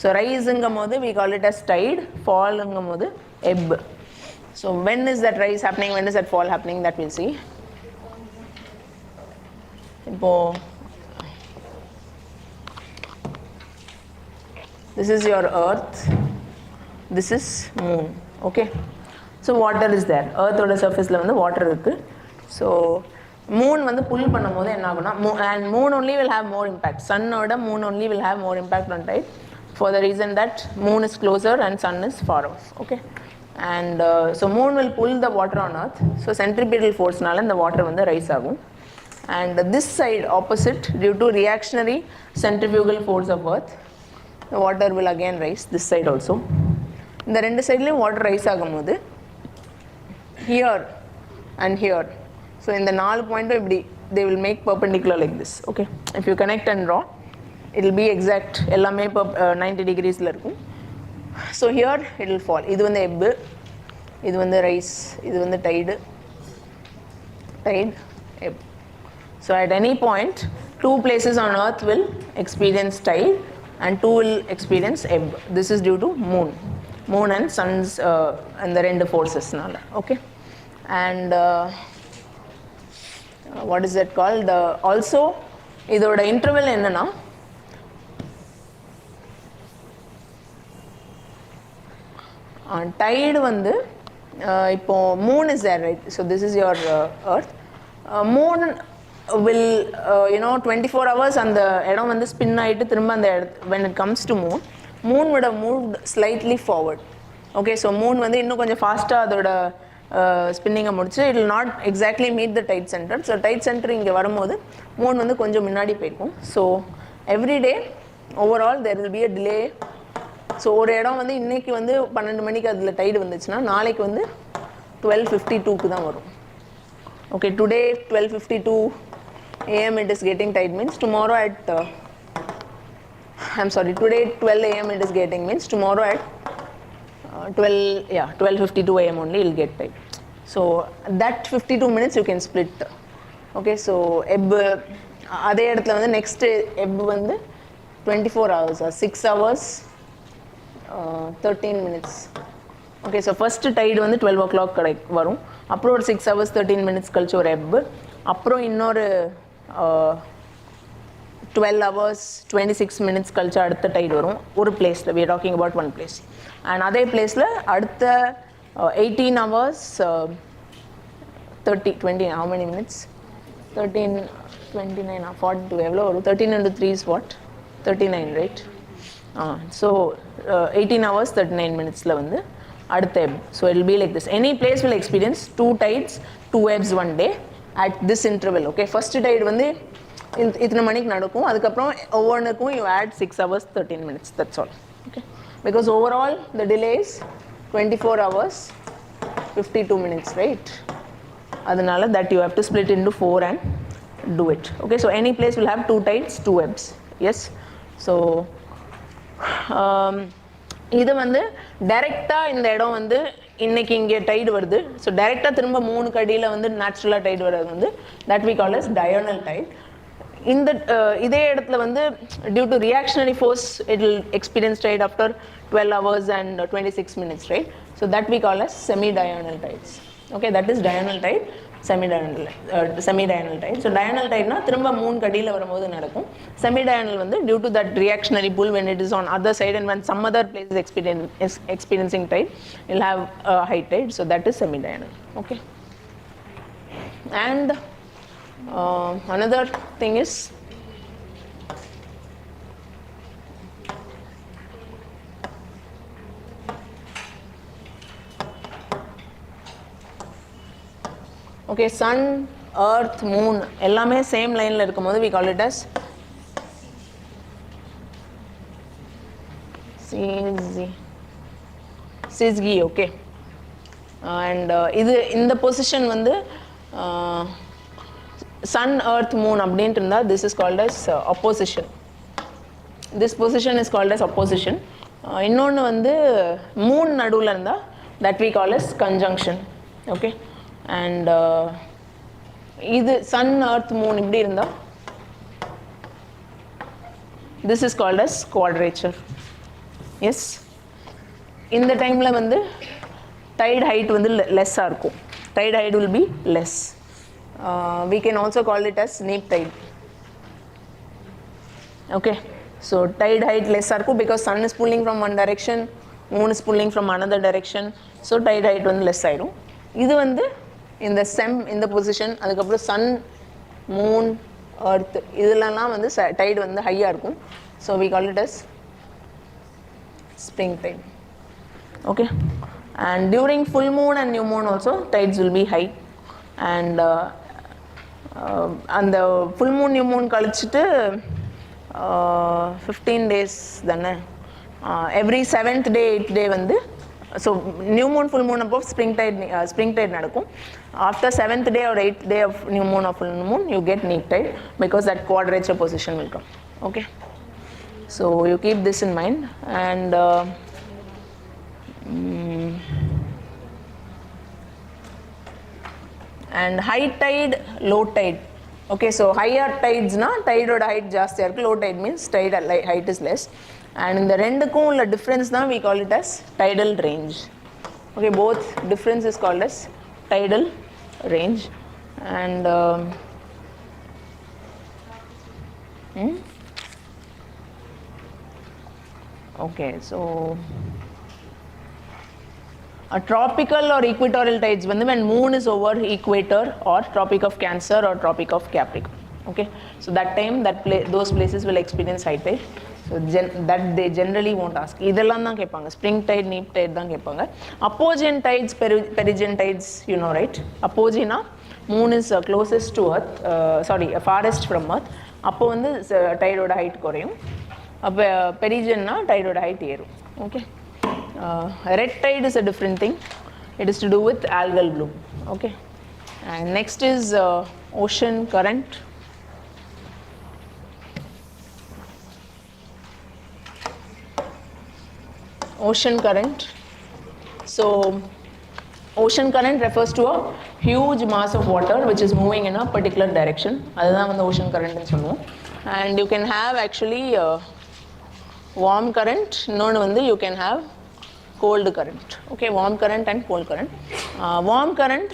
So rise ingumbodhu we call it as tide, fall ingumbodhu ebb. So when is that rise happening, when is that fall happening, that we'll see. This is your earth, this is moon. Okay, so water is there, earth oda surface la vandu water irukku. So moon vandu pull பண்ணும்போது என்ன ஆகும்னா, and moon only will have more impact, sun oda moon only will have more impact on tide, for the reason that moon is closer and sun is far off. Okay, and so moon will pull the water on earth, so centripetal force nala the water vandu rise agum, and this side opposite, due to reactionary centrifugal force of earth, the water will again rise this side also. இந்த ரெண்டு சைட்லயும் water rise ஆகும்போது here and here, so இந்த நாலு பாயிண்ட்டும் இப்படி they will make perpendicular like this. Okay, if you connect and draw, it will be exact, எல்லாமே 90 degreesல இருக்கும். So here it will fall. இது வந்து ebb, இது வந்து rise, இது வந்து tide, ebb. So at any point, two places on earth will experience tide and two will experience ebb. This is due to moon and sun's and the rendu forces nala. Okay, and what is that called, also idoda interval enna na, tide vandu ipo moon is there, right? So this is your earth. Moon will 24 hours and the இடம் வந்து spin ஆயிட்டு திரும்ப அந்த when it comes to moon would have moved slightly forward. Okay, so moon வந்து இன்னும் கொஞ்சம் ஃபாஸ்டா அதோட ஸ்பின்னிங்கை முடிச்சு it will not exactly meet the tide center. So tide center இங்க வரும்போது moon வந்து கொஞ்சம் முன்னாடி போய்க்கும். So every day overall there will be a delay. So ஒரு இடம் வந்து இன்னைக்கு வந்து 12 மணிக்கு அதுல டைடு வந்துச்சுன்னா நாளைக்கு வந்து 12:52க்கு தான் வரும். Okay, today 12:52 AM it is getting tide, means tomorrow at today 12 AM it is getting, means tomorrow at 12:52 AM only you'll get tide. So that 52 minutes you can split. Okay, so ebb அதே இடத்துல வந்து next ebb வந்து 24 hours or 6 hours 13 minutes. Okay, so first tide வந்து 12 o'clock வரும், அப்புறம் ஒரு 6 hours 13 minutes கழிச்சு ஒரு ebb, அப்புறம் இன்னொரு 12 hours 26 minutes கழிச்சு அடுத்த tide வரும் ஒரு பிளேஸ்ல. we are talking about one place, and அதே பிளேஸ்ல அடுத்த 18 hours 20 how many minutes, 13 29 42 எவ்வளோ வரும், 13 into 3 is what, 39, right? So 18 hours 39 minutes la vandu adutha ebb. So it will be like this, any place will experience two tides 2 waves one day at this interval. Okay, first tide வந்து இத்தனை மணிக்கு நடக்கும், அதுக்கப்புறம் ஒவ்வொன்றுக்கும் you add 6 hours 13 minutes, that's all. Okay, because overall the delay is 24 hours 52 minutes, right? அதனால that you have to split into 4 and do it. Okay, so any place will have 2 tides 2 waves. Yes, so இது வந்து டைரக்டா இந்த இடம் வந்து இன்னைக்கு இங்கே Tide வருது, ஸோ டைரக்டா திரும்ப 3 கடியில் வந்து நேச்சுரலா டைடு வர்றது வந்து that we call as diurnal tide. இந்த இதே இடத்துல வந்து due to reactionary force it will experience tide after 12 hours and 26 minutes, right? So that we call as semi-diurnal tides. Okay, that is diurnal tide, semi-diurnal tide. So diurnal tide na திரும்ப 3 கடியில் வரும்போது நடக்கும். Semi-diurnal வந்து due to that reactionary pull when it is on other side and when some other place is experiencing tide, it will have high tide. So that is semi-diurnal. Okay. And another thing is okay, sun, earth, moon எல்லாமே same lineல இருக்கும்போது we call it as syzygy. Okay, and இது இந்த position வந்து sun, earth, moon அப்படின்ட்டு இருந்தா this is called as opposition. This position is called as opposition. இன்னொன்று வந்து moon நடுவில் இருந்தா that we call as conjunction. Okay, and இது sun, earth, moon இப்படி இருந்தா this is called as quadrature. Yes, இந்த டைம்ல வந்து tide height வந்து less-ஆ இருக்கும், tide height will be less. We can also call it as neap tide. Okay, so tide height less-ஆ இருக்கும் because sun is pulling from one direction, moon is pulling from another direction, so tide height வந்து less ஆயிடும். இது வந்து இந்த இந்த position, அதுக்கப்புறம் sun, moon, earth இதெல்லாம் வந்து tide வந்து ஹையா இருக்கும், so we call it as spring tide. Okay, and during full moon and new moon also tides will be high, and அந்த full moon new moon கழிச்சிட்டு 15 days தானே, every 7th day 8th day வந்து so new moon full moon அப்போ spring tide நடக்கும். After 7th day or 8th day of new moon or full moon you get neap tide because that quadrature position will come. Okay, so you keep this in mind. And and high tide, low tide. Okay, so higher tides na tide oda height jaasthiya irukku, low tide means tide height is less, and in the rendukum ulla difference na we call it as tidal range. Okay, both difference is called as tidal range. And okay, so a tropical or equatorial tides when moon is over equator or tropic of Cancer or tropic of Capricorn. Okay, so that time those places will experience high tide, so that they generally won't ask. இதெல்லாம் தான் கேட்பாங்க, spring tide, neap tide தான் கேட்பாங்க. Apogee tides, perigee tides, you know, right? Apogee na moon is closest to earth, farthest from earth, அப்போ வந்து tide oda height குறையும், அப்போ perigee na tide oda height ஏறும். Okay, red tide is a different thing, it is to do with algal bloom. Okay, and next is ocean current. Ocean current, so ocean current refers to a huge mass of water which is moving in a particular direction, adhaan வந்து ocean current nu solluvom. And you can have actually warm current, இன்னொன்று வந்து you can have cold current. Okay, warm current and cold current. Warm current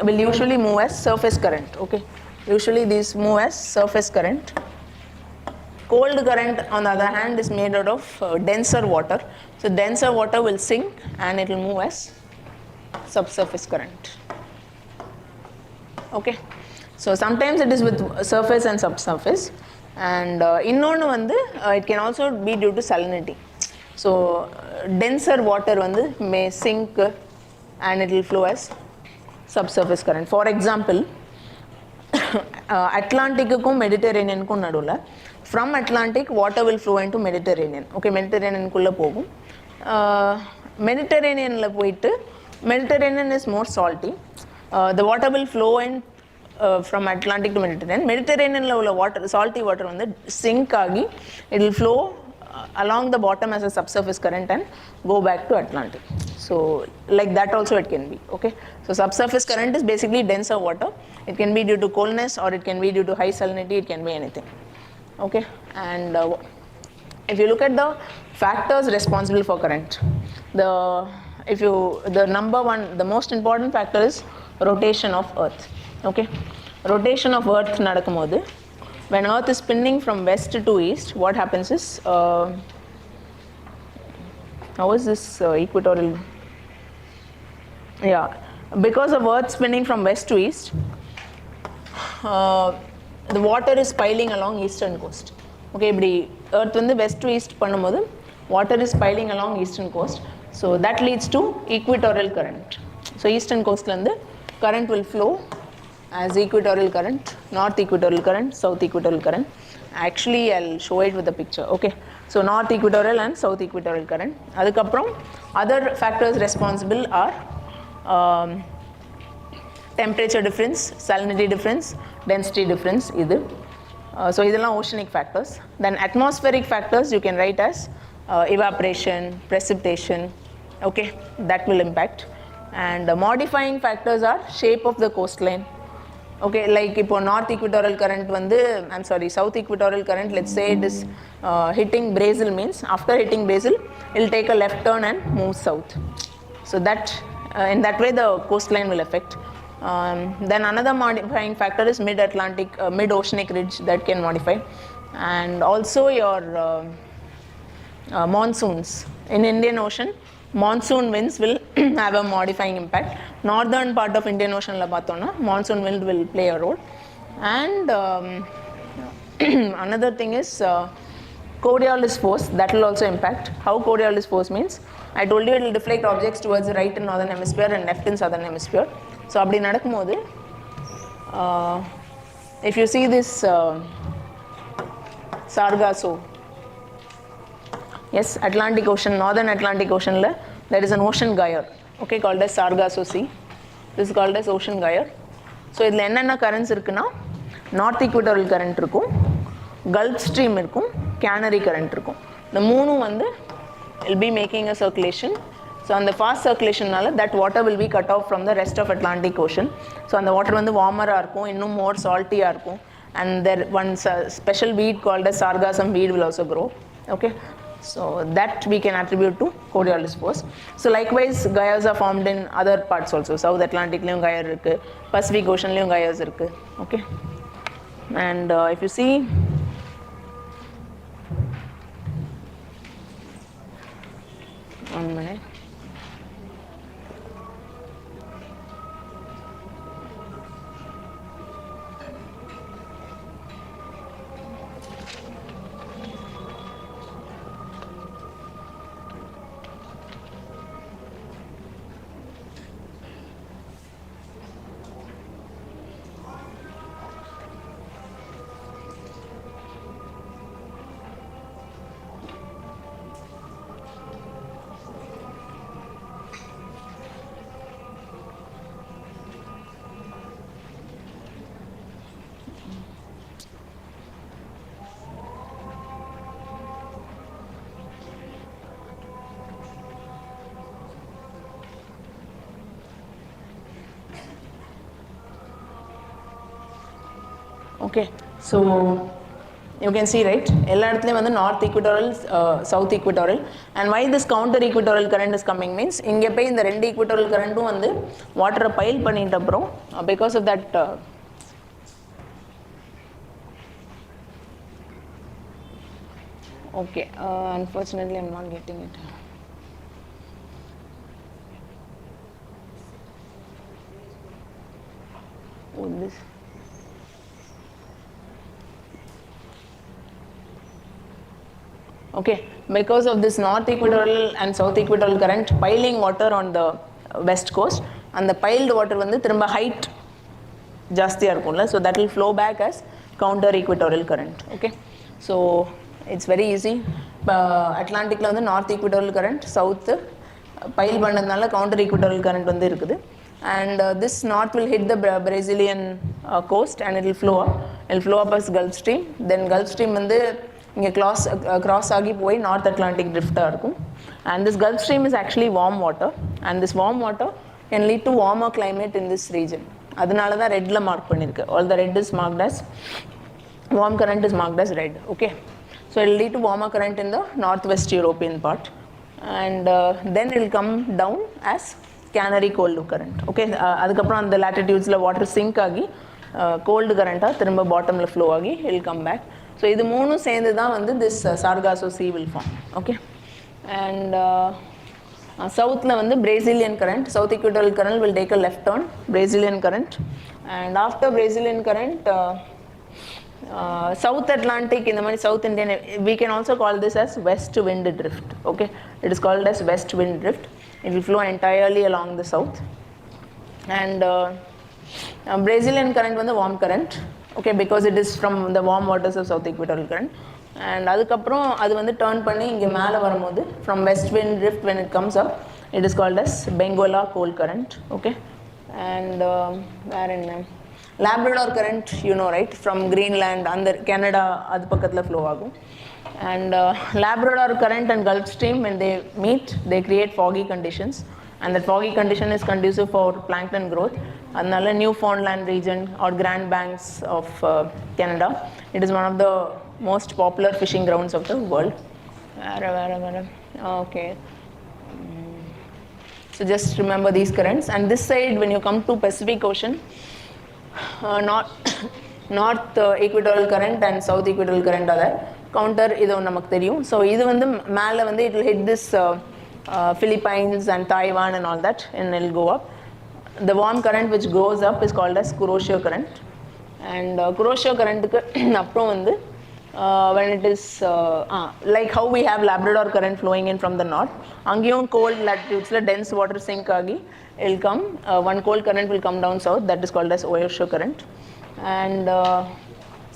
will usually move as surface current. Okay, usually these move as surface current. Cold current on the other hand is made out of denser water, so denser water will sink and it will move as subsurface current. Okay, so sometimes it is with surface and subsurface, and இன்னொன்று வந்து it can also be due to salinity. So denser water வந்து may sink and it will flow as subsurface current. For example, Atlantic kum Mediterranean kum nadula, from Atlantic water will flow into Mediterranean. Okay, Mediterranean kulla pogum. Mediterranean la poitu, Mediterranean is more salty. The water will flow in from Atlantic to Mediterranean. Mediterranean la ulla water, salty water vandu sink agi, it will flow along the bottom as a subsurface current and go back to Atlantic. So like that also it can be. Okay, so subsurface current is basically denser water. It can be due to coldness or it can be due to high salinity. It can be anything. Okay, and if you look at the factors responsible for current, the number one, the most important factor is rotation of Earth. Okay, rotation of Earth nadakumbodhu, when Earth is spinning from west to east, what happens is, how is this equatorial? Yeah, because of Earth spinning from west to east, the water is piling along eastern coast. Okay, இப்படி Earth வந்து west to east பண்ணும்போது water is piling along eastern coast, so that leads to equatorial current. So eastern coast லந்து current will flow as equatorial current, north equatorial current, south equatorial current. Actually I'll show it with the picture. Okay, so north equatorial and south equatorial current. அதுக்கப்புறம் other factors responsible are temperature difference, salinity difference, density difference. So இதெல்லாம் oceanic factors. Then atmospheric factors you can write as evaporation, precipitation. Okay, that will impact. And modifying factors are shape of the coastline. Okay, like இப்போ north equatorial current வந்து, I'm sorry, south equatorial current, let's say it is hitting Brazil, means after hitting Brazil it will take a left turn and move south. So that in that way the coastline will affect. Then another modifying factor is mid-Atlantic, mid-oceanic ridge that can modify, and also your monsoons in Indian Ocean. Monsoon winds will have a modifying impact. Northern part of Indian Ocean la pathona monsoon wind will play a role. And another thing is Coriolis force, that will also impact. How Coriolis force means, I told you it will deflect objects towards the right in northern hemisphere and left in southern hemisphere. So அப்படி நடக்கும்போது if you see this Sargasso, yes, Atlantic Ocean, northern Atlantic Ocean la there is an ocean gyre, okay, called as Sargasso Sea. This is called as ocean gyre. So idla enna currents irukuna, north equatorial current irukum, Gulf Stream irukum, Canary current irukum. The moonu vandu will be making a circulation. So on the fast circulation nala that water will be cut off from the rest of Atlantic Ocean. So on the water vandu warmer ah irukum, innum more salty ah irukum, and there one special weed called as sargassum weed will also grow. Okay, so that we can attribute to Coriolis force. So likewise gyres are formed in other parts also. South Atlantic liyum gyre irukku, Pacific Ocean liyum gyres irukku. Okay, and if you see one minute. Okay, so you can see, right, எல்லா இடத்துலயும் வந்து north equatorial, south equatorial, and why this counter equatorial current is coming means இங்க போய் இந்த ரெண்டு equatorial current-ம் வந்து water pile பண்ணிட்ட அப்புறம் because of that okay, unfortunately I'm not getting it. Oh, this. Okay, because of this north equatorial and south equatorial current piling water on the west coast, அந்த piled water வந்து திரும்ப height ஜாஸ்தியாக இருக்கும்ல, so that will flow back as counter equatorial current. Okay, so it's very easy. இப்போ அட்லாண்டிக்கில் வந்து north equatorial current, south pile பண்ணதுனால counter equatorial current வந்து இருக்குது. And this north will hit the Brazilian coast and it will flow up. It will flow up as Gulf Stream. Then Gulf Stream வந்து இங்கே cross ஆகி போய் North Atlantic drift இருக்கும். And this Gulf Stream is actually warm water. And this warm water can lead to warmer climate in this region. அதனால தான் ரெட்டில் mark பண்ணியிருக்கு. All the red is marked as, warm current is marked as red. Okay. So it will lead to warmer current in the northwest European part. And then it will come down as Canary cold current. Okay, அதுக்கப்புறம் அந்த latitudesல water sink ஆகி gold கரண்ட்டாக திரும்ப பாட்டமில் flow ஆகி it will come back. So இது மூணும் சேர்ந்து தான் வந்து this Sargasso Sea will form. Okay, and சவுத்தில் வந்து Brazilian current, South Equatorial current will take a left turn, Brazilian current. And after Brazilian current, South Atlantic, in the மாதிரி South Indian, we can also call this as west wind drift. Okay, it is called as west wind drift. It will flow entirely along the south. And Brazilian current வந்து warm current. Okay, because it is from the warm waters of South Equatorial current. And அதுக்கப்புறம் அது வந்து turn பண்ணி இங்கே மேலே வரும்போது from west wind drift, when it comes up, it is called as Benguela cold current. Okay, and வேற என்ன, Labrador current, you know, right, from Greenland under Canada அது பக்கத்தில் flow ஆகும். And Labrador current and Gulf Stream, when they meet, they create foggy conditions, and that foggy condition is conducive for plankton growth. Adnala Newfoundland region or Grand Banks of Canada, it is one of the most popular fishing grounds of the world. Okay, so just remember these currents. And this side, when you come to Pacific Ocean, north equatorial current and south equatorial current are there. Counter இது நமக்கு தெரியும். So இது வந்து மேலே வந்து it will hit this Philippines and Taiwan and all that, and it will go up. The warm current which goes up is called as Kuroshio current. And Kuroshio currentக்கு அப்புறம் வந்து when it is like how we have Labrador current flowing in from the north, அங்கேயும் cold latitudesல dense water sink ஆகி it will come, one cold current will come down south, that is called as Oceanography current. And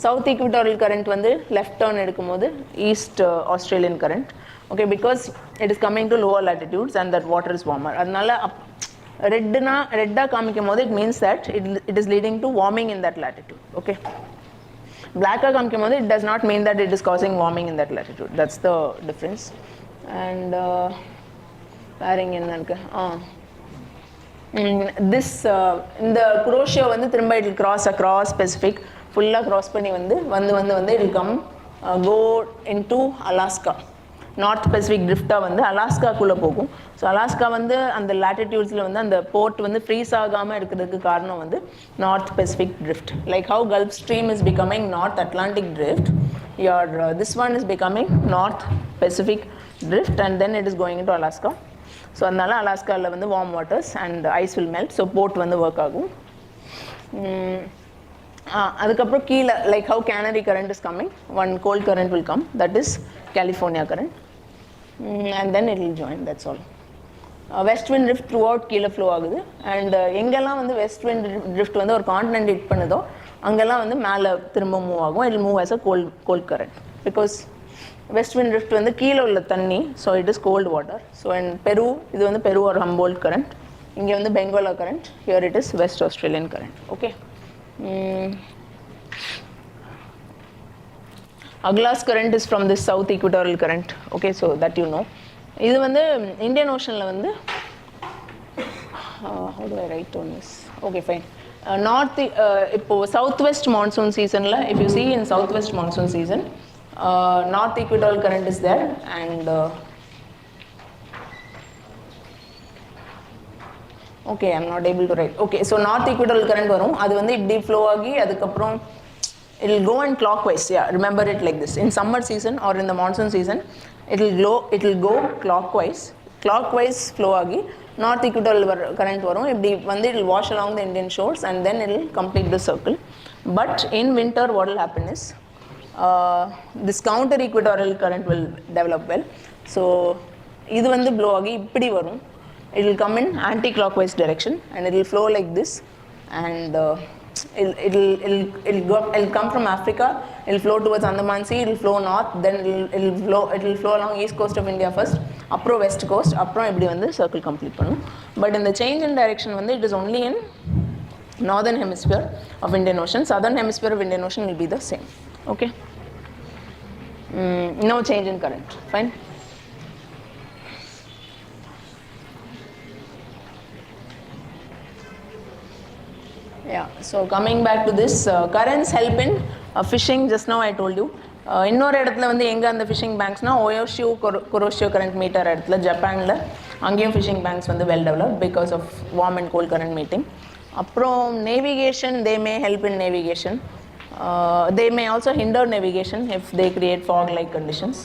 South Equatorial current வந்து left turn எடுக்கும்போது East Australian current. Okay, because it is coming to lower latitudes and that water is warmer. அதனால ரெட்டாக காமிக்கும் போது it means that it is leading to warming in that latitude. Okay, black-ஆக காமிக்கும் போது it does not mean that it is causing warming in that latitude. That's the difference. And வேற என்ன இருக்கு, this இந்த Kuroshio வந்து திரும்ப it will cross across Pacific, ஃபுல்லாக cross பண்ணி வந்து it will come go into Alaska. North Pacific ட்ரிஃப்டாக வந்து அலாஸ்காக்குள்ளே போகும். ஸோ அலாஸ்கா வந்து அந்த லேட்டிடியூட்ஸில் வந்து அந்த போர்ட் வந்து ஃப்ரீஸ் ஆகாமல் இருக்கிறதுக்கு காரணம் வந்து North Pacific Drift. Like how Gulf Stream is becoming North Atlantic Drift, your this one is becoming North Pacific Drift and then it is going to Alaska. So அதனால அலாஸ்காவில் வந்து warm waters and ice will melt, so port வந்து work ஆகும். அதுக்கப்புறம் கீழே like how Canary current is coming, one cold current will come, that is California current, and then it will join, that's all. West wind drift throughout கீழே flow ஆகுது. And எங்கெல்லாம் வந்து west wind drift வந்து ஒரு continent hit பண்ணுதோ அங்கெல்லாம் வந்து மேலே திரும்ப மூவ் ஆகும். It move as a cold current because west wind drift வந்து கீழே உள்ள தண்ணி, so it is cold water. So and Peru, இது வந்து பெரு ஒரு ஹம்போல்ட் கரண்ட், இங்கே வந்து Benguela current, here it is west Australian current. Okay, Aglas current is from this south equatorial current. Okay, so that you know. இது வந்து Indian ஓஷனில் வந்து how do I write on this? Okay, fine. North இப்போ south west monsoon சீசனில் if you see in south west monsoon season, north equatorial current is there and okay, I'm not able to write. Okay, so north equatorial current வரும், அது வந்து இப்படி flow ஆகி அதுக்கப்புறம் it will go in clockwise. Yeah, remember it like this. In summer season or in the monsoon season, it will go clockwise flow ஆகி north equatorial current வரும். இப்படி வந்து it will wash along the Indian shores and then it will complete the circle. But in winter what will happen is this counter equatorial current will develop well. So இது வந்து blow ஆகி இப்படி வரும் it will come in anti-clockwise direction and it will flow like this, and it'll come from Africa, it'll flow towards Andaman Sea, it'll flow north, then it'll flow along east coast of India first, apro west coast, apro இப்படி வந்து circle complete பண்ணும். But in the change in direction வந்து it is only in northern hemisphere of Indian Ocean. Southern hemisphere of Indian Ocean will be the same. Okay. No change in current. Fine. Yeah. So coming back to this, currents help in fishing. Just now I told you. இன்னொரு இடத்துல வந்து எங்கே அந்த fishing பேங்க்ஸ்னால் Oyashio Kuroshio current meter இடத்துல ஜப்பானில் அங்கேயும் fishing banks வந்து well develop because of warm and cold current meeting. அப்புறம் navigation, they may help in navigation. They may also hinder navigation if they create fog-like conditions.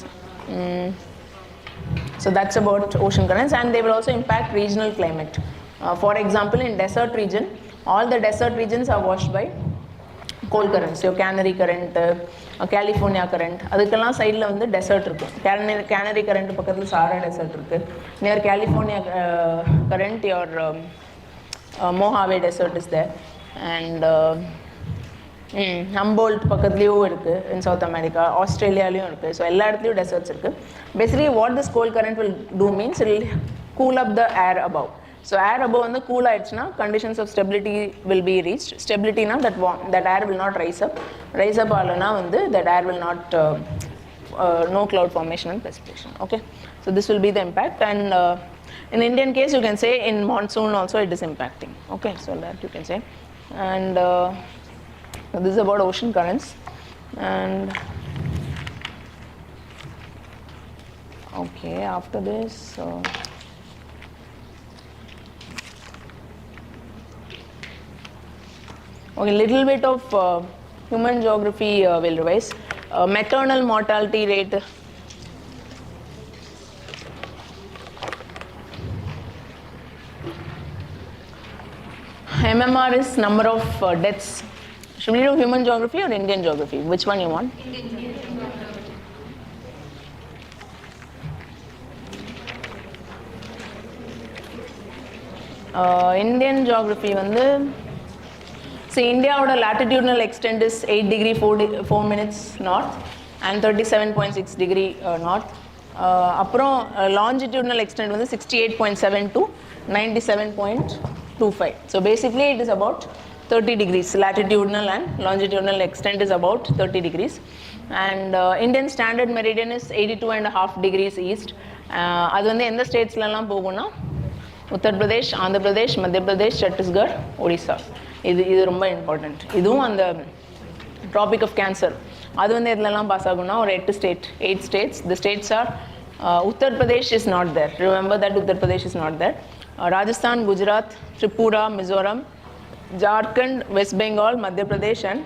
So that's about ocean currents, and they will also impact regional climate. For example, in desert region, all the desert regions are washed by cold currents. Your Canary current, California current, அதுக்கெல்லாம் சைடில் வந்து dessert இருக்கும். Canary current பக்கத்தில் சாரா dessert இருக்குது. Near California current, your Mojave desert is there, and Humboldt பக்கத்துலேயும் இருக்குது in South America, ஆஸ்திரேலியாலையும் இருக்குது. So எல்லா இடத்துலையும் டெசர்ட்ஸ் இருக்குது. Basically what this cold current will do means it will cool up the air above. So air above வந்து cool ஆயிடுச்சுன்னா conditions of stability will be reached. Stability na that air will not rise up ஆகலைன்னா வந்து that air will not no cloud formation and precipitation. Okay, so this will be the impact, and in Indian case you can say in monsoon also it is impacting. Okay, so that you can say, and this is about ocean currents. And okay, after this okay, little bit of human geography will revise. Maternal mortality rate, MMR is number of deaths. Should we do human geography or Indian geography? Which one you want? Indian geography வந்து see, இந்தியாவோட latitudinal extent is 8 degree 4 minutes north and 37.6 degree north. அப்புறம் longitudinal extent வந்து 68.7 to 97.25. So basically it is about 30 degrees. Latitudinal and longitudinal extent is about 30 degrees. And Indian standard meridian is 82.5 degrees east. அது வந்து எந்த ஸ்டேட்ஸ்லாம் போகும்னா உத்தர் பிரதேஷ், ஆந்திர பிரதேஷ், மத்திய பிரதேஷ், சத்தீஸ்கர், ஒடிசா. இது ரொம்ப important. இதுவும் அந்த ட்ராபிக் ஆஃப் கேன்சர் அது வந்து எதுலலாம் பாஸ் ஆகும்னா ஒரு 8 states. The states are Uttar Pradesh is not there. Remember that Uttar Pradesh is not there. Rajasthan, Gujarat, Tripura, Mizoram, Jharkhand, West Bengal, Madhya Pradesh and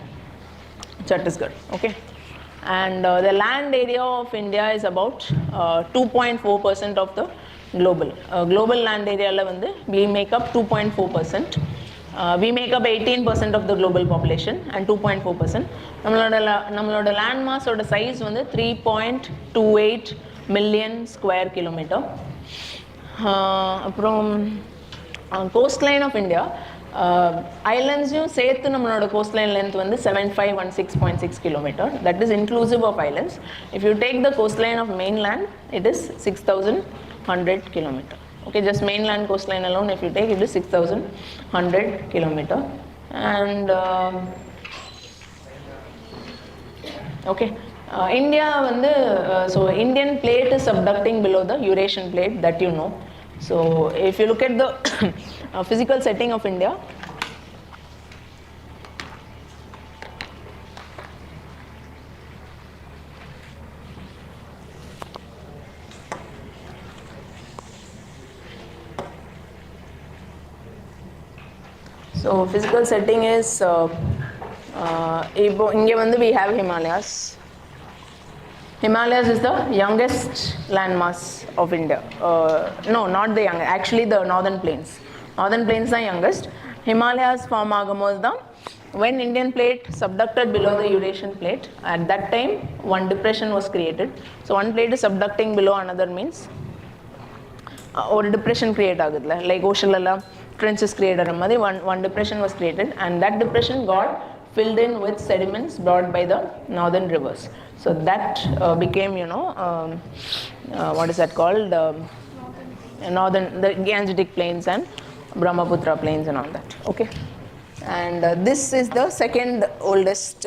Chhattisgarh. Okay, and the land area of India is about 2.4% of the global land area la vandu we make up 2.4%. We make up 18% of the global population and 2.4%. நம்மளோட land mass ஓட size வந்து 3.28 million square kilometer. அப்புறம் coastline of India, ஐலண்ட்ஸையும் சேர்த்து நம்மளோட coastline length வந்து 7516.6 kilometer. That is inclusive of islands. If you take the coastline of mainland, it is 6100 kilometer. Okay, just mainland coastline alone, if you take, it is 6100 kilometer. And okay, India வந்து so Indian plate is subducting below the Eurasian plate, that you know. So if you look at the physical setting of India, so physical setting is இங்கே வந்து we have Himalayas. Himalayas is the youngest landmass of India. No, not the youngest, actually the northern plains. Northern plains are youngest. Himalayas form ஆகும்போது தான் when Indian plate subducted below the Eurasian plate, at that time one depression was created. So one plate is subducting below another means ஒரு depression create ஆகுதுல, like ஓஷன்லலாம் trenches create ஆகிற மாதிரி one depression was created, and that depression got filled in with sediments brought by the northern rivers. So that became, what is that called, northern, the Gangetic plains and Brahmaputra plains and all that. Okay, and this is the second oldest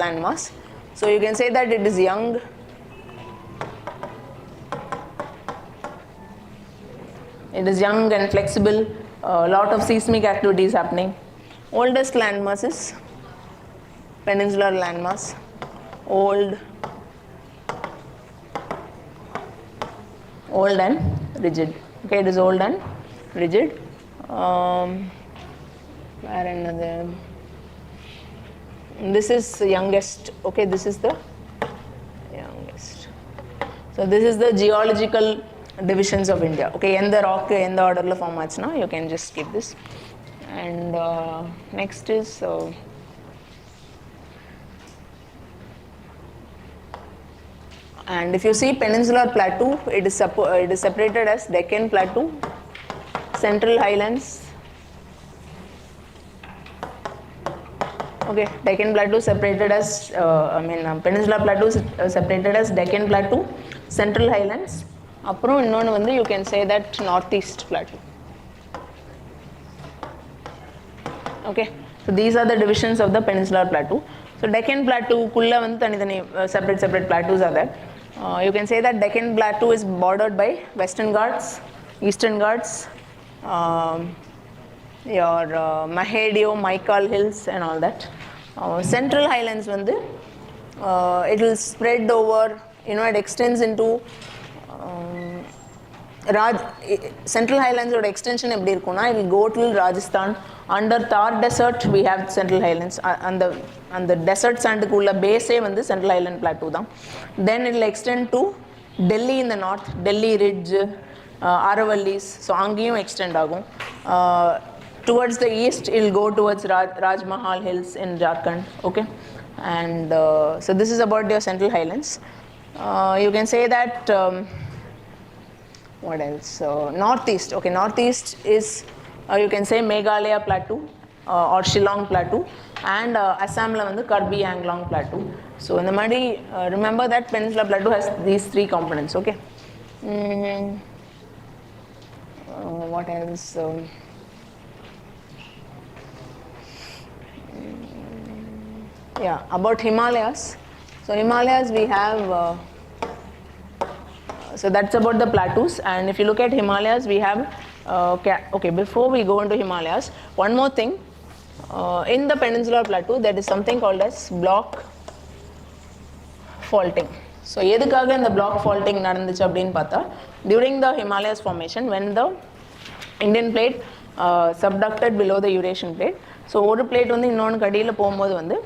landmass. So you can say that it is young. It is young and flexible. A lot of seismic activities happening. Oldest landmass is peninsular landmass. Old and rigid. Okay, it is old and rigid. Where another? This is the youngest. Okay, this is the youngest. So this is the geological divisions of India. Okay, in the rock, in the order form now, you can just skip this. And next is and if you see peninsular plateau, it is separated as Deccan Plateau, Central Highlands. Okay, Deccan Plateau separated as Peninsular Plateau is separated as Deccan Plateau, Central Highlands. அப்புறம் இன்னொன்று வந்து you can say that Northeast Plateau. Okay, so these are the divisions of the Peninsular Plateau. So Deccan Plateau குள்ள வந்து தனித்தனி separate plateaus are there. You can say that Deccan Plateau is bordered by Western Ghats, Eastern Ghats, your Mahadeo, Maikal Hills and all that. Central Highlands வந்து it will spread over, it extends into Central Highlands oda extension eppadi irukona, it will go till Rajasthan. Under Thar Desert we have Central Highlands, and the desert sand kulla base vandu Central Highland Plateau da. Then it will extend to Delhi in the north, Delhi Ridge, Aravallis, so angiyum extend agum. Towards the east it will go towards Rajmahal Hills in Jharkhand. Okay, and so this is about your Central Highlands. You can say that what else? Northeast. Okay, northeast is you can say Meghalaya Plateau or Shillong Plateau, and Assam la vandu Karbi Anglong Plateau. So in the madi remember that Peninsular Plateau has these three components. Okay, what else? Yeah, about Himalayas. So Himalayas we have so that's about the plateaus. And if you look at Himalayas, we have okay, before we go into Himalayas, one more thing, in the Peninsular Plateau there is something called as block faulting. So எதுக்காக இந்த block faulting நடந்துச்சு அப்படினு பார்த்தா, during the Himalayas formation, when the Indian plate subducted below the Eurasian plate, so ஒரு plate வந்து இன்னொன்று கடியில் போகும்போது வந்து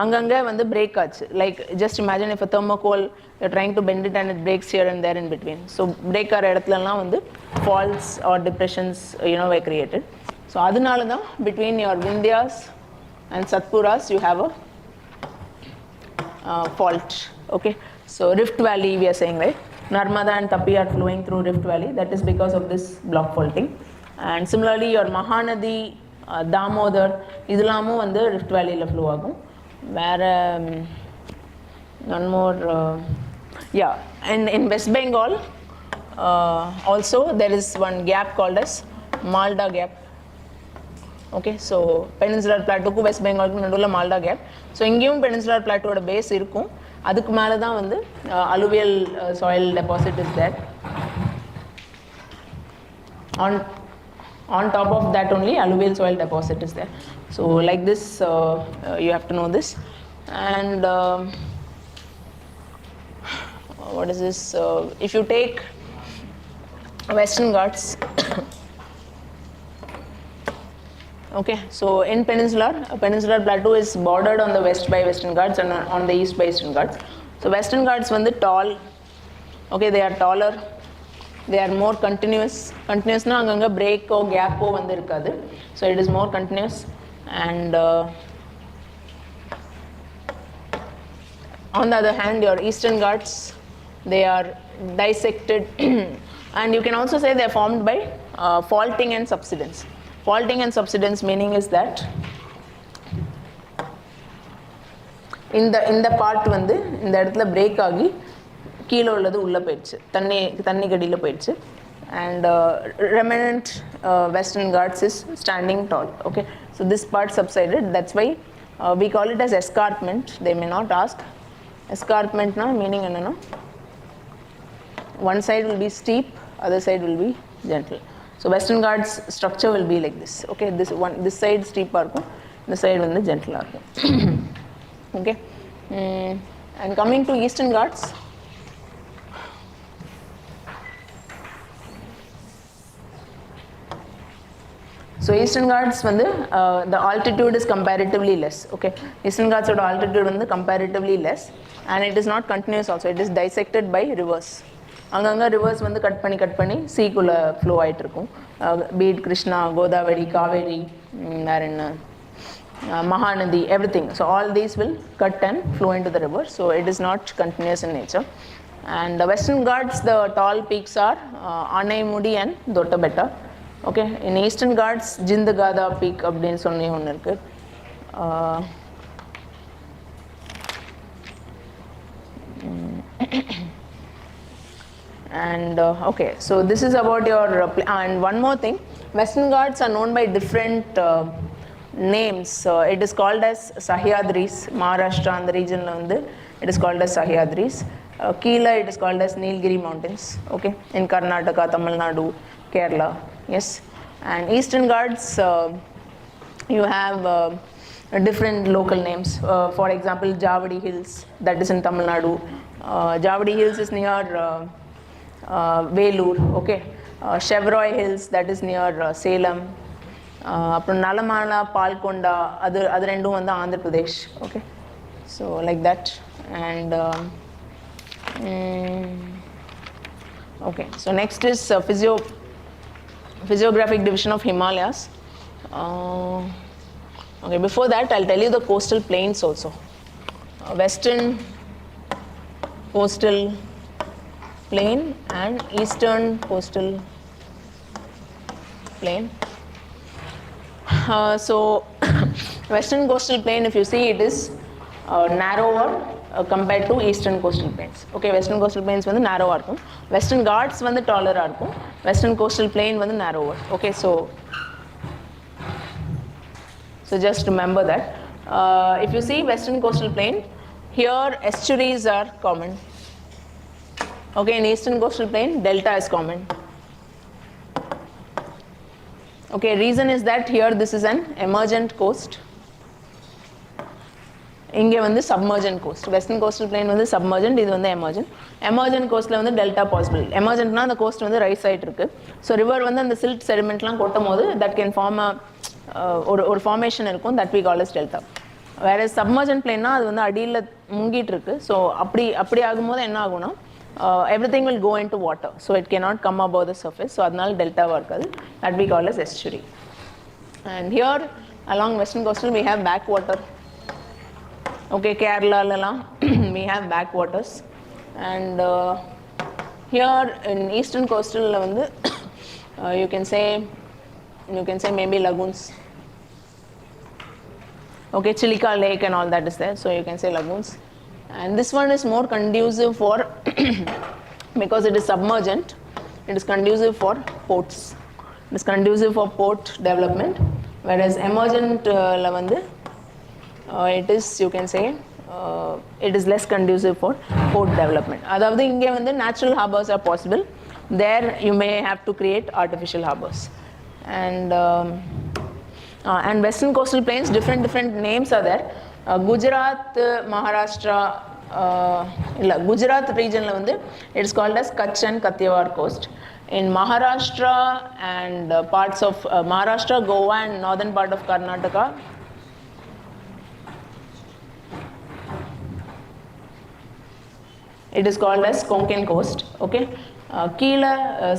அங்கங்கே வந்து break ஆச்சு. Like just imagine if a thermocol, you're trying to bend it and it breaks here and there in between. So break ஆகிற இடத்துலலாம் வந்து faults or depressions were created. So அதனால தான் between your Vindhyas and Satpuras you have a fault. Okay, so Rift Valley we are saying, right? Narmada and Tapi are flowing through Rift Valley. That is because of this block faulting. And similarly your Mahanadi, Damodar, இதெல்லாமும் வந்து Rift Valley la flow ஆகும். Where one more yeah, and in West Bengal also there is one gap called as Malda Gap. Okay, so Peninsular Plateau ku West Bengal ku nadula Malda Gap. So ingiyum Peninsular Plateau oda base irukum, adukku mela dhaan vandu alluvial soil deposit is there. On top of that only alluvial soil deposit is there. So like this you have to know this. And what is this? If you take Western Ghats okay, so in Peninsular Plateau is bordered on the west by Western Ghats and on the east by Eastern Ghats. So Western Ghats vandu tall, okay, they are taller, they are more continuous na anganga break or gap o vandu irukadu, so it is more continuous. And on the other hand your Eastern Ghats, they are dissected And you can also say they are formed by faulting and subsidence. Faulting and subsidence meaning is that இந்த part வந்து இந்த இடத்துல break ஆகி கீழே உள்ளது உள்ளே போயிடுச்சு, தண்ணி கடியில் போயிடுச்சு. And remnant Western Ghats is standing tall. Okay, so this part subsided. That's why we call it as escarpment. They may not ask. Escarpment na meaning enna, one side will be steep, other side will be gentle. So Western Ghats structure will be like this. Okay, this side steep ah irukum, this side vandu gentle ah irukum. Okay, and coming to Eastern Ghats, so Eastern Ghats vandu the altitude is comparatively less. Okay, Eastern Ghats oda altitude vandu comparatively less, and it is not continuous also. It is dissected by rivers. Anganga rivers vandu cut panni sea kulla flow aayittu irukum. Be it Krishna, Godavari, Kaveri, Mahanadi, everything. So all these will cut and flow into the river. So it is not continuous in nature. And the Western Ghats, the tall peaks are Anaimudi and Dottabetta. Okay, in Eastern Ghats, Jindagada peak அப்படின்னு சொல்லி ஒன்று இருக்கு. And okay, so this is about your and one more thing, Western Ghats are known by different names. It is called as Sahyadris. Maharashtra and the region வந்து it is called as Sahyadris. Keela it is called as Nilgiri Mountains. Okay, in Karnataka, Tamil Nadu, Kerala. Yes, and Eastern Ghats you have different local names. For example, Javadi Hills, that is in Tamil Nadu. Javadi Hills is near Velur. Okay, Chevroy Hills, that is near Salem. அப்புறம் நலமானா பால்கொண்டா அது ரெண்டும் வந்து Andhra Pradesh. Okay, so like that. And okay, so next is physiographic division of Himalayas. Okay, before that I'll tell you the coastal plains also. Western coastal plain and eastern coastal plain. So Western coastal plain, if you see, it is narrower compared to Eastern coastal plains. Okay, Western coastal plains vandu narrower irukum, Western Ghats vandu taller ah irukum, Western coastal plain vandu narrower. Okay, so just remember that. If you see Western coastal plain, here estuaries are common. Okay, in Eastern coastal plain delta is common. Okay, reason is that here this is an emergent coast, இங்கே வந்து submergent coast. Western coastal plain வந்து submergent, இது வந்து emergent coastல வந்து delta possible. Emergentனா அந்த coast வந்து rice ஆயிட்டு இருக்கு. ஸோ ரிவர் வந்து அந்த silt sedimentலாம் கொட்டும் போது that can form a ஒரு formation இருக்கும், that we call as delta. வேற submergent plainனா அது வந்து அடியில் முங்கிட்டு இருக்கு. ஸோ அப்படி ஆகும்போது என்ன ஆகும்னா everything will go into water, so it cannot come above the surface. So அதனால delta இருக்காது, that we call as estuary. And here along Western coastal we have backwater. Okay, Kerala lalam we have backwaters. And here in Eastern coastal வந்து you can say maybe lagoons. Okay, Chilika Lake and all that is there, so you can say lagoons. And this one is more conducive for because it is submergent, it is conducive for ports. It is conducive for port development, whereas emergent la vandu it is, you can say it is less conducive for port development. Adavadhu inge vandu natural harbors are possible, there you may have to create artificial harbors. And Western coastal plains, different names are there. Gujarat, Maharashtra, Gujarat region la vandu it is called as Kutch and Kathiawar coast. In Maharashtra and parts of Maharashtra, Goa and northern part of Karnataka, it is called as Konkan coast. Okay, Keela,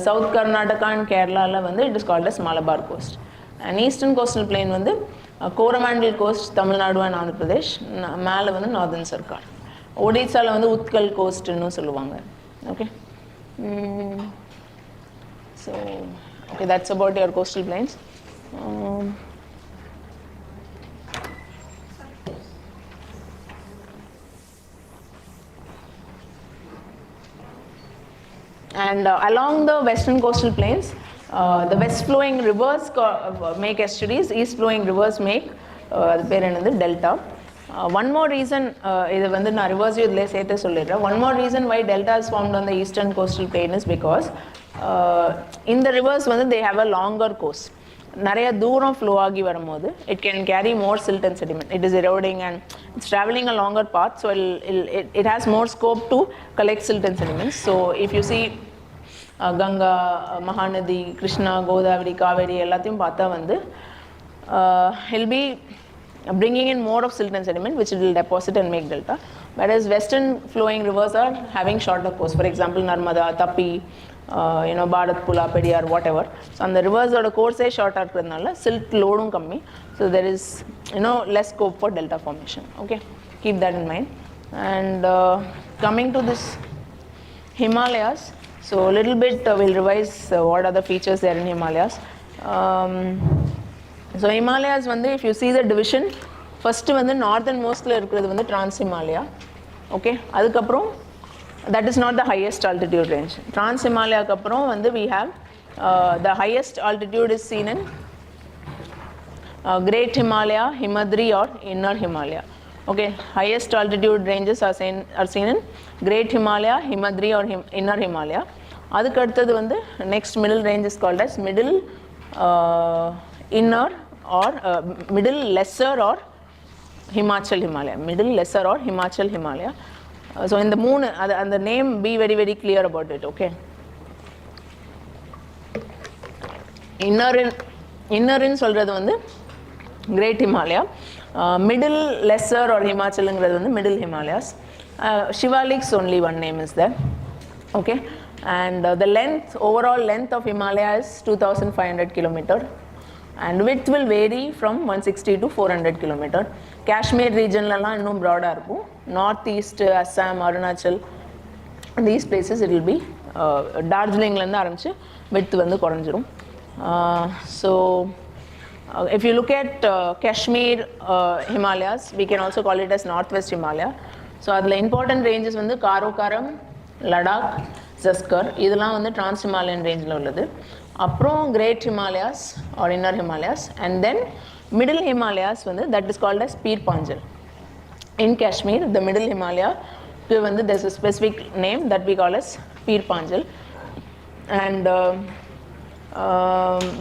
South Karnataka and Kerala la vandu it is called as Malabar coast. And Eastern coastal plain vandu Coromandel coast, Tamil Nadu and Andhra Pradesh, மேலே வந்து northern Sarkar. ஒடிசாவில் வந்து உத்கல் கோஸ்ட்னு சொல்லுவாங்க. Okay, So, okay, that's about your coastal plains. And along the western coastal plains, the west flowing rivers make estuaries, east flowing rivers make delta. One more reason, one more reason why delta is formed on the eastern coastal plain is because in the rivers they have a longer course. நிறைய தூரம் flow ஆகி வரும்போது it can carry more silt and sediment. It is eroding and it's traveling a longer path, so it has more scope to collect silt and sediments. So if you see Ganga, Mahanadi, Krishna, Godavari, Kaveri எல்லாத்தையும் பார்த்தா வந்து he'll be bringing in more of silt and sediment which it will deposit and make delta, whereas western flowing rivers are having shorter course. For example, Narmada, Tapi, Bharatpula, Pediyar, whatever. So on the rivers oda course is shorter irukradnala silt loadum kammi, so there is less scope for delta formation. Okay, keep that in mind. And coming to this Himalayas, so a little bit we'll revise what are the features there in Himalayas. So Himalayas if you see the division, first northernmost la irukkiradhu Trans Himalaya. Okay, adukaprom that is not the highest altitude range. Trans Himalaya kaprom we have the highest altitude is seen in Great Himalaya, Himadri or Inner Himalaya. Okay, highest altitude ranges are seen in Great Himalaya, Himadri or Inner Himalaya. Adukku aduthathu next middle range is called as middle inner or middle lesser or Himachal Himalaya. Middle lesser or Himachal Himalaya. So in the moon and the name, be very very clear about it. Okay, inner in சொல்றது Great Himalaya, middle lesser or Himachal ங்கிறது middle Himalayas. Shivalik's only one name is there. Okay, and the length, overall length of Himalaya is 2500 kilometer, and width will vary from 160 to 400 kilometer. Kashmir region la innum broader irukum. Northeast, Assam, Arunachal, these places it will be Darjeeling la arambichu width koranjirum. So if you look at Kashmir Himalayas, we can also call it as Northwest Himalaya. So adla important ranges Karakoram, Ladakh, Zanskar, idella Trans Himalayan range la ulladhu. Aprom Great Himalayas or Inner Himalayas, and then Middle Himalayas that is called as Pir Panjal. In Kashmir, the Middle Himalaya, there's a specific name that we call as Pir Panjal. And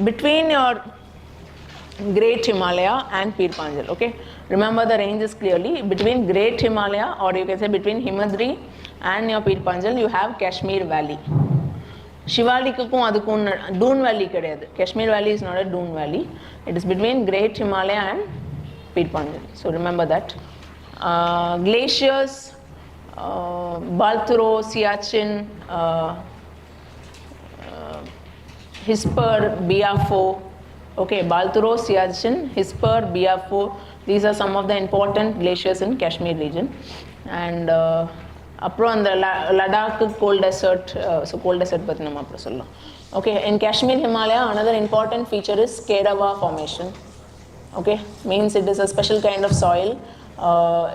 between your Great Himalaya and Pir Panjal, okay, remember the ranges clearly. Between Great Himalaya, or you can say between Himadri and your Pir Panjal, you have Kashmir Valley. Shivalikkum adukkum Doon Valley kediyadu. Kashmir Valley is not a Doon Valley. It is between Great Himalaya and Pir Panjal. So remember that. Glaciers, Baltoro, Siachen, Hisper, Biafo. Okay, Baltoro, Siachen, Hisper, Biafo. These are some of the important glaciers in Kashmir region. And அப்புறம் அந்த Ladakh cold desert, so cold desert பற்றி நம்ம அப்புறம் சொல்லலாம். Okay, in Kashmir Himalaya, another important feature is Kerava formation. Okay, means it is a special kind of soil.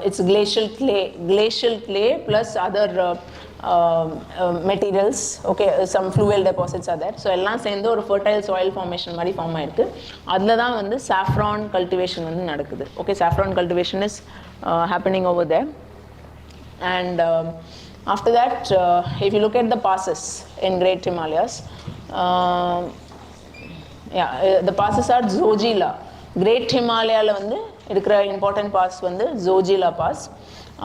It's glacial clay plus other materials. Okay, some fluvial deposits are there. So எல்லாம் சேர்ந்து ஒரு fertile soil formation மாதிரி form ஆயிருக்கு. அதில் தான் saffron cultivation நடக்குது. Okay, saffron cultivation is happening over there. And after that, if you look at the passes in Great Himalayas, the passes are Zojila. Great Himalaya la irukra important pass Zojila pass.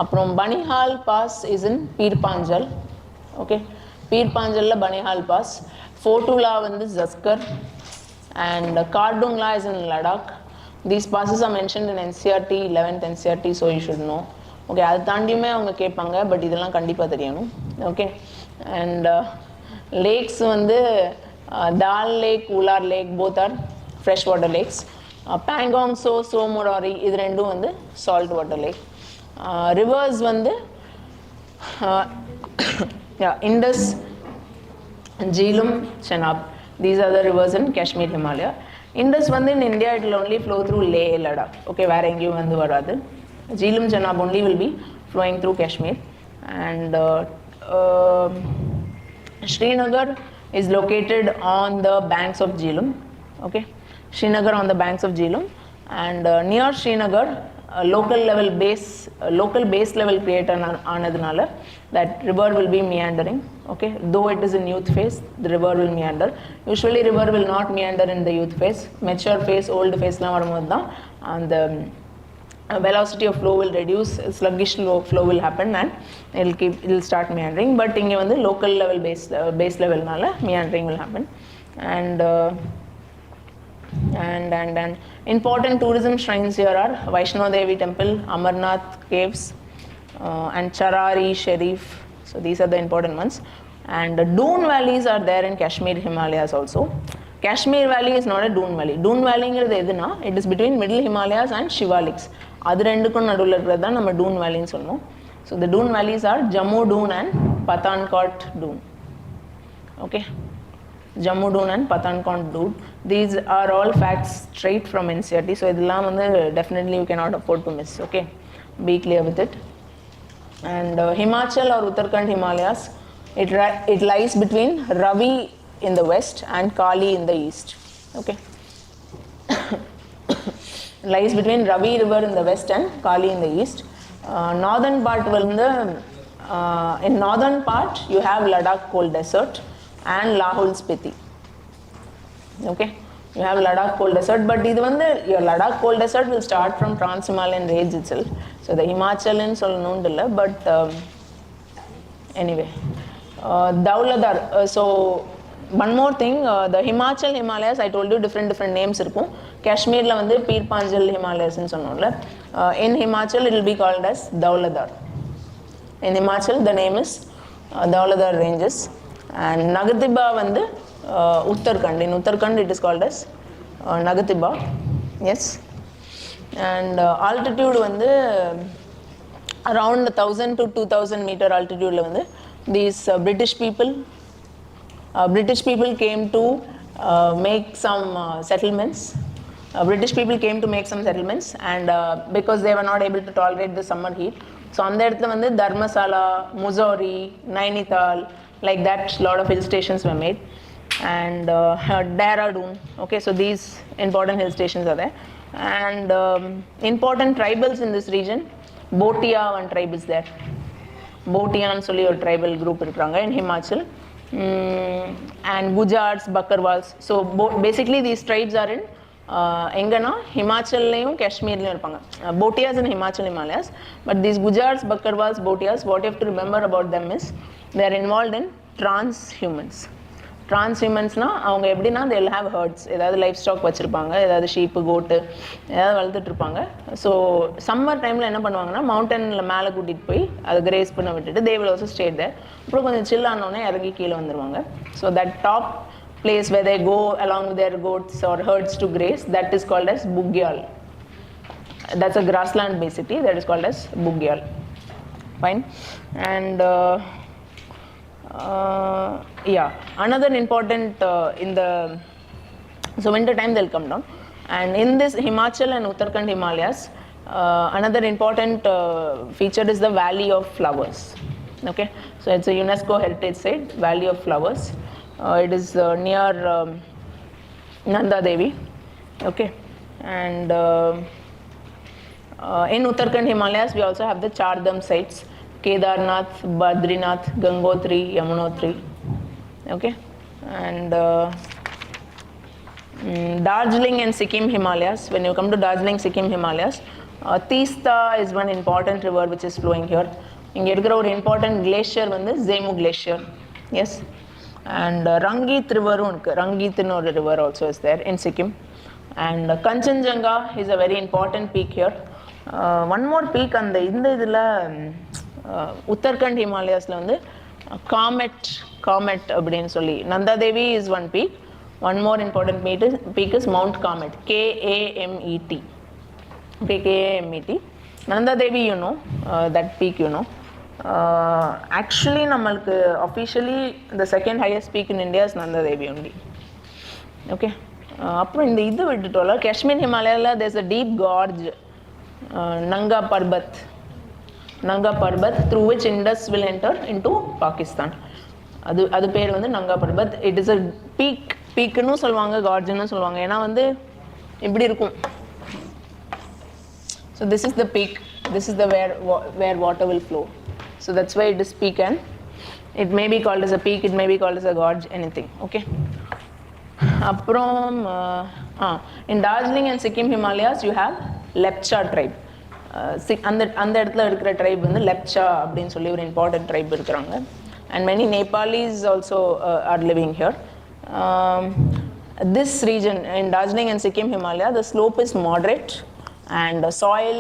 Aprom Banihal pass is in Pir Panjal. Okay, Pir Panjal la Banihal pass. Fortula Zanskar, and Kardungla is in Ladakh. These passes are mentioned in NCERT, 11th NCERT, so you should know. Okay, அது தாண்டியுமே அவங்க கேட்பாங்க, but இதெல்லாம் கண்டிப்பாக தெரியணும். Okay, and lakes Dal lake, Wular lake, both are fresh water lakes. Pangong Tsomoriri இது ரெண்டும் salt water lake. Rivers Indus, Jhelum, Chenab. These are the rivers in Kashmir, Himalaya. Indus in India, it will only flow through Leh, Ladakh. Okay, where engiyum vandu varadu. Jhelum Chenab only will be flowing through Kashmir. And Srinagar is located on the banks of Jhelum. Okay, Srinagar on the banks of Jhelum. And near Srinagar, local base level created anadunala, that river will be meandering. Okay, though it is in youth phase, the river will meander. Usually river will not meander in the youth phase. Mature phase, old phase la varumbodha, and the velocity of flow will reduce, sluggish flow will happen, and it will start meandering. But inge vandu local level base level nala meandering will happen. And important tourism shrines here are Vaishno Devi Temple, Amarnath Caves, and Charari Sharif. So these are the important ones. And dune valleys are there in Kashmir, Himalayas also. Kashmir Valley is not a dune valley. Dune valley it is between middle Himalayas and Shivaliks. Adu rendukkum naduvula irukradha nama dune valley nu solvom. So the dune valleys are Jammu Dune and Pathankot Dune. Okay, Jammu Dune and Pathankot Dune. These are all facts straight from NCERT. So idella definitely you cannot afford to miss. Okay, be clear with it. And Himachal or Uttarakhand Himalayas, it lies between Ravi in the west and Kali in the east. Okay, lies between Ravi river in the west and Kali in the east. Northern part in northern part you have Ladakh cold desert and Lahul Spiti. Okay, you have Ladakh cold desert, but your Ladakh cold desert will start from Trans-Himalayan range itself. So the Himachal but anyway, Dauladhar. So one more thing, the Himachal Himalayas, I told you different names irukkum. Kashmir la vandu Peer Panjal Himalayas nu sonnolla. In Himachal it will be called as Dauladhar. In Himachal the name is Dauladhar ranges. And Nagatiba vandu Uttarakhand. In Uttarakhand it is called as Nagatiba. Yes. And altitude vandu around 1000 to 2000 meter altitude la vandu these British people came to make some settlements. British people came to make some settlements, and because they were not able to tolerate the summer heat, so on the Dharmasala, Mussoorie, Nainital, like that, lot of hill stations were made. And Dehradun. Okay, so these important hill stations are there. And important tribals in this region, Bhotia one tribe is there. Bhotiyan solli or tribal group irukkranga in Himachal. And Gujars, Bakarwals. So basically these tribes are in Engana, Himachal, Kashmir. Bhotias in Himachal Himalayas. But these Gujars, Bakarwals, Bhotias, what you have to remember about them is they are involved in transhumans. Transhumans na avanga eppdina they will have herds, edavadhu livestock vechirupanga, edavadhu sheep, goat edavadhu valutittirupanga. So summer time la enna பண்ணுவாங்கன்னா mountain la மேல கூட்டிட்டு போய் அது graze பண்ண விட்டுட்டு they will also stay there. அப்புறம் கொஞ்சம் chill ஆனோனே இறங்கி கீழ வந்துருவாங்க. So that top place where they go along with their goats or herds to graze, that is called as Bugyal. That's a grassland basically, that is called as Bugyal. Fine. And yeah, another important in the winter time they'll come down. And in this Himachal and Uttarakhand Himalayas, another important feature is the Valley of Flowers. Okay, so it's a UNESCO heritage site, Valley of Flowers. It is near Nanda Devi. Okay, and in Uttarakhand Himalayas we also have the Chardham sites, Kedarnath, Badrinath, Gangotri, Yamunotri. Okay, and Darjeeling and Sikkim Himalayas. When you come to Darjeeling, Sikkim Himalayas, Teesta is one important river which is flowing here. Inge irukra or important glacier vandu Zemu Glacier. Yes, and Rangit river unku, Rangit no river also is there in Sikkim. And Kanchenjunga is a very important peak here. One more peak on the idula Uttarakhand Himalayas la vandu Comet அப்படினு சொல்லி Nanda Devi is one peak. One more important peak is Mount Comet, Kamet. Okay, Kamet. Nanda Devi, you know, that peak you know. Actually namalku officially the second highest peak in India is Nanda Devi only. Okay. அப்புறம் இந்த இது விட்டுட்டோம்ல, Kashmir ஹிமாலயாவில் there's a deep gorge, Nanga Parbat, through which Indus will enter into Pakistan. அது பேர் வந்து Nanga பர்பத். It is a பீக்குன்னு சொல்லுவாங்க, கார்ஜன்னு சொல்லுவாங்க. ஏன்னா வந்து இப்படி இருக்கும். So this is the peak, this is the where water will flow. So that's why it is peak, and it may be called as a peak, it may be called as a gorge, anything. Okay. அப்புறம் in Darjeeling and Sikkim Himalayas you have Lepcha tribe. அந்த இடத்துல இருக்கிற try வந்து லெப்சா அப்படின்னு சொல்லி ஒரு important try இருக்கிறாங்க. And many Nepalis also are living here. This region in Darjeeling and Sikkim Himalaya, the slope is moderate and the soil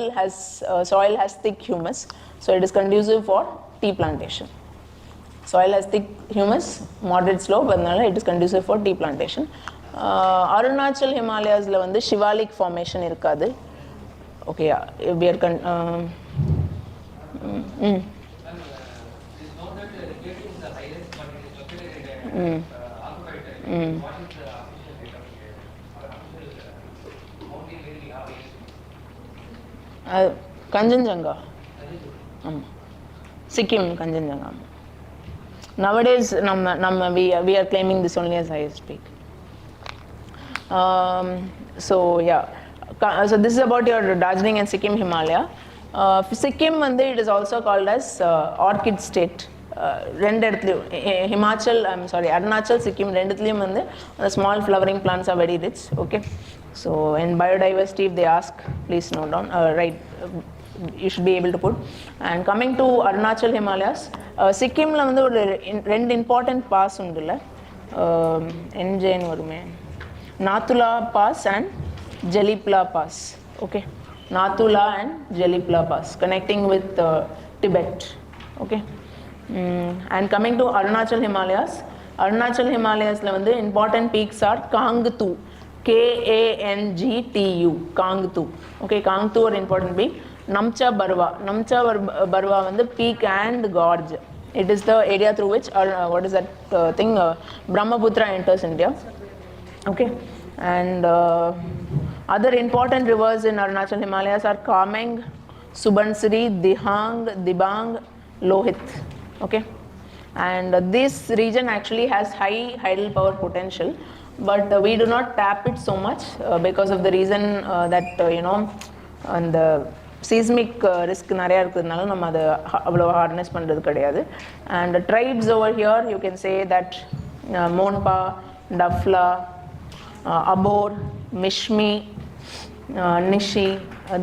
has thick humus, so it is conducive for tea plantation. Soil has thick humus, moderate slope, and it is conducive for tea plantation. Arunachal Himalayas la வந்து Shivalik formation இருக்காது. Okay, yeah, we are Kanchenjunga. Sikkim Kanchenjunga. Nowadays we are claiming this only as highest peak. So yeah, so this is about your Darjeeling and Sikkim Himalaya. Sikkim வந்து it is also called as orchid state. ரெண்டு இடத்துலையும் அருணாச்சல் சிக்கிம் ரெண்டுத்துலையும் வந்து small flowering plants are very rich. Okay, so in biodiversity if they ask, please note down, write, you should be able to put. And coming to Arunachal Himalayas, சிக்கிம்ல வந்து ஒரு ரெண்டு important pass உண்டுல்ல, என்ஜேன்னு வருமே, Nathula pass and Jelepla pass. Okay, Nathula and Jelipla Pass connecting with Tibet. Okay. And coming to Arunachal Himalayas, Arunachal Himalayas la வந்து important peaks are Kangtu, Kangtu, Kangtu. Okay, Kangtu ஒரு important peak. Namcha Barwa வந்து peak and gorge. It is the area through which what is that thing, Brahmaputra enters India. Okay, and other important rivers in Arunachal Himalayas are Kameng, Subansiri, Dihang, Dibang, Lohit. Okay, and this region actually has high tidal power potential, but we do not tap it so much because of the reason that and the seismic risk நிறைய இருக்கிறதுனால நம்ம அதை அவ்வளோ harness பண்ணுறது கிடையாது. And the tribes over here you can say that Monpa, Dafla, Abor, Mishmi, Nishi,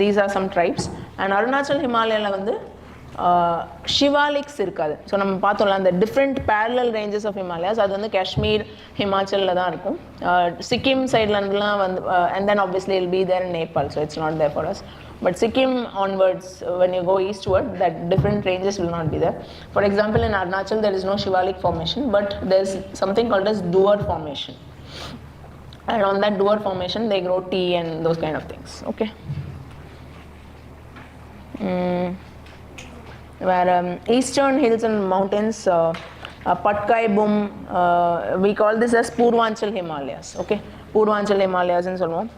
these are some tribes. And Arunachal Himalaya வந்து ஷிவாலிக்ஸ் இருக்காது. So நம்ம பார்த்தோம்ல அந்த different parallel ranges of Himalayas, அது வந்து காஷ்மீர் ஹிமாச்சலில் தான் இருக்கும். சிக்கிம் சைட்லேருந்துலாம் வந்து and then obviously will be there in Nepal, so it's not there for us. But Sikkim onwards, when you go eastward, that different ranges will not be there. For example, in Arunachal there is no Shivalik formation, but there is something called as Duar formation. And on that Duar formation, they grow tea and those kind of things. Okay. Where eastern hills and mountains, Patkai Bum, we call this as Purvanchal Himalayas. Okay, Purvanchal Himalayas in Solomon.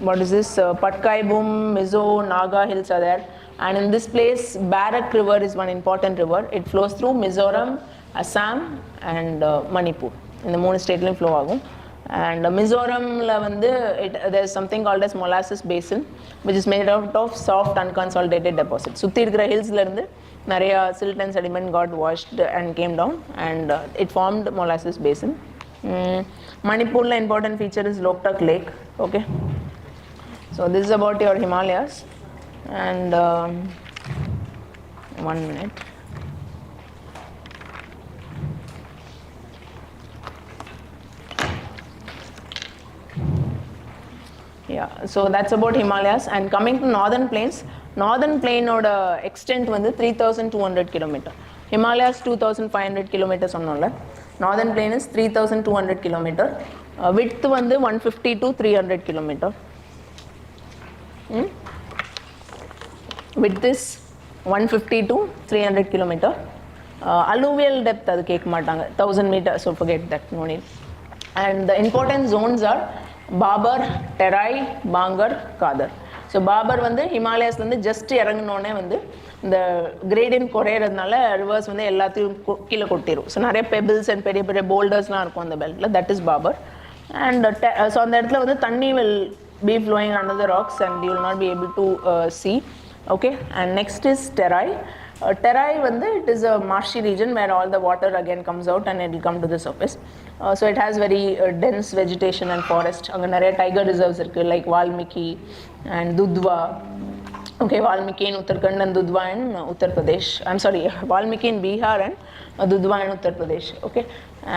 What is this? Patkai Bum, Mizo, Naga hills are there, and in this place, Barak River is one important river. It flows through Mizoram, Assam, and Manipur. In the moon state line flow agum. And Mizoram la vandu there is something called as molasses basin, which is made out of soft unconsolidated deposits. Sutti irukra hills la irundhu nariya silt and sediment got washed and came down, and it formed molasses basin. Manipur la important feature is Loktak Lake. Okay, so this is about your Himalayas. And 1 minute. Yeah, so that's about Himalayas. And coming to northern plains, northern plain oda extent வந்து 3200 km. Himalayas 2500 km சொன்னோம்ல. Northern plain is 3200 km. Width வந்து 150 to 300 km. Width is 150 to 300 km. alluvial depth அது கேட்க மாட்டாங்க 1000 meters, so forget that, no need. And the important zones are Babar, Terai, Bangar, Kadar. So Bhabar வந்து ஹிமாலயாஸ்லேருந்து just இறங்கினோடனே வந்து இந்த gradient குறையிறதுனால reverse வந்து எல்லாத்தையும் கீழே கொட்டிடும். ஸோ நிறைய பெபிள்ஸ் அண்ட் பெரிய பெரிய போல்டர்ஸ்லாம் இருக்கும் அந்த பெல்ட்டில், that is Bhabar. And so அந்த இடத்துல வந்து தண்ணி will be flowing under the rocks and you will not be able to see. Okay, and next is Terai. Terai வந்து it is a marshy region where all the water again comes out and it will come to the surface. So it has very dense vegetation and forest. அங்க நிறைய tiger reserves இருக்கு, like Valmiki and Dudhwa. Okay, Valmiki in Uttarakhand and Dudhwa in Uttar Pradesh. I'm sorry, Valmiki in Bihar and Dudhwa in Uttar Pradesh. Okay,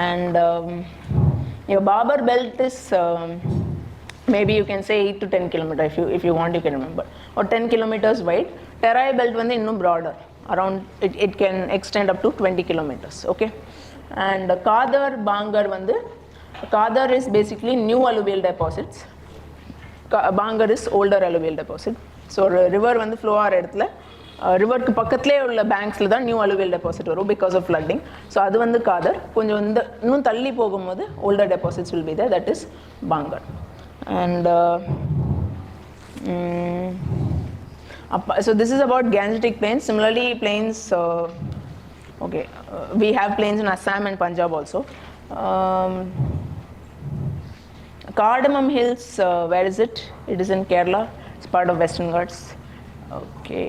and your Babar belt is maybe you can say 8 to 10 kilometers if you want, you can remember, or 10 kilometers wide. Terai belt வந்து இன்னும் broader, around it can extend up to 20 kilometers. Okay, and Kadar, Bangar வந்து, Kadar is basically new alluvial deposits, Bangar is older alluvial deposit. So river வந்து flow ஆகிற இடத்துல ரிவருக்கு பக்கத்துலேயே உள்ள பேங்க்ஸில் தான் நியூ அலுவியல் டெபாசிட் வரும் பிகாஸ் ஆஃப் ஃப்ளட்டிங். ஸோ அது வந்து காதர். கொஞ்சம் இந்த இன்னும் தள்ளி போகும்போது older deposits will be there, that is Bhangar. And so this is about Gangetic plains. Similarly, plains, we have plains in Assam and Punjab also. Cardamom Hills, where is it? It is in Kerala. It's part of Western Ghats. Okay.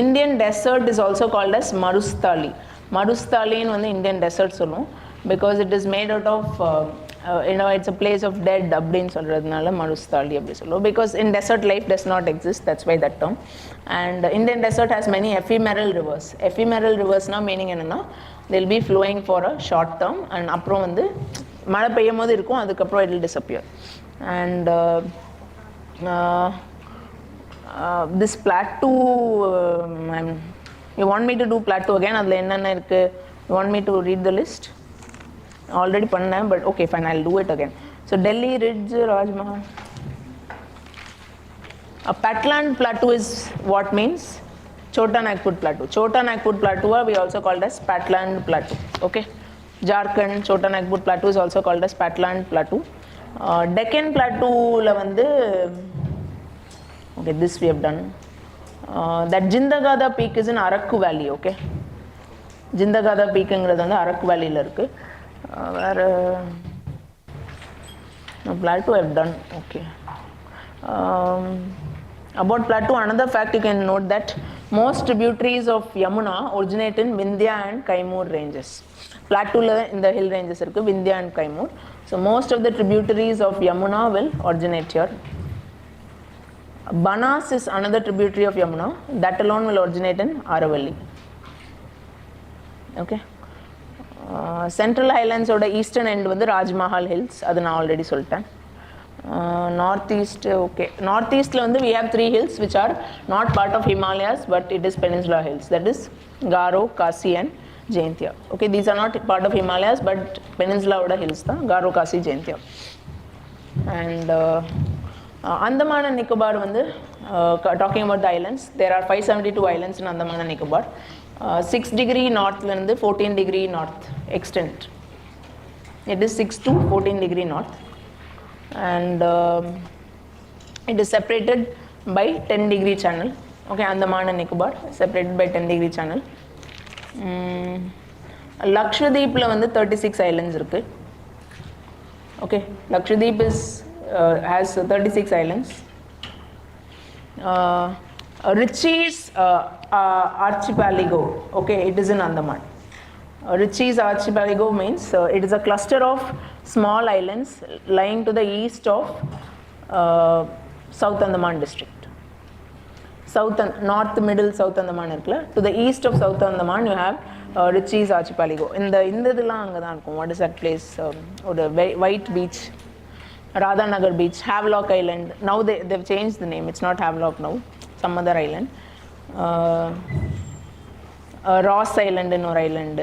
Indian desert is also called as Marustali. Marustaliன்னு வந்து Indian desert சொல்லுவோம், because it is made out of its a place of dead அப்படின்னு சொல்கிறதுனால மருஸ்தாலி அப்படி சொல்லுவோம். Because in desert life does not exist, that's why that term. And Indian desert has many ephemeral rivers. Ephemeral ரிவர்ஸ்னால் meaning என்னென்னா they'll be flowing for a short term and அப்புறம் வந்து மழை பெய்யும் போது இருக்கும், அதுக்கப்புறம் it will disappear. And this plateau, you want me to do plateau again? அதில் என்னென்ன இருக்குது? You want me to read the list? Already பண்ணேன், but okay fine, I'll do it again. So Delhi Ridge, Raj Mahal. A Patland plateau is what means? Chota Nagpur plateau. Chota Nagpur plateau we also called as Patland plateau. Okay, Jharkhand Chota Nagpur plateau is also called as Patland plateau. Deccan plateau la vandu, okay, this we have done. That Jindagada peak is in Arakku valley. Okay, Jindagada peak ingradhu vandu Arakku valley la irukku. Where plateau I have done. Okay, about plateau, another fact you can note that most tributaries of Yamuna originate in Vindhya and Kaimur ranges. Plateau la in the hill ranges irukku Vindhya and Kaimur. So most of the tributaries of Yamuna will originate here. Banas is another tributary of Yamuna, that alone will originate in Aravalli. Okay, Central Highlands oda eastern end வந்து Raj Mahal Hills, அது நான் already சொல்லிட்டேன். Northeast, okay, northeast la vandu we have 3 hills which are not part of Himalayas but it is peninsula hills, that is Garo, Khasi and Jaintia. Okay, these are not part of Himalayas but peninsula oda hills da Garo, Khasi, Jaintia. And Andaman and Nicobar vandu, talking about the islands, there are 572 islands in Andaman and Nicobar. 6 degree north la irundhu 14 degree north extent, it is 6 to 14 degree north. And it is separated by 10 degree channel. Okay, Andaman and Nicobar separated by 10 degree channel. Lakshadweep la vandu 36 islands irukku. Okay, Lakshadweep is has 36 islands. Ritchie's archipelago, okay, it is in Andaman. Ritchie's archipelago means it is a cluster of small islands lying to the east of South Andaman district. South and north, middle, South Andaman irukla. To the east of South Andaman you have Ritchie's archipelago. Indadilla anga dhaan irukum. What is that place? Or White Beach, Radhanagar Beach, Havelock Island. Now they've changed the name. It's not Havelock now. Some other island. Ross Island in or island.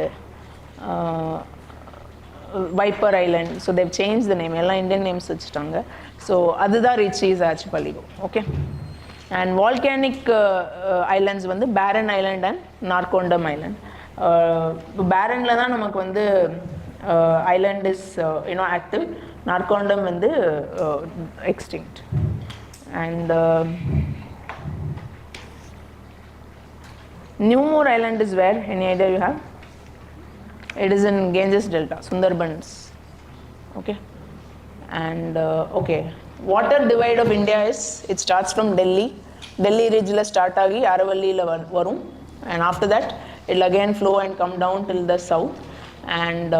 Viper Island. So they've changed the name. All Indian names vechitaanga. So அதுதான் ரிச்சீஸ் archipelago. Okay. And volcanic islands வந்து barren island and narcondam island. Barrenல தான் நமக்கு வந்து island is active, narcondam வந்து extinct. And Newmore Island is where? Any idea you have? It is in Ganges Delta, Sundarbans. Okay. And okay, water divide of India is, it starts from Delhi ridge la start agi Aravalli la varum, and after that it will again flow and come down till the south, and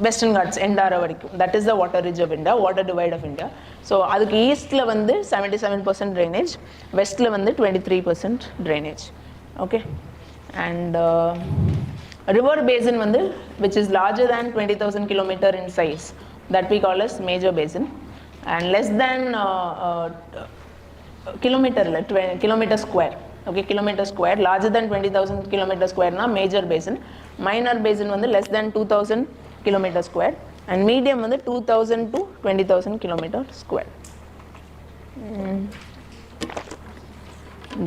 Western Ghats end Aravalli. That is the water ridge of India, water divide of India. So adukku east la vandu 77% drainage, west la vandu 23% drainage. Okay. And river basin vandu, which is larger than 20,000 kilometer in size, that we call as major basin, and less than kilometer square. Okay, kilometer square, larger than 20,000 kilometer square na major basin. Minor basin vandu less than 2,000 kilometer square, and medium vandu 2,000 to 20,000 kilometer square.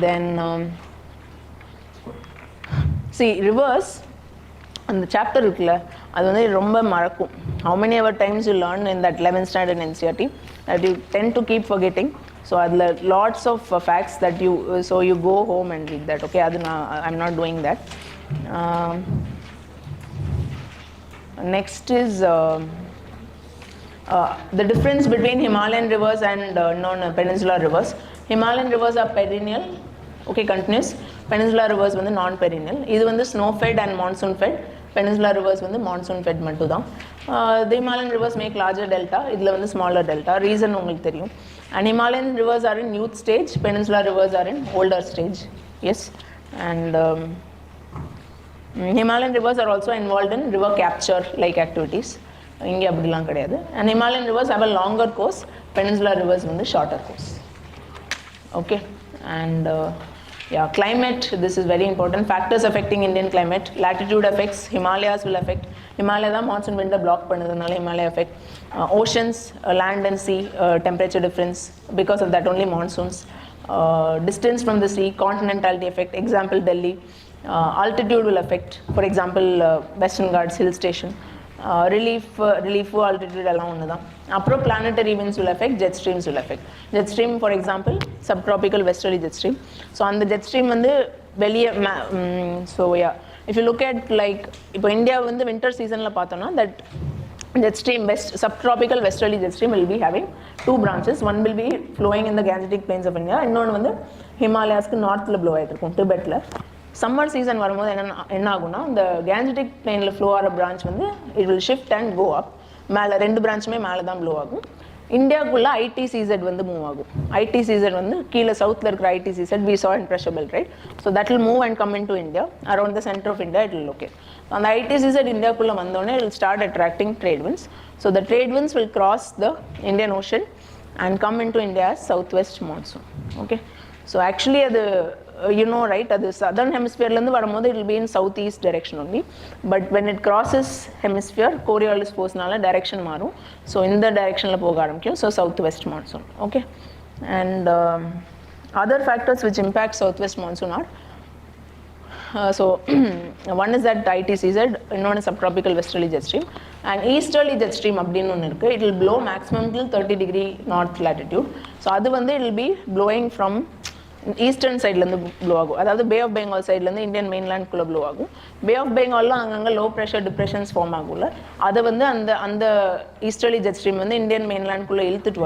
Then see, rivers and the chapter இருக்குல்ல, அது வந்து ரொம்ப மறக்கும். How many ever times you learn in that 11th standard NCERT that you tend to keep forgetting. So அதுல lots of facts that you go home and read that. Okay, அது I'm not doing that. Next is the difference between Himalayan rivers and non-peninsular rivers. Himalayan rivers are perennial, okay, continuous. Peninsular rivers வந்து non-perennial. இது வந்து snow fed and monsoon fed. Peninsular rivers வந்து monsoon fed மட்டும் தான். The Himalayan rivers make larger delta, இதுல வந்து smaller delta. Reason உங்களுக்கு தெரியும். And Himalayan rivers are in youth stage, Peninsular rivers are in older stage. Yes. And Himalayan rivers are also involved in river capture like activities. இங்க அப்படிலாம் கிடையாது. And Himalayan rivers have a longer course, Peninsular rivers வந்து shorter course. Okay. And yeah, climate, this is very important. Factors affecting Indian climate. Latitude affects, Himalayas will affect. Himalaya da monsoon winter block பண்ணதுனால Himalaya affect. Oceans, land and sea, temperature difference. Because of that only monsoons. Distance from the sea, continentality effect. Example, Delhi. Altitude will affect. For example, Western Ghats hill station. Relief altitude எல்லாம் ஒன்று தான். அப்புறம் planetary winds will affect, jet streams will affect. Jet stream, for example, subtropical westerly jet stream. So அந்த jet stream வந்து வெளியே so yeah, if you look at like இப்போ India வந்து winter seasonல பார்த்தோம்னா that jet stream, subtropical westerly jet stream will be having two branches. One will be flowing in the Gangetic plains of India, இன்னொன்று வந்து ஹிமாலயாஸ்க்கு நார்த்தில் flow ஆகிட்டு இருக்கும் டிபெட்டில். Summer season வரும்போது என்ன ஆகும்னா இந்த கேஞ்சடிக் பிளேனில் ஃப்ளோ ஆகிற பிரான்ச் வந்து இட் வில் ஷிஃப்ட் அண்ட் கோ அப். மேலே ரெண்டு பிரான்ச்சுமே மேலே தான் ப்ளோ ஆகும். இந்தியாவுக்குள்ளே ITCZ வந்து மூவ் ஆகும். ITCZ வந்து கீழே சவுத்தில் இருக்கிற ITCZ we saw in pressure belt, right? So that will move and come into India. Around the center of India it will locate. அந்த ITCZ இந்தியாவுக்குள்ளே வந்தோடனே it will start attracting trade winds. So the trade winds will cross the Indian Ocean and come into India as southwest monsoon. Okay. So actually அது right, அது southern hemisphere ல இருந்து வரும்போது it will be in southeast direction only, but when it crosses hemisphere Coriolis force-னால direction மாறும். So இந்த directionல போக ஆரம்பிக்கும். So southwest monsoon. Okay. And other factors which impact southwest monsoon are so one is that ITCZ, இன்னொன்று subtropical westerly jet stream, and easterly jet stream அப்படின்னு ஒன்று இருக்குது. It will blow maximum till 30 degree north latitude. So அது வந்து it will be blowing from eastern சைட்லேருந்து flow ஆகும். அதாவது bay of Bengal சைட்லேருந்து இந்தியன் மெயின்லேண்ட்குள்ளே ப்ளோ ஆகும். பே ஆஃப் பெங்காலில் அங்கங்கே லோ ப்ரெஷர் டிப்ரெஷன்ஸ் ஃபார்ம் ஆகும்ல, அதை வந்து அந்த ஈஸ்டர்லி ஜெட் ஸ்ட்ரீம் வந்து இந்தியன் மெயின்லேண்ட்குள்ளே இழுத்துட்டு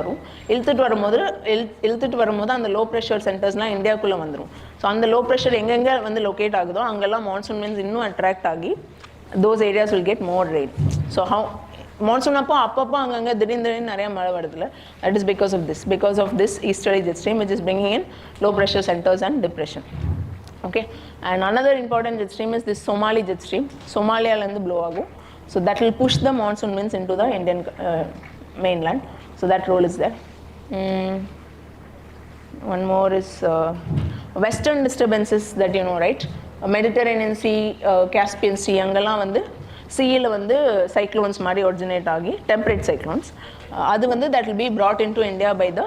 வரும்போது அந்த லோ ப்ரெஷர் சென்டர்ஸ்லாம் இந்தியாவுக்குள்ளே வந்துடும். ஸோ அந்த லோ ப்ரெஷர் எங்கெங்கே வந்து லொக்கேட் ஆகுதோ அங்கெல்லாம் மான்சூன் winds இன்னும் அட்ராக்ட் ஆகி those areas will get more rain. So how monsoon அப்பப்போ அங்கங்கே திடீர்னு நிறைய மழை வருதுல, that is because of this easterly jet stream which is bringing in low pressure centers and depression. Okay. And another important jet stream is this Somali jet stream. Somaliaலேருந்து blow ஆகும். So that will push the monsoon winds into the Indian mainland. So that role is there. One more is western disturbances that you know, right? Mediterranean Sea, Caspian Sea, அங்கெல்லாம் வந்து சீயில் வந்து cyclones மாதிரி originate ஆகி temperate cyclones. அது வந்து that will be brought into India by the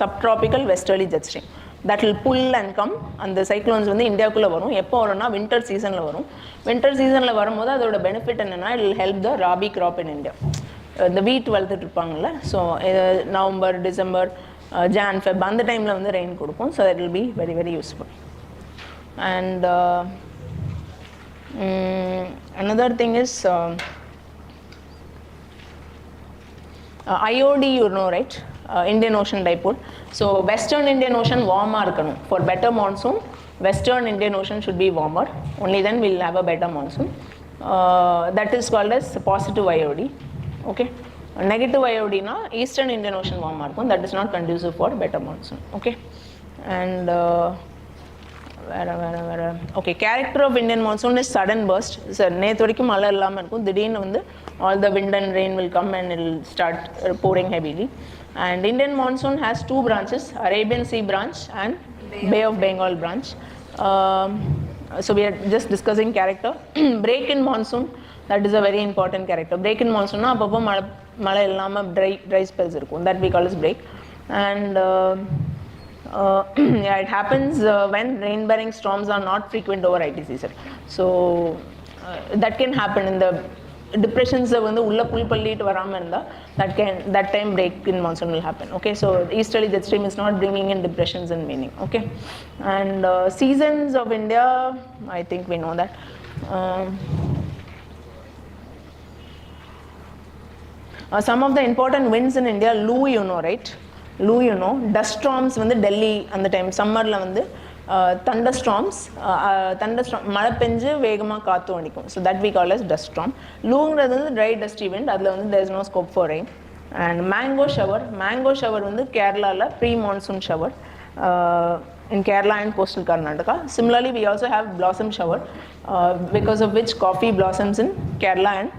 subtropical westerly jet stream. That will pull and come. அந்த cyclones வந்து இந்தியாவுக்குள்ளே வரும். எப்போ வரும்னா வின்டர் சீசனில் வரும். வின்டர் சீசனில் வரும்போது அதோட பெனிஃபிட் என்னென்னா it will help the rabi crop in India. இந்த வீட் வளர்த்துட்டு இருப்பாங்கல்ல, so November December Jan Feb அந்த டைமில் வந்து ரெயின் கொடுக்கும். So that will be very very useful. And another thing is IOD, you know, right? Indian Ocean dipole. So Western Indian Ocean warmer இருக்கணும். For better monsoon, Western Indian Ocean should be warmer. Only then we'll have a better monsoon. That is called as positive IOD. Okay. Negative IOD na Eastern Indian Ocean warmer இருக்கும். That is not conducive for better monsoon. Okay. And okay, character of Indian monsoon is sudden burst. So நேத்து வரைக்கும் மழை இல்லாமல் இருக்கும், திடீர்னு வந்து all the wind and rain will come and it will start pouring heavily. And Indian monsoon has two branches, Arabian Sea branch and Bay of Bengal branch. So we are just discussing character. Break in monsoon, that is a very important character. Break in monsoon na அப்பப்போ மழை இல்லாமல் dry spells இருக்கும், that we call as break. And yeah, it happens when rain bearing storms are not frequent over ITC. So that can happen in the depressions வந்து உள்ள புல் பள்ளிட்டு வராம இருந்தா that time break in monsoon will happen. Okay, so easterly jet stream is not bringing in depressions and meaning. Okay, and seasons of India, I think we know that. Some of the important winds in India, Loo, you know, right? Loo, you know, dust storms வந்து டெல்லி அந்த time சம்மரில் வந்து thunderstorms மழை பெஞ்சு வேகமாக காற்று அடிக்கும். So that we call as dust storm. லூங்கிறது வந்து ட்ரை டஸ்ட் ஈவெண்ட், அதில் வந்து there is no scope for rain. And mango shower வந்து கேரளாவில் pre monsoon shower in Kerala and coastal Karnataka. Similarly, we also have blossom shower because of which coffee blossoms in Kerala and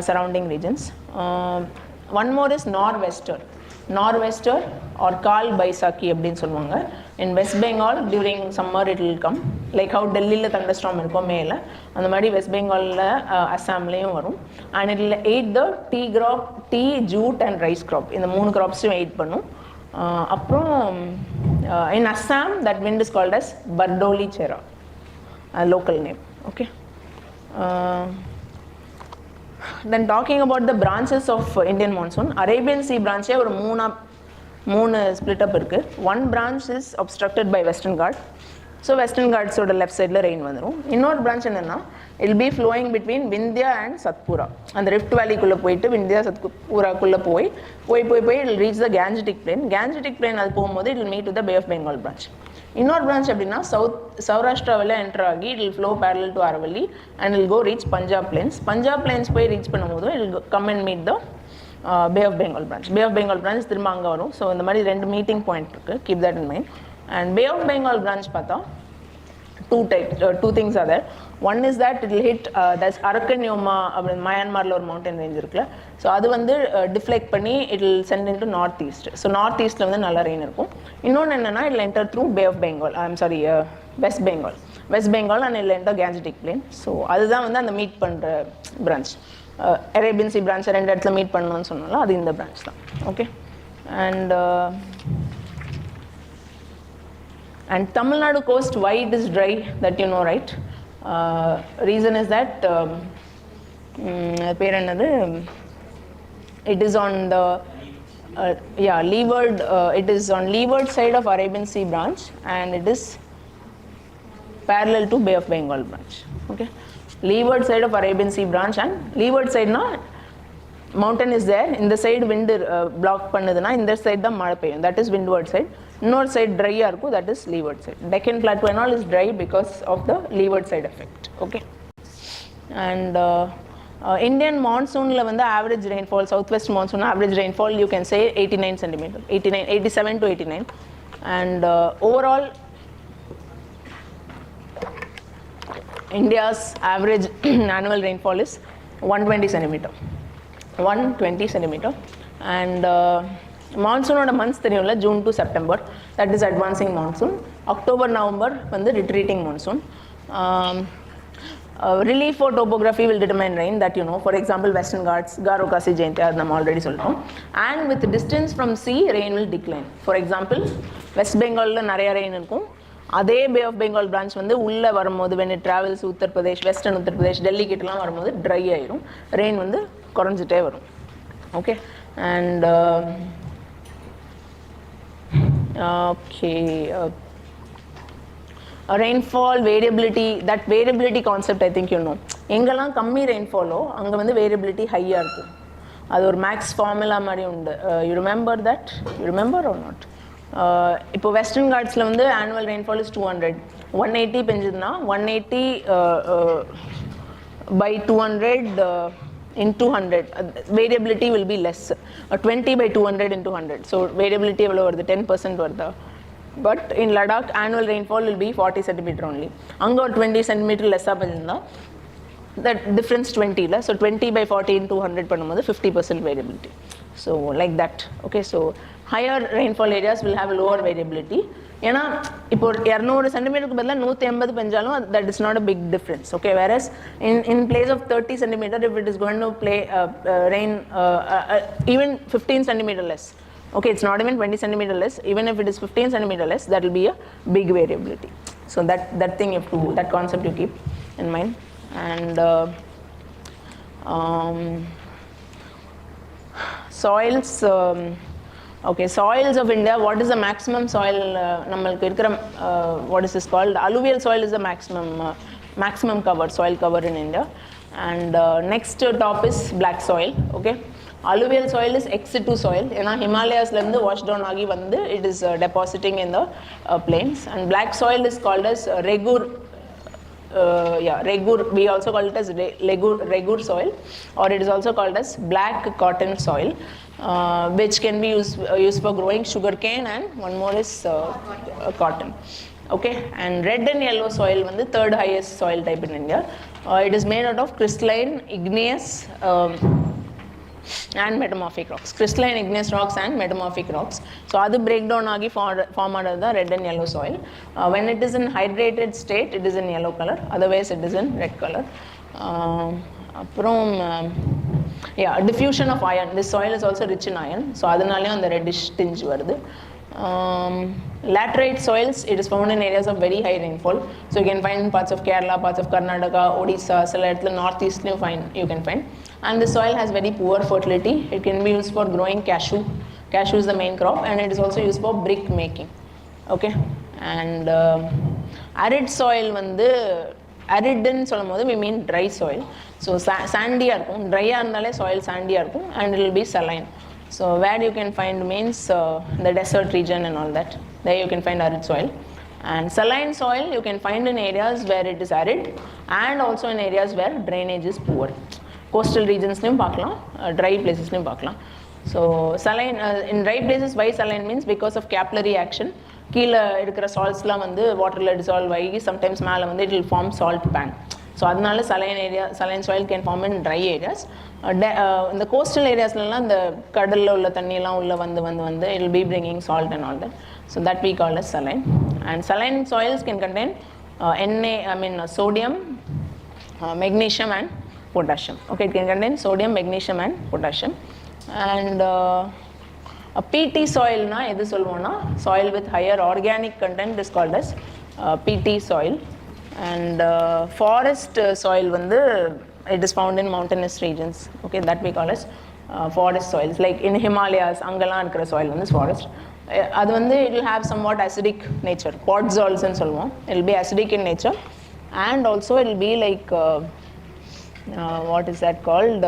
surrounding regions. One more is nor'wester or Kal Baisakhi அப்படின்னு சொல்லுவாங்க. In West Bengal during summer it will come, like how டெல்லியில் thunderstorm இருக்கும் மேலே, அந்த மாதிரி west பெங்காலில் அஸ்ஸாம்லேயும் வரும். And it will eat the tea, jute and rice crop. இந்த 3 crops-யும் eat பண்ணும். அப்புறம் in Assam that wind is called as Bardoli Chera, a local name. Okay. Then talking about the branches of Indian monsoon, Arabian Sea branch ஒரு மூணு split up இருக்கு. One branch is obstructed by Western Ghats. So Western Ghats ஓட left sideல rain வந்துரும். இன்னொரு branch என்னன்னா it will be flowing between Vindhya and Satpura. அந்த Rift Valley குள்ள போயிட்டு Vindhya Satpura குள்ள போய் it will reach the Gangetic plain. அது போகும்போது it will meet with the Bay of Bengal branch. இன்னொரு branch அப்படின்னா சௌராஷ்டிராவில் என்டர் ஆகி it will flow parallel to Aravalli and it will go reach Punjab plains போய் reach பண்ணும்போது it will come and meet the Bay of Bengal branch திரும்ப அங்கே வரும். So இந்த மாதிரி 2 மீட்டிங் பாயிண்ட் இருக்குது, keep that in mind. And Bay of Bengal branch பார்த்தா two things are there. One is that it will hit that's Arakan Yoma அப்படின்னு மயான்மாரில் ஒரு mountain range இருக்குல்ல, ஸோ அது வந்து டிஃப்ளெக்ட் பண்ணி it will send into north east. So north ஈஸ்ட்டில் வந்து நல்ல ரெயின் இருக்கும். இன்னொன்று என்னென்னா it will enter through Bay of Bengal, West Bengal and it will enter Gangetic plain. So அதுதான் வந்து அந்த மீட் பண்ணுற பிரான்ச். அரேபியன் சி பிரான்ச்சை 2 இடத்துல மீட் பண்ணணும்னு சொன்னால அது இந்த பிரான்ச் தான். Okay. And Tamil Nadu coast, why it is dry, that you know, right? Reason is that it is on the leeward. It is on leeward side of Arabian Sea branch and it is parallel to Bay of Bengal branch. Okay, leeward side of Arabian Sea branch and leeward side na mountain is there. In the side wind block பண்ணதுனா இந்த side தான் மழை பெய்யும், that is windward side. இன்னொரு side ட்ரையாக இருக்கும், that is leeward side. Deccan plateau and all is dry because of the leeward side effect. Okay. And Indian monsoonல வந்து average rainfall, southwest monsoon average rainfall you can say 89 centimeter, 87 to 89. And overall India's average annual rainfall is 120 centimeter. And மான்சூனோட months தெரியும்ல, June to September, that is advancing monsoon. October November வந்து retreating monsoon. Relief or topography will determine rain, that you know. For example, Western Ghats, Garo Kasi Jaintia, அது நம்ம already சொல்லிட்டோம். And with distance from sea, rain will decline. For example, West Bengalல நிறைய rain இருக்கும். அதே Bay of Bengal branch வந்து உள்ள வரும்போது when it travels Uttar Pradesh, western Uttar Pradesh, Delhi கிட்டலாம் வரும்போது ட்ரை ஆயிரும், ரெயின் வந்து குறைஞ்சிட்டே வரும். Okay, and rainfall variability, that variability concept I think you know. எங்கெல்லாம் கம்மி ரெயின்ஃபாலோ அங்கே வந்து வேரியபிலிட்டி ஹையாக இருக்கும். அது ஒரு மேக்ஸ் ஃபார்முலா மாதிரி உண்டு. You remember that? You remember or not? இப்போ வெஸ்டர்ன் காட்ஸில் வந்து annual rainfall is 200. 180 பெஞ்சதுன்னா 180 by 200 into 100. Variability will be less. 20 by 200 into 100. So variability எவ்வளோ வருது? 10% வருதா? But in Ladakh, annual rainfall will be 40 centimeter only. Anga 20 centimeter less up irundha, that difference 20 la. So 20 by 40 into 100 பண்ணும்போது 50% variability. So like that. Okay, so higher rainfall areas will have lower variability. ஏன்னா இப்போ 200 சென்டிமீட்டருக்கு பதிலாக 180 பெஞ்சாலும் that is not a big difference. Okay, whereas in place of 30 centimeter, if it is going to rain even 15 centimeter less. Okay, it's not even 20 centimeter less. Even if it is 15 centimeter less, that will be a big variability. So that thing you have to, that concept you keep in mind. And soils. Okay, soils of India. What is the maximum soil? What is this called? Alluvial soil is the maximum cover, soil cover in India. And next top is black soil. Okay. Alluvial soil is ex-situ soil. ஏன்னா ஹிமாலயாஸ்லேருந்து wash down ஆகி வந்து it is depositing in the plains. And black soil is called as regur. Regur. We also call it as regur soil, or it is also called as black cotton soil, which can be used for growing sugarcane, and one more is cotton. Okay, and red and yellow soil வந்து third highest soil type in India. It is made out of crystalline, igneous, and metamorphic rocks. Crystalline, igneous rocks and metamorphic rocks. So adu breakdown agi form the red and yellow soil. When it is in hydrated state, it is in yellow color. Otherwise it is in red color. Diffusion of iron. This soil is also rich in iron, so adanaley and the reddish tinge varudhu. Laterite soils, it is found in areas of very high rainfall. So you can find in parts of Kerala, parts of Karnataka, Odisha, Salatla, northeast you can find. And the soil has very poor fertility. It can be used for growing cashew. Cashew is the main crop, and it is also used for brick making. Okay, and arid soil வந்து aridன்னு சொல்லும்போது we mean dry soil. So sandy-ஆ இருக்கும், dry-ஆ இருந்தாலே soil sandy-ஆ இருக்கும், and it will be saline. So where you can find means the desert region and all that. There you can find arid soil. And saline soil you can find in areas where it is arid, and also in areas where drainage is poor. Coastal regions லையும் பார்க்கலாம், dry places லையும் பார்க்கலாம். So saline in dry places, why saline means because of capillary action. கீழே இருக்கிற சால்ட்ஸ்லாம் வந்து வாட்டரில் dissolve ஆகி sometimes மேலே வந்து it will form salt pan. So அதனால saline soil can form in dry areas. இந்த கோஸ்டல் ஏரியாஸ்லாம் இந்த கடலில் உள்ள தண்ணியெல்லாம் உள்ள வந்து it will be bringing salt and all that. So that we call as saline. And saline soils can contain sodium, magnesium and potassium. Okay, it can contain sodium, magnesium and potassium. And a PT soil na edu solvona, soil with higher organic content is called as PT soil. And forest soil vandu it is found in mountainous regions. Okay, that we call as forest soils. Like in Himalayas angala irukra soil vandu forest. Adu vandu it will have somewhat acidic nature. Podzolz nu solvom. It will be acidic in nature, and also it will be like what is that called,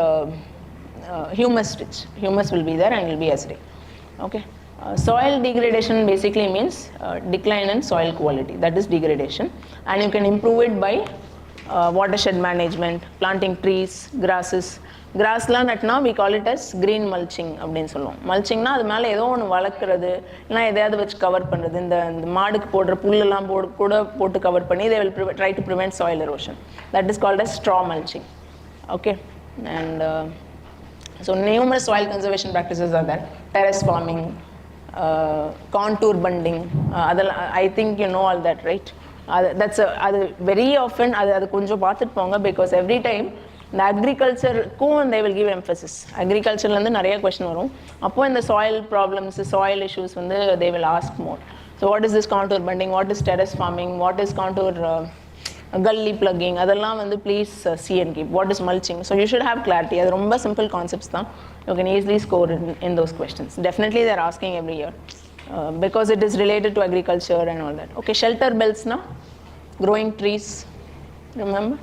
humus rich. Humus will be there and it will be acidic. Okay, soil degradation basically means decline in soil quality. That is degradation, and you can improve it by watershed management, planting trees, grasses. Grassலாம் நட்டினா we call it as green mulching அப்படின்னு சொல்லுவோம். மல்ச்சிங்னா அது மேலே ஏதோ ஒன்று வளர்க்குறது, இல்லைனா எதையாவது வச்சு கவர் பண்ணுறது. இந்த மாடுக்கு போடுற புல்லெல்லாம் கூட போட்டு கவர் பண்ணி they will try to prevent soil erosion. That is called as straw mulching. Okay, and so numerous soil conservation practices are there. Terrace farming, contour bunding, I think you know all that, right? அது very often அது கொஞ்சம் பார்த்துட்டு போங்க, because every time இந்த அக்ரிகல்ச்சருக்கும் they will give emphasis. அக்ரிகல்ச்சர்லேருந்து நிறைய question வரும். அப்போது இந்த சாயில் ப்ராப்ளம்ஸ், சாயில் இஷ்யூஸ் வந்து they will ask more. So what is this contour bending, what is terrace farming, what is contour gully plugging, அதெல்லாம் வந்து please see and keep. What is mulching? So you should have clarity. அது ரொம்ப simple concepts தான். You can easily score in those questions. Definitely they are asking every year because it is related to agriculture and all that. Okay, shelter belts na, growing trees, remember?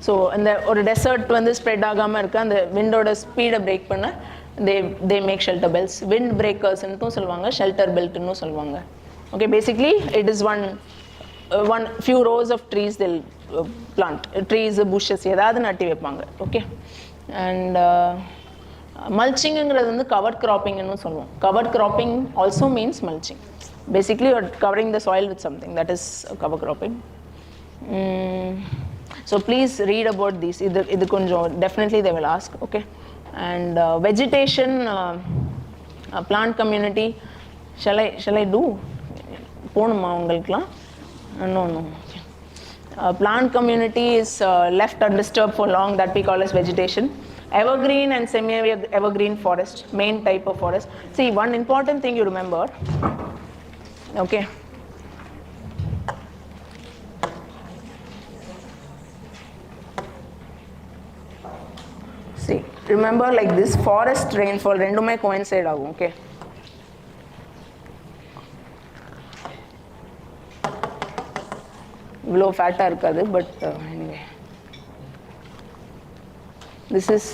So and ஒரு dessert வந்து spread ஆகாமல் இருக்க அந்த விண்டோட ஸ்பீடை break பண்ண they make shelter belts. Wind breakers ன்னு சொல்லுவாங்க, shelter belt ன்னு சொல்லுவாங்க. Okay, basically it is one few rows of trees they'll plant, trees, bushes ஏதாவது நட்டி வைப்பாங்க. Okay, and mulchingங்கிறது வந்து கவர் கிராப்பிங்னு சொல்லுவோம். Cover cropping also means mulching. Basically you are covering the soil with something, that is cover cropping. So please read about these. இது கொஞ்சம் definitely they will ask. Okay, and vegetation, plant community, shall I do போணுமா உங்களுக்குலாம்? No. Plant community is left undisturbed for long, that we call as vegetation. Evergreen and semi-evergreen forest, main type of forest. See, one important thing you remember. Okay. See, remember like this forest rainfall rendume coincide agum. Okay. Low fat irukadu, but anyway, this is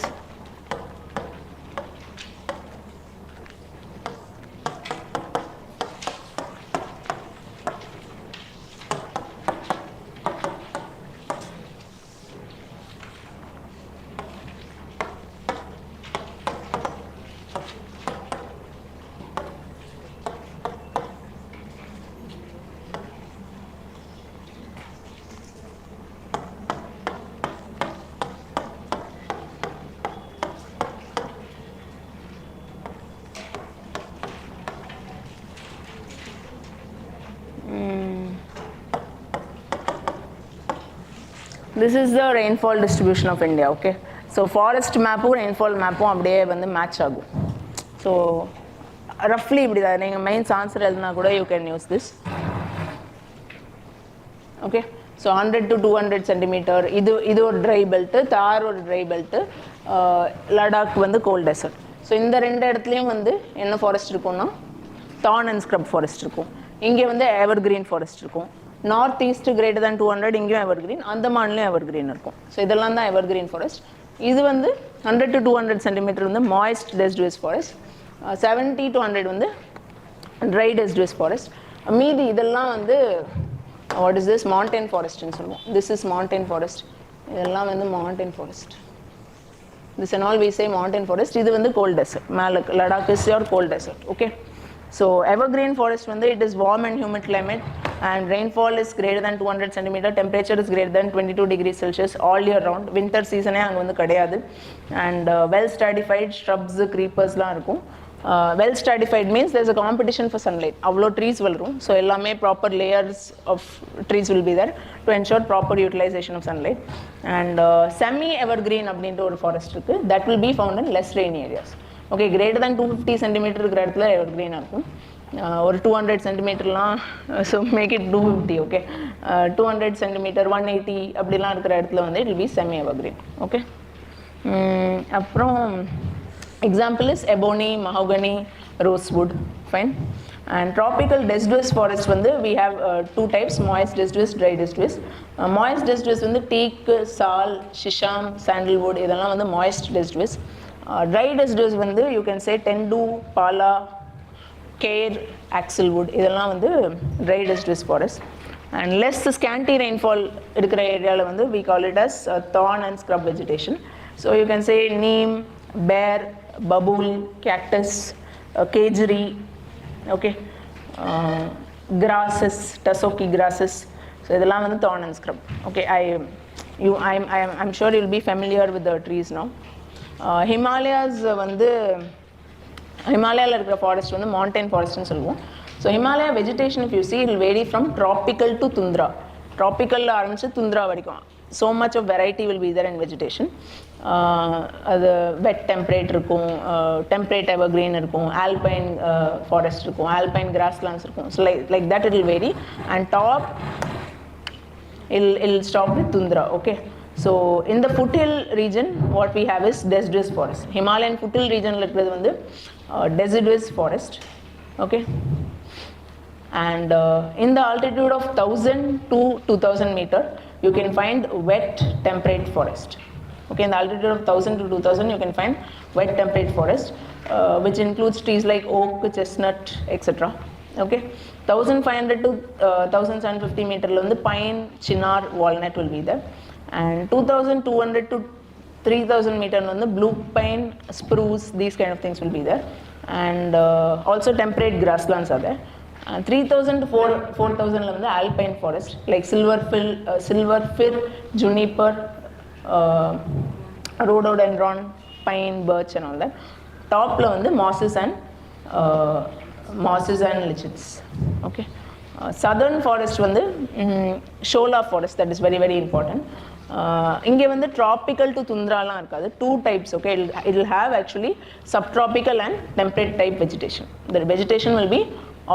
this is the rainfall distribution of India. Okay, so forest map rainfall map அப்படியே வந்து match ஆகும். So roughly இப்படி தான் நீங்கள் mains answer எழுதினா கூட you can use this. Okay, so 100 to 200 centimeter இது ஒரு dry belt, தார் ஒரு dry belt, லடாக் வந்து cold desert. ஸோ இந்த ரெண்டு இடத்துலையும் வந்து என்ன ஃபாரஸ்ட் இருக்கும்னா thorn and scrub forest இருக்கும். இங்கே வந்து evergreen forest இருக்கும். நார்த் ஈஸ்ட் கிரேட்டர் தேன் 200 இங்கேயும் எவர்கிரீன், அந்தமான்லேயும் எவர்கிரீன் இருக்கும். ஸோ இதெல்லாம் தான் எவர்கிரீன் ஃபாரஸ்ட். இது வந்து 100 to 200 சென்டிமீட்டர் வந்து மாய்ஸ்ட் டெசிடுவஸ் ஃபாரஸ்ட், 70 to 100 வந்து ட்ரை டெசிடுவஸ் ஃபாரஸ்ட். மீதி இதெல்லாம் வந்து வாட் இஸ் திஸ் மவுண்டைன் ஃபாரஸ்ட்னு சொல்லுவோம். திஸ் இஸ் மவுண்டைன் ஃபாரஸ்ட், இதெல்லாம் வந்து mountain forest. This and all we say mountain forest. இது வந்து கோல்ட் டெசர்ட், மேலே Ladakh is your cold desert. Okay, so evergreen forest வந்து it is warm and humid climate and rainfall is greater than 200 centimeter, temperature is greater than 22 degrees Celsius all year round. winter season அங்க வந்து கிடையாது. and well stratified shrubs, creepers லாம் இருக்கும். well stratified means there's a competition for sunlight. அவ்வளோ trees வளரும். so எல்லாமே proper layers of trees will be there to ensure proper utilization of sunlight. and semi evergreen அப்படின்ற ஒரு forest இருக்கு, that will be found in less rainy areas. Okay, greater than 250 centimeter இருக்கிற இடத்துல எவர்கிரீனாக இருக்கும். ஒரு 200 சென்டிமீட்டர்லாம், so make it 250. Okay, 200 centimeter 180 அப்படிலாம் இருக்கிற இடத்துல வந்து it will be semi evergreen. Okay, அப்புறம் example is ebony, mahogany, rosewood. Fine. And tropical deciduous forest வந்து we have 2 types, moist deciduous, dry deciduous. Moist deciduous வந்து டீக், சால், ஷிஷாம், சாண்டல்வுட் இதெல்லாம் வந்து moist deciduous. Dry deciduous வந்து you can say tendu, palas, khair, axlewood இதெல்லாம் வந்து dry deciduous forest. And less scanty rainfall இருக்கிற ஏரியாவில் வந்து we call it as thorn and scrub vegetation. So you can say neem, ber, babul, cactus, khejri. Okay, grasses, tussocky grasses. So இதெல்லாம் வந்து thorn and scrub. Okay, I'm sure you'll be familiar with the trees now. Himalayas வந்து ஹிமாலயாவில் இருக்கிற forest வந்து mountain ஃபாரஸ்ட்னு சொல்லுவோம். So Himalaya vegetation if you see it will vary from tropical to tundra. ட்ராபிக்கலில் ஆரம்பித்து துந்திரா வரைக்கும் so much of variety will be there in vegetation. அது வெட் டெம்பரேட் இருக்கும், டெம்பரேட் எவர்கிரீன் இருக்கும், ஆல்பைன் ஃபாரஸ்ட் இருக்கும், ஆல்பைன் கிராஸ்லாண்ட்ஸ் இருக்கும். So like that it will vary. And top it'll stop with tundra. Okay, so in the foothill region what we have is deciduous forest. Himalayan foothill region la irukradhu vandu deciduous forest. Okay, and in the altitude of 1000 to 2000 meter you can find wet temperate forest. Okay, in the altitude of 1000 to 2000 you can find wet temperate forest, which includes trees like oak, chestnut, etc. Okay, 1500 to 1750 meter la vandu pine, chinar, walnut will be there, and 2200 to 3000 meter la vandu blue pine, spruce, these kind of things will be there, and also temperate grasslands are there. 3000 to 4000 la vandu alpine forest like silver fir, juniper, rhododendron, pine, birch and all that. Top la vandu mosses and lichens. Okay, southern forest vandu shola forest, that is very very important. இங்கே வந்து tropical to tundra-லாம் இருக்காது, two types. Okay, it will have actually subtropical and temperate type vegetation. The vegetation will be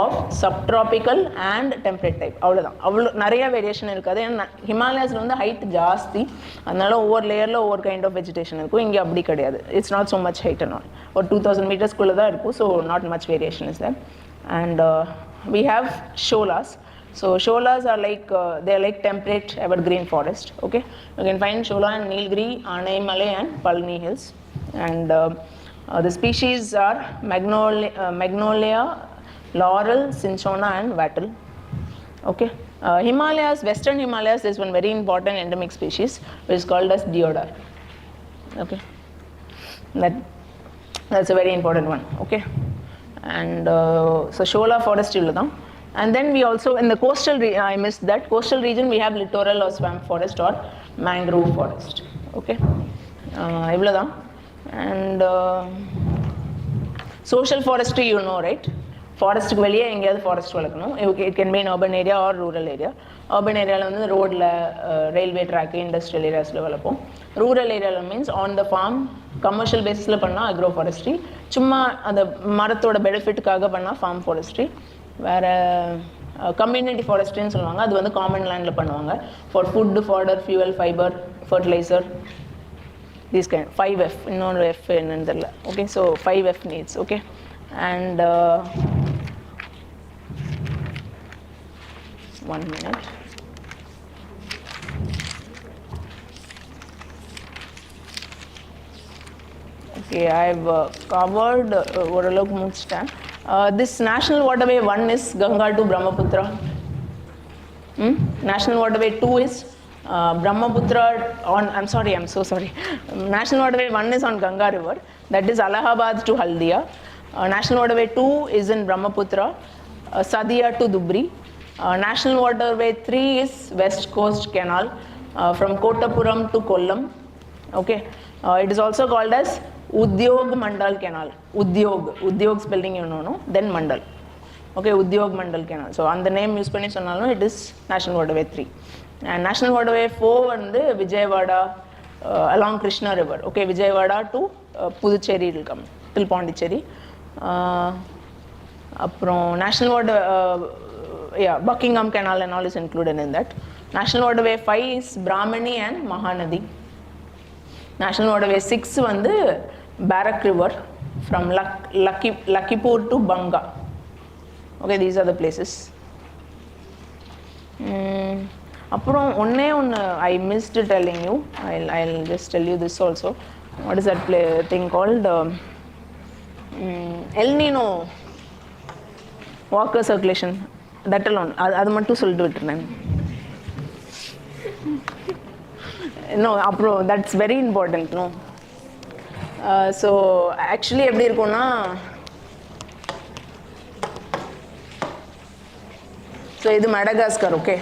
of subtropical and temperate type. அவ்வளோதான், அவ்வளோ நிறைய variation இருக்காது. ஏன்னா ஹிமாலயாஸில் வந்து height ஜாஸ்தி, அதனால ஒவ்வொரு லேயரில் ஒவ்வொரு கைண்ட் ஆஃப் வெஜிடேஷன் இருக்கும். இங்கே அப்படி கிடையாது. It's not so much height and all. ஒரு 2000 மீட்டர்ஸ்குள்ளே தான் இருக்கும். So not much variation is there. And we have sholas. So sholas are like they are like temperate evergreen forest. Okay, you can find shola in Nilgiri, Anaimalai and Palni hills, and the species are magnolia, laurel, cinchona and wattle. Okay, Himalayas, western Himalayas, there is one very important endemic species which is called as deodar. Okay, that's a very important one. Okay, and so shola forest illadam. And then we also in the coastal I missed that coastal region we have littoral or swamp forest or mangrove forest. Okay, ivladam. And social forestry, you know, right? Forest க்கு வெளியே எங்கேயாவது forest வளர்க்கணும். It can be in urban area or rural area. urban ஏரியாவில் வந்து ரோடில், railway track, industrial ஏரியாஸில் வளர்ப்போம். Rural ஏரியாவில் means on the farm, commercial பேஸிஸில் பண்ணால் அக்ரோ ஃபாரஸ்ட்ரி, சும்மா அந்த மரத்தோட பெனிஃபிட்டுக்காக பண்ணால் ஃபார்ம் ஃபாரஸ்ட்ரி. வேறு கம்யூனிட்டி ஃபாரஸ்ட்ரின்னு சொல்லுவாங்க, அது வந்து காமன் லேண்டில் பண்ணுவாங்க for food, fodder, fuel, fibre, fertiliser, these kind. 5F, இன்னொரு F என்னன்னு தெரியல. Okay, so 5F needs. Okay, and 1 minute. Okay, I've covered ஓரளவுக்கு முடிச்சிட்டேன். This national waterway 1 is Ganga to Brahmaputra. National waterway 2 is Brahmaputra on, I'm so sorry. National waterway 1 is on Ganga river, that is Allahabad to Haldia. National waterway 2 is in Brahmaputra, Sadia to Dubri. National waterway 3 is West Coast Canal from Kottapuram to Kollam. Okay, it is also called as Udyog Mandal Canal. Udyog spelling you know, no? Then Mandal. Okay, Udyog Mandal Canal. So on the name use பண்ணி சொன்னாலும் it is National waterway 3. And National waterway 4 வந்து Vijayawada along Krishna river. Okay, Vijayawada to Puducherry will come till Pondicherry. அப்புறம் National water Buckingham Canal and all is included in that. National waterway 5 is Brahmani and Mahanadi. National waterway 6 வந்து Barak river from Lakipur to Banga. Okay, these are the places. அப்புறம் ஒன்னே I missed telling you. I'll just tell you this also. What is that thing called? El Nino water circulation, that alone, அது மட்டும் சொல்லிட்டு விட்டுறேன். No, அப்புறம் that's very important, no. So actually எப்படி இருக்கும்னா, so இது Madagascar. Okay,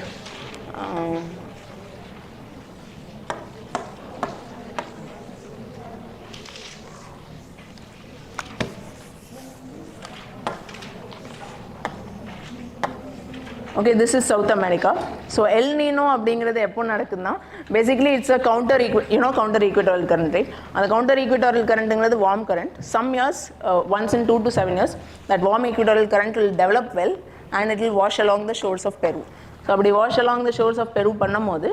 Okay, this is South America. So El Nino அப்படிங்கிறது எப்போ நடக்குதுன்னா basically it's a counter equatorial current, right? அந்த counter equatorial currentங்கிறது warm current. Some years, once in 2 to 7 years, that warm equatorial current will develop well and it will wash along the shores of Peru. So அப்படி wash along the shores of Peru பண்ணும்போது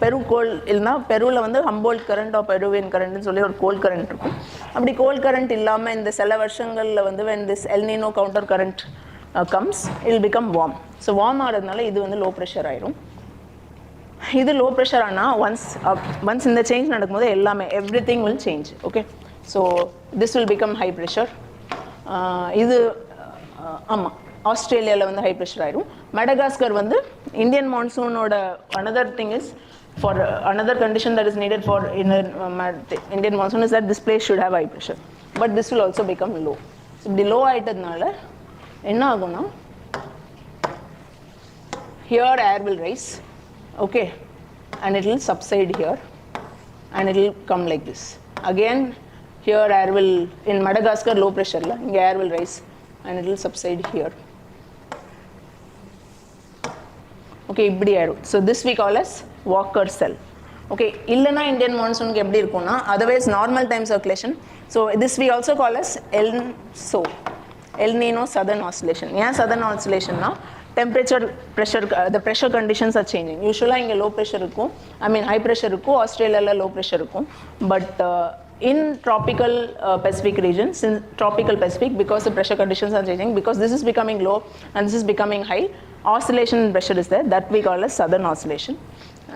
Peru cold இல்லைனா பெருவில் வந்து Humboldt current of Peruvian கரண்ட்னு சொல்லி ஒரு கோல் current இருக்கும். அப்படி கோல் கரண்ட் இல்லாமல் இந்த சில வருஷங்களில் வந்து when this El Nino counter current comes, it will become warm. So warm ஆகிறதுனால இது வந்து லோ ப்ரெஷர் ஆயிரும். இது லோ ப்ரெஷர் ஆனால் ஒன்ஸ் இந்த சேஞ்ச் நடக்கும்போது எல்லாமே everything will change. Okay, so this will become high pressure. இது ஆமாம் ஆஸ்திரேலியாவில் வந்து ஹை ப்ரெஷர் ஆயிரும். மெடகாஸ்கர் வந்து Indian மான்சூனோட another thing is for another condition that is needed for Indian monsoon is that this place should have high pressure, but this will also become low. So இப்படி low ஆயிட்டதுனால என்ன ஆகும்னா here air will rise, okay, and it will subside here and it will come like this. Again here air will, in Madagascar low pressure la inga air will rise and it will subside here. Okay, இப்படி ஆயிடும். So this we call as Walker cell. Okay, இல்லைனா Indian மான்சூனுக்கு எப்படி இருக்கும்னா otherwise normal time circulation. So this we also call as El Nino southern oscillation. ஏன் southern oscillation னா temperature, pressure, the pressure conditions are changing. Usually இங்கே low pressure இருக்கும், high pressure இருக்கும், ஆஸ்திரேலியாவில் low pressure இருக்கும். But in tropical Pacific regions, in tropical Pacific, because the pressure conditions are changing, because this is becoming low and this is becoming high, oscillation in pressure is there, that we call as southern oscillation.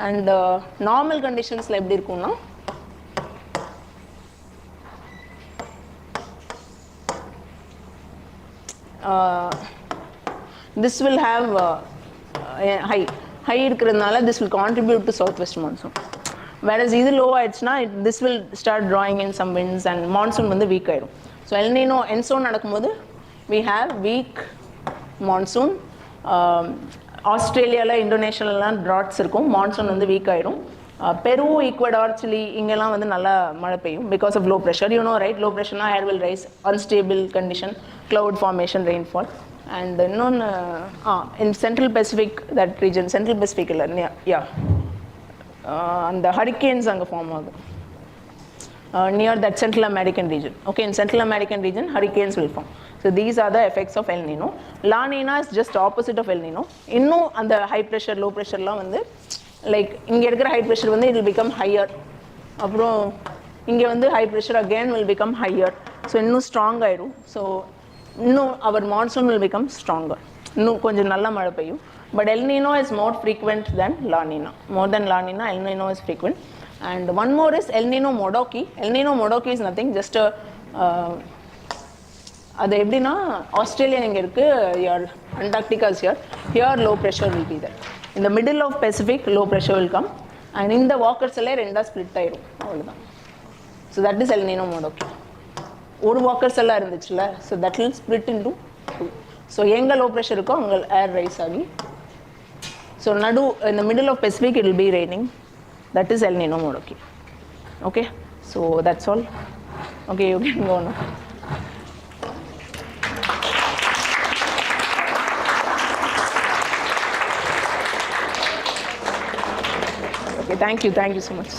And normal conditions la eppadi irukuna this will have high irukradnaala this will contribute to southwest monsoon, whereas idu low aayidchna this will start drawing in some winds and monsoon vandu weak aayidum. So El Nino enso nadakumbodhu we have weak monsoon. ஆஸ்திரேலியாவில் இந்தோனேஷியாலலாம் ட்ராட்ஸ் இருக்கும், monsoon வந்து week ஆயிடும். பெரு, Ecuador, Chile இங்கெல்லாம் வந்து நல்லா மழை பெய்யும் because of low pressure. You know right, low ப்ரெஷர்னா air will rise, unstable condition, cloud formation, rainfall. And இன்னொன்று in central Pacific, that region, central Pacific இல்லை யா அந்த ஹரிக்கேன்ஸ் அங்கே ஃபார்ம் ஆகும் near that Central American region. Okay, in Central American region, hurricanes will form. So these are the effects of El Nino. La Nina is just opposite of El Nino. இன்னும் அந்த high pressure, low pressureலாம் வந்து like இங்கே இருக்கிற high pressure வந்து it will become higher. அப்புறம் இங்கே வந்து high pressure again will become higher. So இன்னும் strong ஆயிடும். So இன்னும் our monsoon will become stronger. இன்னும் கொஞ்சம் நல்ல மழை பெய்யும். But El Nino is more frequent than La Nina. More than La Nina, El Nino is frequent. And one more is El Nino Modoki. El Nino Modoki is nothing, just a அது எப்படின்னா Australia இங்கே இருக்குது, your Antarctica is here, here low pressure will be there. In the middle of Pacific, low pressure will come and இந்த Walkers எல்லாம் ரெண்டாக split ஆயிடும், அவ்வளோதான். So that is El Nino Modoki. ஒரு வாக்கர்ஸ் எல்லாம் இருந்துச்சுல்ல, so that will split into two. So எங்கே low pressure இருக்கோ அங்கே ஏர் ரைஸ் ஆகி, so in the middle of Pacific it will be raining. That is El Nino Modoki. Okay, so that's all. Okay, you can go now. Okay, thank you so much.